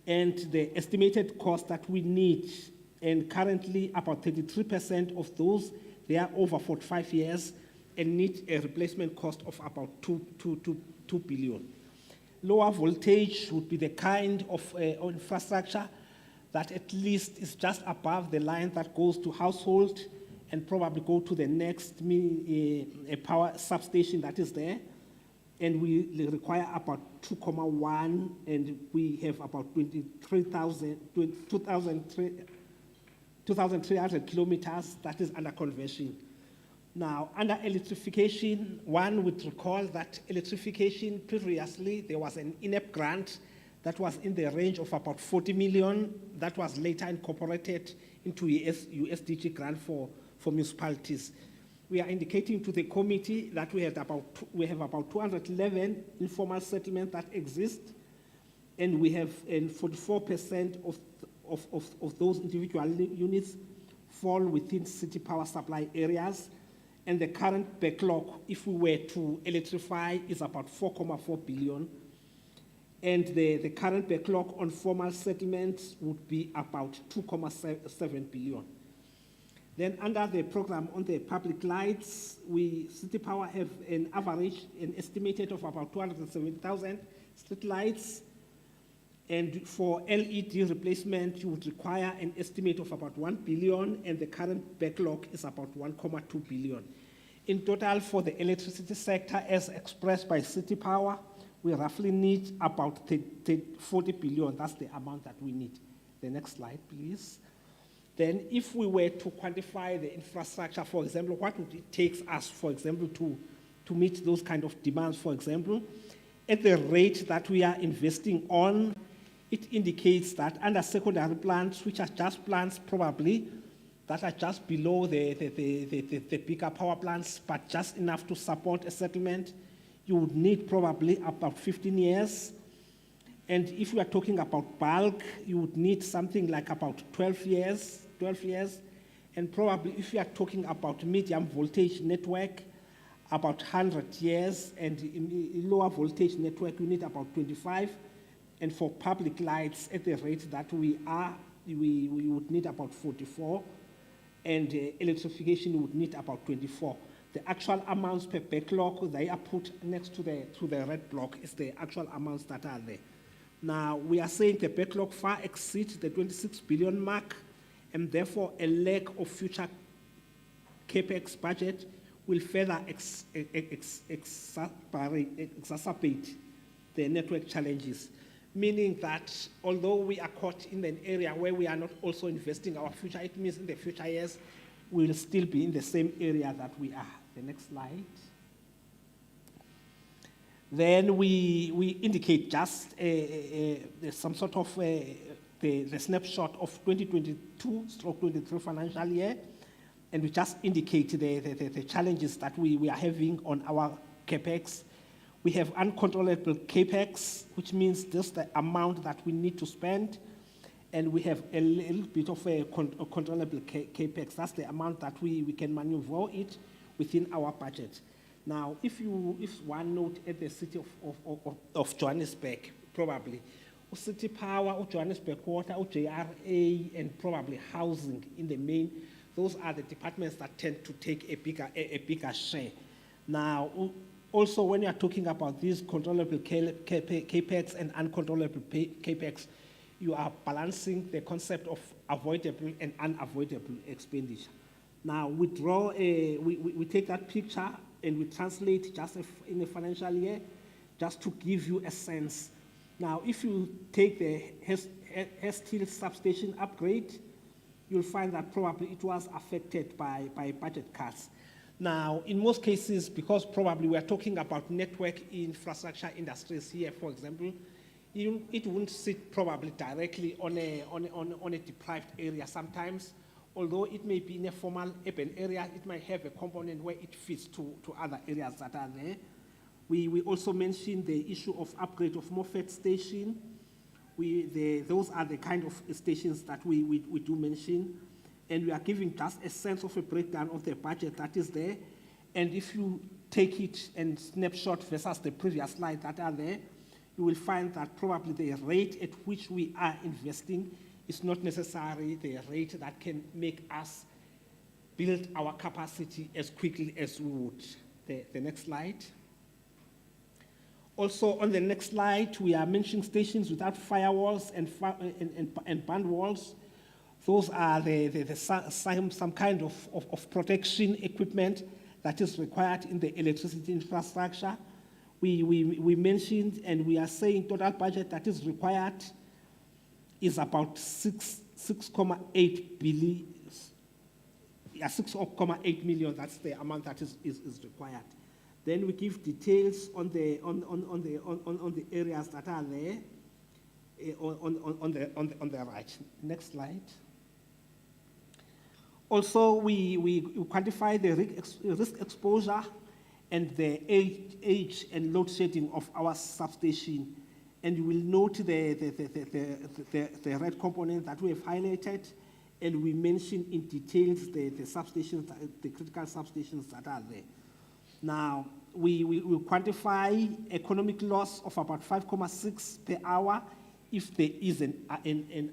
and the estimated cost that we need, and currently about 33% of those, they are over 45 years and need a replacement cost of about 2 billion. Lower voltage would be the kind of infrastructure that at least is just above the line that goes to household and probably go to the next power substation that is there. and we require about 2,1, and we have about 2,300 kilometers that is under conversion. Now, under electrification, one would recall that electrification previously, there was an INEP grant that was in the range of about 40 million that was later incorporated into USDG grant for municipalities. We are indicating to the committee that we have about 211 informal settlements that exist, and we have 44% of those individual units fall within city power supply areas, and the current backlog, if we were to electrify, is about 4.4 billion, and the current backlog on formal settlements would be about 2.7 billion. Then under the program on the public lights, City Power have an estimated of about 270,000 street lights. And for LED replacement, you would require an estimate of about 1 billion, and the current backlog is about 1.2 billion. In total, for the electricity sector, as expressed by City Power, we roughly need about 40 billion. That's the amount that we need. The next slide, please. Then if we were to quantify the infrastructure, for example, what would it take us, for example, to meet those kind of demands, for example, at the rate that we are investing on, it indicates that under secondary plants, which are just plants probably, that are just below the bigger power plants, but just enough to support a settlement, you would need probably about 15 years. And if you are talking about bulk, you would need something like about 12 years. And probably if you are talking about medium voltage network, about 100 years, and in lower voltage network, you need about 25. And for public lights, at the rate that we are, we would need about 44, and electrification would need about 24. The actual amounts per backlog, they are put next to the red block, is the actual amounts that are there. Now, we are saying the backlog far exceeds the 26 billion mark, and therefore a lack of future capex budget will further exacerbate the network challenges, meaning that although we are caught in an area where we are not also investing our future, it means in the future years, we'll still be in the same area that we are. The next slide. Then we indicate just some sort of the snapshot of 2022/23 financial year, and we just indicate the challenges that we are having on our capex. We have uncontrollable capex, which means just the amount that we need to spend, and we have a little bit of a controllable capex. That's the amount that we can maneuver it within our budget. Now, if one note at the city of Johannesburg, probably, City Power, Johannesburg Water, JRA, and probably housing in the main, those are the departments that tend to take a bigger share. Now, also when you are talking about these controllable capex and uncontrollable capex, you are balancing the concept of avoidable and unavoidable expenditure. Now, we take that picture and we translate just in a financial year, just to give you a sense. Now, if you take the Hastings substation upgrade, you'll find that probably it was affected by budget cuts. Now, in most cases, because probably we are talking about network infrastructure industries here, for example, it won't sit probably directly on a deprived area sometimes. Although it may be in a formal urban area, it might have a component where it fits to other areas that are there. We also mentioned the issue of upgrade of Moffat Station. Those are the kind of stations that we do mention. And we are giving just a sense of a breakdown of the budget that is there. And if you take it and snapshot versus the previous slide that are there, you will find that probably the rate at which we are investing is not necessarily the rate that can make us build our capacity as quickly as we would. The next slide. Also, on the next slide, we are mentioning stations without firewalls and band walls. Those are some kind of protection equipment that is required in the electricity infrastructure. we mentioned, and we are saying total budget that is required is about 6.8 billion. Yeah, 6.8 million. That's the amount that is required. Then we give details on the areas that are there on the right. Next slide. Also, we quantify the risk exposure and the age and load shedding of our substation. And you will note the red component that we have highlighted, and we mention in details the substations, the critical substations that are there. Now, we quantify economic loss of about 5.6 per hour if there is an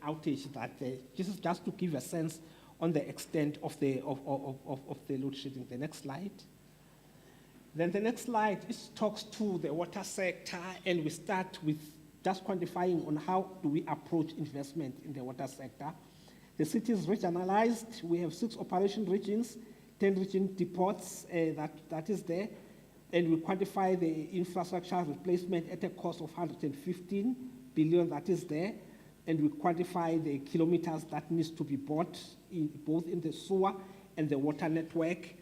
outage that there. This is just to give a sense on the extent of the load shedding. The next slide. Then the next slide talks to the water sector, and we start with just quantifying on how do we approach investment in the water sector. The city is regionalized. We have 6 operation regions, 10 region depots that is there, and we quantify the infrastructure replacement at a cost of 115 billion that is there, and we quantify the kilometers that needs to be bought both in the sewer and the water network.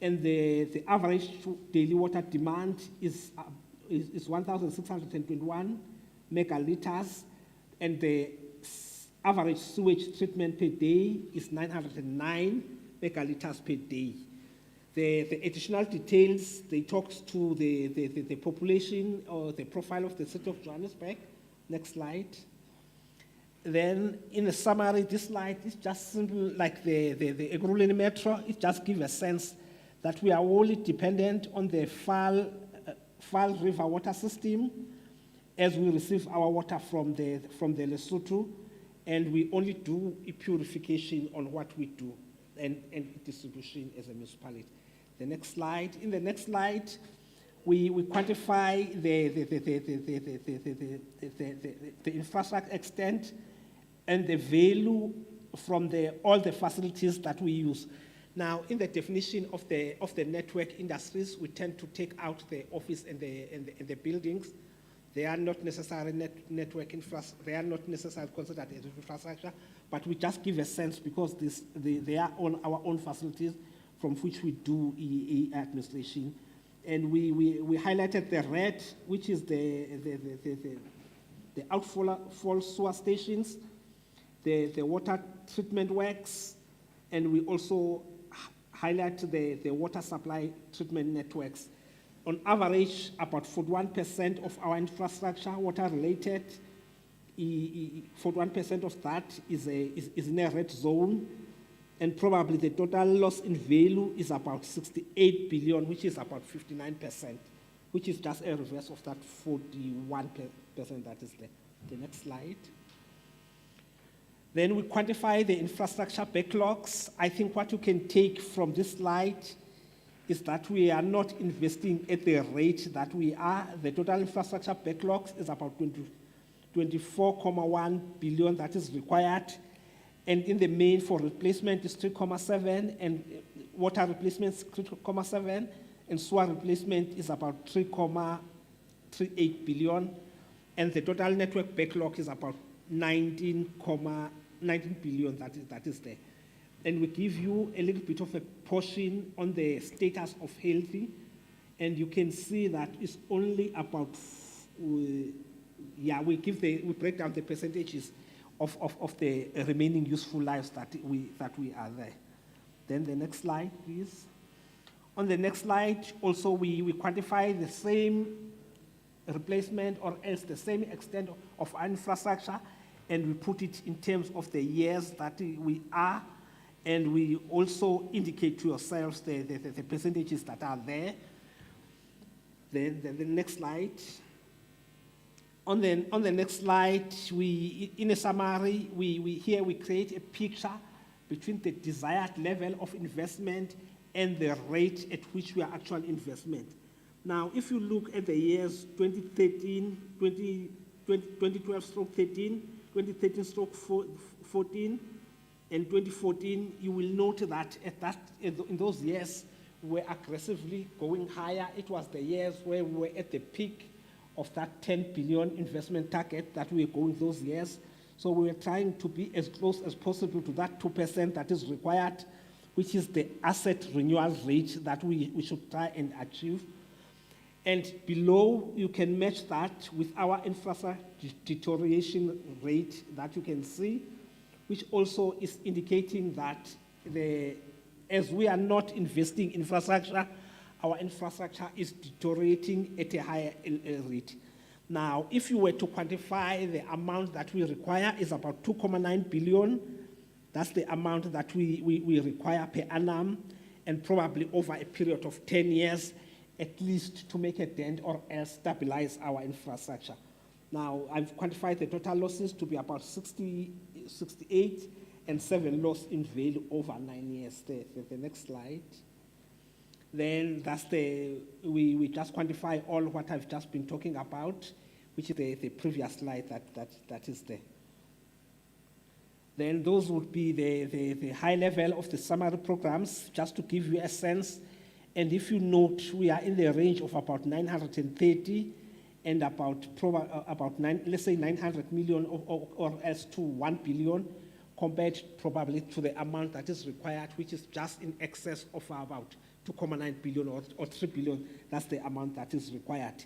And the average daily water demand is 1,621 megaliters, and the average sewage treatment per day is 909 megaliters per day. The additional details, they talk to the population or the profile of the city of Johannesburg. Next slide. Then, in a summary, this slide is just simple, like the Ekurhuleni Metro. It just gives a sense that we are only dependent on the Fall River water system as we receive our water from the Lesotho, and we only do purification on what we do and distribution as a municipality. The next slide. In the next slide, we quantify the infrastructure extent and the value from all the facilities that we use. Now, in the definition of the network industries, we tend to take out the office and the buildings. They are not necessarily network infrastructure. They are not necessarily considered as infrastructure, but we just give a sense because they are on our own facilities from which we do EEA administration. And we highlighted the red, which is the outfall sewer stations, the water treatment works, and we also highlight the water supply treatment networks. On average, about 41% of our infrastructure, water-related, 41% of that is in a red zone, and probably the total loss in value is about 68 billion, which is about 59%, which is just a reverse of that 41% that is there. The next slide. Then we quantify the infrastructure backlogs. I think what you can take from this slide is that we are not investing at the rate that we are. The total infrastructure backlogs is about 24.1 billion that is required. And in the main for replacement is 3.7, and water replacement is 3.7, and sewer replacement is about 3.38 billion. And the total network backlog is about 19 billion that is there. And we give you a little bit of a portion on the status of healthy, and you can see that it's only about, we break down the percentages of the remaining useful lives that we are there. Then the next slide, please. On the next slide, also we quantify the same replacement or else the same extent of our infrastructure, and we put it in terms of the years that we are, and we also indicate to yourselves the percentages that are there. Then the next slide. On the next slide, in a summary, here we create a picture between the desired level of investment and the rate at which we are actual investment. Now, if you look at the years 2013, 2012/13, 2013/14, and 2014, you will note that in those years, were aggressively going higher. It was the years where we were at the peak of that 10 billion investment target that we were going those years. So we were trying to be as close as possible to that 2% that is required, which is the asset renewal rate that we should try and achieve. And below, you can match that with our infrastructure deterioration rate that you can see, which also is indicating that as we are not investing in infrastructure, our infrastructure is deteriorating at a higher rate. Now, if you were to quantify the amount that we require is about 2.9 billion. That's the amount that we require per annum, and probably over a period of 10 years, at least to make a dent or else stabilize our infrastructure. Now, I've quantified the total losses to be about 68 and 7 loss in value over 9 years. The next slide. Then that's we just quantify all what I've just been talking about, which is the previous slide that is there. Then those would be the high level of the summary programs, just to give you a sense. And if you note, we are in the range of about 930 and about let's say 900 million or else to 1 billion, compared probably to the amount that is required, which is just in excess of about 2.9 billion or 3 billion. That's the amount that is required.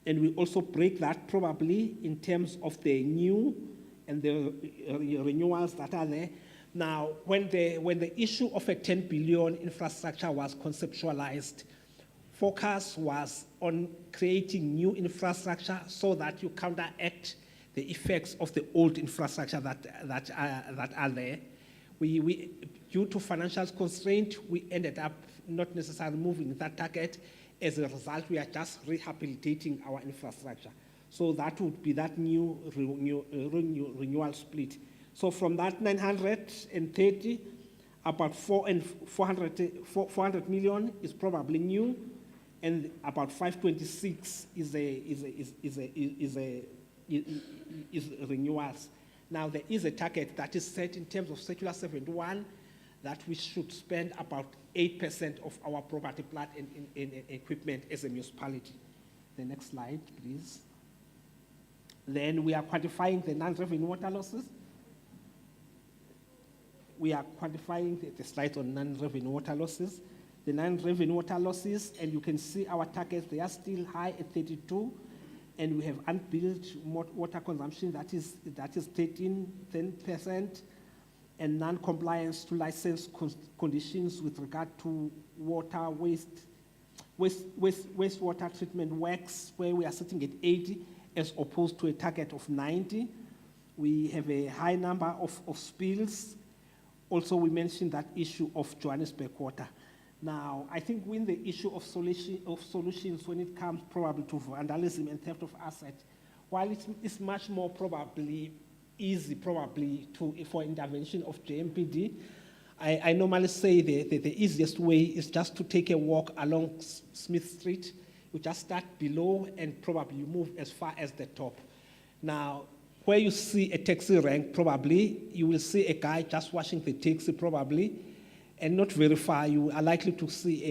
And we also break that probably in terms of the new and the renewals that are there. Now, when the issue of a 10 billion infrastructure was conceptualized, focus was on creating new infrastructure so that you counteract the effects of the old infrastructure that are there. We due to financial constraint, we ended up not necessarily moving that target. As a result, we are just rehabilitating our infrastructure. So that would be that new renewal split. So from that 930, about 400 million is probably new, and about 526 is renewals. Now there is a target that is set in terms of Circular 71 that we should spend about 8% of our property, plant, and equipment as a municipality. The next slide, please. Then we are quantifying the non-revenue water losses. We are quantifying the slide on non-revenue water losses. The non-revenue water losses, and you can see our targets, they are still high at 32, and we have unbilled water consumption that is 10%, and non-compliance to license conditions with regard to water wastewater treatment works, where we are sitting at 80 as opposed to a target of 90. We have a high number of spills. Also, we mentioned that issue of Johannesburg water. Now, I think when the issue of solutions when it comes probably to vandalism and theft of assets, while it's much more probably easy for intervention of JMPD, I normally say the easiest way is just to take a walk along Smith Street. You just start below and probably you move as far as the top. Now, where you see a taxi rank, probably you will see a guy just washing the taxi probably, and not very far you are likely to see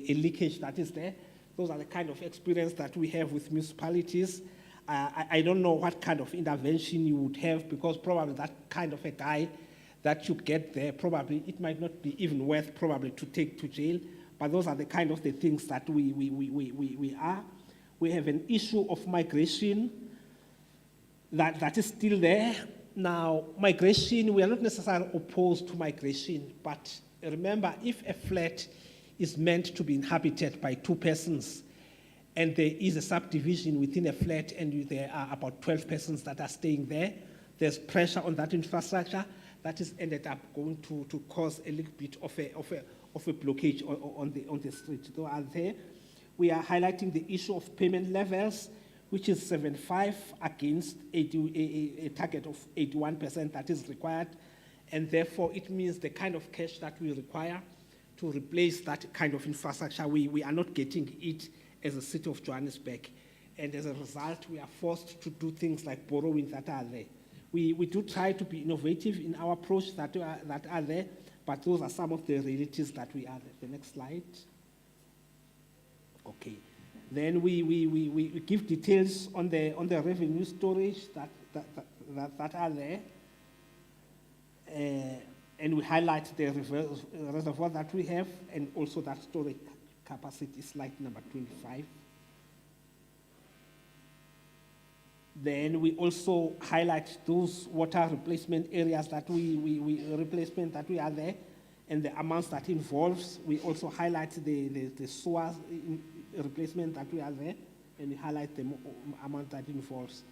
a leakage that is there. Those are the kind of experience that we have with municipalities. I don't know what kind of intervention you would have, because probably that kind of a guy that you get there, probably it might not be even worth probably to take to jail. But those are the kind of the things that we are. We have an issue of migration that is still there. Now, migration, we are not necessarily opposed to migration, but remember, if a flat is meant to be inhabited by 2 persons, and there is a subdivision within a flat, and there are about 12 persons that are staying there, there's pressure on that infrastructure that is ended up going to cause a little bit of a blockage on the street. So are there. We are highlighting the issue of payment levels, which is 75 against a target of 81% that is required. And therefore, it means the kind of cash that we require to replace that kind of infrastructure, we are not getting it as a city of Johannesburg. And as a result, we are forced to do things like borrowing that are there. We do try to be innovative in our approach that are there, but those are some of the realities that we are there. The next slide. Okay. Then we give details on the revenue storage that are there. And we highlight the reservoir that we have and also that storage capacity, slide number 25. Then we also highlight those water replacement areas that we are there and the amounts that involves. We also highlight the sewer replacement that we are there, and we highlight the amount that involves.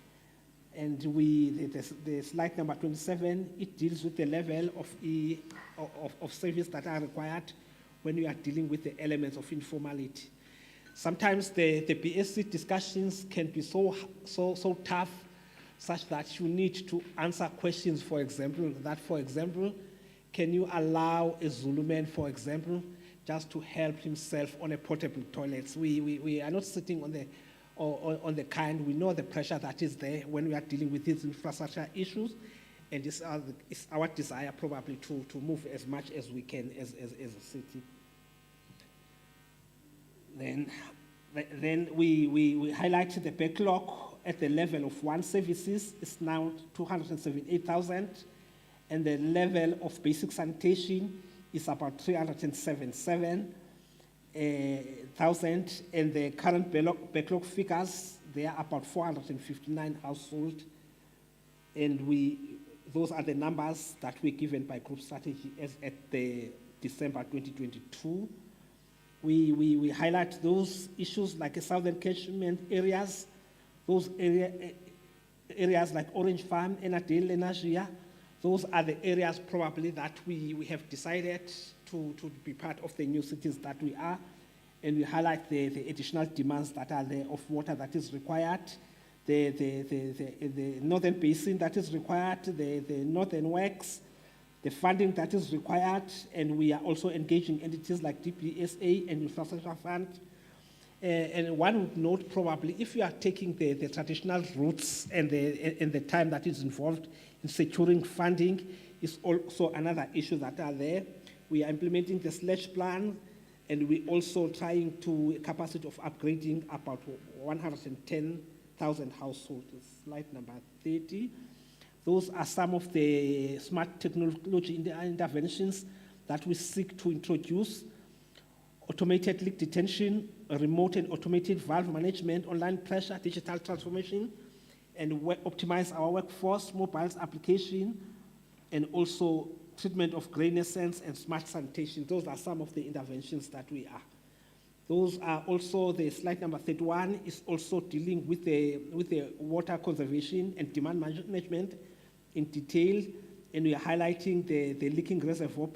And the slide number 27, it deals with the level of service that are required when we are dealing with the elements of informality. Sometimes the BSc discussions can be so tough, such that you need to answer questions, for example, can you allow a Zulu man, for example, just to help himself on a portable toilet? We are not sitting on the kind, we know the pressure that is there when we are dealing with these infrastructure issues, and it's our desire probably to move as much as we can as a city. Then we highlight the backlog at the level of one services is now 278,000, and the level of basic sanitation is about 377,000, and the current backlog figures, they are about 459 households, and those are the numbers that were given by group strategy as at the December 2022. We highlight those issues like southern catchment areas, those areas like Orange Farm, Enadale, Lenasia. Those are the areas probably that we have decided to be part of the new cities that we are, and we highlight the additional demands that are there of water that is required, the northern basin that is required, the northern works, the funding that is required, and we are also engaging entities like DPSA and Infrastructure Fund. And one would note probably if you are taking the traditional routes and the time that is involved in securing funding is also another issue that are there. We are implementing the SLASH plan, and we also trying to a capacity of upgrading about 110,000 households. Slide number 30. Those are some of the smart technology interventions that we seek to introduce: automated leak detection, remote and automated valve management, online pressure, digital transformation, and optimize our workforce, mobiles application, and also treatment of grey essence and smart sanitation. Those are some of the interventions that we are. Those are also, the slide number 31 is also dealing with the water conservation and demand management in detail, and we are highlighting the leaking reservoir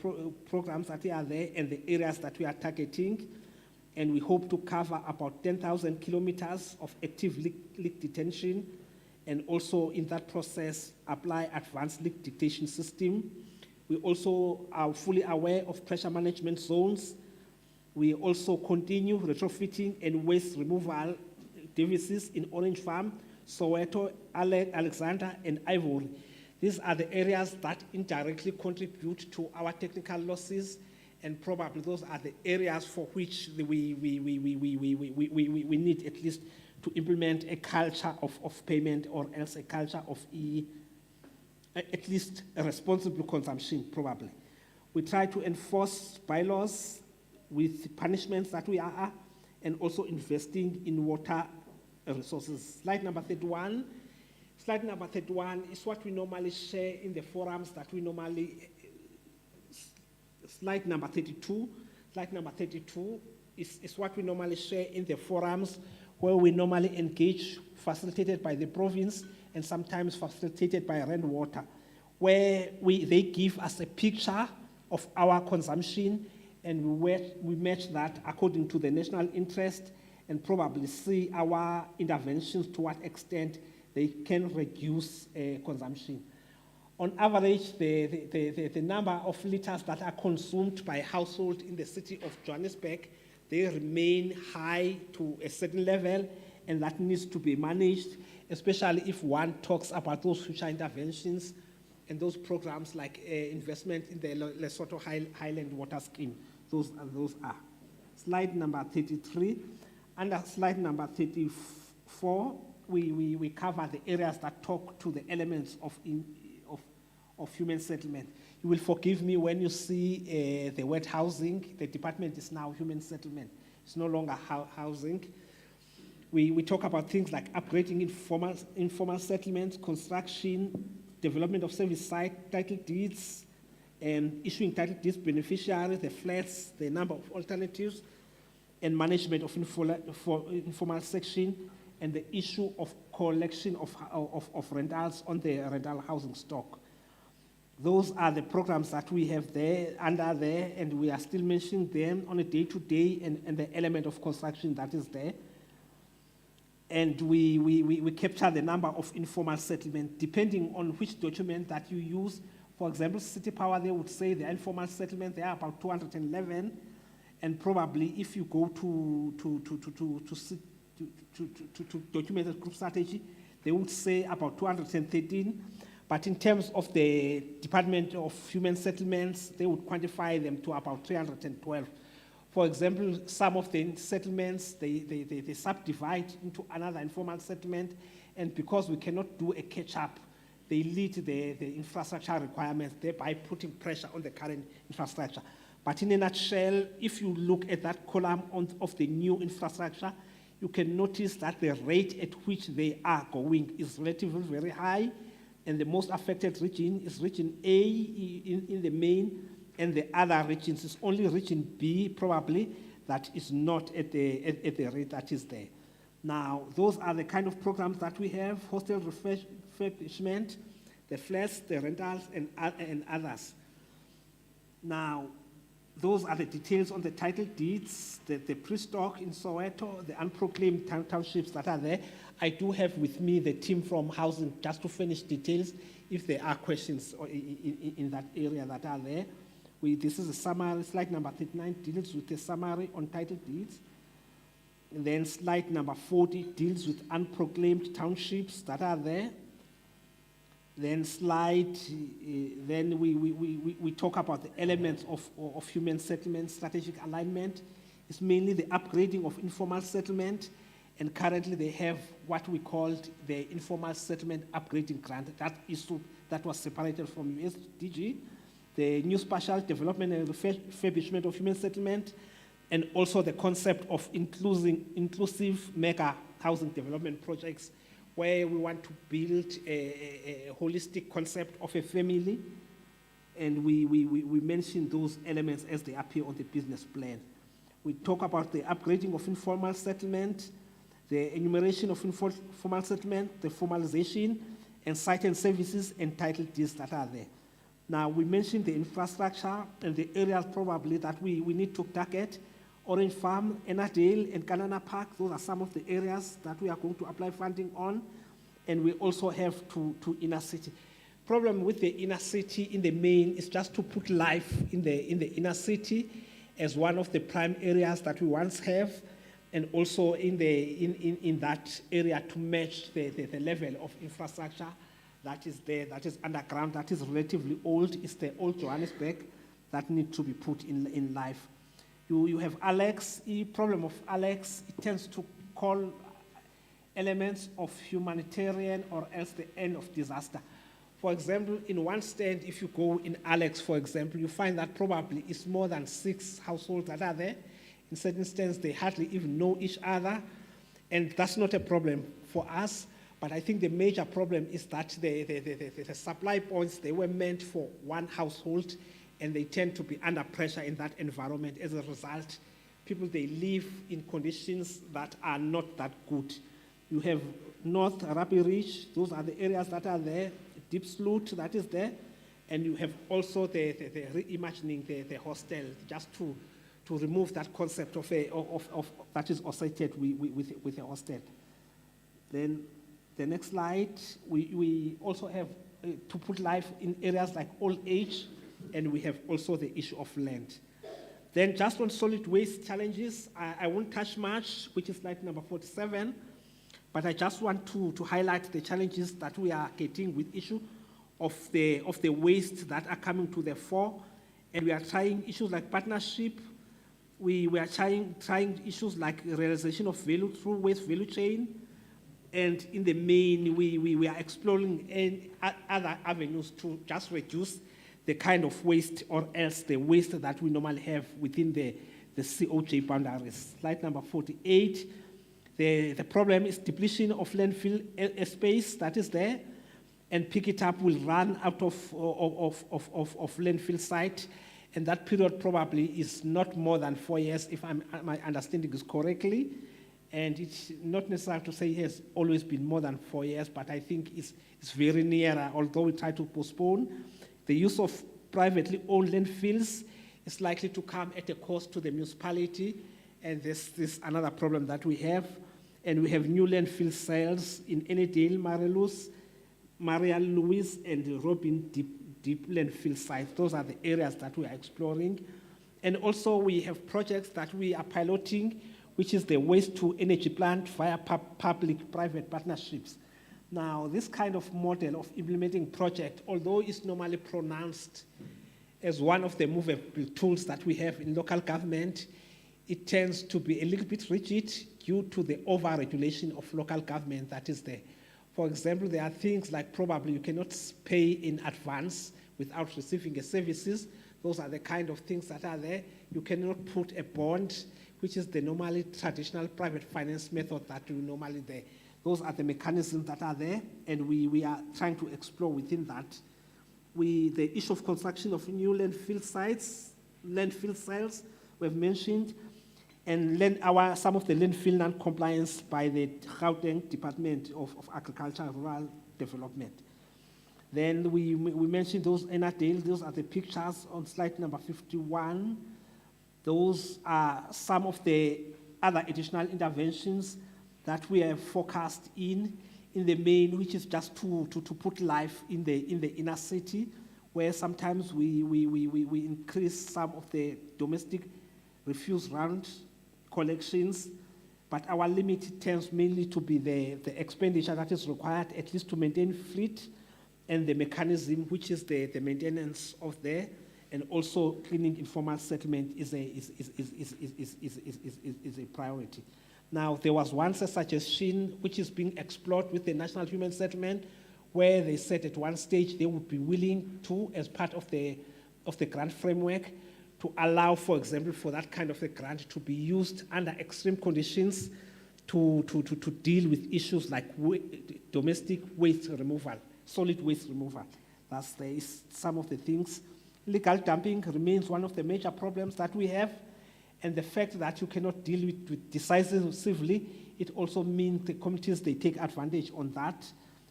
programs that are there and the areas that we are targeting, and we hope to cover about 10,000 kilometers of active leak detection, and also in that process apply advanced leak detection system. We also are fully aware of pressure management zones. We also continue retrofitting and waste removal devices in Orange Farm, Soweto, Alexander, and Ivory. These are the areas that indirectly contribute to our technical losses, and probably those are the areas for which we need at least to implement a culture of payment, or else a culture of at least a responsible consumption, probably. We try to enforce bylaws with punishments that we are, and also investing in water resources. Slide number 31. Slide number 31 is what we normally share in the forums that we normally, slide number 32. Slide number 32 is what we normally share in the forums where we normally engage, facilitated by the province and sometimes facilitated by Rainwater, where they give us a picture of our consumption, and we match that according to the national interest, and probably see our interventions to what extent they can reduce consumption. On average, the number of liters that are consumed by household in the city of Johannesburg, they remain high to a certain level, and that needs to be managed. especially if one talks about those future interventions and those programs like investment in the Lesotho Highland Water Scheme. Those are. Slide number 33. Under slide number 34, we cover the areas that talk to the elements of human settlement. You will forgive me when you see the word housing. The department is now human settlement. It's no longer housing. We talk about things like upgrading informal settlements, construction, development of service site title deeds, issuing title deeds beneficiaries, the flats, the number of alternatives, and management of informal section, and the issue of collection of rentals on the rental housing stock. Those are the programs that we have there, under there, and we are still mentioning them on a day-to-day and the element of construction that is there. And we capture the number of informal settlement depending on which document that you use. For example, City Power, they would say the informal settlement, they are about 211. And probably if you go to documented group strategy, they would say about 213. But in terms of the Department of Human Settlements, they would quantify them to about 312. For example, some of the settlements, they subdivide into another informal settlement, and because we cannot do a catch-up, they lead the infrastructure requirements, thereby putting pressure on the current infrastructure. But in a nutshell, if you look at that column of the new infrastructure, you can notice that the rate at which they are going is relatively very high, and the most affected region is region A in the main, and the other regions is only region B, probably, that is not at the rate that is there. Now, those are the kind of programs that we have: hostel refurbishment, the flats, the rentals, and others. Now, those are the details on the title deeds, the pre-stock in Soweto, the unproclaimed townships that are there. I do have with me the team from housing just to finish details if there are questions in that area that are there. This is a summary. Slide number 39 deals with a summary on title deeds. And then slide number 40 deals with unproclaimed townships that are there. Then then we talk about the elements of human settlement, strategic alignment. It's mainly the upgrading of informal settlement, and currently they have what we called the informal settlement upgrading grant. That was separated from USDG. The new spatial development and refurbishment of human settlement, and also the concept of inclusive mega housing development projects, where we want to build a holistic concept of a family, and we mention those elements as they appear on the business plan. We talk about the upgrading of informal settlement, the enumeration of informal settlement, the formalization, and site and services and title deeds that are there. Now, we mentioned the infrastructure and the areas probably that we need to target. Orange Farm, Enadale, and Kanana Park, those are some of the areas that we are going to apply funding on. And we also have to inner city. Problem with the inner city in the main is just to put life in the inner city as one of the prime areas that we once have, and also in that area to match the level of infrastructure that is there, that is underground, that is relatively old. It's the old Johannesburg that need to be put in life. You have Alex. The problem of Alex, it tends to call elements of humanitarian or else the end of disaster. For example, in one stand, if you go in Alex, for example, you find that probably it's more than 6 households that are there. In certain stands, they hardly even know each other, and that's not a problem for us. But I think the major problem is that the supply points, they were meant for one household, and they tend to be under pressure in that environment. As a result, people, they live in conditions that are not that good. You have North Rapi Ridge, those are the areas that are there, Deep Sloot that is there, and you have also the reimagining the hostel, just to remove that concept of that is associated with a hostel. Then the next slide, we also have to put life in areas like old age, and we have also the issue of land. Then just on solid waste challenges, I won't touch much, which is slide number 47. But I just want to highlight the challenges that we are getting with issue of the waste that are coming to the fore. And we are trying issues like partnership. We are trying issues like realization of value through waste value chain. And in the main, we are exploring other avenues to just reduce the kind of waste or else the waste that we normally have within the COJ boundaries. Slide number 48. The problem is depletion of landfill space that is there, and pick it up will run out of landfill site, and that period probably is not more than 4 years, if my understanding is correctly. And it's not necessary to say it has always been more than 4 years, but I think it's very near, although we try to postpone. The use of privately owned landfills is likely to come at a cost to the municipality, and this is another problem that we have. And we have new landfill sales in Enidale, Maria Louise, and Robin Deep landfill sites. Those are the areas that we are exploring. And also we have projects that we are piloting, which is the waste to energy plant via public-private partnerships. Now, this kind of model of implementing project, although it's normally pronounced as one of the movable tools that we have in local government, it tends to be a little bit rigid due to the over-regulation of local government that is there. For example, there are things like probably you cannot pay in advance without receiving the services. Those are the kind of things that are there. You cannot put a bond, which is the normally traditional private finance method that we normally there. Those are the mechanisms that are there, and we are trying to explore within that. The issue of construction of new landfill sites, landfill cells, we've mentioned, and some of the landfill non-compliance by the Gauteng Department of Agriculture and Rural Development. Then we mentioned those Enadale, those are the pictures on slide number 51. Those are some of the other additional interventions that we have forecast in the main, which is just to put life in the inner city, where sometimes we increase some of the domestic refuse round collections, but our limit tends mainly to be the expenditure that is required at least to maintain fleet, and the mechanism, which is the maintenance of there, and also cleaning informal settlement is a priority. Now, there was once a suggestion which is being explored with the National Human Settlement, where they said at one stage they would be willing to, as part of the grant framework, to allow, for example, for that kind of a grant to be used under extreme conditions to deal with issues like domestic waste removal, solid waste removal. That's some of the things. Legal dumping remains one of the major problems that we have, and the fact that you cannot deal with it decisively, it also means the communities, they take advantage on that.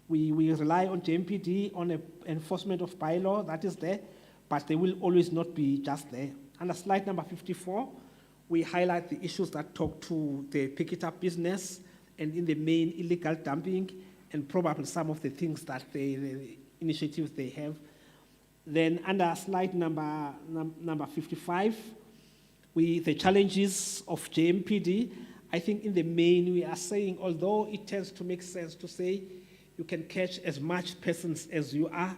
We rely on JMPD, on enforcement of bylaw, that is there, but they will always not be just there. Under slide number 54, we highlight the issues that talk to the pick it up business, and in the main illegal dumping, and probably some of the things that the initiatives they have. Then under slide number 55, the challenges of JMPD, I think in the main we are saying, although it tends to make sense to say you can catch as much persons as you are,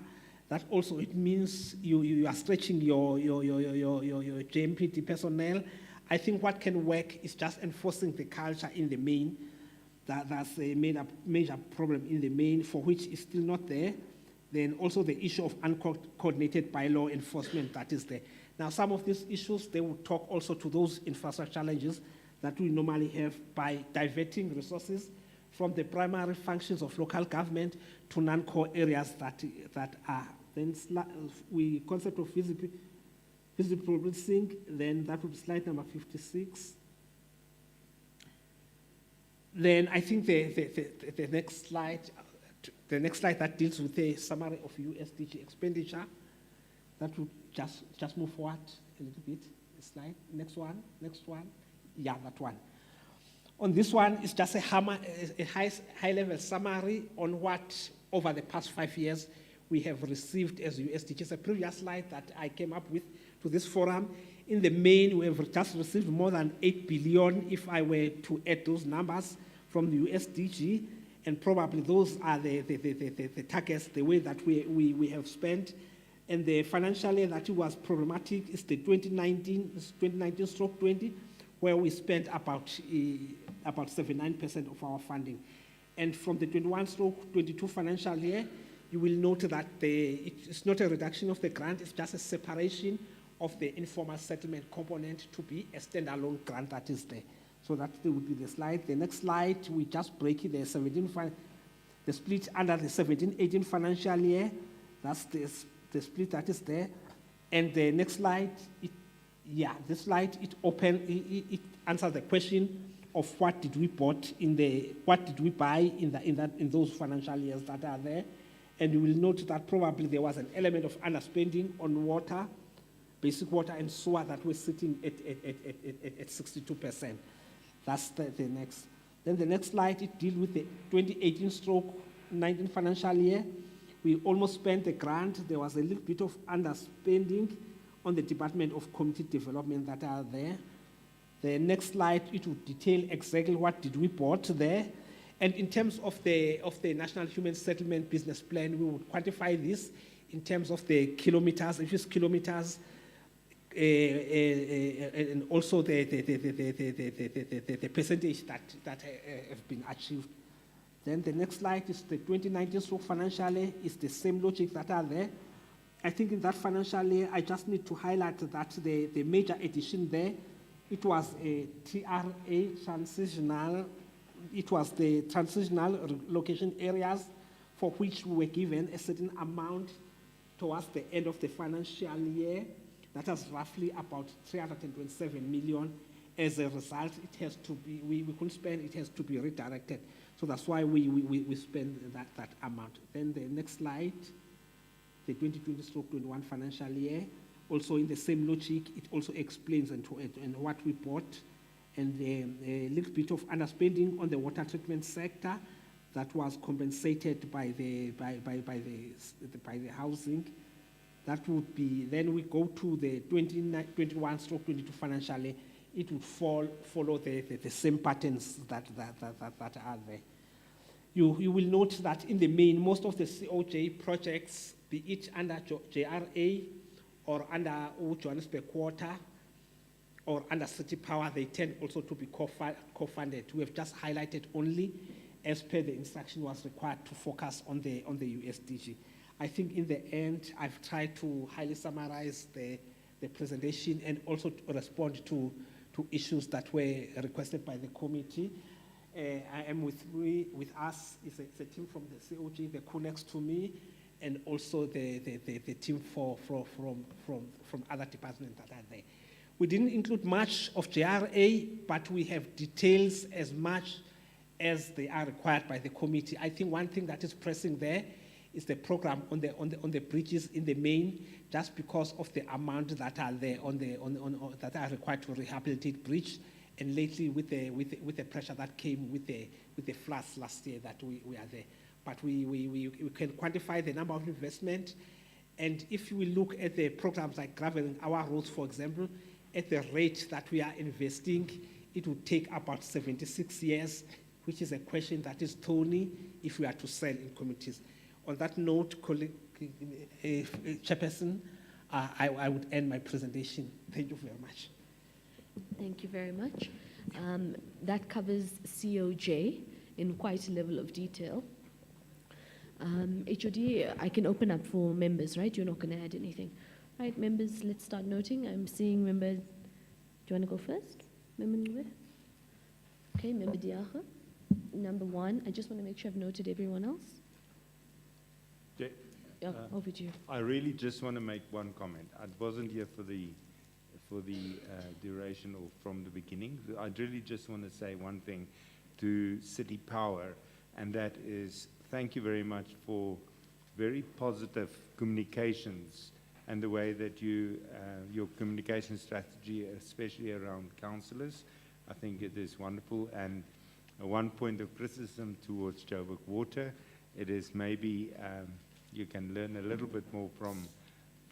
that also it means you are stretching your JMPD personnel. I think what can work is just enforcing the culture in the main. That's a major problem in the main, for which is still not there. Then also the issue of uncoordinated bylaw enforcement that is there. Now, some of these issues, they will talk also to those infrastructure challenges that we normally have by diverting resources from the primary functions of local government to non-core areas that are. Then concept of visible policing, then that would be slide number 56. Then I think the next slide that deals with a summary of USDG expenditure, that would just move forward a little bit. Slide, next one. Yeah, that one. On this one, it's just a high-level summary on what, over the past 5 years, we have received as USDG. It's a previous slide that I came up with to this forum. In the main, we have just received more than 8 billion, if I were to add those numbers, from the USDG, and probably those are the targets, the way that we have spent. And the financial year that was problematic is the 2019/20, where we spent about 79% of our funding. And from the 21/22 financial year, you will note that it's not a reduction of the grant, it's just a separation of the informal settlement component to be a standalone grant that is there. So that would be the slide. The next slide, we just break it, the split under the 17/18 financial year. That's the split that is there. And the next slide, this slide, it answers the question of what did we buy in those financial years that are there. And you will note that probably there was an element of underspending on water, basic water and sewer, that was sitting at 62%. That's the next. Then the next slide, it deals with the 2018/19 financial year. We almost spent the grant. There was a little bit of underspending on the Department of Community Development that are there. The next slide, it will detail exactly what did we bought there. And in terms of the National Human Settlement Business Plan, we would quantify this in terms of the kilometers, if it's kilometers, and also the percentage that have been achieved. Then the next slide is the 2019 financial year, is the same logic that are there. I think in that financial year, I just need to highlight that the major addition there, it was a TRA transitional, it was the transitional location areas for which we were given a certain amount towards the end of the financial year. That was roughly about 327 million. As a result, it has to be, we couldn't spend, it has to be redirected. So that's why we spend that amount. Then the next slide, the 2020/21 financial year, also in the same logic, it also explains and what we bought, and a little bit of underspending on the water treatment sector that was compensated by the housing. That would be, then we go to the 2021/22 financial year, it would follow the same patterns that are there. You will note that in the main, most of the COJ projects, be it under JRA or under Johannesburg Water or under City Power, they tend also to be co-funded. We have just highlighted only, as per the instruction was required, to focus on the USDG. I think in the end, I've tried to highly summarize the presentation and also to respond to issues that were requested by the committee. I am with us, it's a team from the COG, the crew next to me, and also the team from other departments that are there. We didn't include much of JRA, but we have details as much as they are required by the committee. I think one thing that is pressing there is the program on the bridges in the main, just because of the amount that are there that are required to rehabilitate bridge, and lately with the pressure that came with the floods last year that we are there. But we can quantify the number of investment, and if we look at the programs like graveling our roads, for example, at the rate that we are investing, it would take about 76 years, which is a question that is thorny if we are to sell in committees. On that note, Chairperson, I would end my presentation. Thank you very much. Thank you very much. That covers COJ in quite a level of detail. HOD, I can open up for members, right? You're not going to add anything. Right, members, let's start noting. I'm seeing member, do you want to go first? Member Ngube? Okay, member Diaga. Number one, I just want to make sure I've noted everyone else. Yeah, over to you. I really just want to make one comment. I wasn't here for the duration or from the beginning. I really just want to say one thing to City Power, and that is thank you very much for very positive communications and the way that your communication strategy, especially around councillors. I think it is wonderful. And one point of criticism towards Joburg Water, it is maybe you can learn a little bit more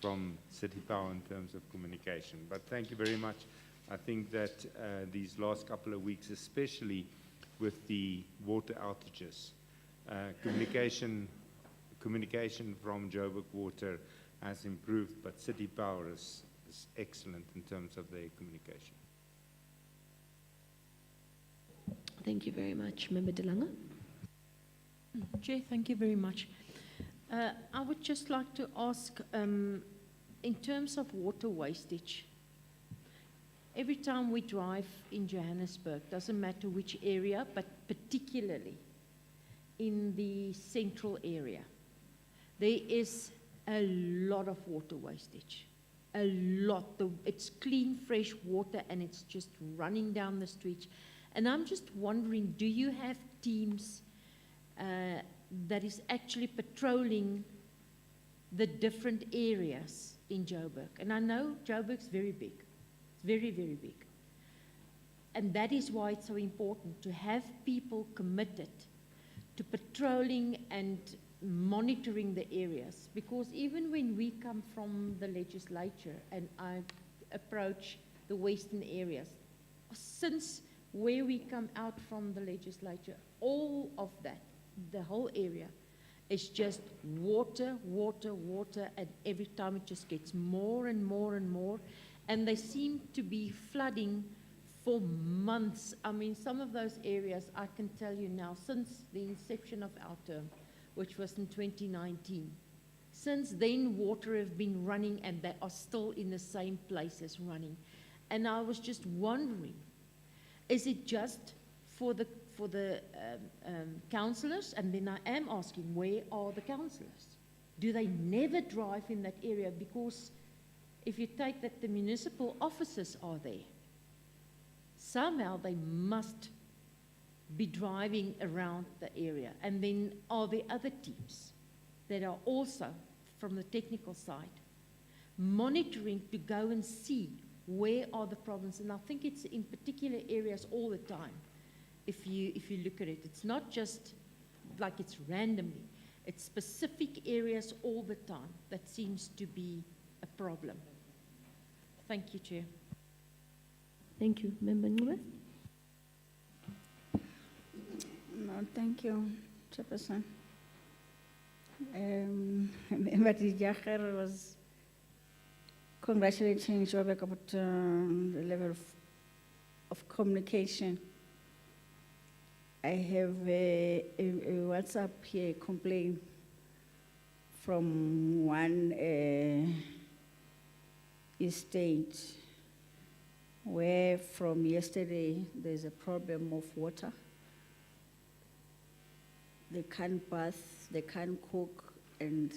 from City Power in terms of communication. But thank you very much. I think that these last couple of weeks, especially with the water outages. Communication from Joburg Water has improved, but City Power is excellent in terms of their communication. Thank you very much. Member De Lange. Chair, thank you very much. I would just like to ask, in terms of water wastage, every time we drive in Johannesburg, doesn't matter which area, but particularly in the central area, there is a lot of water wastage. A lot. It's clean, fresh water, and it's just running down the streets. And I'm just wondering, do you have teams that is actually patrolling the different areas in Joburg? And I know Joburg's very big. It's very, very big. And that is why it's so important to have people committed to patrolling and monitoring the areas, because even when we come from the legislature and I approach the western areas, since where we come out from the legislature, all of that, the whole area, is just water, water, water, and every time it just gets more and more and more, and they seem to be flooding for months. I mean, some of those areas, I can tell you now, since the inception of our term, which was in 2019. Since then, water have been running, and they are still in the same places running. And I was just wondering, is it just for the councillors? And then I am asking, where are the councillors? Do they never drive in that area? Because if you take that the municipal officers are there, somehow they must be driving around the area. And then are there other teams that are also from the technical side monitoring to go and see where are the problems? And I think it's in particular areas all the time. If you look at it, it's not just like it's randomly. It's specific areas all the time that seems to be a problem. Thank you, Chair. Thank you. Member Ncube? No, thank you, Chairperson. Member Dijacher was congratulating Joburg about the level of communication. I have a WhatsApp here complaint from one estate where from yesterday there's a problem of water. They can't bath, they can't cook, and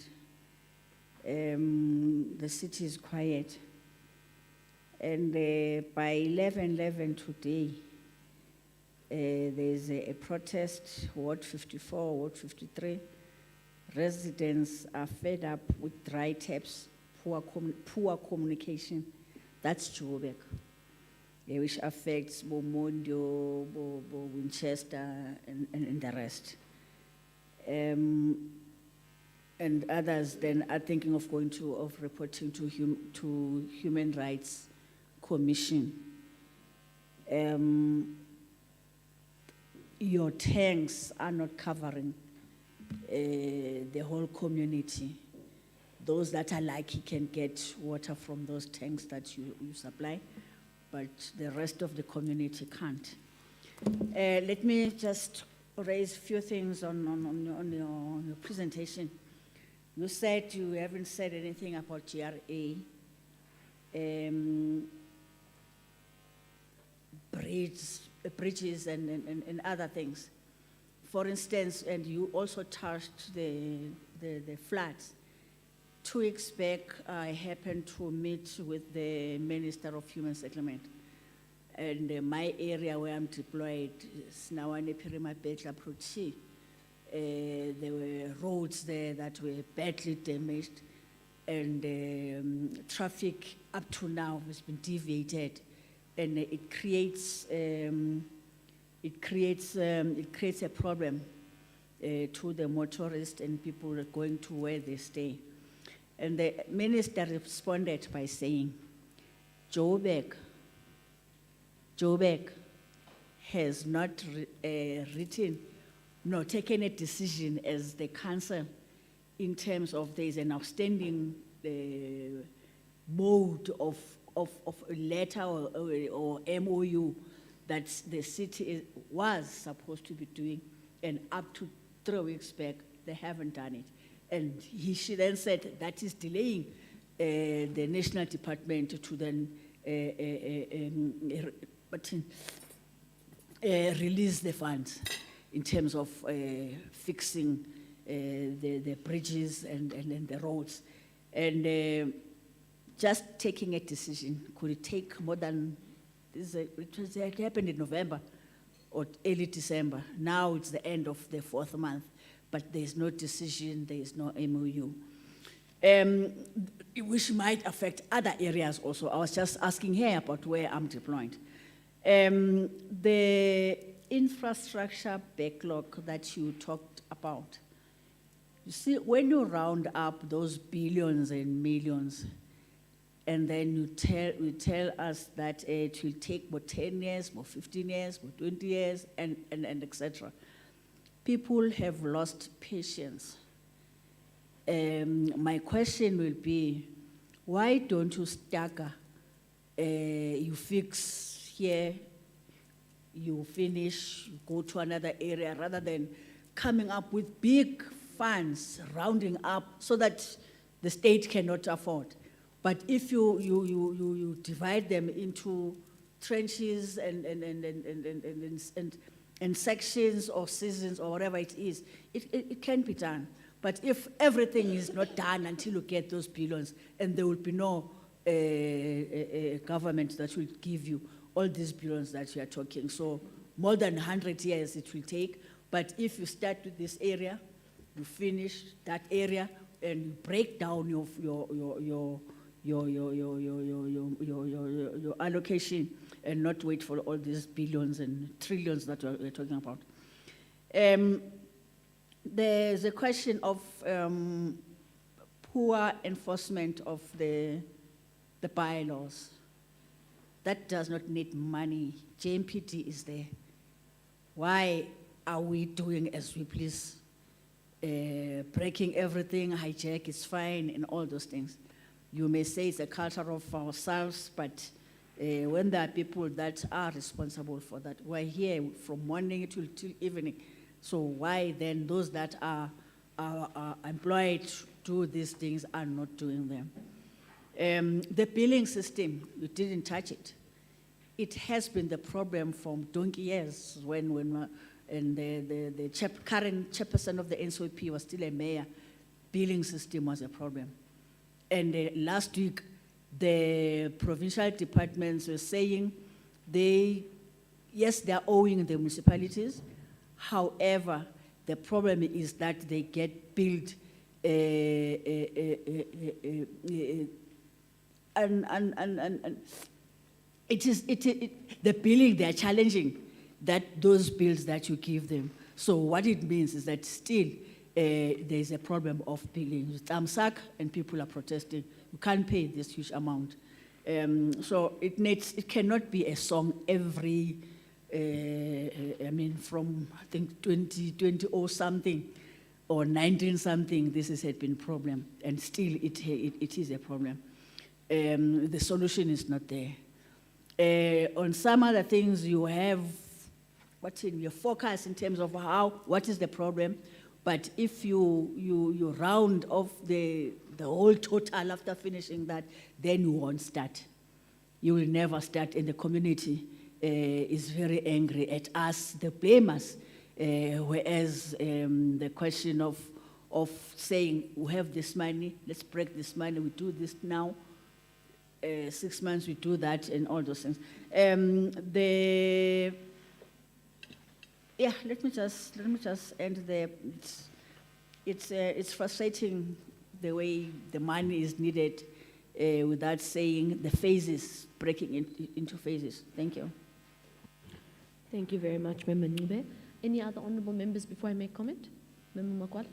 the city is quiet. And by 11:11 today, there's a protest, Ward 54, Ward 53. Residents are fed up with dry taps, poor communication. That's Joburg, which affects Bomondio, Winchester, and the rest. And others then are thinking of reporting to Human Rights Commission. Your tanks are not covering the whole community. Those that are lucky can get water from those tanks that you supply, but the rest of the community can't. Let me just raise a few things on your presentation. You said you haven't said anything about GRA, bridges and other things. For instance, and you also touched the floods. 2 weeks back, I happened to meet with the Minister of Human Settlement. And my area where I'm deployed is Tshwane, Pirima, Betla, Prochi. There were roads there that were badly damaged, and traffic up to now has been deviated, and it creates a problem to the motorists and people going to where they stay. And the minister responded by saying, Joburg has not written nor taken a decision as the council in terms of there's an outstanding mode of a letter or MOU that the city was supposed to be doing, and up to 3 weeks back, they haven't done it. And she then said that is delaying the national department to then release the funds in terms of fixing the bridges and the roads. And just taking a decision, could it take more than, it happened in November or early December. Now it's the end of the 4th month, but there's no decision, there's no MOU. Which might affect other areas also. I was just asking her about where I'm deployed. The infrastructure backlog that you talked about, you see, when you round up those billions and millions, and then you tell us that it will take more 10 years, more 15 years, more 20 years, and et cetera. People have lost patience. My question will be, why don't you stagger? You fix here, you finish, you go to another area, rather than coming up with big funds, rounding up, so that the state cannot afford. But if you divide them into trenches and sections or seasons or whatever it is, it can be done. But if everything is not done until you get those billions, and there will be no government that will give you all these billions that you are talking. So more than 100 years it will take. But if you start with this area, you finish that area, and you break down your allocation, and not wait for all these billions and trillions that we're talking about. There's a question of poor enforcement of the bylaws. That does not need money. JMPD is there. Why are we doing as we please? Breaking everything, hijack is fine, and all those things. You may say it's a culture of ourselves, but when there are people that are responsible for that, we're here from morning till evening. So why then those that are employed to do these things are not doing them? The billing system, you didn't touch it. It has been the problem from donkey years when the current chairperson of the NCOP was still a mayor. Billing system was a problem. And last week, the provincial departments were saying yes, they are owing the municipalities. However, the problem is that they get billed the billing they are challenging those bills that you give them. So what it means is that still there's a problem of billing. Tamsak and people are protesting. You can't pay this huge amount. So it cannot be a song every, from I think 2020 or something, or 19 something, this has been a problem, and still it is a problem. The solution is not there. On some other things, you have what's in your focus in terms of what is the problem, but if you round off the whole total after finishing that, then you won't start. You will never start, and the community is very angry at us, they blame us, whereas the question of saying, we have this money, let's break this money, we do this now, 6 months we do that, and all those things. Let me just end there. It's frustrating the way the money is needed without saying the phases, breaking into phases. Thank you. Thank you very much, Member Nube. Any other honourable members before I make comment? Member Makwala?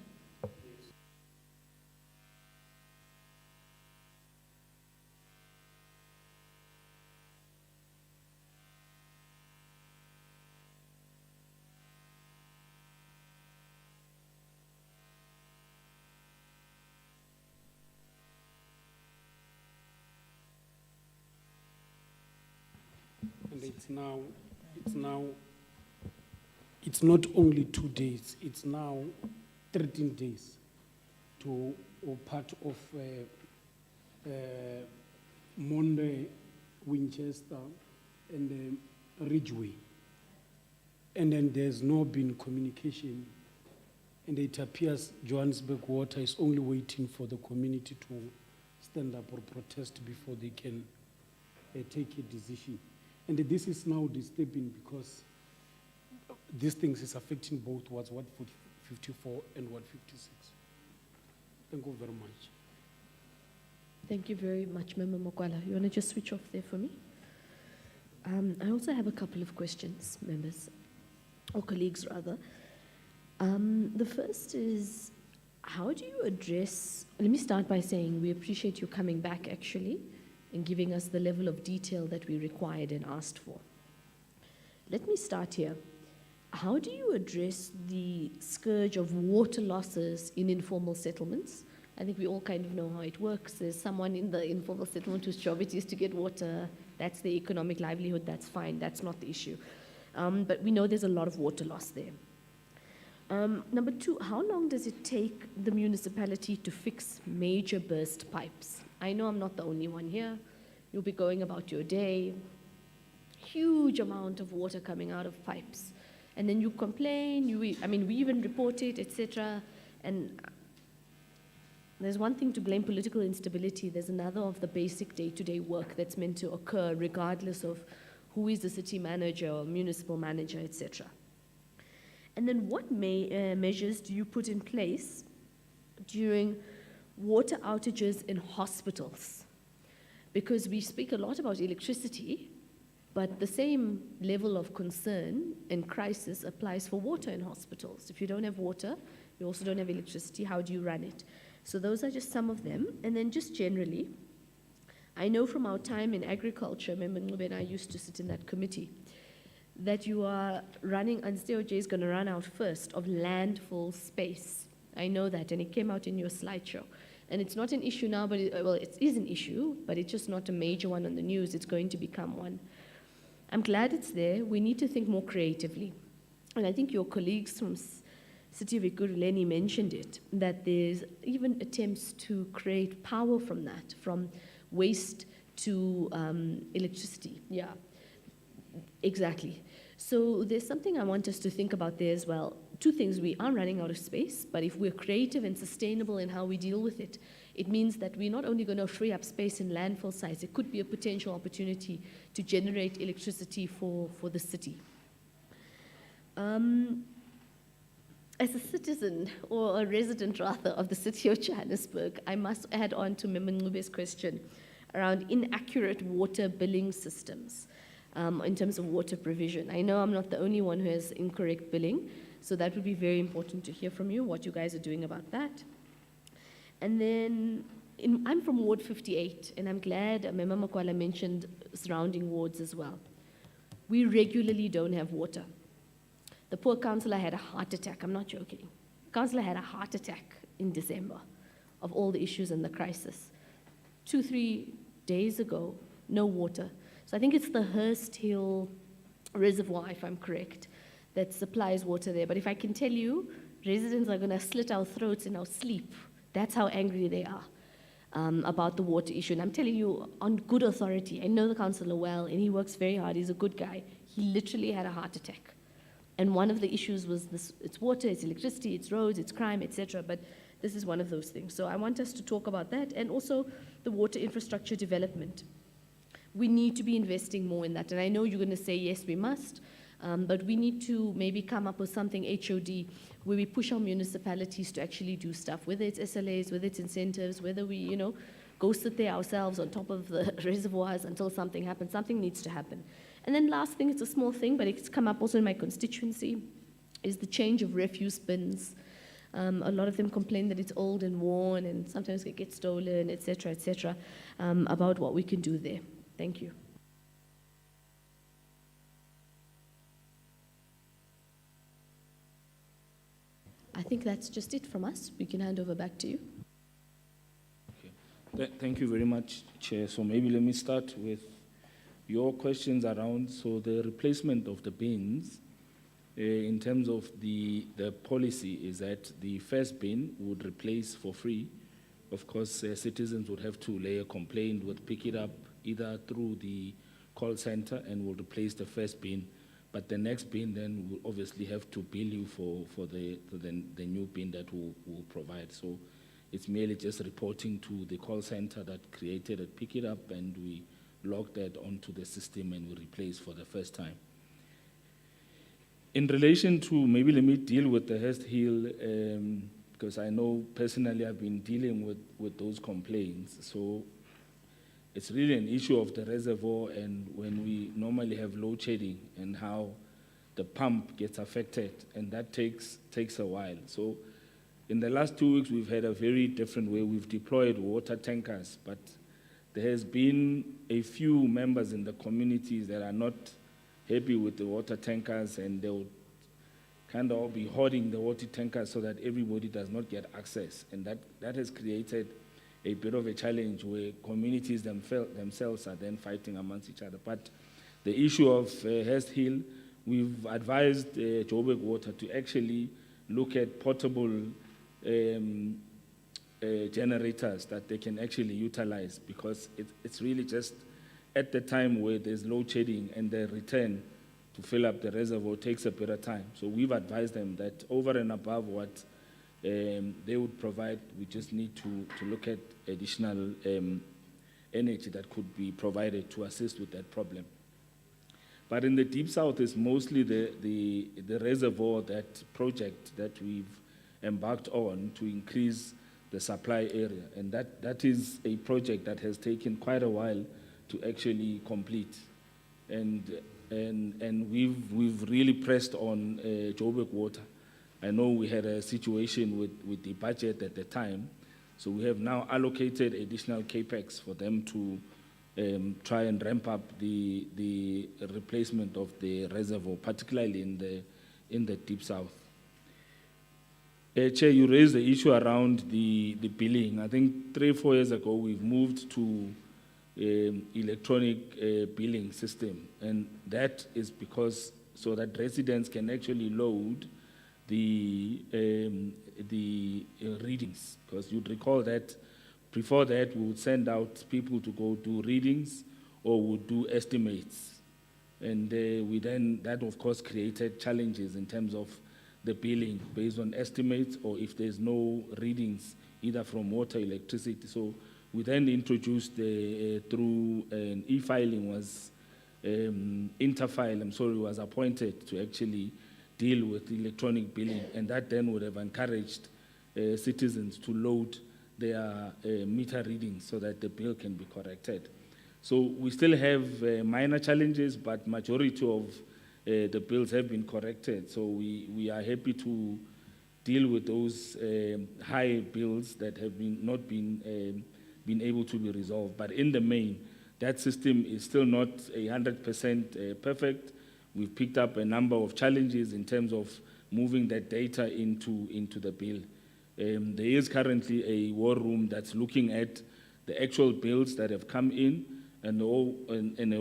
and it's not only 2 days, it's now 13 days to, or part of Monde, Winchester, and Ridgeway. And then there's no been communication, and it appears Johannesburg Water is only waiting for the community to stand up or protest before they can take a decision. And this is now disturbing because these things is affecting both Ward 54 and Ward 56. Thank you very much. Thank you very much, Member Mokwala. You want to just switch off there for me? I also have a couple of questions, members, or colleagues rather. The first is, how do you address, let me start by saying we appreciate you coming back actually and giving us the level of detail that we required and asked for. Let me start here. How do you address the scourge of water losses in informal settlements? I think we all kind of know how it works. There's someone in the informal settlement whose job it is to get water. That's the economic livelihood, that's fine, that's not the issue. But we know there's a lot of water loss there. Number two, how long does it take the municipality to fix major burst pipes? I know I'm not the only one here. You'll be going about your day, huge amount of water coming out of pipes. And then you complain, we even report it, etc. And there's one thing to blame political instability. There's another of the basic day-to-day work that's meant to occur regardless of who is the city manager or municipal manager, etc. And then what measures do you put in place during water outages in hospitals? Because we speak a lot about electricity, but the same level of concern and crisis applies for water in hospitals. If you don't have water, you also don't have electricity, how do you run it? So those are just some of them. And then just generally, I know from our time in agriculture, remember Ncube and I used to sit in that committee, that you are running, and COJ is going to run out first, of landfill space. I know that, and it came out in your slideshow. And it's not an issue now, but it is an issue, but it's just not a major one on the news. It's going to become one. I'm glad it's there. We need to think more creatively. And I think your colleagues from City of Ekurhuleni mentioned it, that there's even attempts to create power from that, from waste to electricity. Yeah, exactly. So there's something I want us to think about there as well. Two things, we are running out of space, but if we're creative and sustainable in how we deal with it, it means that we're not only going to free up space in landfill sites, it could be a potential opportunity to generate electricity for the city. As a citizen, or a resident rather, of the city of Johannesburg, I must add on to Member Ncube's question around inaccurate water billing systems in terms of water provision. I know I'm not the only one who has incorrect billing, so that would be very important to hear from you, what you guys are doing about that. And then, I'm from Ward 58, and I'm glad Member Mokwala mentioned surrounding wards as well. We regularly don't have water. The poor councillor had a heart attack, I'm not joking. Councillor had a heart attack in December of all the issues and the crisis. 2-3 days ago, no water. So I think it's the Hurst Hill Reservoir, if I'm correct, that supplies water there. But if I can tell you, residents are going to slit our throats in our sleep. That's how angry they are about the water issue. And I'm telling you on good authority, I know the councillor well, and he works very hard, he's a good guy. He literally had a heart attack. And one of the issues was this, it's water, it's electricity, it's roads, it's crime, etc. But this is one of those things. So I want us to talk about that, and also the water infrastructure development. We need to be investing more in that. And I know you're going to say, yes, we must, but we need to maybe come up with something HOD where we push our municipalities to actually do stuff, whether it's SLAs, whether it's incentives, whether we, go sit there ourselves on top of the reservoirs until something happens. Something needs to happen. And then last thing, it's a small thing, but it's come up also in my constituency, is the change of refuse bins. A lot of them complain that it's old and worn and sometimes it gets stolen, etc., about what we can do there. Thank you. I think that's just it from us. We can hand over back to you. Okay. Thank you very much, Chair. So maybe let me start with your questions around, so the replacement of the bins, in terms of the policy is that the first bin would replace for free. Of course, citizens would have to lay a complaint, would pick it up either through the call center and will replace the first bin. But the next bin then will obviously have to bill you for the new bin that we'll provide. So it's merely just reporting to the call center that created it, pick it up, and we log that onto the system and we replace for the first time. In relation to, maybe let me deal with the Hurst Hill, because I know personally I've been dealing with those complaints. So it's really an issue of the reservoir and when we normally have load shedding and how the pump gets affected, and that takes a while. So in the last 2 weeks, we've had a very different way. We've deployed water tankers, but there has been a few members in the communities that are not happy with the water tankers, and they'll kind of be hoarding the water tankers so that everybody does not get access. And that has created a bit of a challenge where communities themselves are then fighting amongst each other. But the issue of Hurst Hill, we've advised Joburg Water to actually look at portable generators that they can actually utilize, because it's really just at the time where there's load shedding and the return to fill up the reservoir takes a bit of time. So we've advised them that over and above what they would provide, we just need to look at additional energy that could be provided to assist with that problem. But in the Deep South, it's mostly the reservoir, that project that we've embarked on to increase the supply area. And that is a project that has taken quite a while to actually complete. And we've really pressed on Joburg Water. I know we had a situation with the budget at the time, so we have now allocated additional capex for them to try and ramp up the replacement of the reservoir, particularly in the Deep South. Chair, you raised the issue around the billing. I think 3 or 4 years ago, we've moved to electronic billing system, and that is because so that residents can actually load the readings. Because you'd recall that before that we would send out people to go do readings or would do estimates, and that of course created challenges in terms of the billing based on estimates or if there's no readings either from water, electricity. So we then introduced through an e-filing was Interfile, was appointed to actually deal with electronic billing, and that then would have encouraged citizens to load their meter readings so that the bill can be corrected. So we still have minor challenges, but majority of the bills have been corrected. So we are happy to deal with those high bills that have not been able to be resolved. But in the main, that system is still not 100% perfect. We've picked up a number of challenges in terms of moving that data into the bill. There is currently a war room that's looking at the actual bills that have come in, and a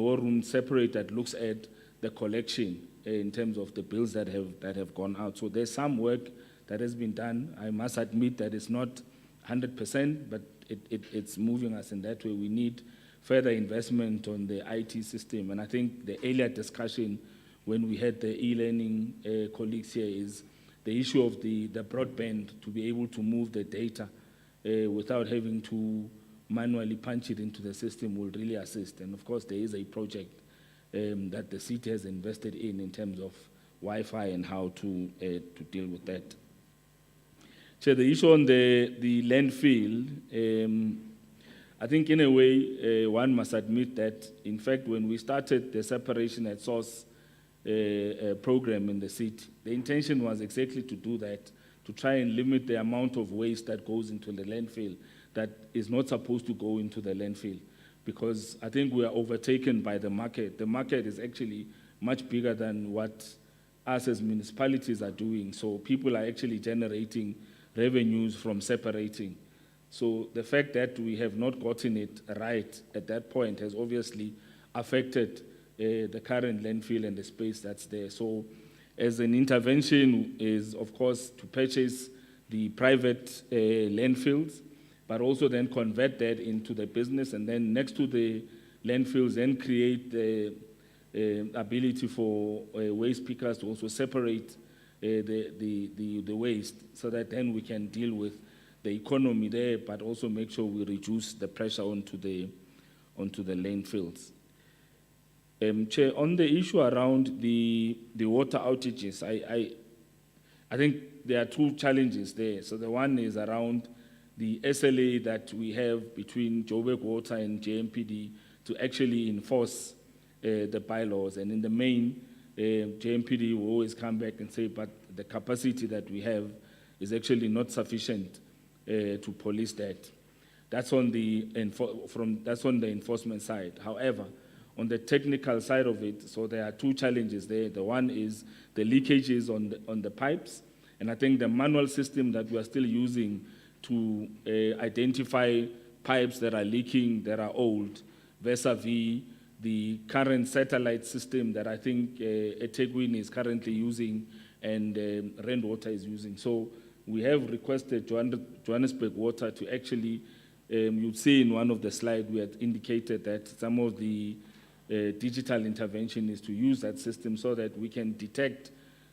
war room separate that looks at the collection in terms of the bills that have gone out. So there's some work that has been done. I must admit that it's not 100%, but it's moving us in that way. We need further investment on the IT system. And I think the earlier discussion when we had the e-learning colleagues here is the issue of the broadband, to be able to move the data without having to manually punch it into the system will really assist. And of course, there is a project that the city has invested in terms of Wi-Fi and how to deal with that. So the issue on the landfill, I think in a way, one must admit that, in fact, when we started the separation at source program in the city, the intention was exactly to do that, to try and limit the amount of waste that goes into the landfill that is not supposed to go into the landfill. Because I think we are overtaken by the market. The market is actually much bigger than what us as municipalities are doing. So people are actually generating revenues from separating. So the fact that we have not gotten it right at that point has obviously affected the current landfill and the space that's there. So as an intervention is, of course, to purchase the private landfills, but also then convert that into the business, and then next to the landfills, then create the ability for waste pickers to also separate the waste, so that then we can deal with the economy there, but also make sure we reduce the pressure onto the landfills. Chair, on the issue around the water outages, I think there are two challenges there. So the one is around the SLA that we have between Joburg Water and JMPD to actually enforce the bylaws. And in the main, JMPD will always come back and say, but the capacity that we have is actually not sufficient to police that. That's on the enforcement side. However, on the technical side of it, so there are two challenges there. The one is the leakages on the pipes, and I think the manual system that we are still using to identify pipes that are leaking, that are old, vis-a-vis the current satellite system that I think Ekurhuleni is currently using and Rainwater is using. So we have requested Johannesburg Water to actually, you'd see in one of the slides, we had indicated that some of the digital intervention is to use that system so that we can detect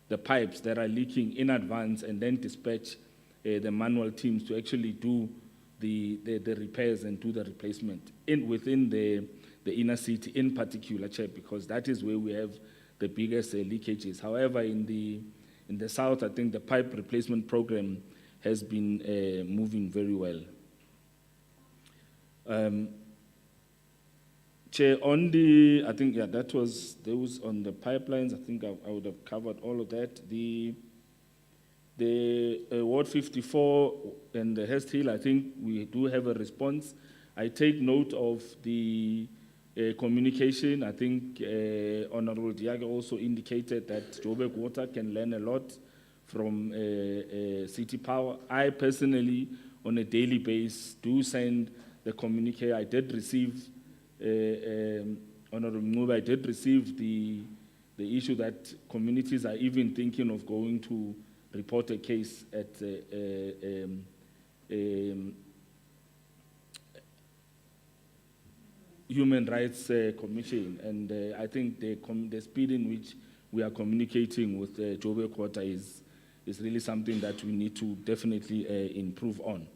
the pipes that are leaking in advance and then dispatch the manual teams to actually do the repairs and do the replacement within the inner city in particular, Chair, because that is where we have the biggest leakages. However, in the south, I think the pipe replacement program has been moving very well. Chair, on the, I think, yeah, that was those on the pipelines. I think I would have covered all of that. The Ward 54 and the Hest Hill, I think we do have a response. I take note of the communication. I think Honorable Diaga also indicated that Joburg Water can learn a lot from City Power. I personally, on a daily basis, do send the communique. I did receive, Honorable Ngube, I did receive the issue that communities are even thinking of going to report a case at Human Rights Commission, and I think the speed in which we are communicating with Joburg Water is really something that we need to definitely improve on.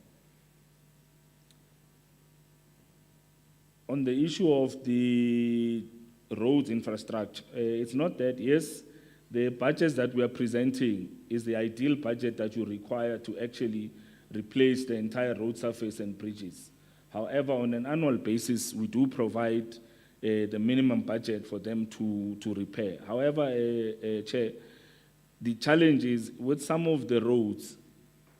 On the issue of the roads infrastructure, it's not that, yes, the budgets that we are presenting is the ideal budget that you require to actually replace the entire road surface and bridges. However, on an annual basis, we do provide the minimum budget for them to repair. However, Chair, the challenge is with some of the roads,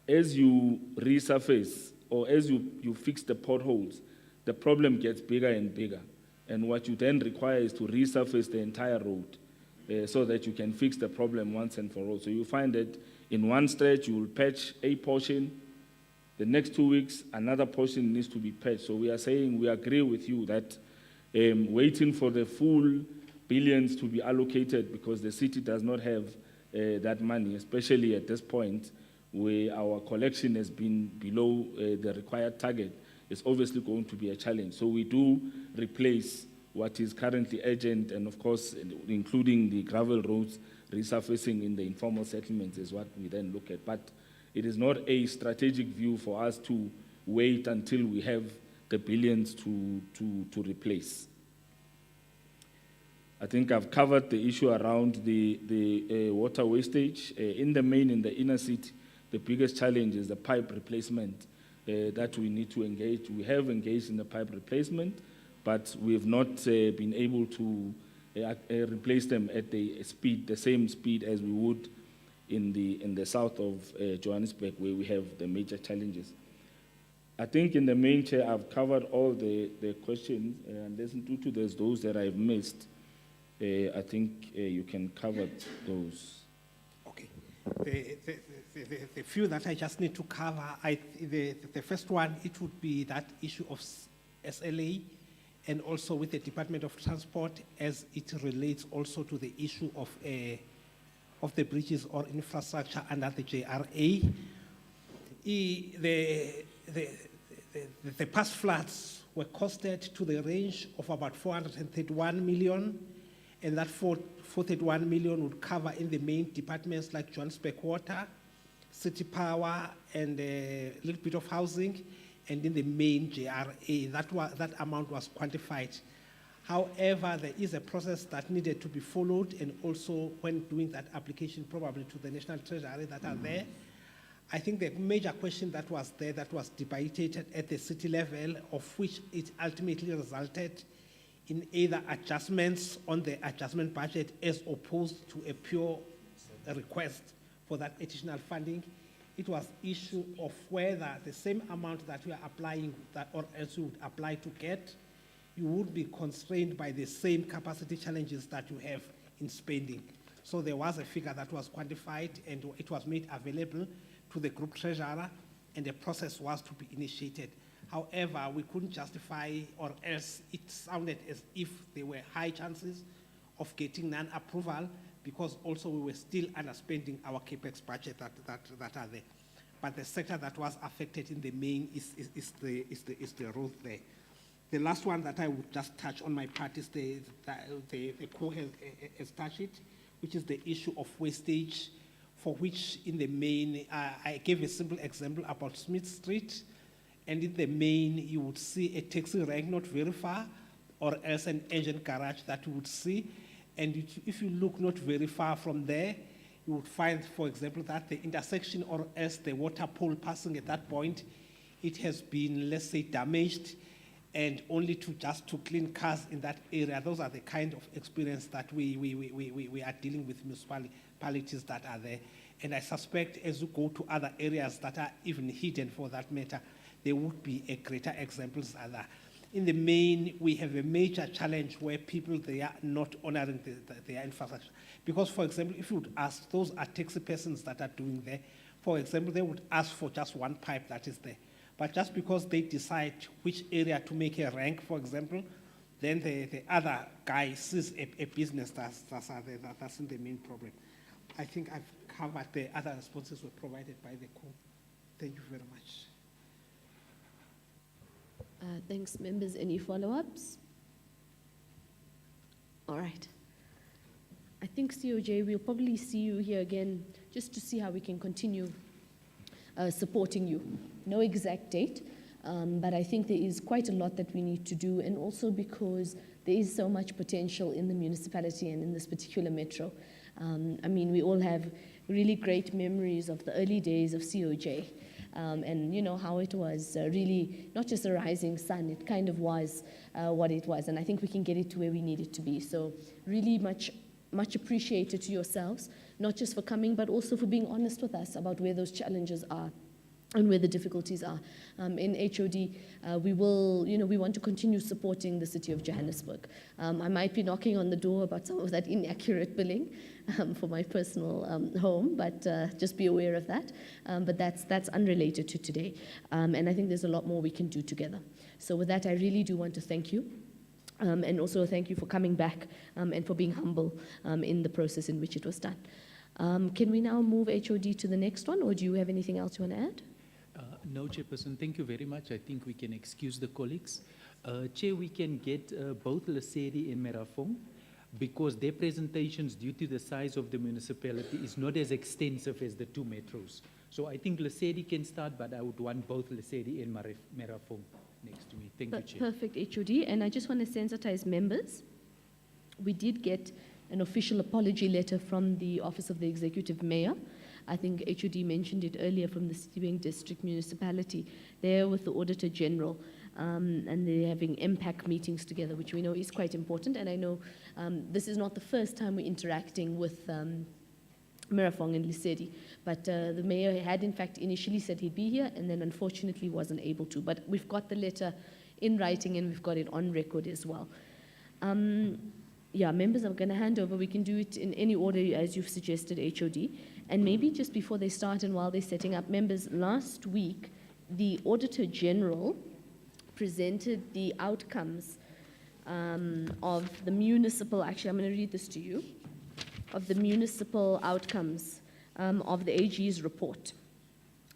as you resurface or as you fix the potholes, the problem gets bigger and bigger. And what you then require is to resurface the entire road so that you can fix the problem once and for all. So you find that in one stretch, you will patch a portion. The next 2 weeks, another portion needs to be patched. So we are saying we agree with you that waiting for the full billions to be allocated because the city does not have that money, especially at this point where our collection has been below the required target, is obviously going to be a challenge. So we do replace what is currently urgent, and of course, including the gravel roads, resurfacing in the informal settlements is what we then look at. But it is not a strategic view for us to wait until we have the billions to replace. I think I've covered the issue around the water wastage. In the main, in the inner city, the biggest challenge is the pipe replacement that we need to engage. We have engaged in the pipe replacement, but we have not been able to replace them at the same speed as we would in the south of Johannesburg, where we have the major challenges. I think in the main, Chair, I've covered all the questions, and due to those that I've missed, I think you can cover those. Okay. The few that I just need to cover, the first one, it would be that issue of SLA and also with the Department of Transport as it relates also to the issue of the bridges or infrastructure under the JRA. The past floods were costed to the range of about 431 million, and that 431 million would cover in the main departments like Johannesburg Water, City Power, and a little bit of housing, and in the main JRA. That amount was quantified. However, there is a process that needed to be followed, and also when doing that application probably to the National Treasury that are there, I think the major question that was there that was debated at the city level, of which it ultimately resulted in either adjustments on the adjustment budget as opposed to a pure request for that additional funding. It was issue of whether the same amount that we are applying or else you would apply to get, you would be constrained by the same capacity challenges that you have in spending. So there was a figure that was quantified and it was made available to the group treasurer, and the process was to be initiated. However, we couldn't justify, or else it sounded as if there were high chances of getting non-approval, because also we were still underspending our capex budget that are there. But the sector that was affected in the main is the road there. The last one that I would just touch on my part is the co has touched it, which is the issue of wastage, for which in the main, I gave a simple example about Smith Street, and in the main, you would see a taxi rank not very far, or else an engine garage that you would see. And if you look not very far from there, you would find, for example, that the intersection or else the water pole passing at that point, it has been, let's say, damaged, and only to clean cars in that area. Those are the kind of experience that we are dealing with municipalities that are there. And I suspect as you go to other areas that are even hidden for that matter, there would be a greater examples other. In the main, we have a major challenge where people, they are not honoring their infrastructure. Because, for example, if you would ask, those are taxi persons that are doing there, for example, they would ask for just one pipe that is there. But just because they decide which area to make a rank, for example, then the other guy sees a business that's in the main problem. I think I've covered the other responses were provided by the co. Thank you very much. Thanks, members. Any follow-ups? All right. I think, COJ, we'll probably see you here again just to see how we can continue supporting you. No exact date, but I think there is quite a lot that we need to do, and also because there is so much potential in the municipality and in this particular metro. I mean, we all have really great memories of the early days of COJ, and you know how it was really not just a rising sun, it kind of was what it was, and I think we can get it to where we need it to be. So really much appreciated to yourselves, not just for coming, but also for being honest with us about where those challenges are and where the difficulties are. In HOD, we want to continue supporting the city of Johannesburg. I might be knocking on the door about some of that inaccurate billing for my personal home, but just be aware of that. But that's unrelated to today. And I think there's a lot more we can do together. So with that, I really do want to thank you. And also thank you for coming back and for being humble in the process in which it was done. Can we now move HOD to the next one, or do you have anything else you want to add? No, Chairperson, thank you very much. I think we can excuse the colleagues. Chair, we can get both Lesedi and Merafong, because their presentations, due to the size of the municipality, is not as extensive as the two metros. So I think Lesedi can start, but I would want both Lesedi and Merafong next to me. Thank you, Chair. Perfect, HOD. And I just want to sensitize members. We did get an official apology letter from the Office of the Executive Mayor. I think HOD mentioned it earlier, from the Sedibeng District Municipality. They're with the Auditor General, and they're having impact meetings together, which we know is quite important. And I know this is not the first time we're interacting with Merafong and Lesedi, but the mayor had in fact initially said he'd be here, and then unfortunately wasn't able to. But we've got the letter in writing, and we've got it on record as well. Yeah, members, I'm going to hand over. We can do it in any order as you've suggested, HOD. And maybe just before they start and while they're setting up, members, last week, the Auditor General presented the outcomes of the municipal, actually I'm going to read this to you, of the municipal outcomes of the AG's report.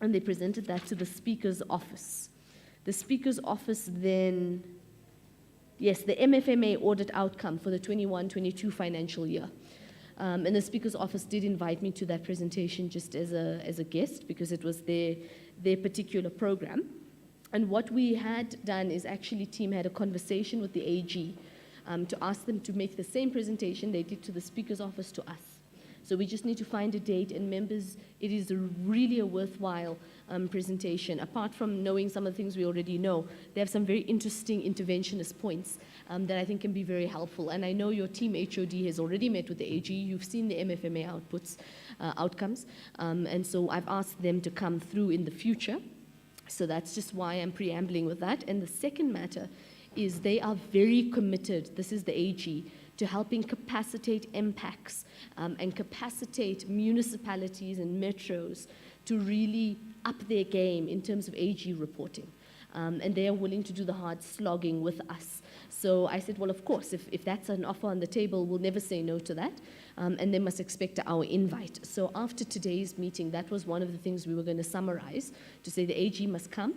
And they presented that to the Speaker's office. The Speaker's office then, yes, the MFMA audit outcome for the 21-22 financial year. And the Speaker's office did invite me to that presentation just as a guest because it was their particular program. And what we had done is actually team had a conversation with the AG to ask them to make the same presentation they did to the Speaker's office to us. So we just need to find a date, and members, it is really a worthwhile presentation. Apart from knowing some of the things we already know, they have some very interesting interventionist points that I think can be very helpful. And I know your team HOD has already met with the AG. You've seen the MFMA outcomes. And so I've asked them to come through in the future. So that's just why I'm preambling with that. And the second matter is they are very committed, this is the AG, to helping capacitate MPACs and capacitate municipalities and metros to really up their game in terms of AG reporting. And they are willing to do the hard slogging with us. So I said, well, of course, if that's an offer on the table, we'll never say no to that. And they must expect our invite. So after today's meeting, that was one of the things we were going to summarize, to say the AG must come.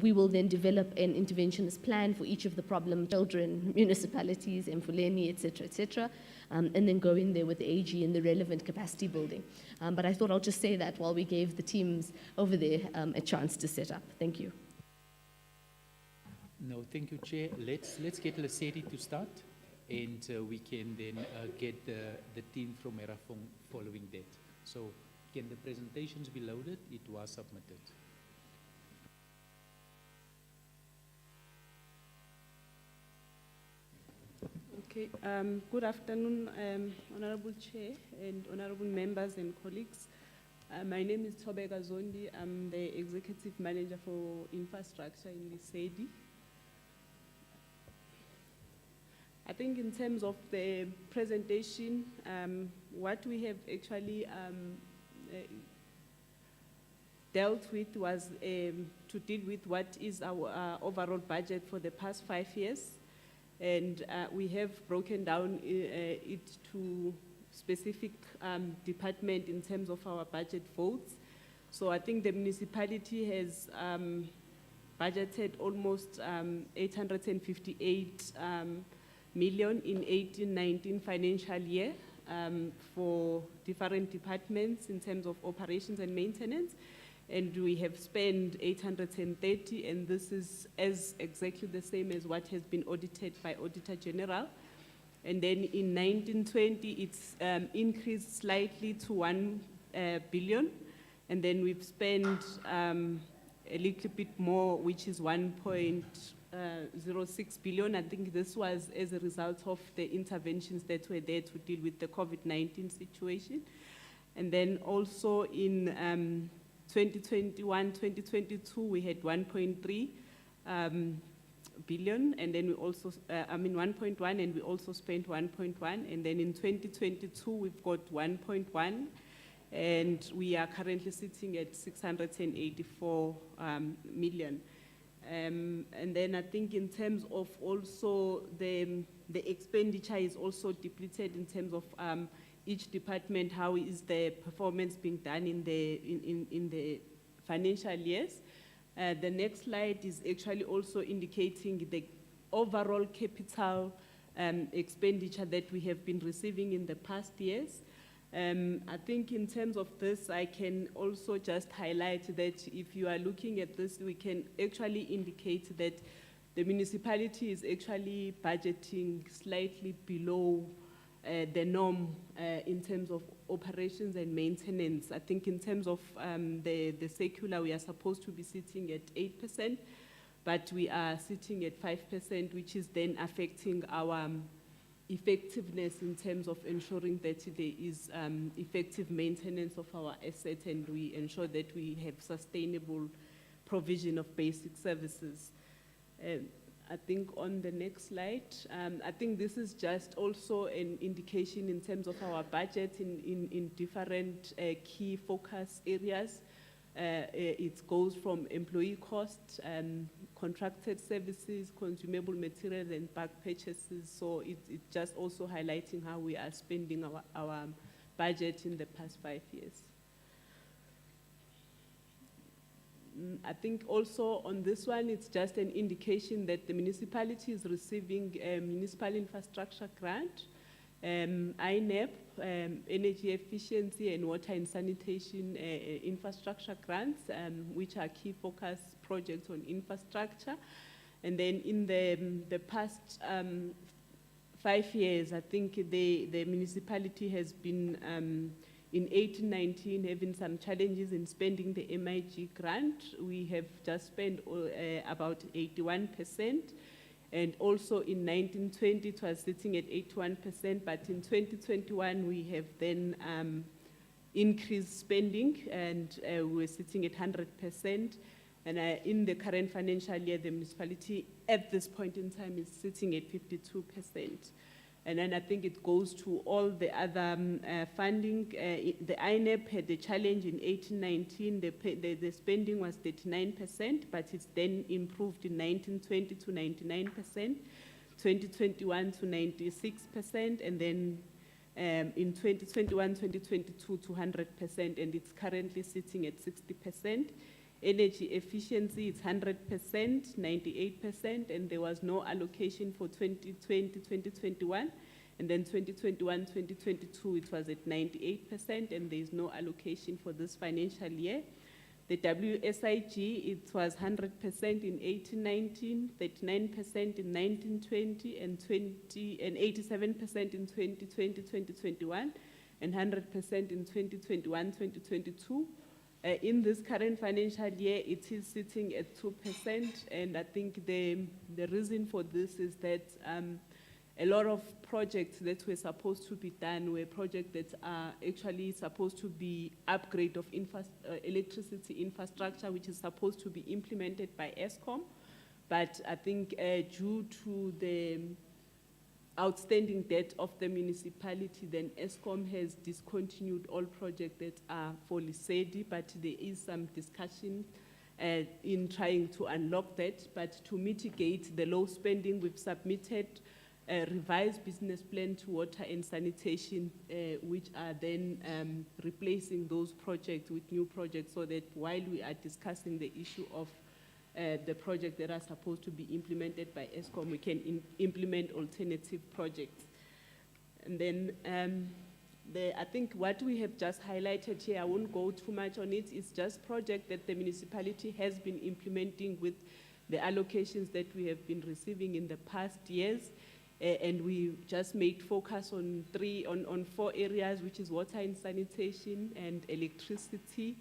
We will then develop an interventionist plan for each of the problem children, municipalities, Ekurhuleni, et cetera, and then go in there with the AG in the relevant capacity building. But I thought I'll just say that while we gave the teams over there a chance to set up. Thank you. No, thank you, Chair. Let's get Lesedi to start, and we can then get the team from Merafong following that. So can the presentations be loaded? It was submitted. Okay, good afternoon, Honorable Chair and Honorable members and colleagues. My name is Tshwane Zondi. I'm the Executive Manager for Infrastructure in Lesedi. I think in terms of the presentation, what we have actually dealt with was to deal with what is our overall budget for the past 5 years. And we have broken down it to specific department in terms of our budget votes. So I think the municipality has budgeted almost 858 million in 18-19 financial year for different departments in terms of operations and maintenance. And we have spent 830, and this is exactly the same as what has been audited by Auditor General. And then in 19-20, it's increased slightly to 1 billion. And then we've spent a little bit more, which is 1.06 billion. I think this was as a result of the interventions that were there to deal with the COVID-19 situation. And then also in 2021-2022, we had 1.3 billion, and then we also, 1.1, and we also spent 1.1, and then in 2022, we've got 1.1, and we are currently sitting at 684 million. And then I think in terms of also the expenditure is also depleted in terms of each department, how is the performance being done in the financial years. The next slide is actually also indicating the overall capital expenditure that we have been receiving in the past years. I think in terms of this, I can also just highlight that if you are looking at this, we can actually indicate that the municipality is actually budgeting slightly below the norm in terms of operations and maintenance. I think in terms of the secular, we are supposed to be sitting at 8%, but we are sitting at 5%, which is then affecting our effectiveness in terms of ensuring that there is effective maintenance of our assets, and we ensure that we have sustainable provision of basic services. I think on the next slide, I think this is just also an indication in terms of our budget in different key focus areas. It goes from employee costs, contracted services, consumable materials, and bulk purchases. So it's just also highlighting how we are spending our budget in the past 5 years. I think also on this one, it's just an indication that the municipality is receiving a municipal infrastructure grant, INEP, energy efficiency and water and sanitation infrastructure grants, which are key focus projects on infrastructure. And then in the past 5 years, I think the municipality has been in 18-19 having some challenges in spending the MIG grant. We have just spent about 81%. And also in 1920, it was sitting at 81%, but in 2021, we have then increased spending, and we're sitting at 100%. And in the current financial year, the municipality at this point in time is sitting at 52%. And then I think it goes to all the other funding. The INEP had a challenge in 18-19. The spending was 39%, but it's then improved in 1920 to 99%, 2021 to 96%, and then in 2021, 2022 to 100%, and it's currently sitting at 60%. Energy efficiency, it's 100%, 98%, and there was no allocation for 2020, 2021. And then 2021, 2022, it was at 98%, and there is no allocation for this financial year. The WSIG, it was 100% in 18-19, 39% in 19-20, and 87% in 2020-2021, and 100% in 2021-2022. In this current financial year, it is sitting at 2%, and I think the reason for this is that a lot of projects that were supposed to be done were projects that are actually supposed to be upgrade of electricity infrastructure, which is supposed to be implemented by ESCOM. But I think due to the outstanding debt of the municipality, then ESCOM has discontinued all projects that are for Lesedi, but there is some discussion in trying to unlock that. But to mitigate the low spending, we've submitted a revised business plan to water and sanitation, which are then replacing those projects with new projects, so that while we are discussing the issue of the projects that are supposed to be implemented by ESCOM, we can implement alternative projects. And then I think what we have just highlighted here, I won't go too much on it, it's just projects that the municipality has been implementing with the allocations that we have been receiving in the past years. And we just made focus on 4 areas, which is water and sanitation and electricity,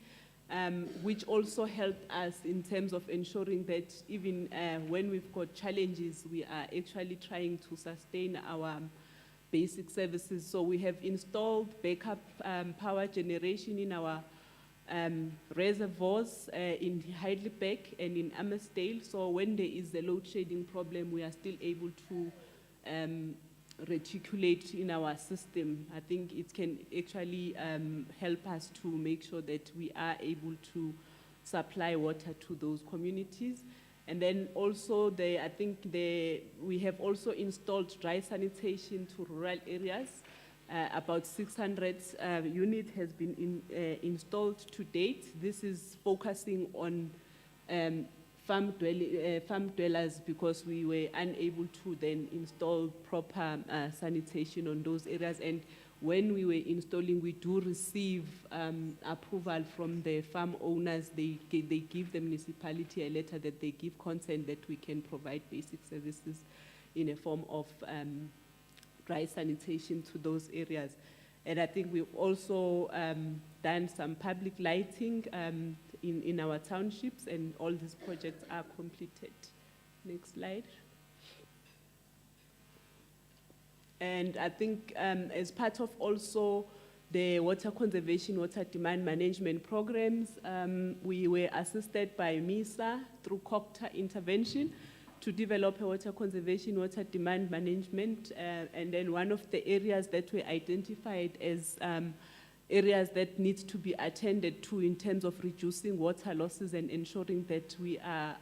which also helped us in terms of ensuring that even when we've got challenges, we are actually trying to sustain our basic services. So we have installed backup power generation in our reservoirs in Heidelberg and in Amersdale. So when there is a load shedding problem, we are still able to reticulate in our system. I think it can actually help us to make sure that we are able to supply water to those communities. And then also, we have also installed dry sanitation to rural areas. About 600 units has been installed to date. This is focusing on farm dwellers, because we were unable to then install proper sanitation on those areas. And when we were installing, we do receive approval from the farm owners. They give the municipality a letter that they give consent that we can provide basic services in a form of dry sanitation to those areas. And I think we've also done some public lighting in our townships, and all these projects are completed. Next slide. And I think as part of also the water conservation, water demand management programs, we were assisted by MISA through CoGTA intervention to develop a water conservation, water demand management. And then one of the areas that we identified as areas that need to be attended to in terms of reducing water losses and ensuring that we are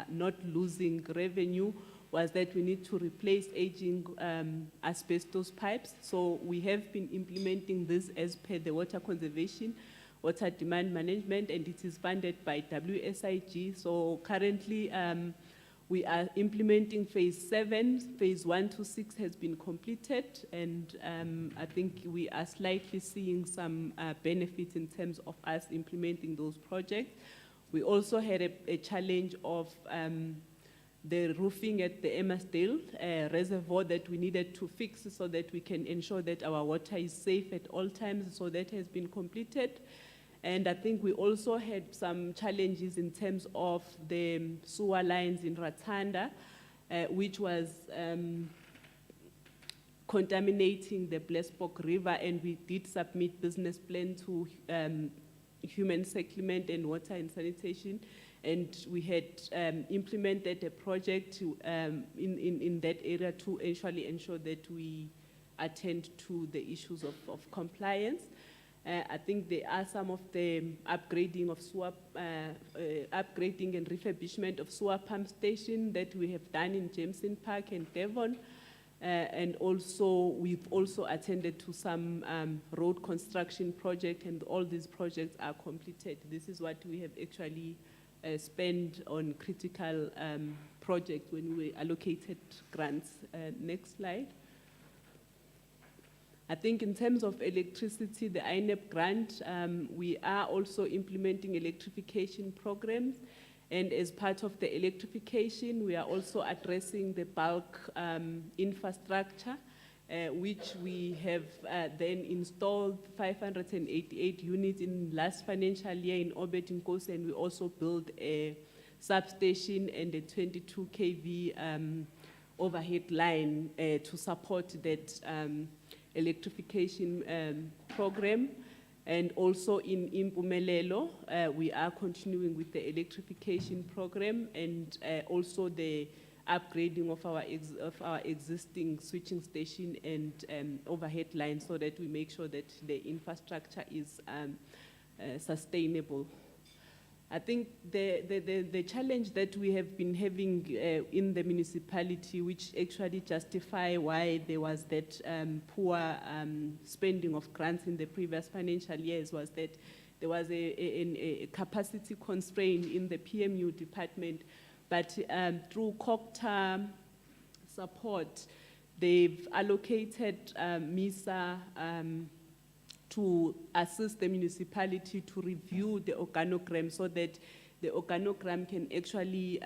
not losing revenue was that we need to replace aging asbestos pipes. So we have been implementing this as per the water conservation, water demand management, and it is funded by WSIG. So currently we are implementing phase 7. Phase 1 to 6 has been completed, and I think we are slightly seeing some benefits in terms of us implementing those projects. We also had a challenge of the roofing at the Emmersdale reservoir that we needed to fix so that we can ensure that our water is safe at all times. So that has been completed. And I think we also had some challenges in terms of the sewer lines in Ratanda, which was contaminating the Blesbok River, and we did submit business plan to Human Settlement and Water and Sanitation, and we had implemented a project to, in that area to actually ensure that we attend to the issues of compliance. I think there are some of the upgrading of sewer, upgrading and refurbishment of sewer pump station that we have done in Jameson Park and Devon. And also, we've also attended to some road construction project, and all these projects are completed. This is what we have actually spent on critical projects when we allocated grants. Next slide. I think in terms of electricity, the INEP grant, we are also implementing electrification programs. And as part of the electrification, we are also addressing the bulk infrastructure, which we have then installed 588 units in last financial year in Obed Nkosi, and we also built a substation and a 22 kV overhead line to support that electrification program. And also in Impumelelo, we are continuing with the electrification program, and also the upgrading of our existing switching station and overhead lines, so that we make sure that the infrastructure is sustainable. I think the challenge that we have been having in the municipality, which actually justify why there was that poor spending of grants in the previous financial years, was that there was a capacity constraint in the PMU department. But through CoGTA support, they've allocated MISA to assist the municipality to review the organogram, so that the organogram can actually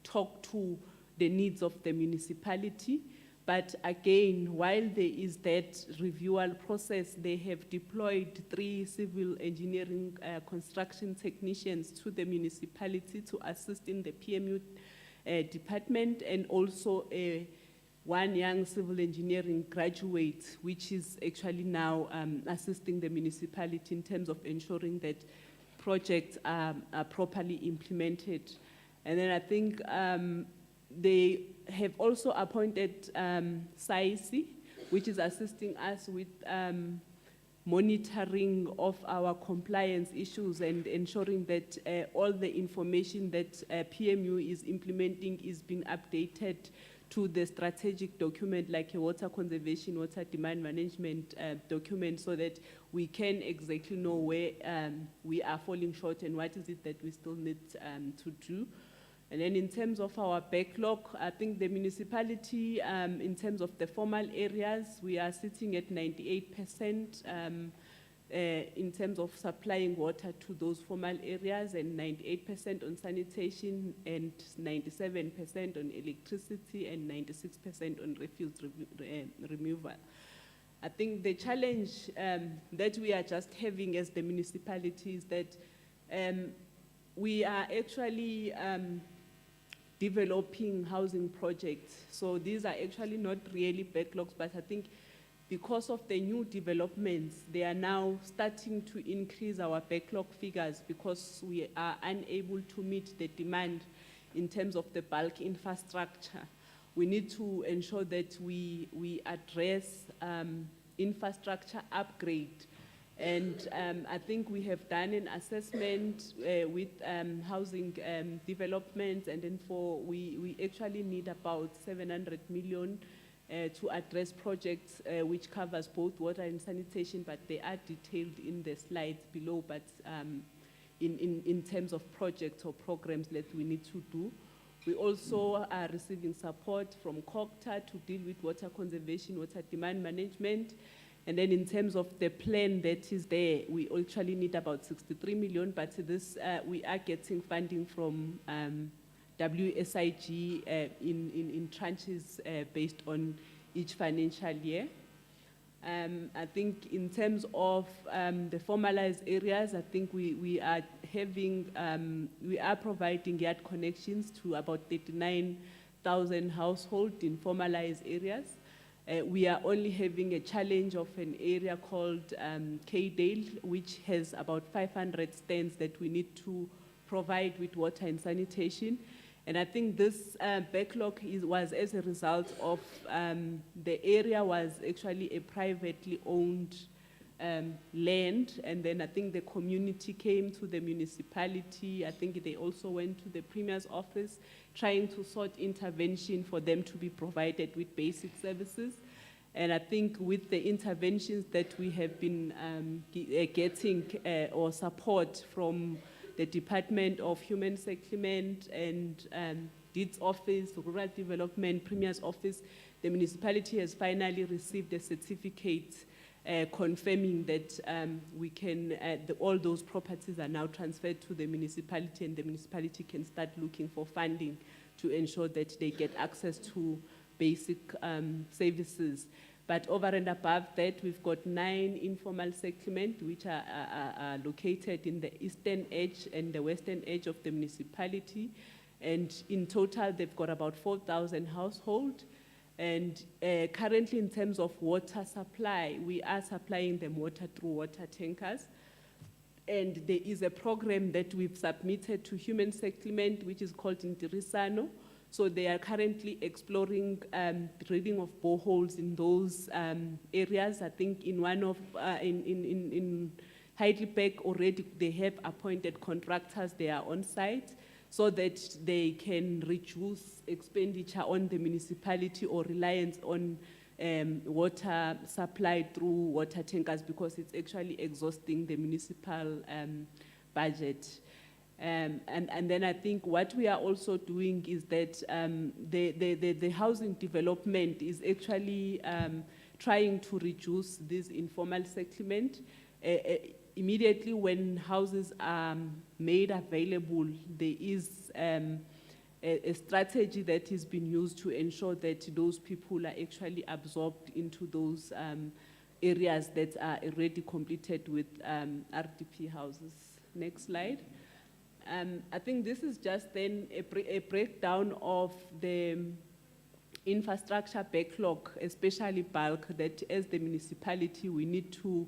talk to the needs of the municipality. But again, while there is that reviewal process, they have deployed 3 civil engineering construction technicians to the municipality to assist in the PMU department, and also one young civil engineering graduate, which is actually now assisting the municipality in terms of ensuring that projects are properly implemented. And then I think they have also appointed SAISI, which is assisting us with monitoring of our compliance issues and ensuring that all the information that PMU is implementing is being updated to the strategic document, like a water conservation, water demand management document, so that we can exactly know where we are falling short and what is it that we still need to do. And then in terms of our backlog, I think the municipality, in terms of the formal areas, we are sitting at 98% in terms of supplying water to those formal areas, and 98% on sanitation, and 97% on electricity, and 96% on refuse removal. I think the challenge that we are just having as the municipality is that we are actually developing housing projects. So these are actually not really backlogs, but I think because of the new developments, they are now starting to increase our backlog figures, because we are unable to meet the demand in terms of the bulk infrastructure. We need to ensure that we address infrastructure upgrade And I think we have done an assessment with housing development, and then we actually need about 700 million to address projects which covers both water and sanitation, but they are detailed in the slides below, but in terms of projects or programs that we need to do. We also are receiving support from CoGTA to deal with water conservation, water demand management. And then in terms of the plan that is there, we actually need about 63 million, but this, we are getting funding from WSIG in tranches based on each financial year. I think in terms of the formalized areas, I think we are having, we are providing yard connections to about 39,000 households in formalized areas. We are only having a challenge of an area called K-Dale, which has about 500 stands that we need to provide with water and sanitation. And I think this backlog was as a result of the area was actually a privately owned land, and then I think the community came to the municipality. I think they also went to the Premier's office trying to sort intervention for them to be provided with basic services. And I think with the interventions that we have been getting or support from the Department of Human Settlement and Deeds Office, Rural Development, Premier's Office, the municipality has finally received a certificate confirming that we can, all those properties are now transferred to the municipality, and the municipality can start looking for funding to ensure that they get access to basic services. But over and above that, we've got 9 informal settlements which are located in the eastern edge and the western edge of the municipality. And in total, they've got about 4,000 households. And currently, in terms of water supply, we are supplying them water through water tankers. And there is a program that we've submitted to Human Settlement, which is called Intirisano. So they are currently exploring drilling of boreholes in those areas. I think in one of, in Heidelberg already they have appointed contractors, they are on site, so that they can reduce expenditure on the municipality or reliance on water supply through water tankers, because it's actually exhausting the municipal budget. And then I think what we are also doing is that the housing development is actually trying to reduce this informal settlement. Immediately when houses are made available, there is a strategy that is being used to ensure that those people are actually absorbed into those areas that are already completed with RDP houses. Next slide. I think this is just then a breakdown of the infrastructure backlog, especially bulk, that as the municipality we need to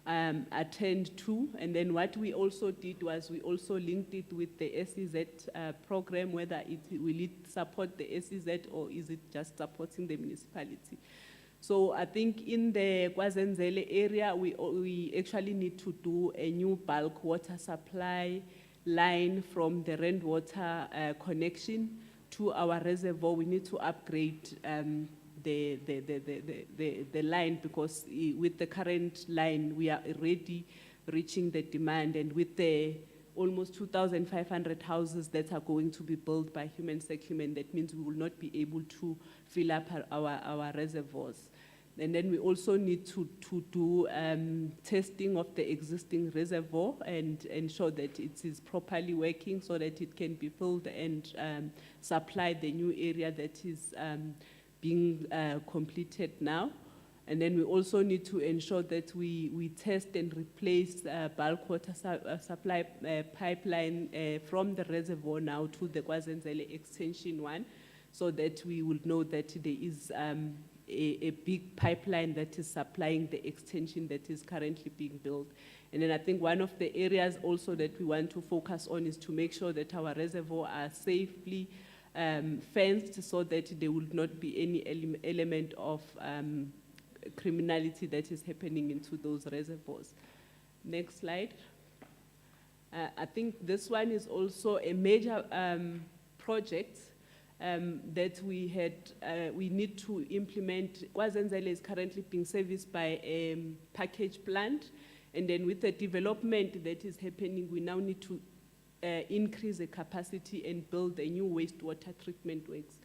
attend to. And then what we also did was we also linked it with the SEZ program, whether will it support the SEZ or is it just supporting the municipality. So I think in the KwaZenzele area, we actually need to do a new bulk water supply line from the rainwater connection to our reservoir. We need to upgrade the line, because with the current line, we are already reaching the demand, and with the almost 2,500 houses that are going to be built by Human Settlement, that means we will not be able to fill up our reservoirs. And then we also need to do testing of the existing reservoir and ensure that it is properly working so that it can be filled and supply the new area that is being completed now. And then we also need to ensure that we test and replace bulk water supply pipeline from the reservoir now to the KwaZenzele Extension 1, so that we will know that there is a big pipeline that is supplying the extension that is currently being built. And then I think one of the areas also that we want to focus on is to make sure that our reservoirs are safely fenced, so that there will not be any element of criminality that is happening into those reservoirs. Next slide. I think this one is also a major project that we need to implement. KwaZenzele is currently being serviced by a package plant, and then with the development that is happening, we now need to increase the capacity and build a new wastewater treatment works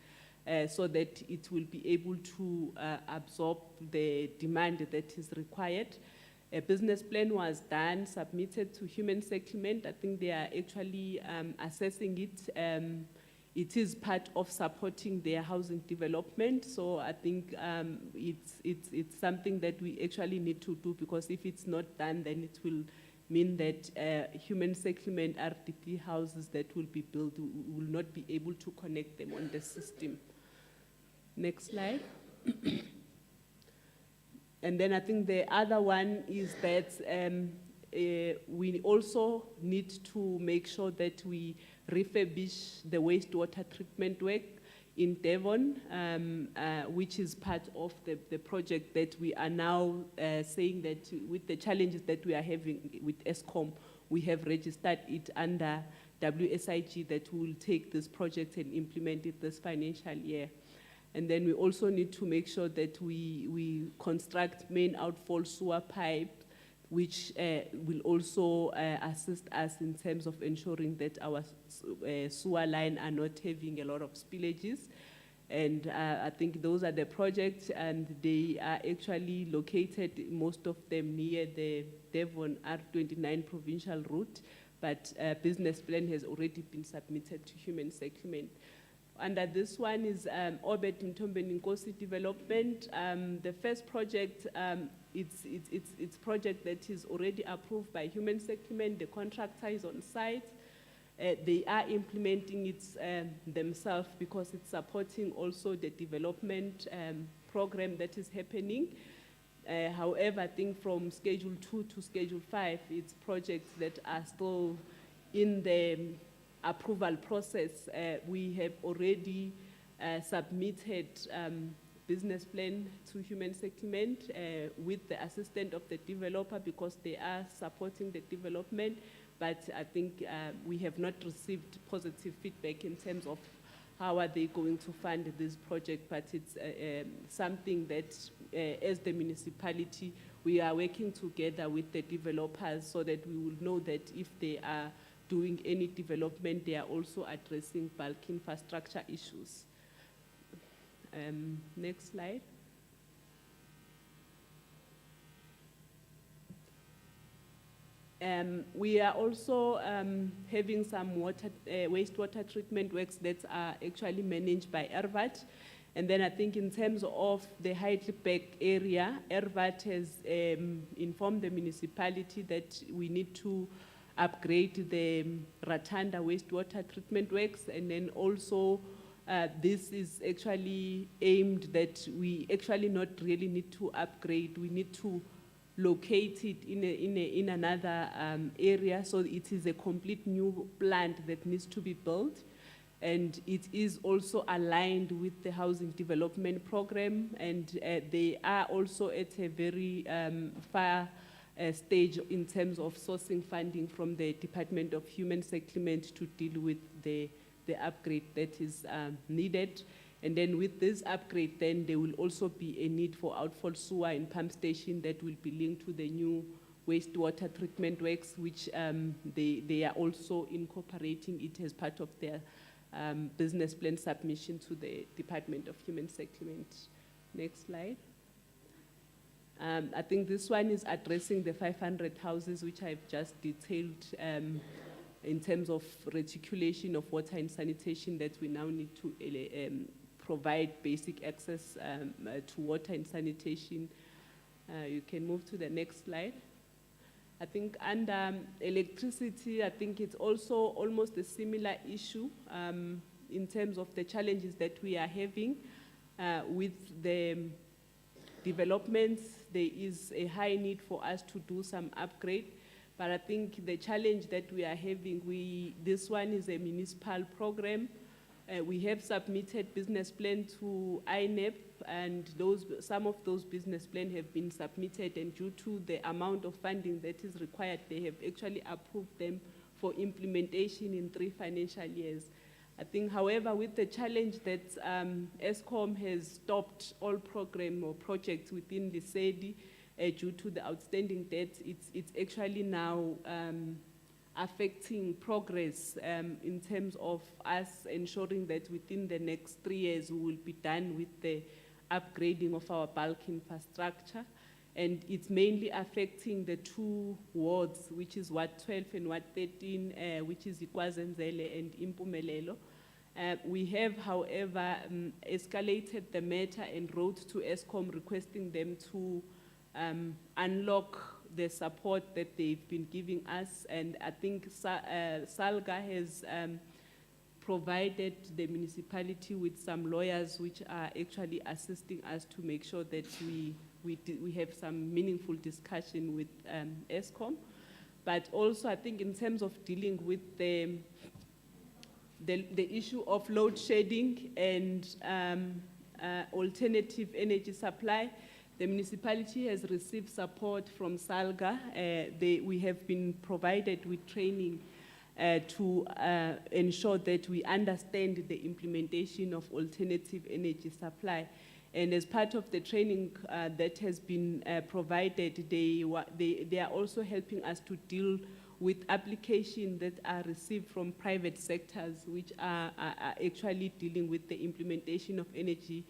so that it will be able to absorb the demand that is required. A business plan was done, submitted to Human Settlement. I think they are actually assessing it. It is part of supporting their housing development. So I think it's something that we actually need to do, because if it's not done, then it will mean that Human Settlement RDP houses that will be built will not be able to connect them on the system. Next slide. And then I think the other one is that we also need to make sure that we refurbish the wastewater treatment work in Devon, which is part of the project that we are now saying that with the challenges that we are having with ESCOM, we have registered it under WSIG that we will take this project and implement it this financial year. And then we also need to make sure that we construct main outfall sewer pipe, which will also assist us in terms of ensuring that our sewer line are not having a lot of spillages. And I think those are the projects, and they are actually located, most of them near the Devon R29 provincial route, but a business plan has already been submitted to Human Settlement. Under this one is Obed Mtombeni Nkosi Development. The first project, it's project that is already approved by Human Settlement. The contractor is on site. They are implementing it themselves because it's supporting also the development program that is happening. However, I think from Schedule 2 to Schedule 5, it's projects that are still in the approval process. We have already submitted business plan to Human Settlement with the assistance of the developer, because they are supporting the development, but I think we have not received positive feedback in terms of how are they going to fund this project, but it's something that as the municipality, we are working together with the developers so that we will know that if they are doing any development, they are also addressing bulk infrastructure issues. Next slide. We are also having some wastewater treatment works that are actually managed by ERVAT. And then I think in terms of the Heidelberg area, ERVAT has informed the municipality that we need to upgrade the Ratanda wastewater treatment works, and then also this is actually aimed that we actually not really need to upgrade, we need to locate it in another area, so it is a complete new plant that needs to be built, and it is also aligned with the housing development program, and they are also at a very far stage in terms of sourcing funding from the Department of Human Settlement to deal with the upgrade that is needed. And then with this upgrade, then there will also be a need for outfall sewer and pump station that will be linked to the new wastewater treatment works, which they are also incorporating it as part of their business plan submission to the Department of Human Settlement. Next slide. I think this one is addressing the 500 houses, which I've just detailed in terms of reticulation of water and sanitation, that we now need to provide basic access to water and sanitation. You can move to the next slide. I think under electricity, I think it's also almost a similar issue in terms of the challenges that we are having with the developments. There is a high need for us to do some upgrade, but I think the challenge that we are having, this one is a municipal program. We have submitted business plan to INEP and some of those business plans have been submitted, and due to the amount of funding that is required, they have actually approved them for implementation in 3 financial years. I think, however, with the challenge that ESCOM has stopped all program or projects within the SEDI due to the outstanding debts, it's actually now affecting progress in terms of us ensuring that within the next 3 years we will be done with the upgrading of our bulk infrastructure. And it's mainly affecting the 2 wards, which is Ward 12 and Ward 13, which is Ikwazenzele and Impumelelo. We have, however, escalated the matter and wrote to ESCOM requesting them to unlock the support that they've been giving us. And I think SALGA has provided the municipality with some lawyers which are actually assisting us to make sure that we have some meaningful discussion with ESCOM. But also, I think in terms of dealing with the issue of load shedding and alternative energy supply, the municipality has received support from SALGA. We have been provided with training to ensure that we understand the implementation of alternative energy supply. And as part of the training that has been provided, they are also helping us to deal with applications that are received from private sectors, which are actually dealing with the implementation of energy,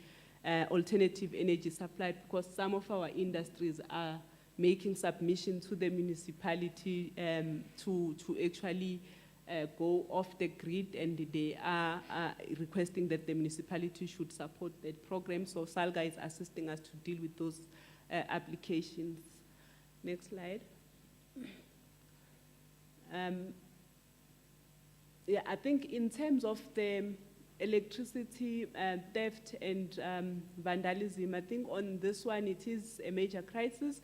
alternative energy supply, because some of our industries are making submissions to the municipality to actually go off the grid, and they are requesting that the municipality should support that program. So SALGA is assisting us to deal with those applications. Next slide. Yeah, I think in terms of the electricity theft and vandalism, I think on this one it is a major crisis.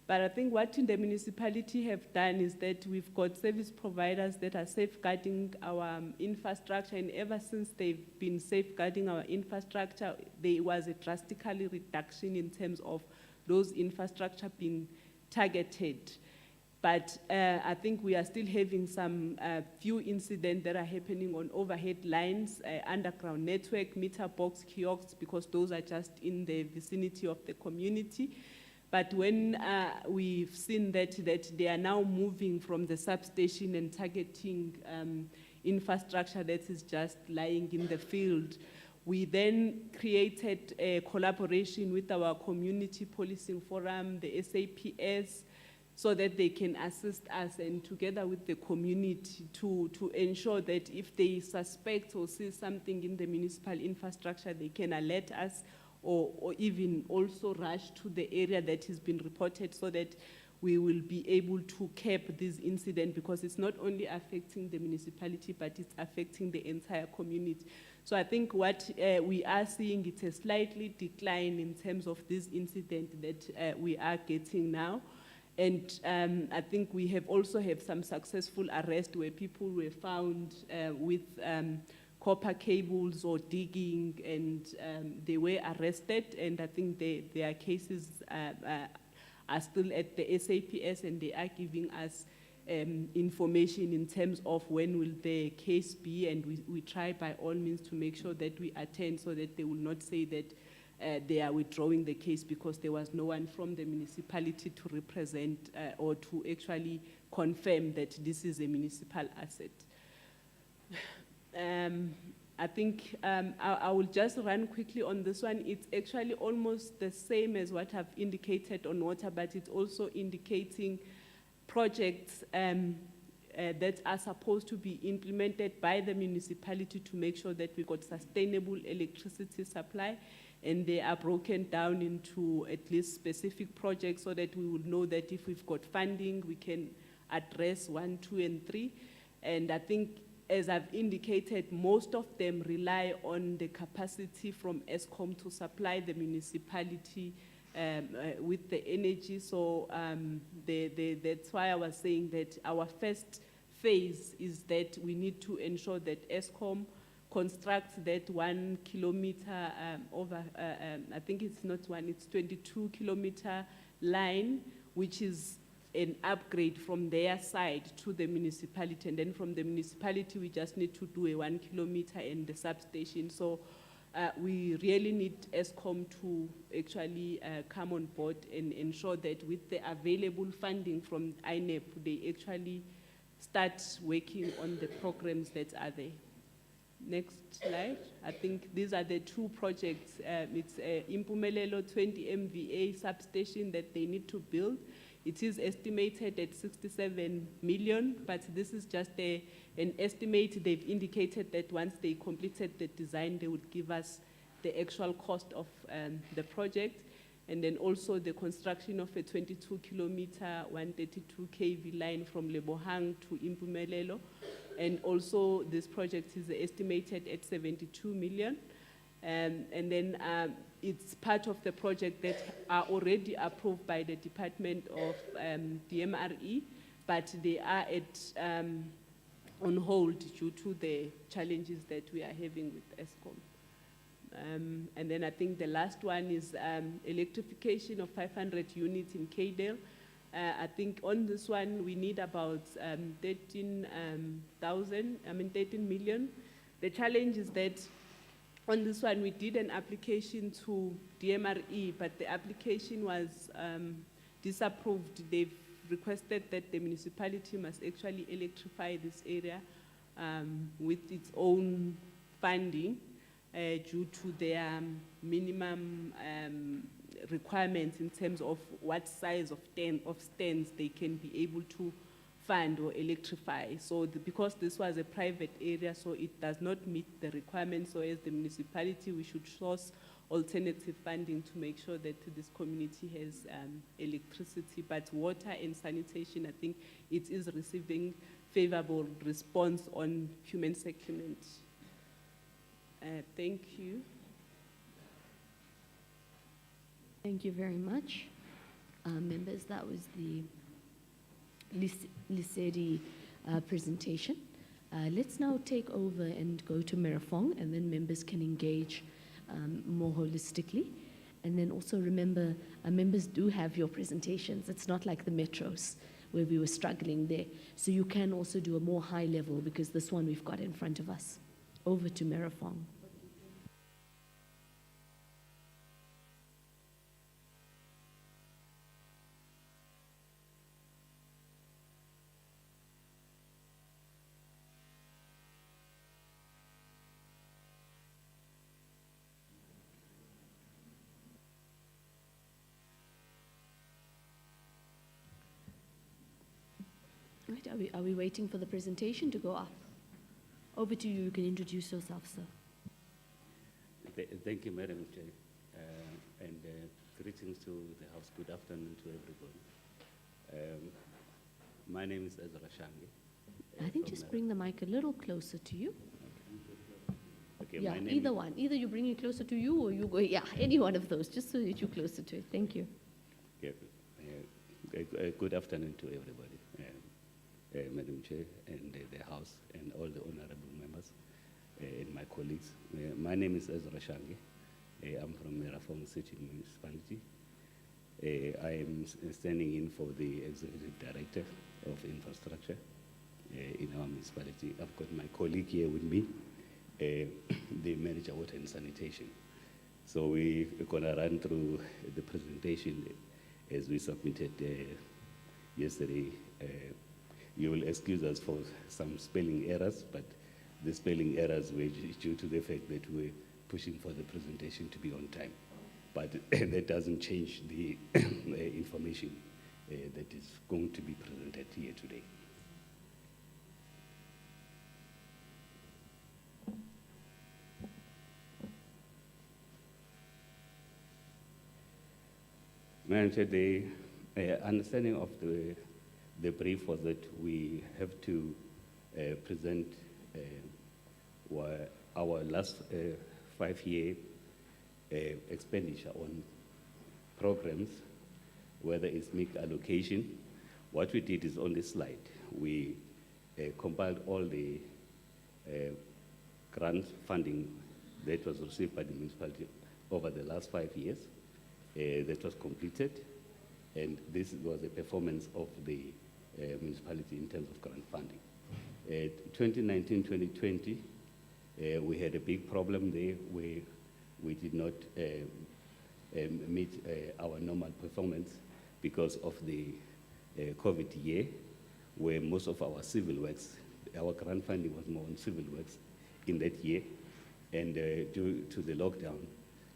But I think what the municipality have done is that we've got service providers that are safeguarding our infrastructure, and ever since they've been safeguarding our infrastructure, there was a drastically reduction in terms of those infrastructure being targeted. But I think we are still having some few incidents that are happening on overhead lines, underground network, meter box, kiosks, because those are just in the vicinity of the community. But when we've seen that they are now moving from the substation and targeting infrastructure that is just lying in the field, we then created a collaboration with our community policing forum, the SAPS, so that they can assist us and together with the community to ensure that if they suspect or see something in the municipal infrastructure, they can alert us, or even also rush to the area that has been reported, so that we will be able to cap this incident, because it's not only affecting the municipality, but it's affecting the entire community. So I think what we are seeing, it's a slightly decline in terms of this incident that we are getting now. And I think we have also have some successful arrests where people were found with copper cables or digging, and they were arrested, and I think their cases are still at the SAPS, and they are giving us information in terms of when will the case be, and we try by all means to make sure that we attend, so that they will not say that they are withdrawing the case because there was no one from the municipality to represent or to actually confirm that this is a municipal asset. I think I will just run quickly on this one. It's actually almost the same as what I've indicated on water, but it's also indicating projects that are supposed to be implemented by the municipality to make sure that we got sustainable electricity supply, and they are broken down into at least specific projects, so that we will know that if we've got funding, we can address 1, 2, and 3. And I think, as I've indicated, most of them rely on the capacity from ESCOM to supply the municipality with the energy. So that's why I was saying that our first phase is that we need to ensure that ESCOM construct that 1 kilometer I think it's not one, it's 22 kilometer line, which is an upgrade from their side to the municipality. And then from the municipality, we just need to do a 1 kilometer and the substation. So we really need ESCOM to actually come on board and ensure that with the available funding from INEP, they actually start working on the programs that are there. Next slide. I think these are the two projects. It's a Impumelelo 20 MVA substation that they need to build. It is estimated at 67 million, but this is just an estimate. They've indicated that once they completed the design, they would give us the actual cost of the project. And then also the construction of a 22 kilometer, 132 kV line from Lebohang to Impumelelo. And also this project is estimated at 72 million. And then it's part of the project that are already approved by the Department of DMRE, but they are on hold due to the challenges that we are having with ESCOM. And then I think the last one is electrification of 500 units in Kadale. I think on this one, we need about 13 million. The challenge is that on this one, we did an application to DMRE, but the application was disapproved. They've requested that the municipality must actually electrify this area with its own funding due to their minimum requirements in terms of what size of stands they can be able to fund or electrify. So because this was a private area, so it does not meet the requirements. So as the municipality, we should source alternative funding to make sure that this community has electricity. But water and sanitation, I think it is receiving favorable response on human settlement. Thank you. Thank you very much. Members, that was the Lesedi presentation. Let's now take over and go to Merafong, and then members can engage more holistically. And then also remember, members do have your presentations. It's not like the metros where we were struggling there. So you can also do a more high level, because this one we've got in front of us. Over to Merafong. Right, are we waiting for the presentation to go up? Over to you. You can introduce yourself, sir. Thank you, Madam Chair, and greetings to the House. Good afternoon to everybody. My name is Ezra Shange. I think just bring the mic a little closer to you. Okay, Yeah, my name either one. Either you bring it closer to you, or you go, yeah, any one of those, just so that you're closer to it. Thank you. Yeah, good afternoon to everybody, Madam Chair, and the House, and all the honorable members, and my colleagues. My name is Ezra Shange. I'm from Merafong City Municipality. I am standing in for the Executive Director of Infrastructure in our municipality. I've got my colleague here with me, the Manager Water and Sanitation. So we're going to run through the presentation as we submitted yesterday. You will excuse us for some spelling errors, but the spelling errors were due to the fact that we're pushing for the presentation to be on time. But that doesn't change the information that is going to be presented here today. Madam Chair, the understanding of the brief was that we have to present our last 5-year expenditure on programs, whether it's MIC allocation. What we did is on this slide, we compiled all the grant funding that was received by the municipality over the last 5 years. That was completed, and this was a performance of the municipality in terms of grant funding. 2019-2020, we had a big problem there where we did not meet our normal performance because of the COVID year, where most of our civil works, our grant funding was more on civil works in that year, and due to the lockdown,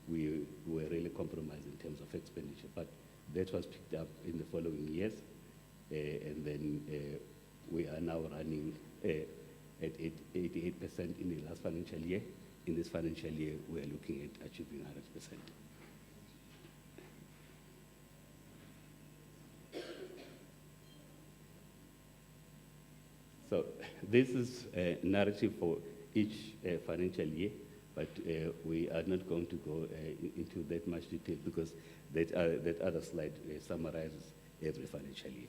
we were really compromised in terms of expenditure, but that was picked up in the following years, and then we are now running at 88% in the last financial year. In this financial year, we are looking at achieving 100%. So this is a narrative for each financial year, but we are not going to go into that much detail because that other slide summarizes every financial year.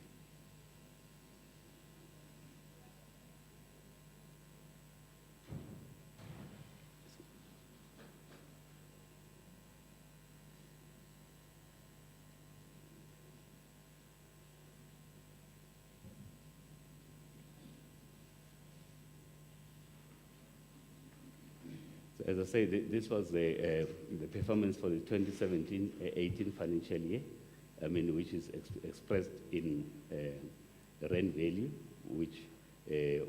As I say, this was the performance for the 2017-18 financial year, which is expressed in rand value, which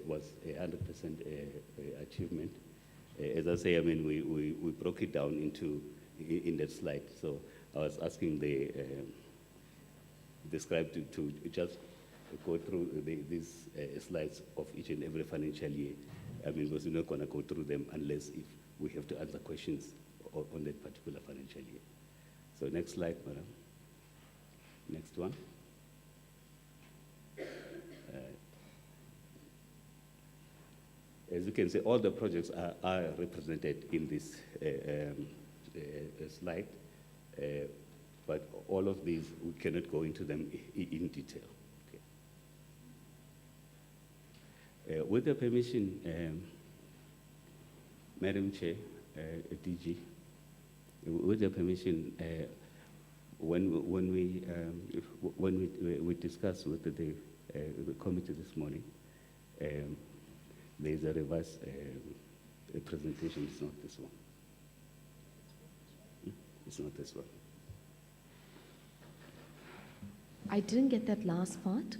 was 100% achievement. As I say, we broke it down in that slide. So I was asking the scribe to just go through these slides of each and every financial year. Because we're not going to go through them unless if we have to answer questions on that particular financial year. So next slide, madam. Next one. As you can see, all the projects are represented in this slide, but all of these, we cannot go into them in detail. Okay. With the permission, Madam Chair, DG, with your permission, when we discussed with the committee this morning, there is a revised presentation. It's not this one. It's not this one. I didn't get that last part.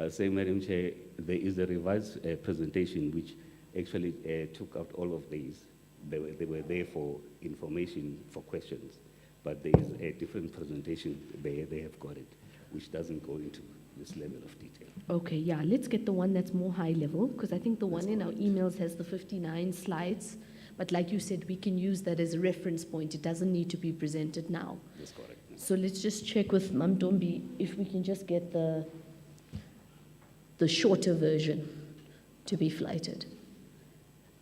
Saying, Madam Chair, there is a revised presentation which actually took out all of these. They were there for information, for questions, but there is a different presentation. They have got it, which doesn't go into this level of detail. Okay, yeah, let's get the one that's more high level, because I think the one in our emails has the 59 slides, but like you said, we can use that as a reference point. It doesn't need to be presented now. That's correct. So let's just check with Mam Dombi if we can just get the shorter version to be flighted.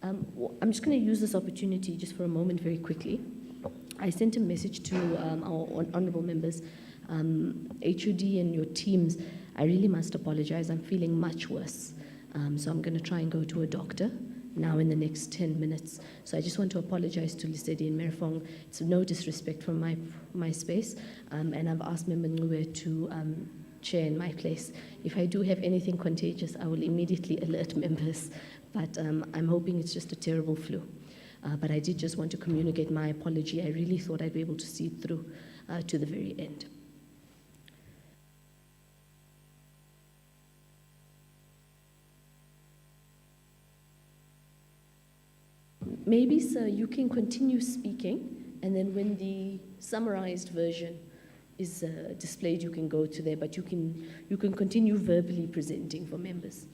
I'm just going to use this opportunity just for a moment very quickly. I sent a message to our honourable members, HOD and your teams. I really must apologize. I'm feeling much worse. So I'm going to try and go to a doctor now in the next 10 minutes. So I just want to apologize to Lesedi and Merafong. It's no disrespect from my space. And I've asked Member Ngube to chair in my place. If I do have anything contagious, I will immediately alert members. But I'm hoping it's just a terrible flu. But I did just want to communicate my apology. I really thought I'd be able to see it through to the very end. Maybe, sir, you can continue speaking, and then when the summarized version is displayed, you can go to there, but you can continue verbally presenting for members.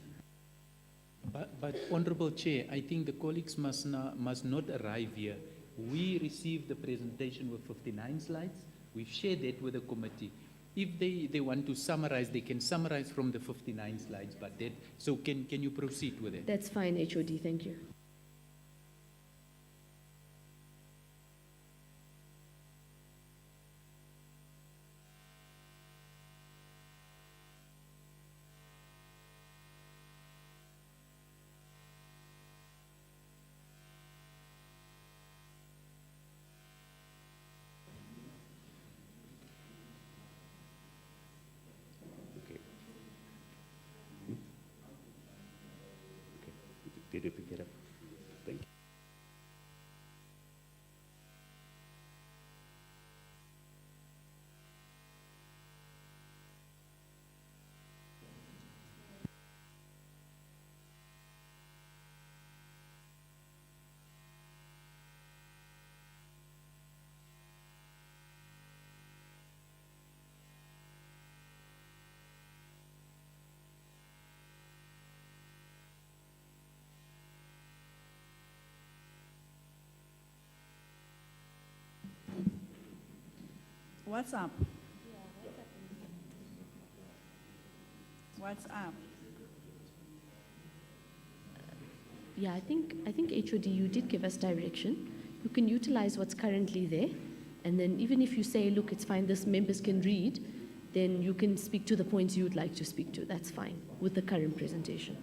But Honourable Chair, I think the colleagues must not arrive here. We received the presentation with 59 slides. We've shared that with the committee. If they want to summarize, they can summarize from the 59 slides. But that, so can you proceed with it? That's fine, HOD. Thank you. What's up? What's up? Yeah, I think HOD, you did give us direction. You can utilize what's currently there, and then even if you say, look, it's fine, this members can read, then you can speak to the points you would like to speak to. That's fine with the current presentation.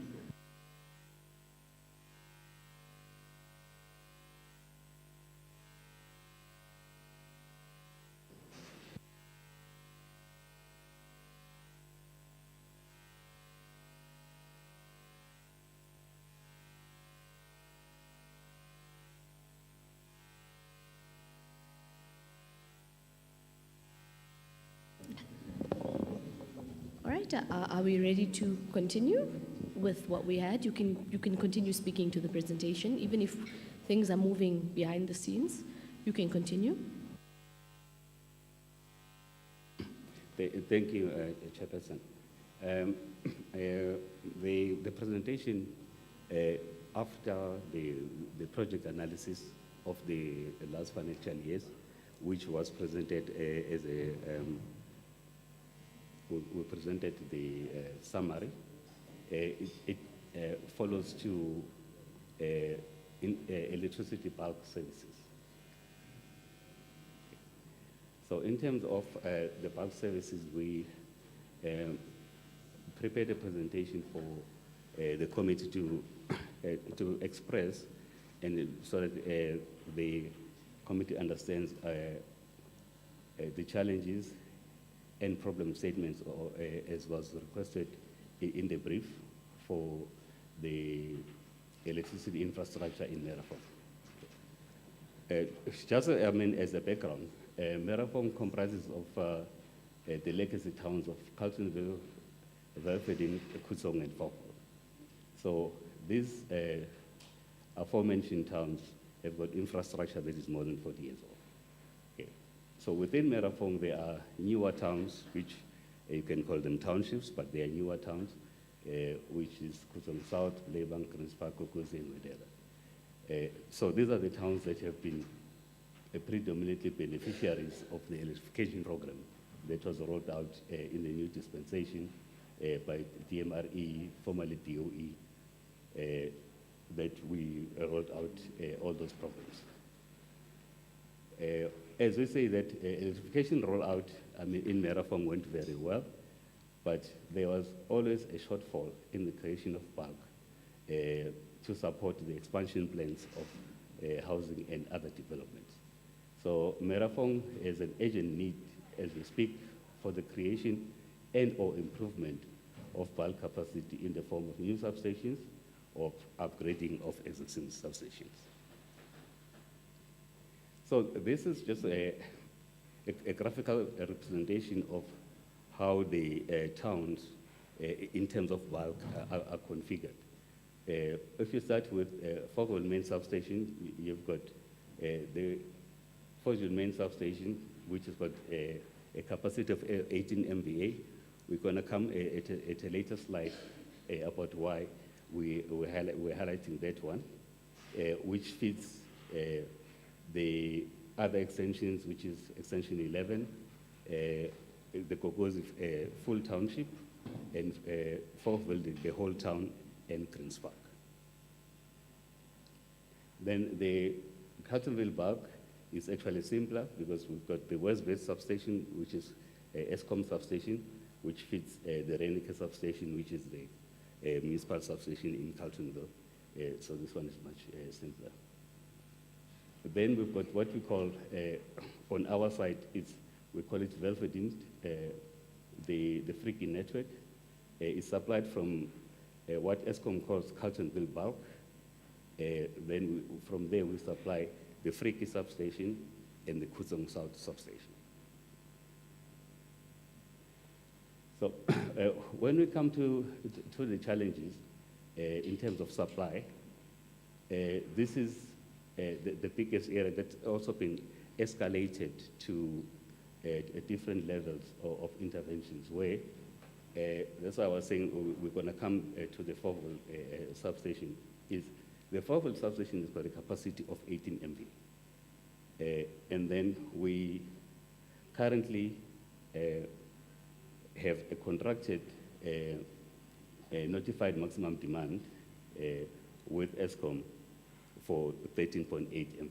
All right, are we ready to continue with what we had? You can continue speaking to the presentation, even if things are moving behind the scenes. You can continue. Thank you, Chairperson. The presentation after the project analysis of the last financial years, which was presented as a we presented the summary. It follows to electricity bulk services. So in terms of the bulk services, we prepared a presentation for the committee to express, and so that the committee understands the challenges and problem statements, or, as was requested in the brief for the electricity infrastructure in Merafong. Just, as a background, Merafong comprises of the legacy towns of Carltonville, Velvedine, Kutsong, and Foko. So these aforementioned towns have got infrastructure that is more than 40 years old. So within Merafong, there are newer towns, which you can call them townships, but they are newer towns, which is Kutsong South, Lebang, Krinspark, Kokosi, and Wedera. So these are the towns that have been predominantly beneficiaries of the electrification program that was rolled out in the new dispensation by DMRE, formerly DOE, that we rolled out all those programs. As we say that electrification rollout, in Merafong went very well, but there was always a shortfall in the creation of bulk to support the expansion plans of housing and other developments. So Merafong has an urgent need, as we speak, for the creation and or improvement of bulk capacity in the form of new substations or upgrading of existing substations. So this is just a graphical representation of how the towns, in terms of bulk, are configured. If you start with Ekurhuleni main substation, you've got the Ekurhuleni main substation, which has got a capacity of 18 MVA. We're going to come at a later slide about why we're highlighting that one, which fits the other extensions, which is extension 11, the Kokosi full township, and Forkville, the whole town, and Krinspark. Then the Carltonville bulk is actually simpler because we've got the West-based substation, which is ESCOM substation, which fits the Renike substation, which is the municipal substation in Carltonville. So this one is much simpler. Then we've got what we call, on our side, we call it Velvedine, the Freaky network. It's supplied from what ESCOM calls Carltonville bulk. Then from there we supply the Freaky substation and the Kutsong South substation. So when we come to the challenges in terms of supply, this is the biggest area that's also been escalated to different levels of interventions, where that's why I was saying we're going to come to the Forkville substation. The Forkville substation has got a capacity of 18 MV. And then we currently have a contracted a notified maximum demand with ESCOM for 13.8 MV.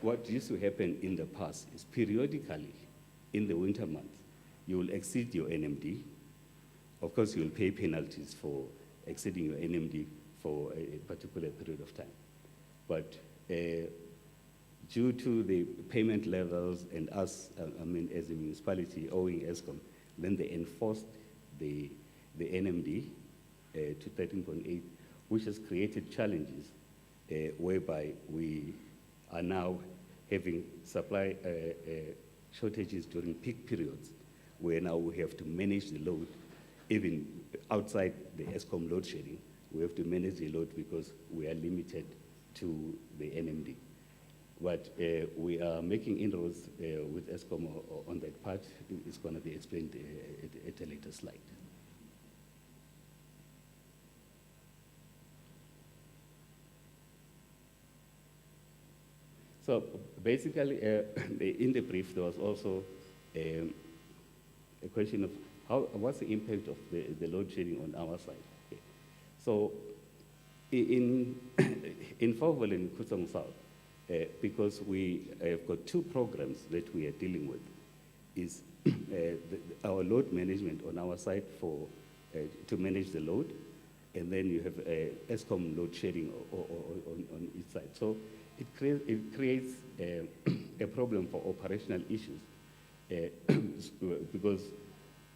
What used to happen in the past is periodically in the winter months, you will exceed your NMD. Of course, you will pay penalties for exceeding your NMD for a particular period of time. But due to the payment levels and us, as a municipality owing ESCOM, then they enforced the NMD to 13.8, which has created challenges whereby we are now having supply shortages during peak periods, where now we have to manage the load, even outside the ESCOM load shedding. We have to manage the load because we are limited to the NMD. But we are making inroads with ESCOM on that part. It's going to be explained at a later slide. So basically, in the brief, there was also a question of what's the impact of the load shedding on our side. Okay. So in Ekurhuleni and Gauteng South, because we have got two programs that we are dealing with, is our load management on our side to manage the load, and then you have ESCOM load shedding on each side. So it creates a problem for operational issues because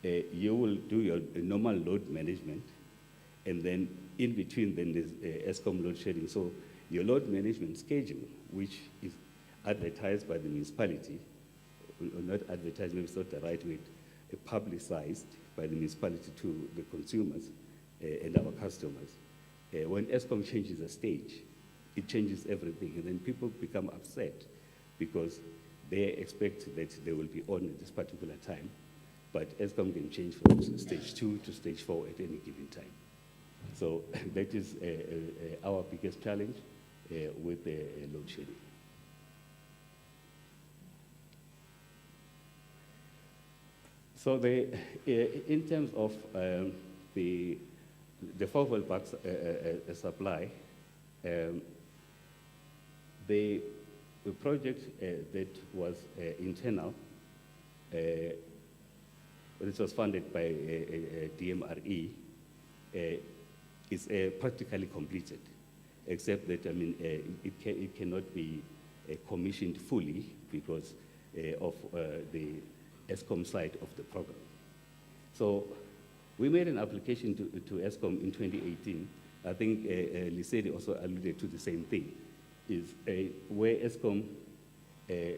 you will do your normal load management, and then in between then there's ESCOM load shedding. So your load management schedule, which is advertised by the municipality, or not advertised, maybe it's not the right word, publicized by the municipality to the consumers and our customers. When ESCOM changes a stage, it changes everything, and then people become upset because they expect that they will be on at this particular time, but ESCOM can change from stage 2 to stage 4 at any given time. So that is our biggest challenge with the load shedding. So in terms of the 4-volt box supply, the project that was internal, which was funded by DMRE, is practically completed, except that it cannot be commissioned fully because of the ESCOM side of the program. So we made an application to ESCOM in 2018. I think Lisedi also alluded to the same thing, is where ESCOM, the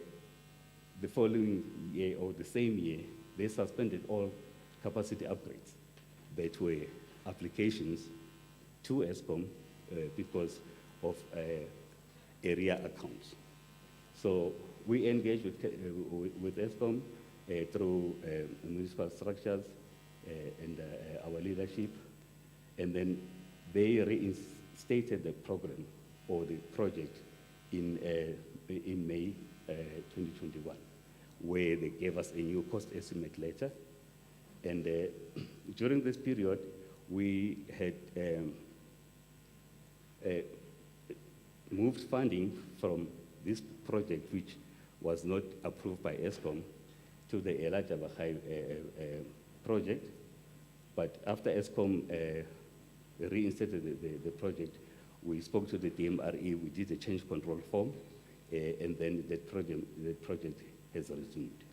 following year or the same year, they suspended all capacity upgrades that were applications to ESCOM because of area accounts. So we engaged with ESCOM through municipal structures and our leadership, and then they reinstated the program or the project in May 2021, where they gave us a new cost estimate letter. And during this period, we had moved funding from this project, which was not approved by ESCOM, to the Elijah Bahai project. But after ESCOM reinstated the project, we spoke to the DMRE, we did a change control form, and then the project has resumed.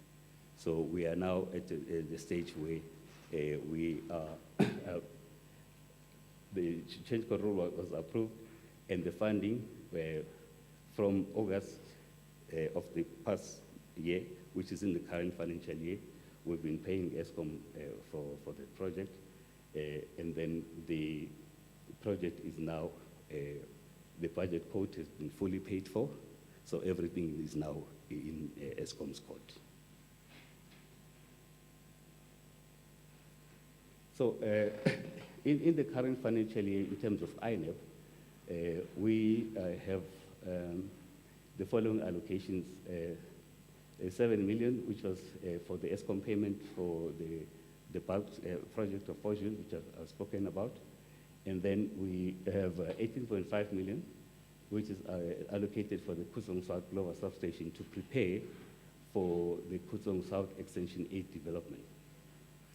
So we are now at the stage where we are, the change control was approved, and the funding from August of the past year, which is in the current financial year, we've been paying ESCOM for the project, and then the project is now, the budget quote has been fully paid for, so everything is now in ESCOM's court. So in the current financial year, in terms of INEP, we have the following allocations 7 million, which was for the ESCOM payment for the bulk project of Fortune, which I've spoken about. And then we have 18.5 million, which is allocated for the Kutsong South Glover substation to prepare for the Kutsong South Extension 8 development.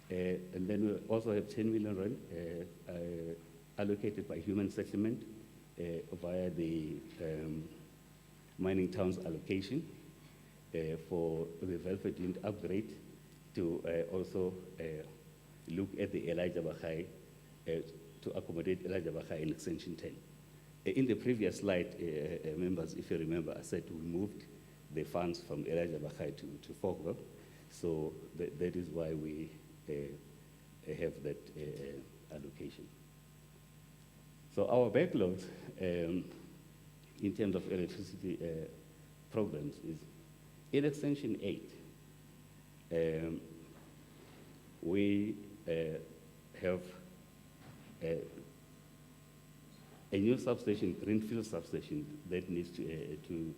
And then we also have 10 million rand allocated by human settlement via the mining towns allocation for the welfare unit upgrade to also look at the Elijah Bahai, to accommodate Elijah Bahai in Extension 10. In the previous slide, members, if you remember, I said we moved the funds from Elijah Bahai to Fogwell, so that is why we have that allocation. So our backlogs in terms of electricity programs is in Extension 8, we have a new substation, greenfield substation, that needs to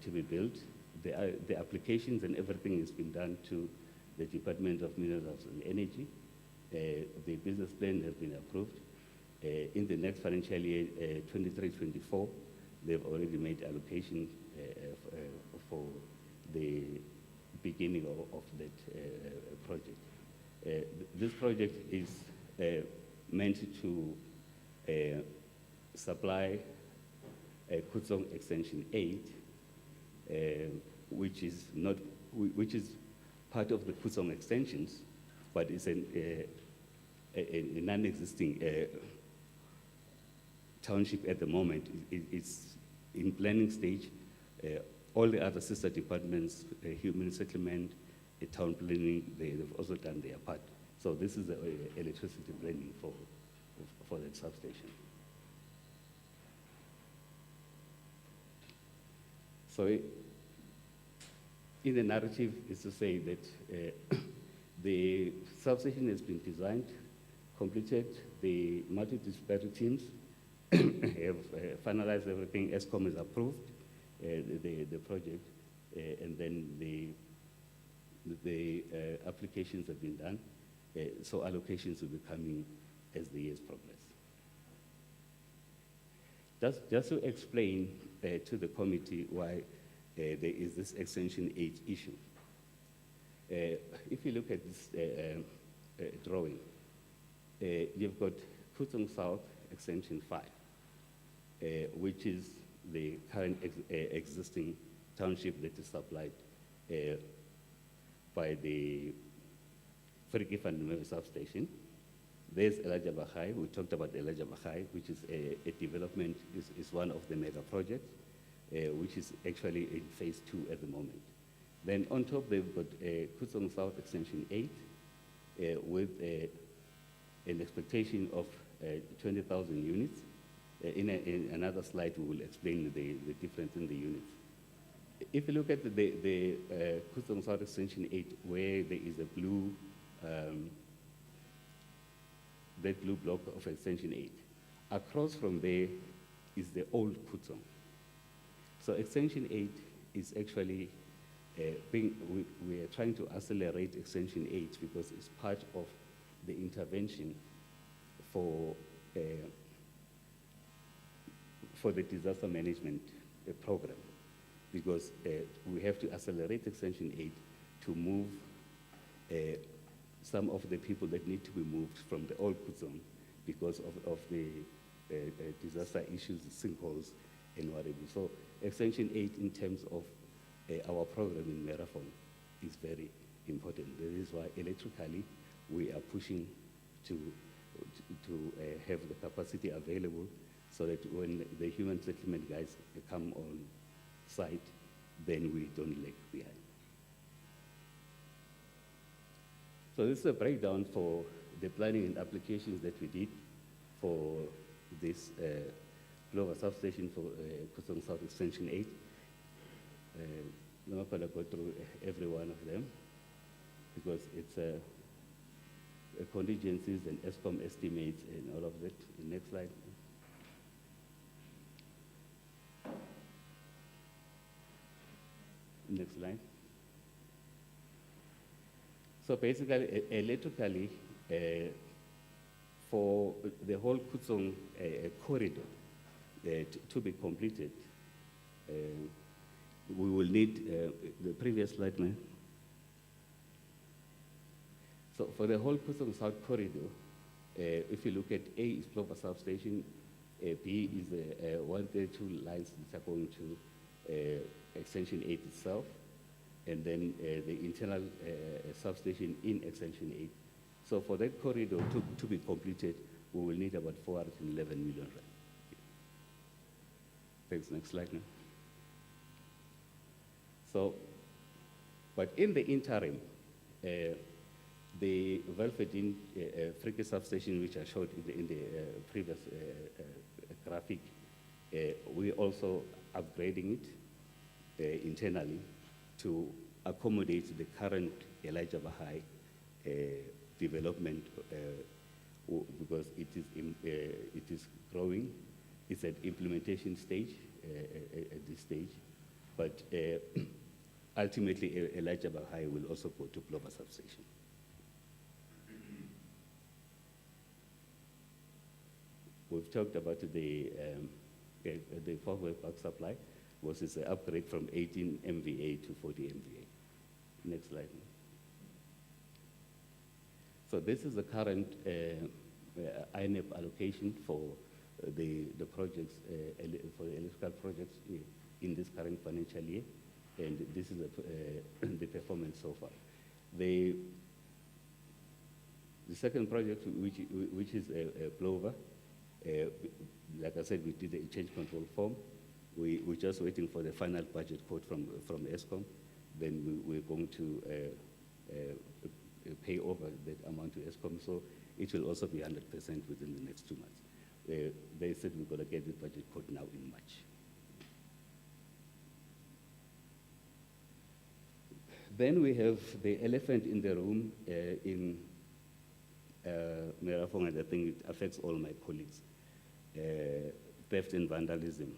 be built. The applications and everything has been done to the Department of Minerals and Energy. The business plan has been approved. In the next financial year, 23-24, they've already made allocation for the beginning of that project. This project is meant to supply Kutsong Extension 8, which is part of the Kutsong extensions, but it's a non-existing township at the moment. It's in planning stage. All the other sister departments, human settlement, town planning, they've also done their part. So this is the electricity planning for that substation. So in the narrative is to say that the substation has been designed, completed, the multidisciplinary teams have finalized everything, ESCOM has approved the project, and then the applications have been done, so allocations will be coming as the years progress. Just to explain to the committee why there is this Extension 8 issue. If you look at this drawing, you've got Kutsong South Extension 5, which is the current existing township that is supplied by the Friki Fundamental Substation. There's Elijah Bahai. We talked about Elijah Bahai, which is a development, is one of the mega projects, which is actually in phase 2 at the moment. Then on top, they've got Kutsong South Extension 8 with an expectation of 20,000 units. In another slide, we will explain the difference in the units. If you look at the Kutsong South Extension 8, where there is a blue, that blue block of Extension 8, across from there is the old Kutsong. So Extension 8 is actually we are trying to accelerate Extension 8 because it's part of the intervention for the disaster management program, because we have to accelerate Extension 8 to move some of the people that need to be moved from the old Kutsong because of the disaster issues, sinkholes, and whatever. So Extension 8 in terms of our program in Merafong is very important. That is why electrically we are pushing to have the capacity available so that when the human settlement guys come on site, then we don't lag behind. So this is a breakdown for the planning and applications that we did for this Glover substation for Kutsong South Extension 8. I'm not going to go through every one of them because it's contingencies and ESCOM estimates and all of that. The next slide. Next slide. So basically, electrically, for the whole Kutsong corridor to be completed, we will need the previous slide, man. So for the whole Kutsong South corridor, if you look at A is Plover substation, B is the 132 lines that are going to extension 8 itself, and then the internal substation in extension 8. So for that corridor to be completed, we will need about 411 million rand. Thanks, next slide now. So, but in the interim, the Velfedin Friki substation, which I showed in the previous graphic, we're also upgrading it internally to accommodate the current Elijah Bahai development because it is growing. It's at implementation stage at this stage, but ultimately Elijah Bahai will also go to Plover substation. We've talked about the 4-way back supply, was an upgrade from 18 MVA to 40 MVA. Next slide. So this is the current INEP allocation for the projects, for the electrical projects in this current financial year, and this is the performance so far. The second project, which is Plover, like I said, we did the change control form. We're just waiting for the final budget quote from ESCOM. Then we're going to pay over that amount to ESCOM. So it will also be 100% within the next 2 months. They said we're going to get the budget quote now in March. Then we have the elephant in the room in Merafong, and I think it affects all my colleagues. Theft and vandalism.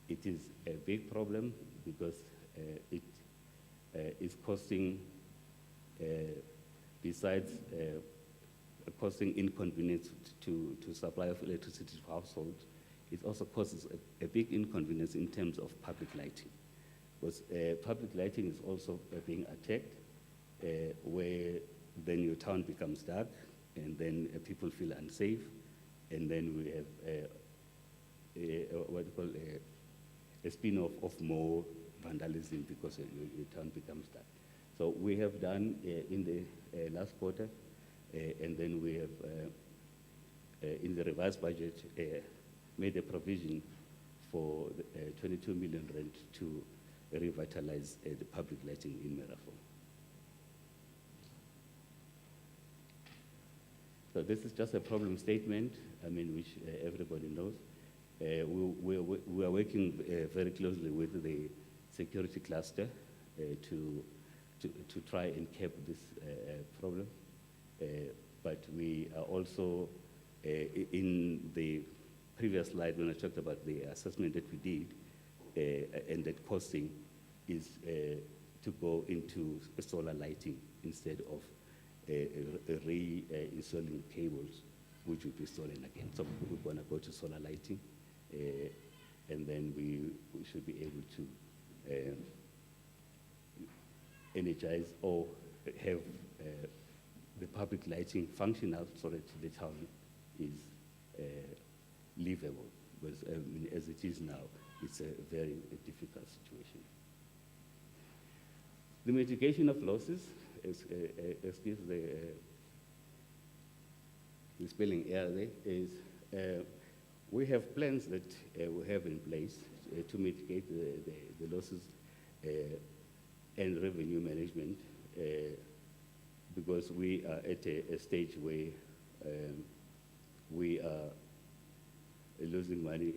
It is a big problem because it is costing, besides costing inconvenience to supply of electricity to households, it also causes a big inconvenience in terms of public lighting. Because public lighting is also being attacked, where then your town becomes dark, and then people feel unsafe, and then we have what you call a spin-off of more vandalism because your town becomes dark. So we have done in the last quarter, and then we have in the revised budget made a provision for 22 million rand to revitalize the public lighting in Merafong. So this is just a problem statement, I mean, which everybody knows. We are working very closely with the security cluster to try and cap this problem. But we are also, in the previous slide when I talked about the assessment that we did, and that costing is to go into solar lighting instead of reinstalling cables, which will be stolen again. So we're going to go to solar lighting, and then we should be able to energize or have the public lighting functional so that the town is livable. Because as it is now, it's a very difficult situation. The mitigation of losses, excuse the spelling error there, is we have plans that we have in place to mitigate the losses and revenue management because we are at a stage where we are losing money,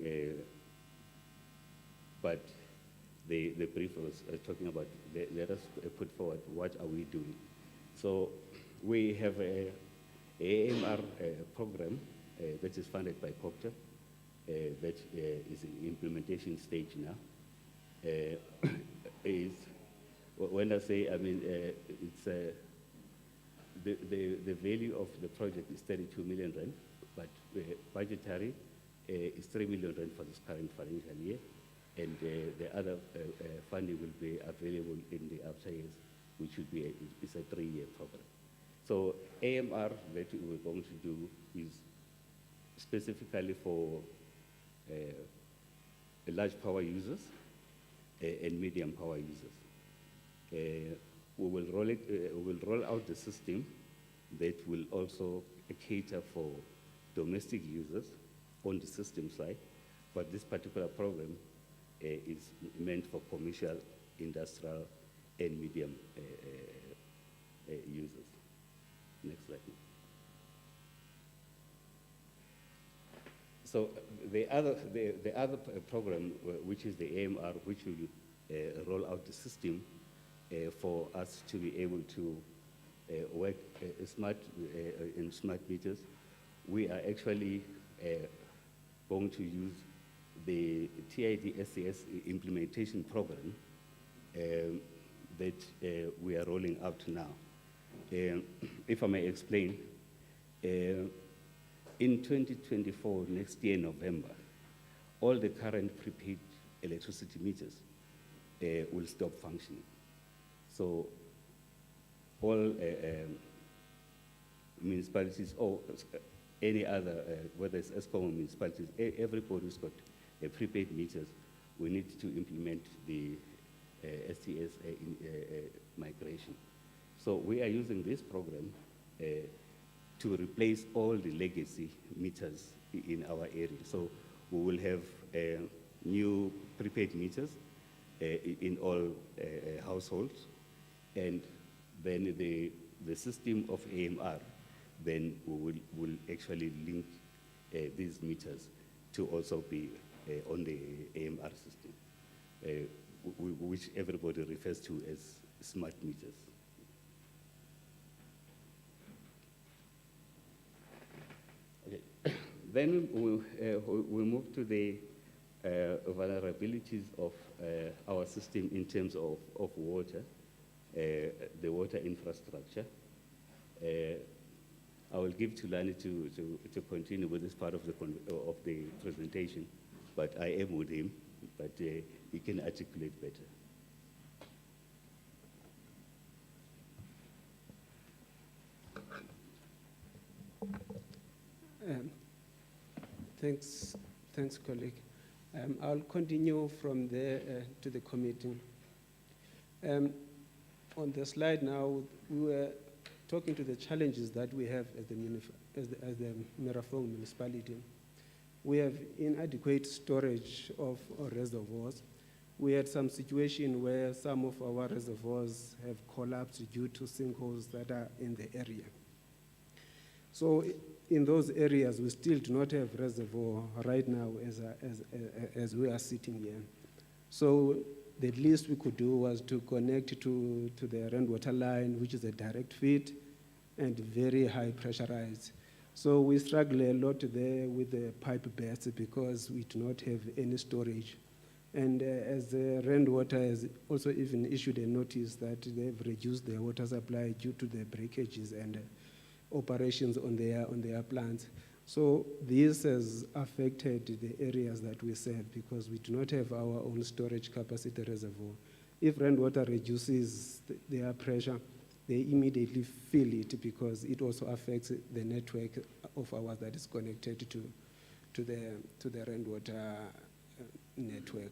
but the brief was talking about, let us put forward what are we doing. So we have a AMR program that is funded by CoGTA that is in implementation stage now. when I say, I mean, it's the value of the project is 32 million rand, but budgetary is 3 million rand for this current financial year, and the other funding will be available in the after years, which will be it's a 3-year program. So AMR that we're going to do is specifically for large power users and medium power users. We will roll out the system that will also cater for domestic users on the system side, but this particular program is meant for commercial, industrial, and medium users. Next slide. So the other program, which is the AMR, which will roll out the system for us to be able to work in smart meters, we are actually going to use the TID SCS implementation program that we are rolling out now. If I may explain, in 2024, next year, November, all the current prepaid electricity meters will stop functioning. So all municipalities or any other, whether it's ESCOM or municipalities, everybody's got prepaid meters. We need to implement the STS migration. So we are using this program to replace all the legacy meters in our area. So we will have new prepaid meters in all households, and then the system of AMR, then we will actually link these meters to also be on the AMR system, which everybody refers to as smart meters. Okay. Then we move to the vulnerabilities of our system in terms of water, the water infrastructure. I will give to Lani to continue with this part of the presentation, but I am with him, but he can articulate better. Thanks, colleague. I'll continue from there to the committee. On the slide now, we were talking to the challenges that we have as the Merafong municipality. We have inadequate storage of our reservoirs. We had some situation where some of our reservoirs have collapsed due to sinkholes that are in the area. So in those areas, we still do not have reservoir right now as we are sitting here. So the least we could do was to connect to the rainwater line, which is a direct feed and very high pressurized. So we struggle a lot there with the pipe beds because we do not have any storage. And as the rainwater has also even issued a notice that they've reduced their water supply due to the breakages and operations on their plants. So this has affected the areas that we serve because we do not have our own storage capacity reservoir. If rainwater reduces their pressure, they immediately feel it because it also affects the network of ours that is connected to the rainwater network.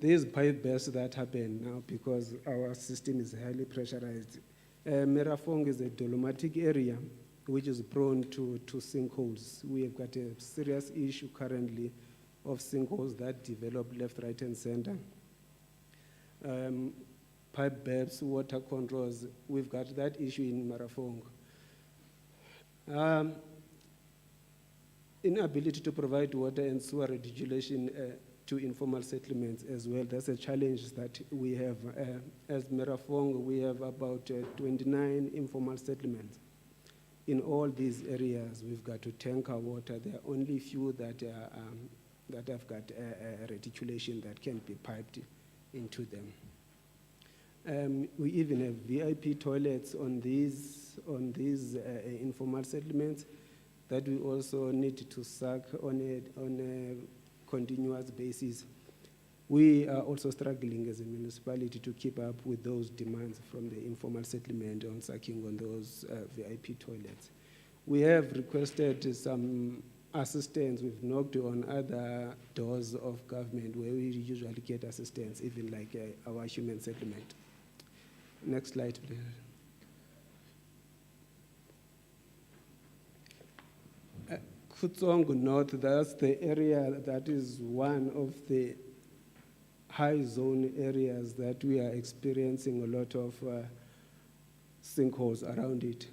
These pipe bursts that happen now because our system is highly pressurized. Merafong is a dolomitic area which is prone to sinkholes. We have got a serious issue currently of sinkholes that develop left, right, and center. Pipe bursts, water controls, we've got that issue in Merafong. Inability to provide water and sewer redistribution to informal settlements as well. That's a challenge that we have. As Merafong, we have about 29 informal settlements. In all these areas, we've got to tank our water. There are only few that have got a reticulation that can be piped into them. We even have VIP toilets on these informal settlements that we also need to suck on a continuous basis. We are also struggling as a municipality to keep up with those demands from the informal settlement on sucking on those VIP toilets. We have requested some assistance. We've knocked on other doors of government where we usually get assistance, even like our human settlement. Next slide, please. Kutsong North, that's the area that is one of the high zone areas that we are experiencing a lot of sinkholes around it.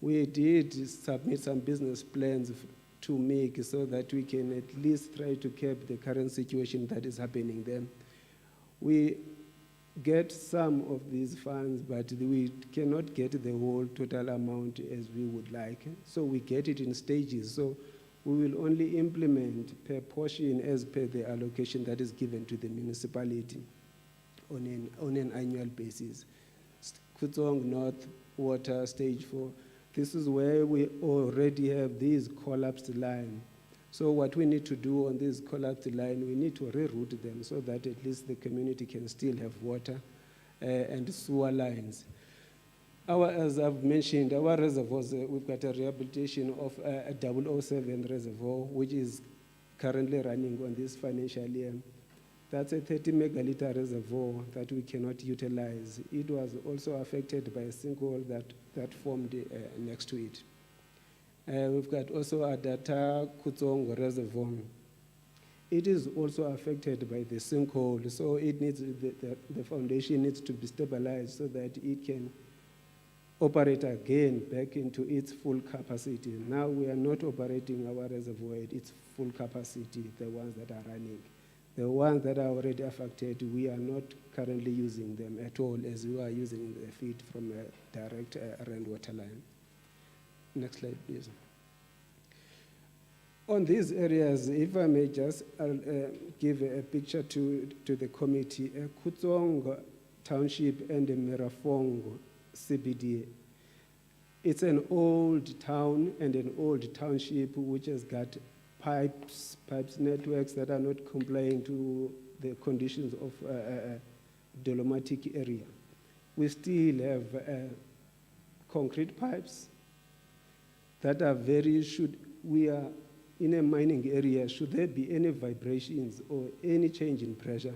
We did submit some business plans to make so that we can at least try to cap the current situation that is happening there. We get some of these funds, but we cannot get the whole total amount as we would like. So we get it in stages. So we will only implement per portion as per the allocation that is given to the municipality on an annual basis. Kutsong North Water Stage 4. This is where we already have these collapsed line. So what we need to do on this collapsed line, we need to reroute them so that at least the community can still have water and sewer lines. As I've mentioned, our reservoirs, we've got a rehabilitation of a 007 reservoir, which is currently running on this financial year. That's a 30 megaliter reservoir that we cannot utilize. It was also affected by a sinkhole that formed next to it. We've got also a Data Kutsong reservoir. It is also affected by the sinkhole, so it needs the foundation needs to be stabilized so that it can operate again back into its full capacity. Now we are not operating our reservoir at its full capacity, the ones that are running. The ones that are already affected, we are not currently using them at all, as we are using the feed from a direct rainwater line. Next slide, please. On these areas, if I may just give a picture to the committee, Kutsong Township and Merafong CBD. It's an old town and an old township which has got pipes networks that are not complying to the conditions of dolomitic area. We still have concrete pipes that are we are in a mining area. Should there be any vibrations or any change in pressure,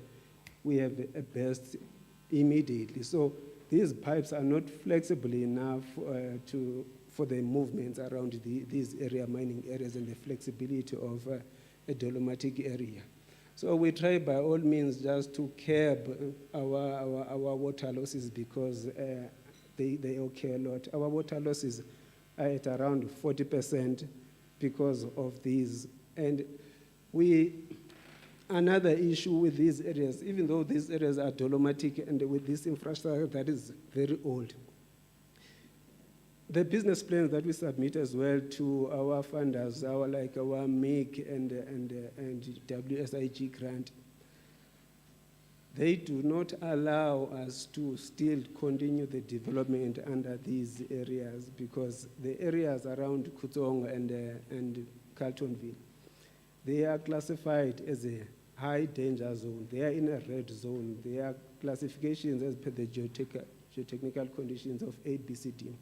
we have a burst immediately. So these pipes are not flexible enough for the movements around these mining areas and the flexibility of a dolomitic area. So we try by all means just to curb our water losses because they occur a lot. Our water losses are at around 40% because of these. And another issue with these areas, even though these areas are dolomitic and with this infrastructure that is very old, the business plans that we submit as well to our funders, our MIG and WSIG grant, they do not allow us to still continue the development under these areas because the areas around Kutsong and Carltonville, they are classified as a high danger zone. They are in a red zone. They are classifications as per the geotechnical conditions of A, B, C, D.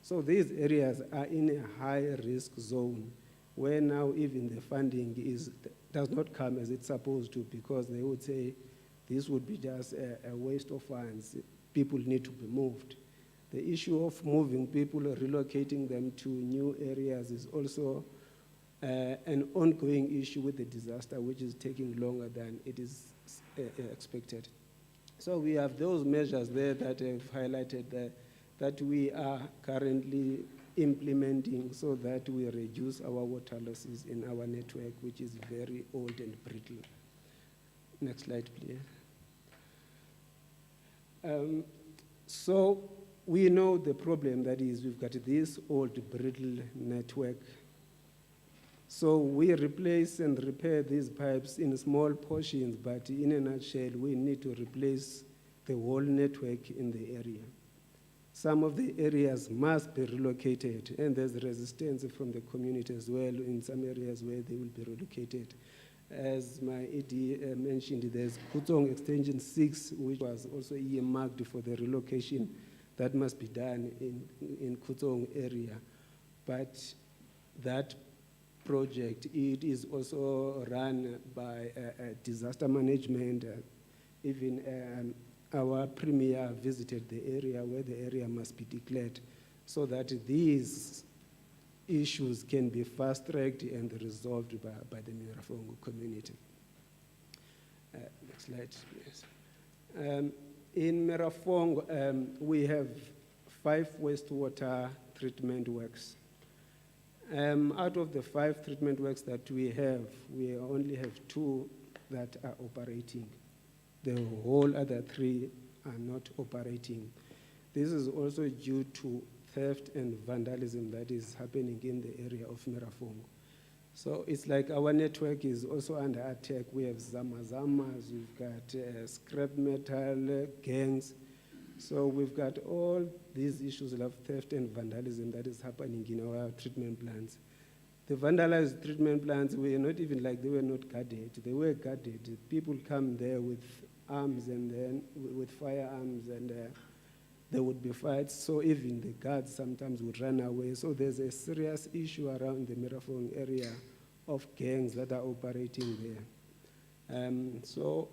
So these areas are in a high risk zone where now even the funding does not come as it's supposed to because they would say this would be just a waste of funds. People need to be moved. The issue of moving people, relocating them to new areas is also an ongoing issue with the disaster, which is taking longer than it is expected. So we have those measures there that I've highlighted that we are currently implementing so that we reduce our water losses in our network, which is very old and brittle. Next slide, please. So we know the problem that is we've got this old brittle network. So we replace and repair these pipes in small portions, but in a nutshell, we need to replace the whole network in the area. Some of the areas must be relocated, and there's resistance from the community as well in some areas where they will be relocated. As my AD mentioned, there's Gauteng Extension 6, which was also earmarked for the relocation that must be done in Gauteng area. But that project, it is also run by disaster management. Even our premier visited the area where the area must be declared so that these issues can be fast-tracked and resolved by the Merafong community. Next slide, please. In Merafong, we have 5 wastewater treatment works. Out of the 5 treatment works that we only have 2 that are operating. The whole other 3 are not operating. This is also due to theft and vandalism that is happening in the area of Merafong. So it's like our network is also under attack. We have zamazamas, we've got scrap metal gangs. So we've got all these issues of theft and vandalism that is happening in our treatment plants. The vandalized treatment plants were not even like they were not guarded. They were guarded. People come there with arms and then with firearms, and there would be fights. So even the guards sometimes would run away. So there's a serious issue around the Merafong area of gangs that are operating there. So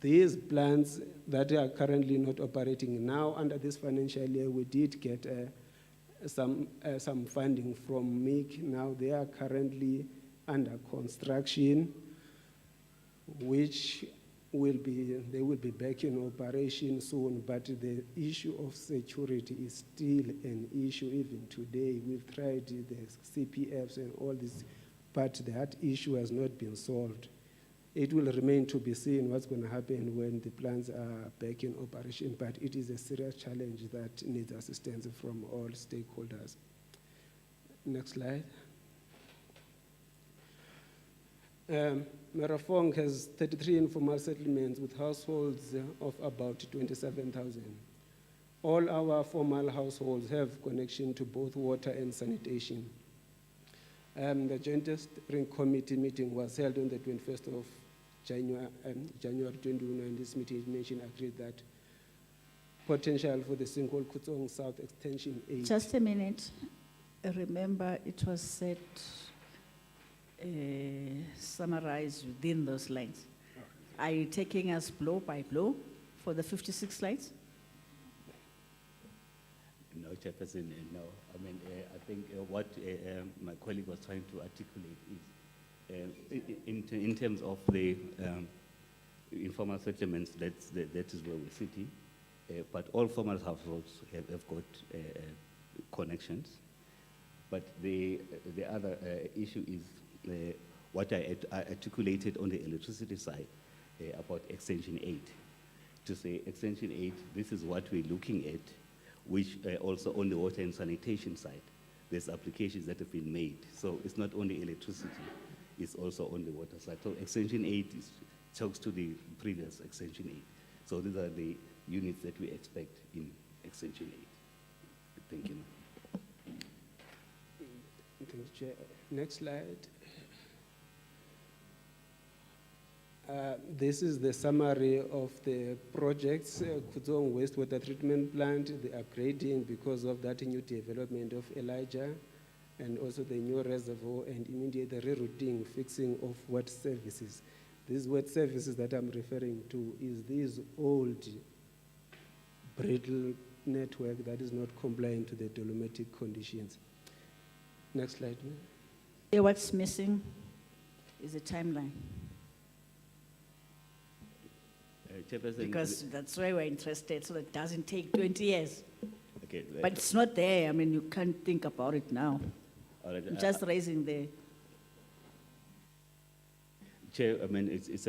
these plants that are currently not operating now under this financial year, we did get some funding from MIC. Now they are currently under construction, which they will be back in operation soon, but the issue of security is still an issue even today. We've tried the CPFs and all this, but that issue has not been solved. It will remain to be seen what's going to happen when the plants are back in operation, but it is a serious challenge that needs assistance from all stakeholders. Next slide. Merafong has 33 informal settlements with households of about 27,000. All our formal households have connection to both water and sanitation. The Joint Steering Committee meeting was held on the 21st of January 21, and this meeting mentioned agreed that potential for the single Gauteng South Extension 8. Just a minute. Remember, it was said, summarized within those lines. Are you taking us blow by blow for the 56 slides? No, Chairperson, no. I mean, I think what my colleague was trying to articulate is in terms of the informal settlements, that is where we're sitting. But all formal households have got connections. But the other issue is what I articulated on the electricity side about Extension 8. To say Extension 8, this is what we're looking at, which also on the water and sanitation side, there's applications that have been made. So it's not only electricity, it's also on the water side. So Extension 8 talks to the previous Extension 8. So these are the units that we expect in Extension 8. Thank you. Thank you, Chair. Next slide. This is the summary of the projects, Gauteng Wastewater Treatment Plant, the upgrading because of that new development of Elijah, and also the new reservoir and immediate rerouting, fixing of wet services. These wet services that I'm referring to is this old brittle network that is not compliant to the dolomitic conditions. Next slide. Yeah, what's missing is a timeline. Because that's why we're interested, so it doesn't take 20 years. Okay, but it's not there. I mean, you can't think about it now. All right, I'm just raising the... Chair, I mean, it's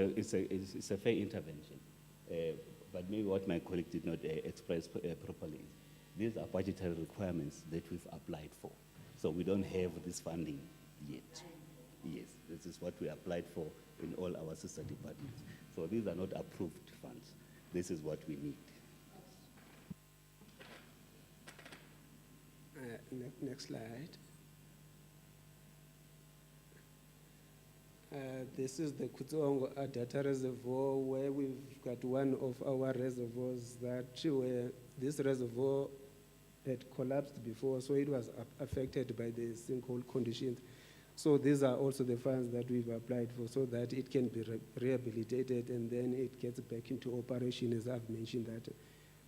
a fair intervention. But maybe what my colleague did not express properly is these are budgetary requirements that we've applied for. So we don't have this funding yet. Yes, this is what we applied for in all our sister departments. So these are not approved funds. This is what we need. Next slide. This is the Kutsongo data reservoir where we've got one of our reservoirs this reservoir had collapsed before, so it was affected by the sinkhole conditions. So these are also the funds that we've applied for so that it can be rehabilitated and then it gets back into operation. As I've mentioned that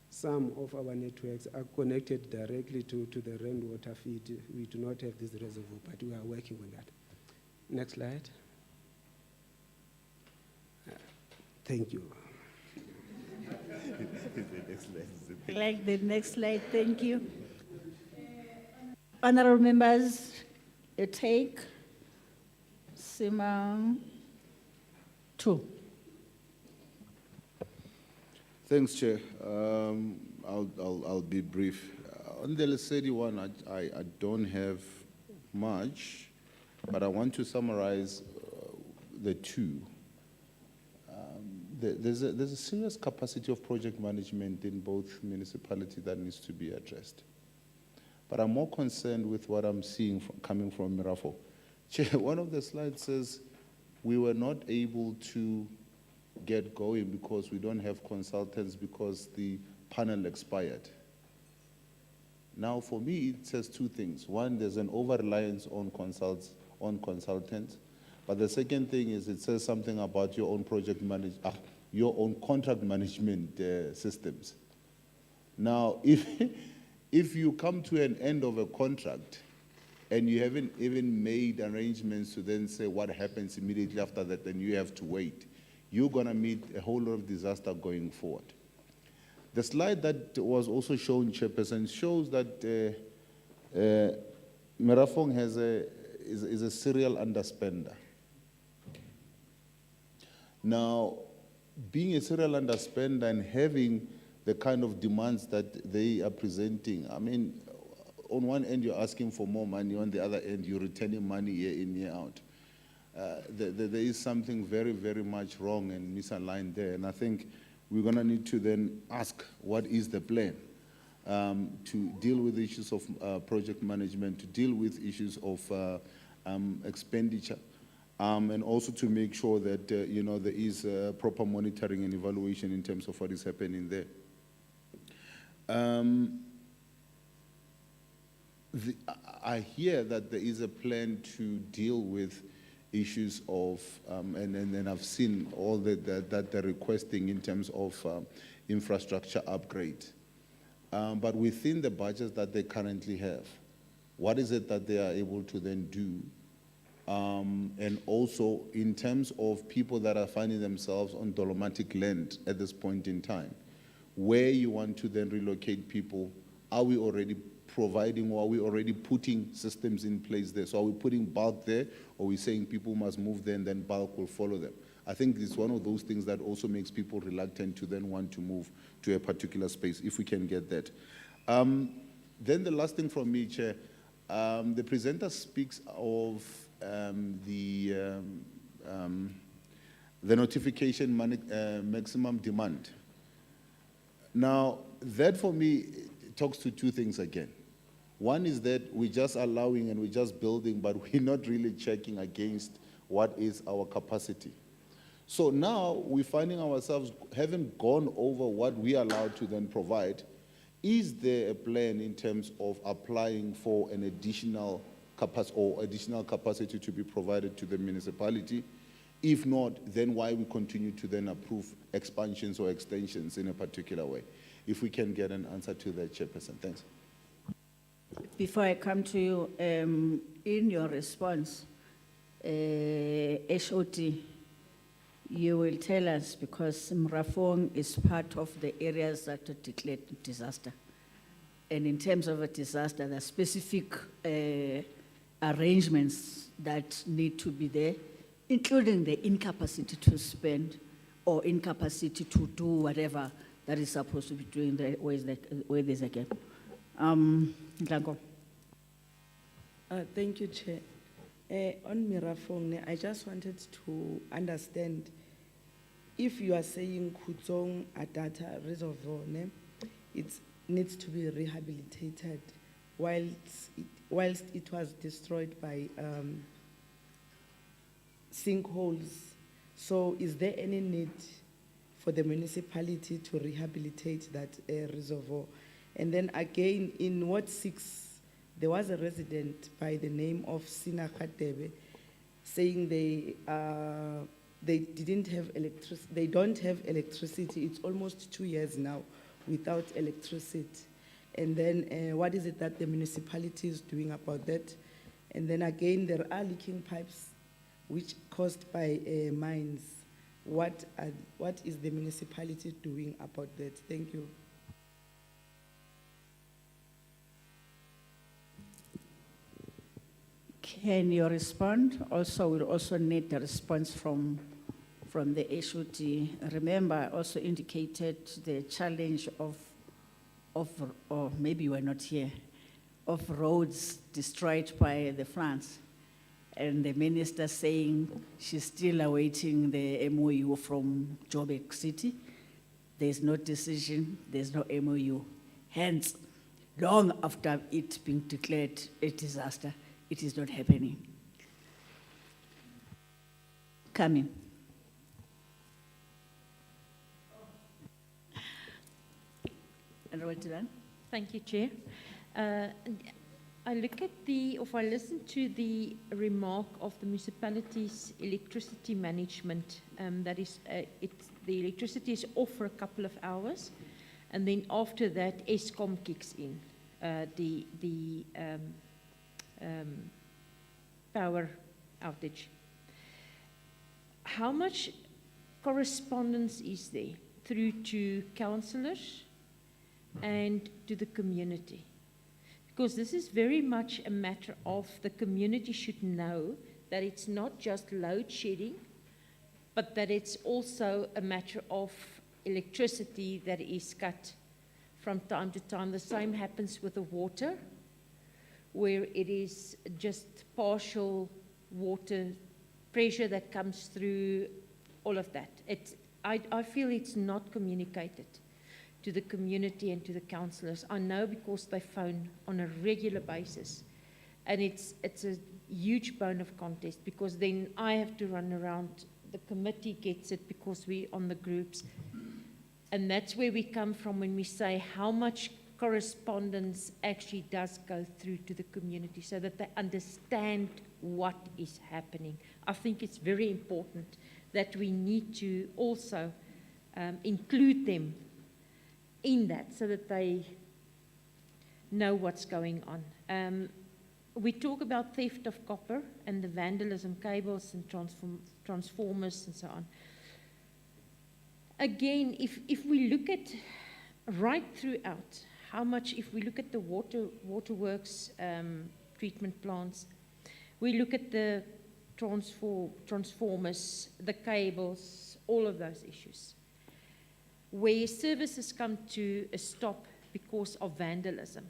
some of our networks are connected directly to the rainwater feed. We do not have this reservoir, but we are working on that. Next slide. Thank you. Like the next slide, thank you. Honorable members, a take. Simang 2. Thanks, Chair. I'll be brief. On the Lesedi one, I don't have much, but I want to summarize the two. There's a serious capacity of project management in both municipalities that needs to be addressed. But I'm more concerned with what I'm seeing coming from Merafong. Chair, one of the slides says we were not able to get going because we don't have consultants because the panel expired. Now, for me, it says two things. One, there's an over-reliance on consultants. But the second thing is it says something about your own your own contract management systems. Now, if you come to an end of a contract and you haven't even made arrangements to then say what happens immediately after that, then you have to wait, you're going to meet a whole lot of disaster going forward. The slide that was also shown, Chairperson, shows that Merafong is a serial underspender. Now, being a serial underspender and having the kind of demands that they are presenting, I mean, on one end you're asking for more money, on the other end you're returning money year in, year out. There is something very, very much wrong and misaligned there, and I think we're going to need to then ask what is the plan to deal with the issues of project management, to deal with issues of expenditure, and also to make sure that there is proper monitoring and evaluation in terms of what is happening there. I hear that there is a plan to deal with issues of, and I've seen all that they're requesting in terms of infrastructure upgrade. But within the budgets that they currently have, what is it that they are able to then do? And also in terms of people that are finding themselves on dolomitic land at this point in time, where you want to then relocate people, are we already providing or are we already putting systems in place there? So are we putting bulk there, or are we saying people must move there and then bulk will follow them? I think it's one of those things that also makes people reluctant to then want to move to a particular space, if we can get that. Then the last thing from me, Chair, the presenter speaks of the notification maximum demand. Now, that for me talks to two things again. One is that we're just allowing and we're just building, but we're not really checking against what is our capacity. So now we're finding ourselves having gone over what we are allowed to then provide. Is there a plan in terms of applying for an additional capacity to be provided to the municipality? If not, then why we continue to then approve expansions or extensions in a particular way? If we can get an answer to that, Chairperson. Thanks. Before I come to you, in your response, HOT, you will tell us, because Merafong is part of the areas that are declared disaster. And in terms of a disaster, there are specific arrangements that need to be there, including the incapacity to spend or incapacity to do whatever that is supposed to be doing the where there's a gap. Nhlanhla. Thank you, Chair. On Merafong, I just wanted to understand if you are saying Kutsong Adata Reservoir, it needs to be rehabilitated. whilst it was destroyed by sinkholes. So is there any need for the municipality to rehabilitate that reservoir? And then again, in Ward 6, there was a resident by the name of Sina Katebe saying they didn't have electricity, they don't have electricity. It's almost 2 years now without electricity. And then what is it that the municipality is doing about that? And then again, there are leaking pipes which caused by mines. What is the municipality doing about that? Thank you. Can you respond? Also, we'll also need a response from the HOD. Remember, I also indicated the challenge of, or maybe you were not here, of roads destroyed by the floods. And the minister saying she's still awaiting the MOU from Joburg City. There's no decision, there's no MOU. Hence, long after it being declared a disaster, it is not happening. Coming. Thank you, Chair. I look at if I listen to the remark of the municipality's electricity management, that is, the electricity is off for a couple of hours, and then after that, Eskom kicks in, the power outage. How much correspondence is there through to councillors and to the community? Because this is very much a matter of the community should know that it's not just load shedding, but that it's also a matter of electricity that is cut from time to time. The same happens with the water, where it is just partial water pressure that comes through, all of that. I feel it's not communicated to the community and to the councillors. I know because they phone on a regular basis. And it's a huge bone of contest, because then I have to run around, the committee gets it because we're on the groups. And that's where we come from when we say how much correspondence actually does go through to the community so that they understand what is happening. I think it's very important that we need to also include them in that so that they know what's going on. We talk about theft of copper and the vandalism, cables and transformers and so on. Again, if we look at right throughout, how much, if we look at the waterworks treatment plants, we look at the transformers, the cables, all of those issues, where services come to a stop because of vandalism.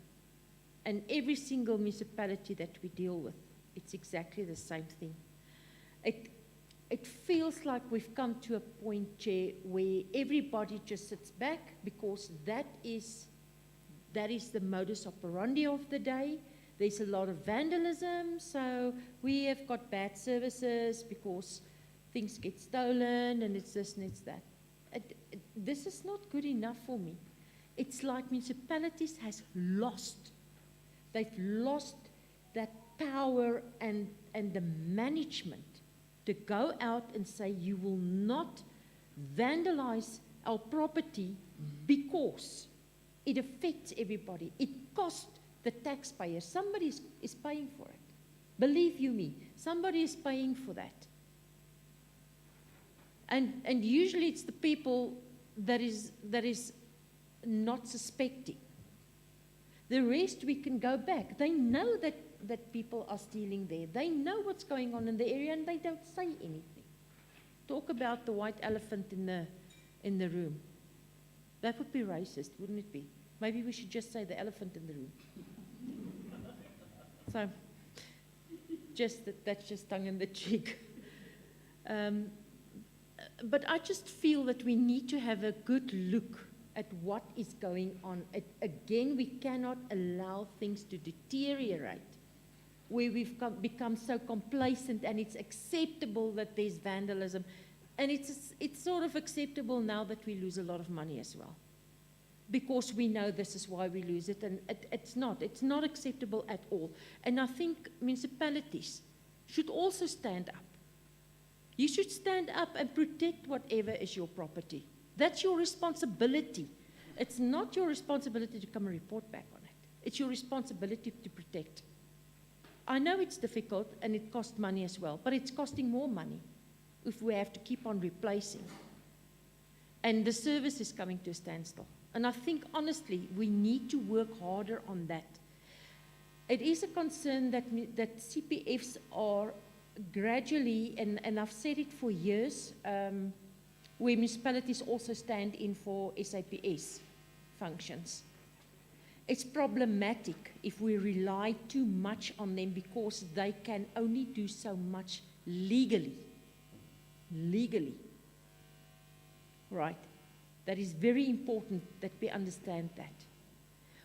And every single municipality that we deal with, it's exactly the same thing. It feels like we've come to a point, Chair, where everybody just sits back because that is the modus operandi of the day. There's a lot of vandalism, so we have got bad services because things get stolen and it's this and it's that. This is not good enough for me. It's like municipalities has lost. They've lost that power and the management to go out and say you will not vandalize our property because it affects everybody. It costs the taxpayer. Somebody is paying for it. Believe you me, somebody is paying for that. And usually it's the people that is not suspecting. The rest we can go back. They know that people are stealing there. They know what's going on in the area and they don't say anything. Talk about the white elephant in the room. That would be racist, wouldn't it be? Maybe we should just say the elephant in the room. So, that's just tongue in the cheek. But I just feel that we need to have a good look at what is going on. Again, we cannot allow things to deteriorate where we've become so complacent and it's acceptable that there's vandalism. And it's sort of acceptable now that we lose a lot of money as well, because we know this is why we lose it, and it's not acceptable at all. And I think municipalities should also stand up. You should stand up and protect whatever is your property. That's your responsibility. It's not your responsibility to come and report back on it. It's your responsibility to protect. I know it's difficult and it costs money as well, but it's costing more money if we have to keep on replacing. And the service is coming to a standstill. And I think, honestly, we need to work harder on that. It is a concern that CPFs are gradually, and I've said it for years, where municipalities also stand in for SAPS functions. It's problematic if we rely too much on them because they can only do so much legally. Right? That is very important that we understand that.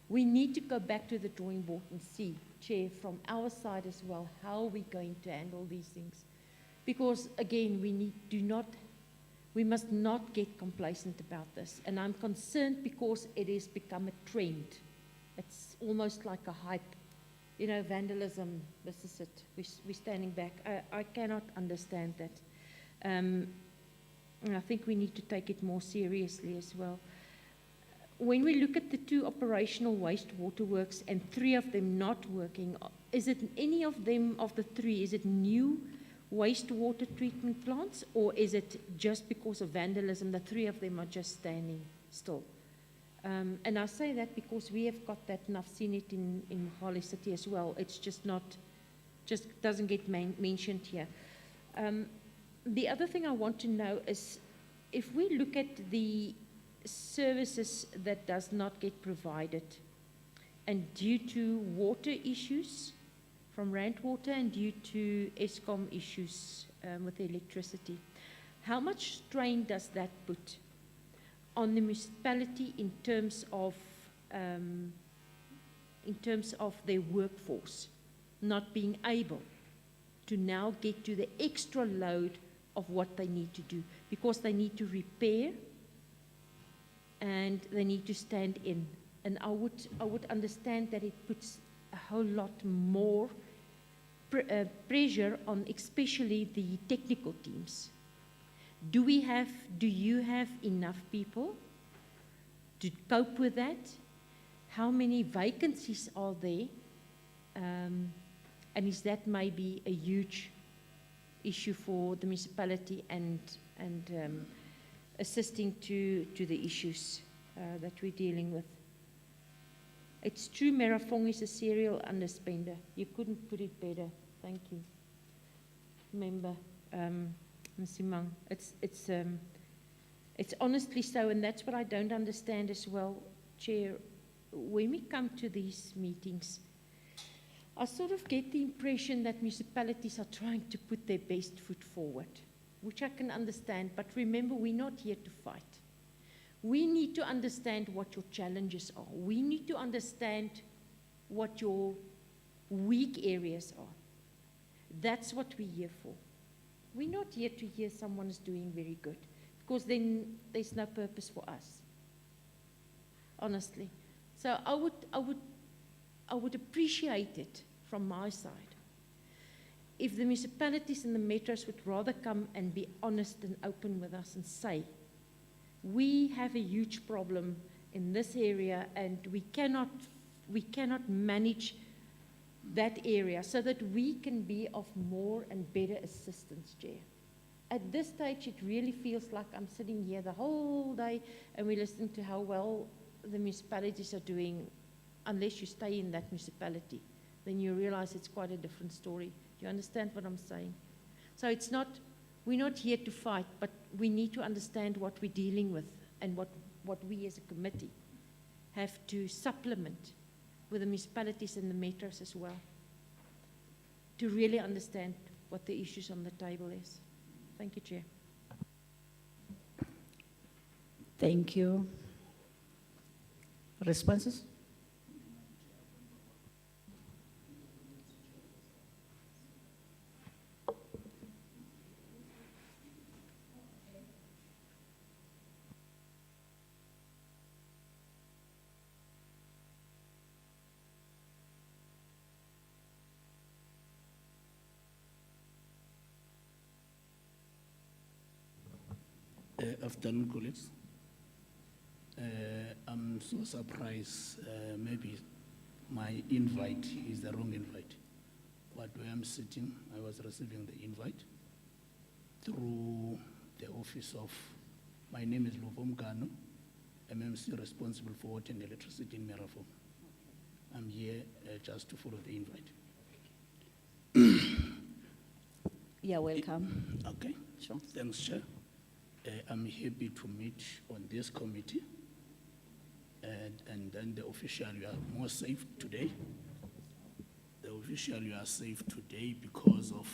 We need to go back to the drawing board and see, Chair, from our side as well, how we're going to handle these things. Because, again, we must not get complacent about this. And I'm concerned because it has become a trend. It's almost like a hype. You know, vandalism, this is it. We're standing back. I cannot understand that. And I think we need to take it more seriously as well. When we look at the 2 operational wastewater works and 3 of them not working, is it any of them, of the 3, is it new wastewater treatment plants, or is it just because of vandalism, the 3 of them are just standing still? And I say that because we have got that, and I've seen it in Harley City as well. It's just doesn't get mentioned here. The other thing I want to know is, if we look at the services that does not get provided, and due to water issues from Rand Water and due to Eskom issues with the electricity, how much strain does that put on the municipality in terms of their workforce not being able to now get to the extra load of what they need to do, because they need to repair and they need to stand in. And I would understand that it puts a whole lot more pressure on especially the technical teams. Do you have enough people to cope with that? How many vacancies are there? And is that maybe a huge issue for the municipality and assisting to the issues that we're dealing with? It's true, Merafong is a serial underspender. You couldn't put it better. Thank you. Member Msimang. It's honestly so, and that's what I don't understand as well, Chair. When we come to these meetings, I sort of get the impression that municipalities are trying to put their best foot forward, which I can understand, but remember, we're not here to fight. We need to understand what your challenges are. We need to understand what your weak areas are. That's what we're here for. We're not here to hear someone is doing very good, because then there's no purpose for us, honestly. So I would appreciate it from my side if the municipalities and the metros would rather come and be honest and open with us and say, we have a huge problem in this area and we cannot manage that area, so that we can be of more and better assistance, Chair. At this stage, it really feels like I'm sitting here the whole day and we're listening to how well the municipalities are doing. Unless you stay in that municipality, then you realize it's quite a different story. Do you understand what I'm saying? So we're not here to fight, but we need to understand what we're dealing with and what we as a committee have to supplement with the municipalities and the metros as well, to really understand what the issues on the table is. Thank you, Chair. Thank you. Responses? Afternoon, colleagues. I'm so surprised, maybe my invite is the wrong invite. But where I'm sitting, I was receiving the invite through the office of, my name is Luvom Gano, MMC responsible for water and electricity in Merafong. I'm here just to follow the invite. You're welcome. Okay. Sure. Thanks, Chair. I'm happy to meet on this committee. And then the official, you are more safe today. The official, you are safe today because of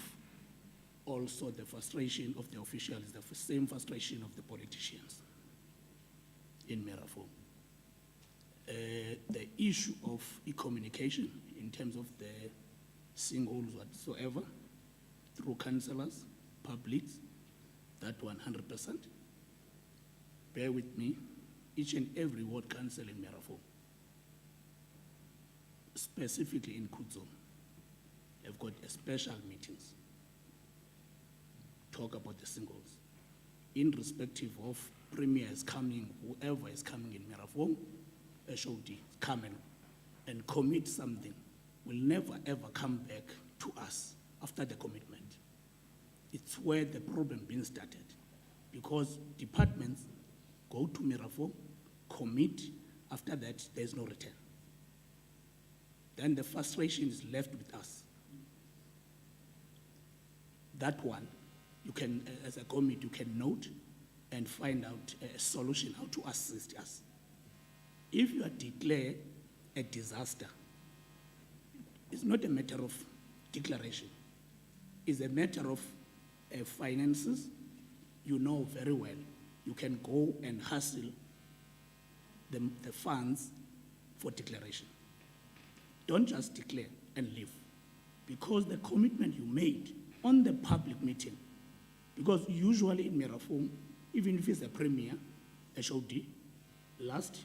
also the frustration of the officials, the same frustration of the politicians in Merafong. The issue of e-communication in terms of the singles whatsoever, through councillors, publics, that 100%. Bear with me, each and every ward council in Merafong, specifically in Kudzon, have got a special meetings, talk about the singles. In respective of premiers coming, whoever is coming in Merafong, HOD, come and commit something, will never ever come back to us after the commitment. It's where the problem being started, because departments go to Merafong, commit, after that there's no return. Then the frustration is left with us. That one, you can, as a committee, you can note and find out a solution how to assist us. If you are declared a disaster, it's not a matter of declaration. It's a matter of finances. You know very well. You can go and hustle the funds for declaration. Don't just declare and leave. Because the commitment you made on the public meeting, because usually in Merafong, even if it's a premier, HOD, last,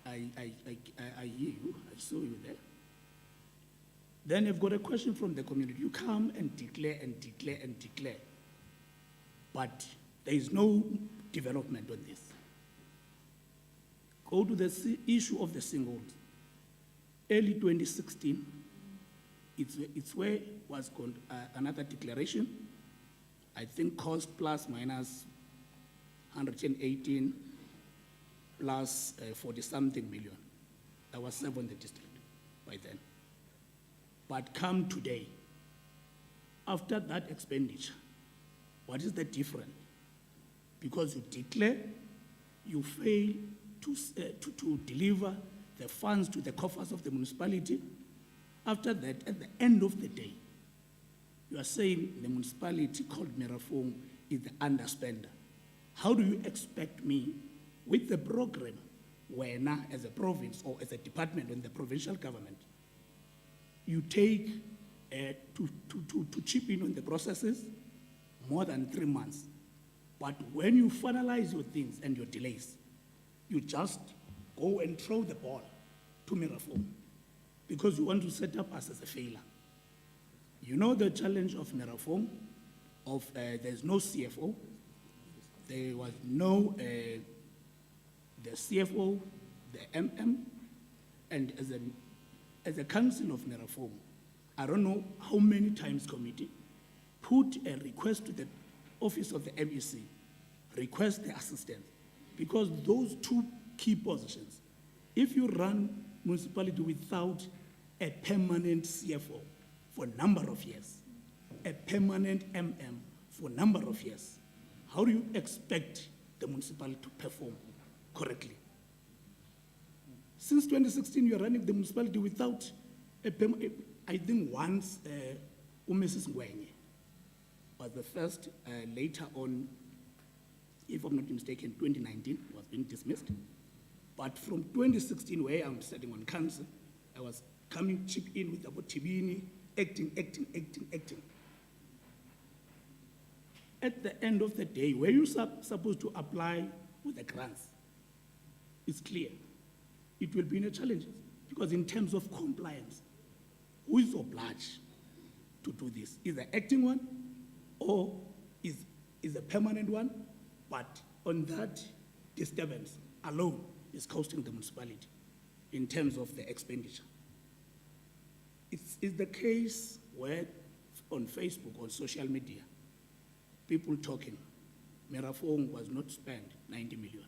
I hear you, I saw you there. Then you've got a question from the community. You come and declare and declare and declare, but there is no development on this. Go to the issue of the singles. Early 2016, it's where was another declaration. I think cost plus minus 118 plus 40-something million. That was 7 in the district by then. But come today, after that expenditure, what is the difference? Because you declare, you fail to deliver the funds to the coffers of the municipality. After that, at the end of the day, you are saying the municipality called Merafong is the underspender. How do you expect me, with the program, where now as a province or as a department in the provincial government, you take to chip in on the processes more than 3 months. But when you finalize your things and your delays, you just go and throw the ball to Merafong because you want to set up us as a failure. You know the challenge of Merafong, there's no CFO, there was no, the CFO, the MM, and as a council of Merafong, I don't know how many times committee put a request to the office of the MEC, request the assistance, because those two key positions, if you run municipality without a permanent CFO for a number of years, a permanent MM for a number of years, how do you expect the municipality to perform correctly? Since 2016, you're running the municipality without a permanent, I think once Mrs. Ngwenye was the first, later on, if I'm not mistaken, 2019, was being dismissed. But from 2016, where I'm sitting on council, I was coming chip in with about Tibini, acting. At the end of the day, where you supposed to apply with the grants, it's clear. It will be in a challenge because in terms of compliance, who is obliged to do this? Is the acting one or is a permanent one? But on that disturbance alone is costing the municipality in terms of the expenditure. It's the case where on Facebook, on social media, people talking, Merafong was not spent 90 million.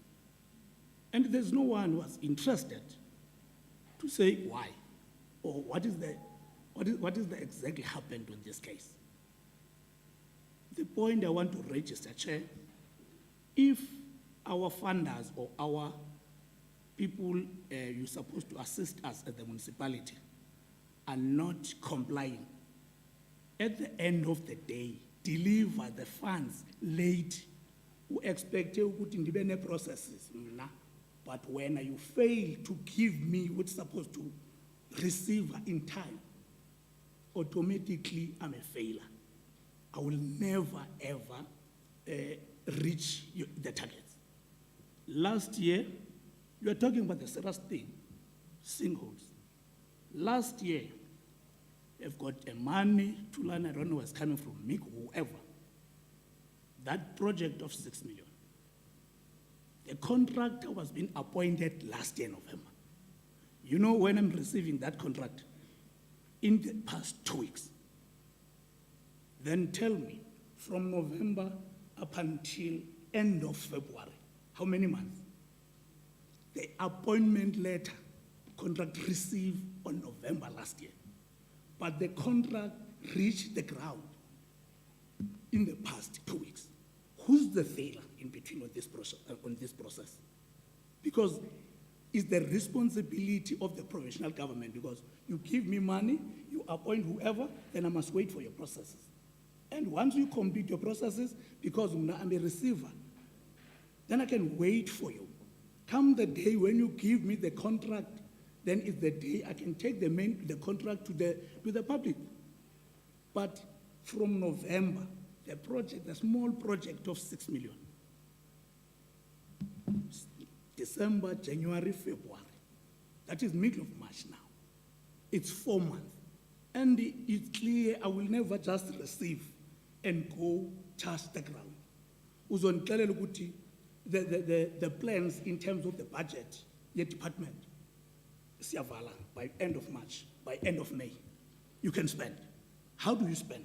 And there's no one who was interested to say why, or what is the exactly happened in this case. The point I want to register, Chair, if our funders or our people you're supposed to assist us at the municipality are not complying, at the end of the day, deliver the funds late, who expect processes, but when you fail to give me what's supposed to receive in time, automatically I'm a failure. I will never ever reach the targets. Last year, you are talking about the serious thing, sinkholes. Last year, they've got a money to learn, I don't know where it's coming from, MIC, whoever. That project of 6 million. The contractor was being appointed last year, November. You know when I'm receiving that contract? In the past 2 weeks. Then tell me, from November up until end of February, how many months? The appointment letter, contract received on November last year. But the contract reached the ground in the past 2 weeks. Who's the failure in between on this process? Because it's the responsibility of the provincial government, because you give me money, you appoint whoever, then I must wait for your processes. And once you complete your processes, because I'm a receiver, then I can wait for you. Come the day when you give me the contract, then it's the day I can take the contract to the public. But from November, the small project of 6 million, December, January, February, that is middle of March now. It's 4 months. And it's clear I will never just receive and go touch the ground. The plans in terms of the budget, the department, Siavala, by end of March, by end of May, you can spend. How do you spend?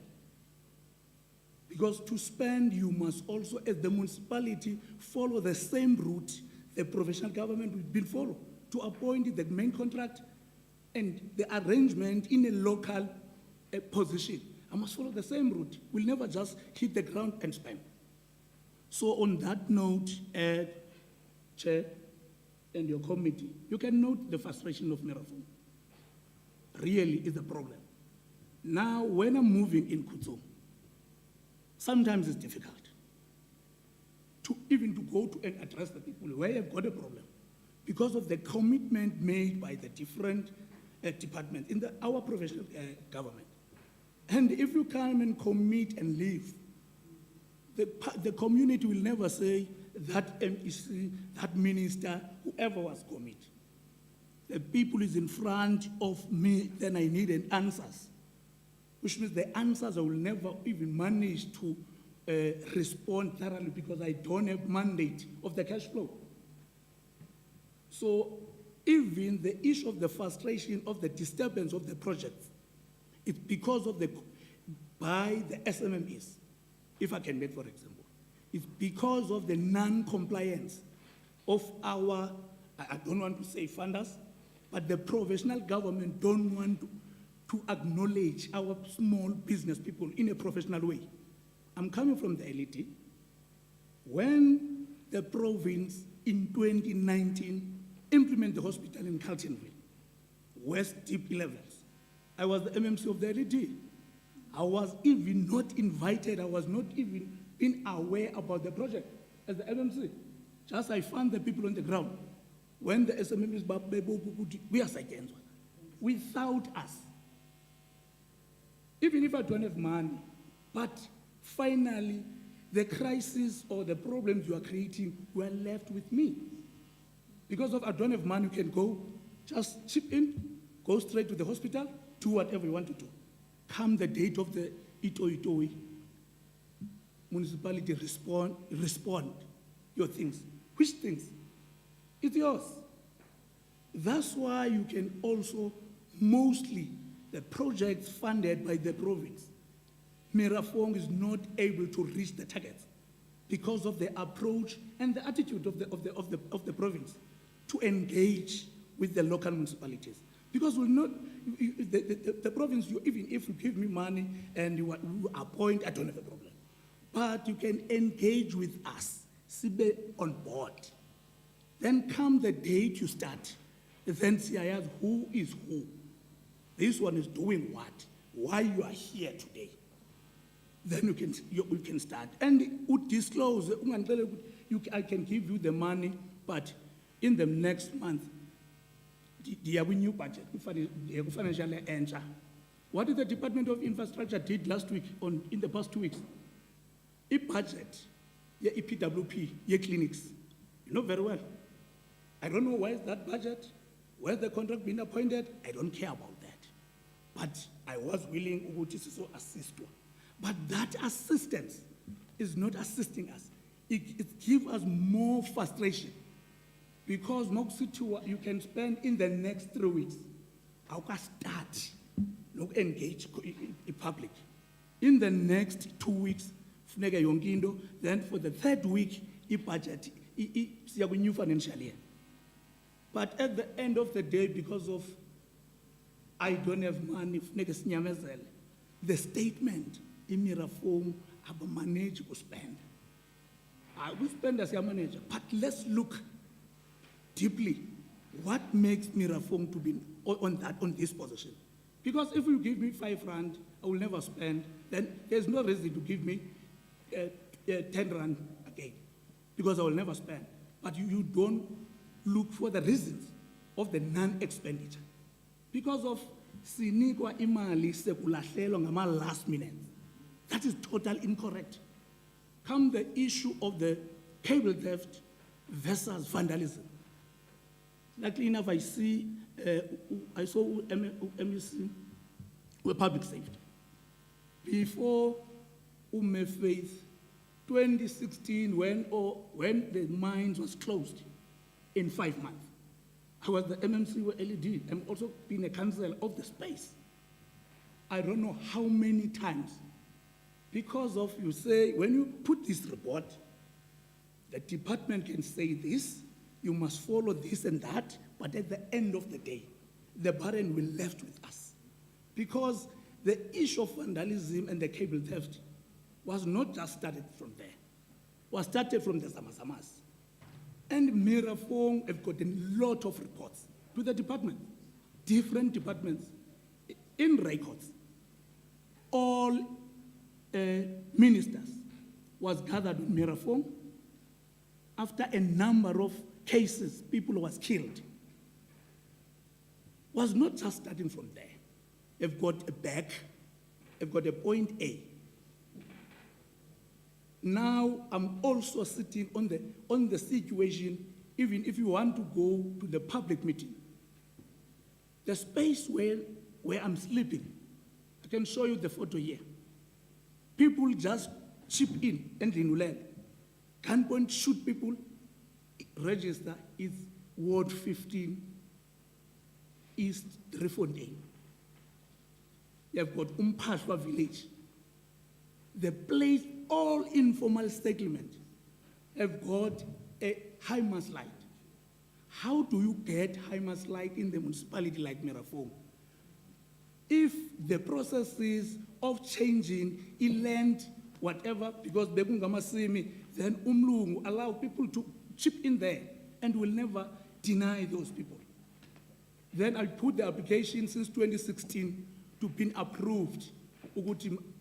Because to spend, you must also, as the municipality, follow the same route the provincial government will follow to appoint the main contract and the arrangement in a local position. I must follow the same route. We'll never just hit the ground and spend. So on that note, Chair and your committee, you can note the frustration of Merafong. Really is a problem. Now, when I'm moving in Kutsum, sometimes it's difficult to even to go to and address the people where you've got a problem because of the commitment made by the different departments in our provincial government. And if you come and commit and leave, the community will never say that MEC, that minister, whoever was commit. The people is in front of me, then I need an answers, which means the answers I will never even manage to respond thoroughly because I don't have mandate of the cash flow. So even the issue of the frustration of the disturbance of the project, it's because of by the SMMEs, if I can make for example. It's because of the non-compliance of our, I don't want to say funders, but the provincial government don't want to acknowledge our small business people in a professional way. I'm coming from the LET. When the province in 2019 implemented the hospital in Carltonville, West Deep 11s, I was the MMC of the LET. I was even not invited, I was not even being aware about the project as the MMC. Just I found the people on the ground when the SMMEs kuyasetyenzwa without us. Even if I don't have money, but finally the crisis or the problems you are creating were left with me. Because of I don't have money, you can go, just chip in, go straight to the hospital, do whatever you want to do. Come the date of the Itoi, municipality respond your things. Which things? It's yours. That's why you can also, mostly the projects funded by the province, Merafong is not able to reach the targets because of the approach and the attitude of the province to engage with the local municipalities. Because we'll not, the province, even if you give me money and you appoint, I don't have a problem. But you can engage with us, sibe on board. Then come the date you start, then see who is who. This one is doing what? Why you are here today? Then you can start. And you disclose, I can give you the money, but in the next month, the new budget, financial enter. What did the Department of Infrastructure did last week, in the past 2 weeks? A budget, EPWP, clinics. You know very well. I don't know where is that budget, where's the contract being appointed, I don't care about that. But I was willing to assist. But that assistance is not assisting us. It gives us more frustration. Because you can spend in the next 3 weeks, I can start, engage in public. In the next 2 weeks, then for the third week, budget, new financial year. But at the end of the day, because of I don't have money, the statement in Merafong, I will manage to spend. I will spend as a manager, but let's look deeply what makes Merafong to be on this position. Because if you give me 5 rand, I will never spend, then there's no reason to give me 10 rand again, because I will never spend. But you don't look for the reasons of the non-expenditure. Because of sinikwa imali sekulahlelwa ngama last minute. That is totally incorrect. Come the issue of the cable theft versus vandalism. Luckily enough, I saw MEC with public safety. Before Faith, 2016, when the mines was closed in 5 months, I was the MMC with LED. I'm also being a councillor of the space. I don't know how many times, because of you say, when you put this report, the department can say this, you must follow this and that, but at the end of the day, the burden will left with us. Because the issue of vandalism and the cable theft was not just started from there, was started from the Zamazamas. And Merafong have got a lot of reports to the department, different departments, in records. All ministers was gathered in Merafong. After a number of cases, people was killed. Was not just starting from there. They've got a back, they've got a point A. Now I'm also sitting on the situation, even if you want to go to the public meeting. The space where I'm sleeping, I can show you the photo here. People just chip in and Linulen. Gunpoint shoot people, register is Ward 15, East Driefontein. You've got Umpashwa village. The place, all informal settlement, have got a HIMARS light. How do you get HIMARS light in the municipality like Merafong? If the processes of changing land, whatever, because they won't see me, then Umlungu allow people to chip in there and will never deny those people. Then I put the application since 2016 to be approved.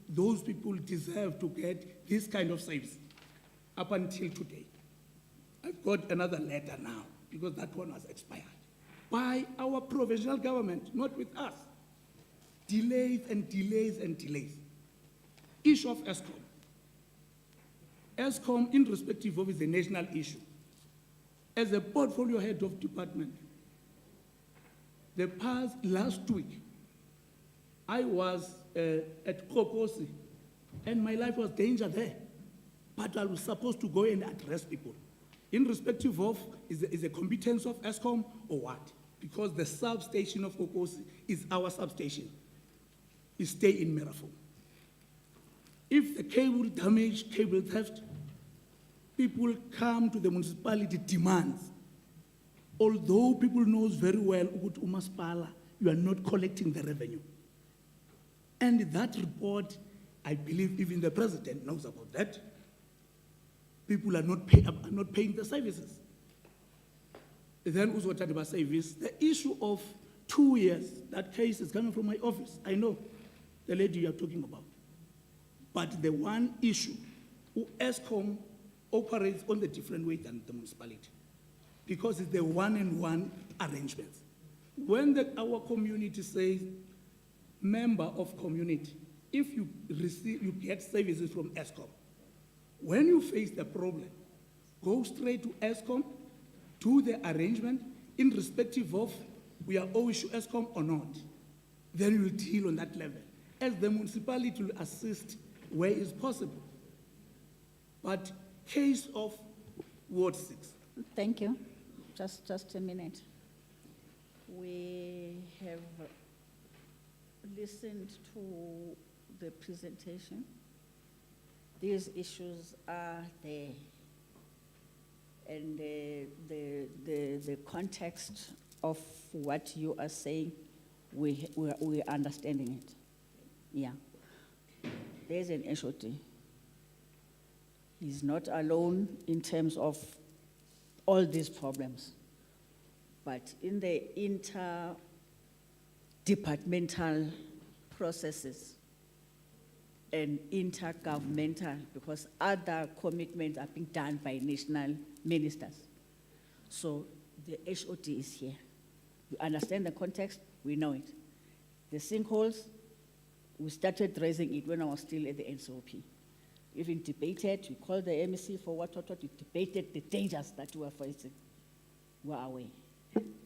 Those people deserve to get this kind of service up until today. I've got another letter now because that one was expired, by our provincial government, not with us. Delays and delays and delays. Issue of ESCOM. ESCOM, irrespective of, is a national issue. As a portfolio head of department, last week, I was at Kokosi, and my life was danger there. But I was supposed to go and address people. Irrespective of, is a competence of ESCOM or what? Because the substation of Kokosi is our substation. It stay in Merafong. If the cable damage, cable theft, people come to the municipality demands. Although people knows very well, umasipala, you are not collecting the revenue. And that report, I believe even the president knows about that. People are not paying the services. Then also what about service? The issue of 2 years, that case is coming from my office. I know the lady you are talking about. But the one issue, ESCOM operates on the different way than the municipality, because it's the one-on-one arrangements. When our community says, member of community, if you get services from ESCOM, when you face the problem, go straight to ESCOM, do the arrangement, irrespective of we are always to ESCOM or not. Then you will deal on that level, as the municipality will assist where is possible. But case of Ward 6. Thank you. Just a minute. We have listened to the presentation. These issues are there. And the context of what you are saying, we're understanding it. Yeah. There's an HOD. He's not alone in terms of all these problems. But in the interdepartmental processes and intergovernmental, because other commitments are being done by national ministers. So the HOD is here. We understand the context, we know it. The sinkholes, we started raising it when I was still at the NCOP. Even debated, we called the MEC for what, we debated the dangers that we were facing. We're aware.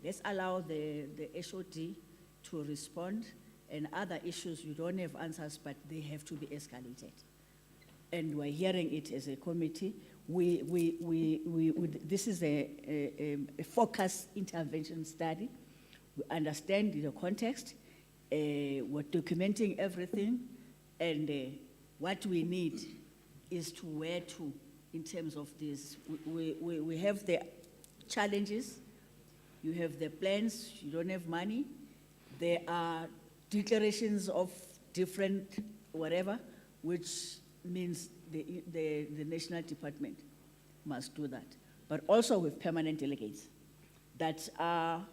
Let's allow the HOD to respond, and other issues, you don't have answers, but they have to be escalated. And we're hearing it as a committee. This is a focused intervention study. We understand the context. We're documenting everything, and what we need is to where to in terms of this. We have the challenges, you have the plans, you don't have money. There are declarations of different whatever, which means the national department must do that. But also with permanent delegates that are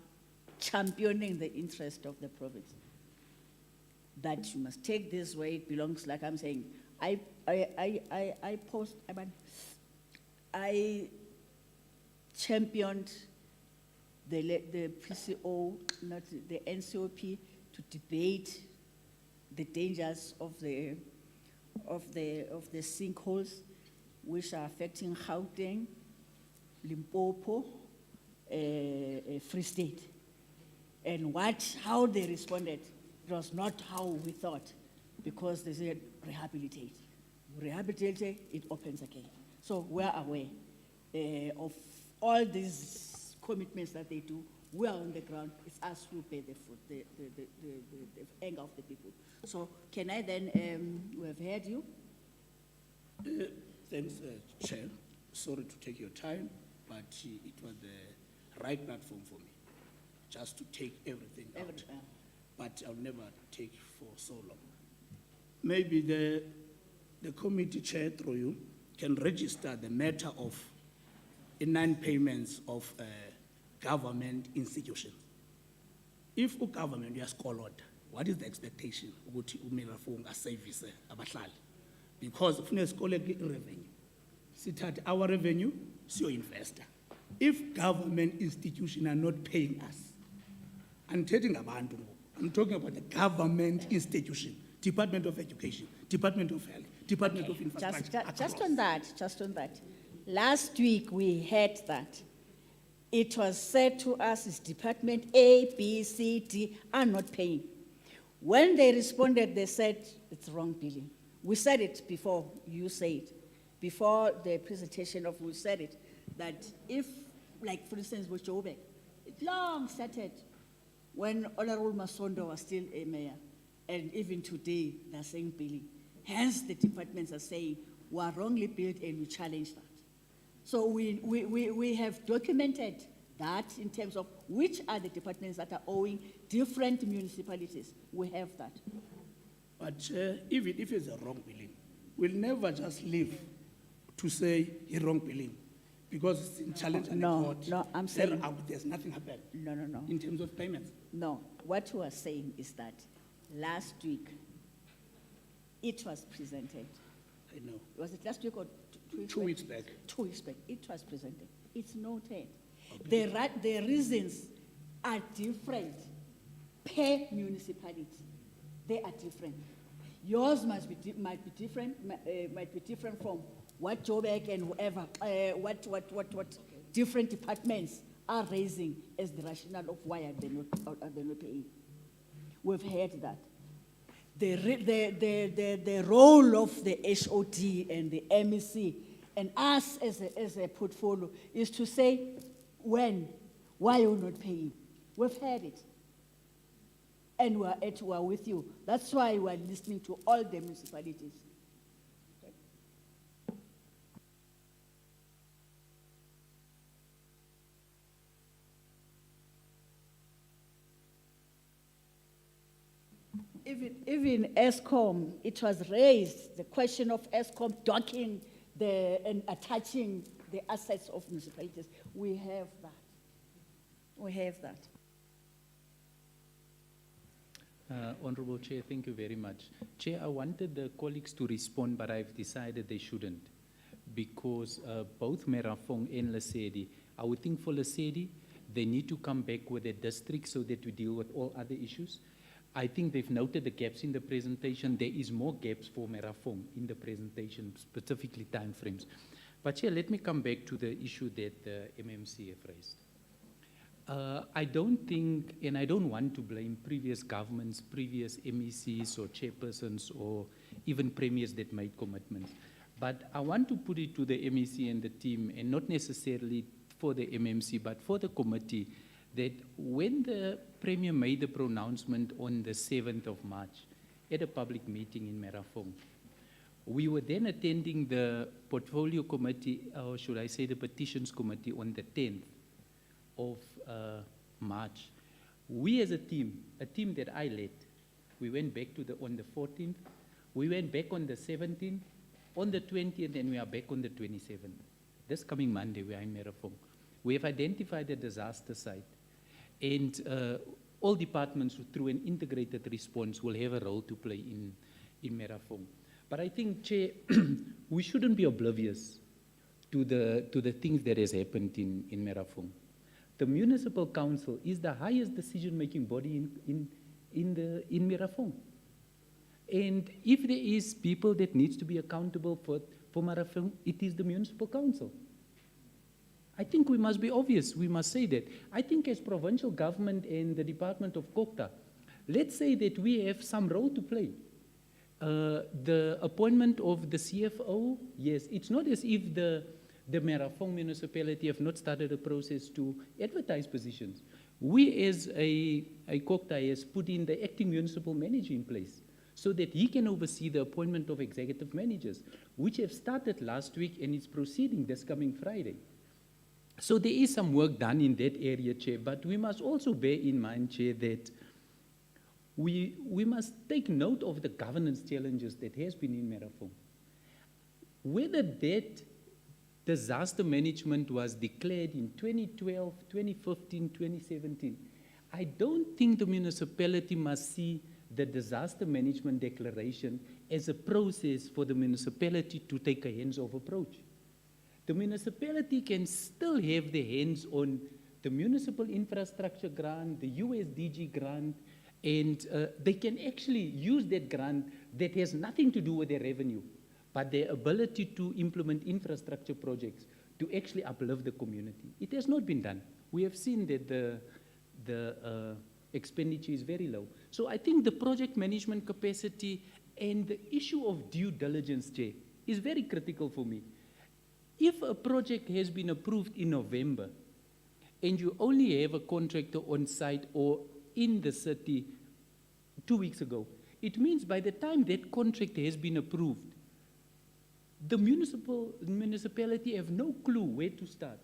championing the interest of the province. That you must take this way, it belongs, like I'm saying, I championed the PCO, not the NCOP, to debate the dangers of the sinkholes, which are affecting Gauteng, Limpopo, Free State. And how they responded, it was not how we thought, because they said rehabilitate. Rehabilitate, it opens again. So we're aware of all these commitments that they do. We are on the ground. It's us who pay the food, the anger of the people. So can I then, we have heard you. Thanks, Chair. Sorry to take your time, but it was the right platform for me, just to take everything out. But I'll never take for so long. Maybe the committee chair, through you, can register the matter of non-payments of government institutions. If a government is called, what is the expectation of Merafong as service abahlali? Because if we collect revenue, our revenue, it's your investor. if government institutions are not paying us, I'm talking about the government institution, Department of Education, Department of Health, Department of Infrastructure. Just on that. Last week we heard that. It was said to us, it's Department A, B, C, D are not paying. When they responded, they said it's wrong billing. We said it before you said, before the presentation of, we said it, that if, like for instance, with Joburg, it long started when Honorable Masondo was still a mayor, and even today they're saying billing. Hence the departments are saying we are wrongly billed and we challenge that. So we have documented that in terms of which are the departments that are owing different municipalities. We have that. But even if it's a wrong billing, we'll never just leave to say a wrong billing because it's in challenge and court. No, I'm saying there's nothing happened. No. In terms of payments. No, what we are saying is that last week it was presented. I know. Was it last week or 2 weeks back? 2 weeks back. It was presented. It's noted. The reasons are different per municipality. They are different. Yours might be different from what Joburg and whoever, what different departments are raising as the rationale of why are they not paying. We've heard that. The role of the HOD and the MEC and us as a portfolio is to say when, why you're not paying. We've heard it. And we are with you. That's why we are listening to all the municipalities. Even ESCOM, it was raised, the question of ESCOM docking and attaching the assets of municipalities. We have that. Honorable Chair, thank you very much. Chair, I wanted the colleagues to respond, but I've decided they shouldn't because both Merafong and Lesedi, I would think for Lesedi, they need to come back with a district so that we deal with all other issues. I think they've noted the gaps in the presentation. There is more gaps for Merafong in the presentation, specifically timeframes. But Chair, let me come back to the issue that the MMC have raised. I don't think, and I don't want to blame previous governments, previous MECs or chairpersons or even premiers that made commitments. But I want to put it to the MEC and the team, and not necessarily for the MMC, but for the committee, that when the Premier made the pronouncement on the 7th of March at a public meeting in Merafong, we were then attending the Portfolio Committee, or should I say the Petitions Committee, on the 10th of March. We as a team that I led, we went back on the 14th, we went back on the 17th, on the 20th, and we are back on the 27th. This coming Monday, we are in Merafong. We have identified a disaster site, and all departments through an integrated response will have a role to play in Merafong. But I think, Chair, we shouldn't be oblivious to the things that has happened in Merafong. The municipal council is the highest decision-making body in Merafong. And if there is people that needs to be accountable for Merafong, it is the municipal council. I think we must be obvious, we must say that. I think as provincial government and the Department of CoGTA, let's say that we have some role to play. The appointment of the CFO, yes, it's not as if the Merafong municipality have not started a process to advertise positions. We as a CoGTA has put in the acting municipal manager in place so that he can oversee the appointment of executive managers, which have started last week and it's proceeding this coming Friday. So there is some work done in that area, Chair, but we must also bear in mind, Chair, that we must take note of the governance challenges that has been in Merafong. Whether that disaster management was declared in 2012, 2015, 2017, I don't think the municipality must see the disaster management declaration as a process for the municipality to take a hands-off approach. the municipality can still have their hands on the municipal infrastructure grant, the USDG grant, and they can actually use that grant that has nothing to do with their revenue, but their ability to implement infrastructure projects to actually uplift the community. It has not been done. We have seen that the expenditure is very low. So I think the project management capacity and the issue of due diligence, Chair, is very critical for me. If a project has been approved in November and you only have a contractor on site or in the city 2 weeks ago, it means by the time that contract has been approved, the municipality have no clue where to start.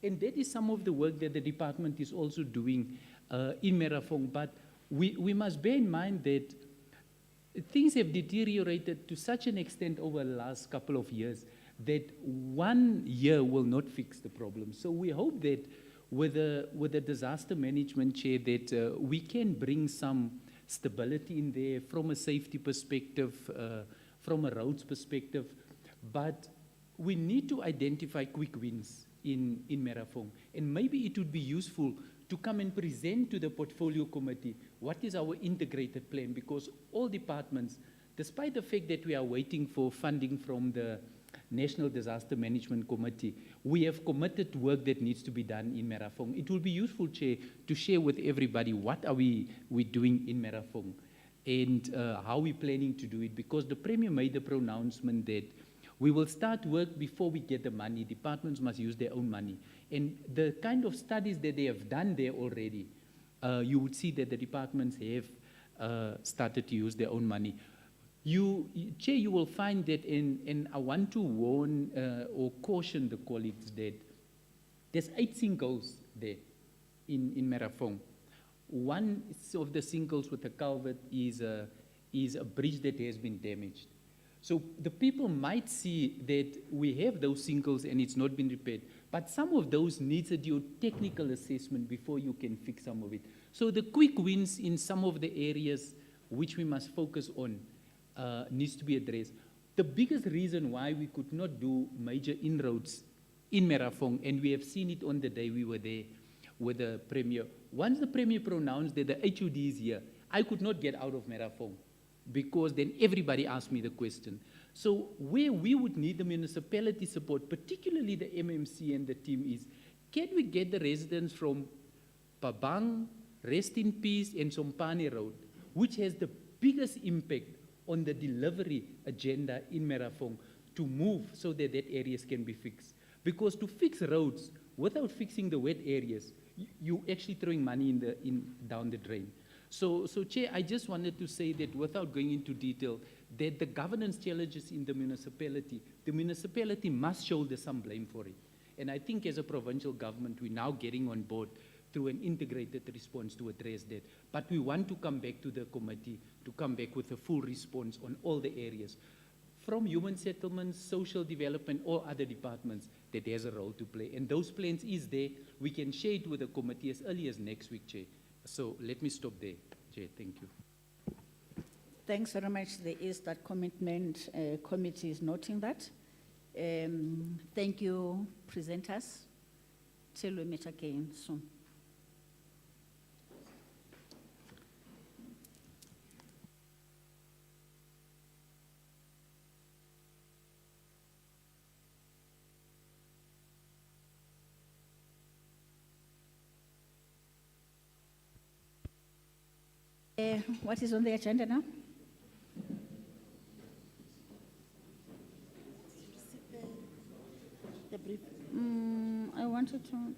And that is some of the work that the department is also doing in Merafong. But we must bear in mind that things have deteriorated to such an extent over the last couple of years that 1 year will not fix the problem. So we hope that with the disaster management, Chair, that we can bring some stability in there from a safety perspective, from a roads perspective. But we need to identify quick wins in Merafong. And maybe it would be useful to come and present to the portfolio committee what is our integrated plan, because all departments, despite the fact that we are waiting for funding from the National Disaster Management Committee, we have committed work that needs to be done in Merafong. It will be useful, Chair, to share with everybody what are we doing in Merafong and how we're planning to do it, because the Premier made the pronouncement that we will start work before we get the money. Departments must use their own money. And the kind of studies that they have done there already, you would see that the departments have started to use their own money. Chair, you will find that, and I want to warn or caution the colleagues that there's 8 sinkholes there in Merafong. One of the sinkholes with a culvert is a bridge that has been damaged. So the people might see that we have those sinkholes and it's not been repaired, but some of those needs a geotechnical assessment before you can fix some of it. So the quick wins in some of the areas which we must focus on needs to be addressed. The biggest reason why we could not do major inroads in Merafong, and we have seen it on the day we were there with the Premier, once the Premier pronounced that the HUD is here, I could not get out of Merafong, because then everybody asked me the question. So where we would need the municipality support, particularly the MMC and the team, is can we get the residents from Pabang, Rest in Peace, and Sompane Road, which has the biggest impact on the delivery agenda in Merafong, to move so that areas can be fixed. Because to fix roads without fixing the wet areas, you're actually throwing money down the drain. So Chair, I just wanted to say that without going into detail, that the governance challenges in the municipality must shoulder some blame for it. And I think as a provincial government, we're now getting on board through an integrated response to address that. But we want to come back to the committee to come back with a full response on all the areas, from human settlements, social development, or other departments that has a role to play. And those plans is there. We can share it with the committee as early as next week, Chair. So let me stop there, Chair. Thank you. Thanks very much. There is that commitment. Committee is noting that. Thank you, presenters. Till we meet again soon. What is on the agenda now? The brief. I wanted to.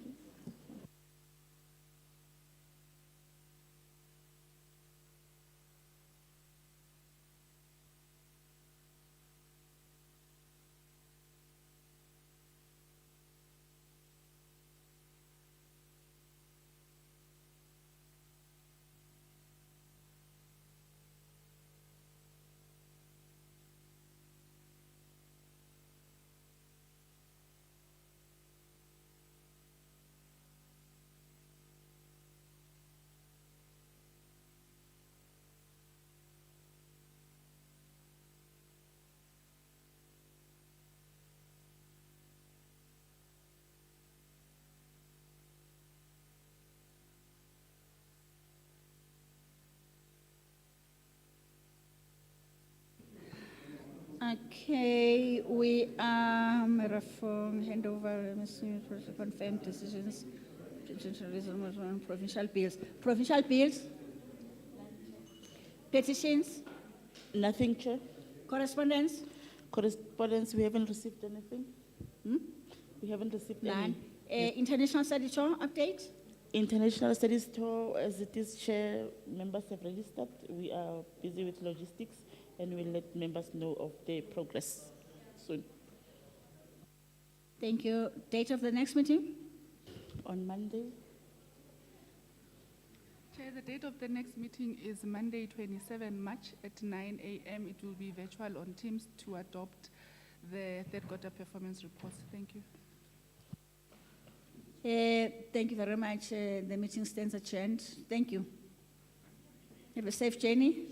Okay, we are Merafong handover, confirmed decisions, provincial bills. Provincial bills? Petitions? Nothing, Chair. Correspondence? Correspondence, we haven't received anything. We haven't received None. any. International study tour update? International Studies Tour, as it is, Chair, members have registered. We are busy with logistics and we'll let members know of the progress soon. Thank you. Date of the next meeting? On Monday. Chair, the date of the next meeting is Monday, 27 March at 9 a.m. It will be virtual on Teams to adopt the third quarter performance reports. Thank you. Thank you very much. The meeting stands adjourned. Thank you. Have a safe journey.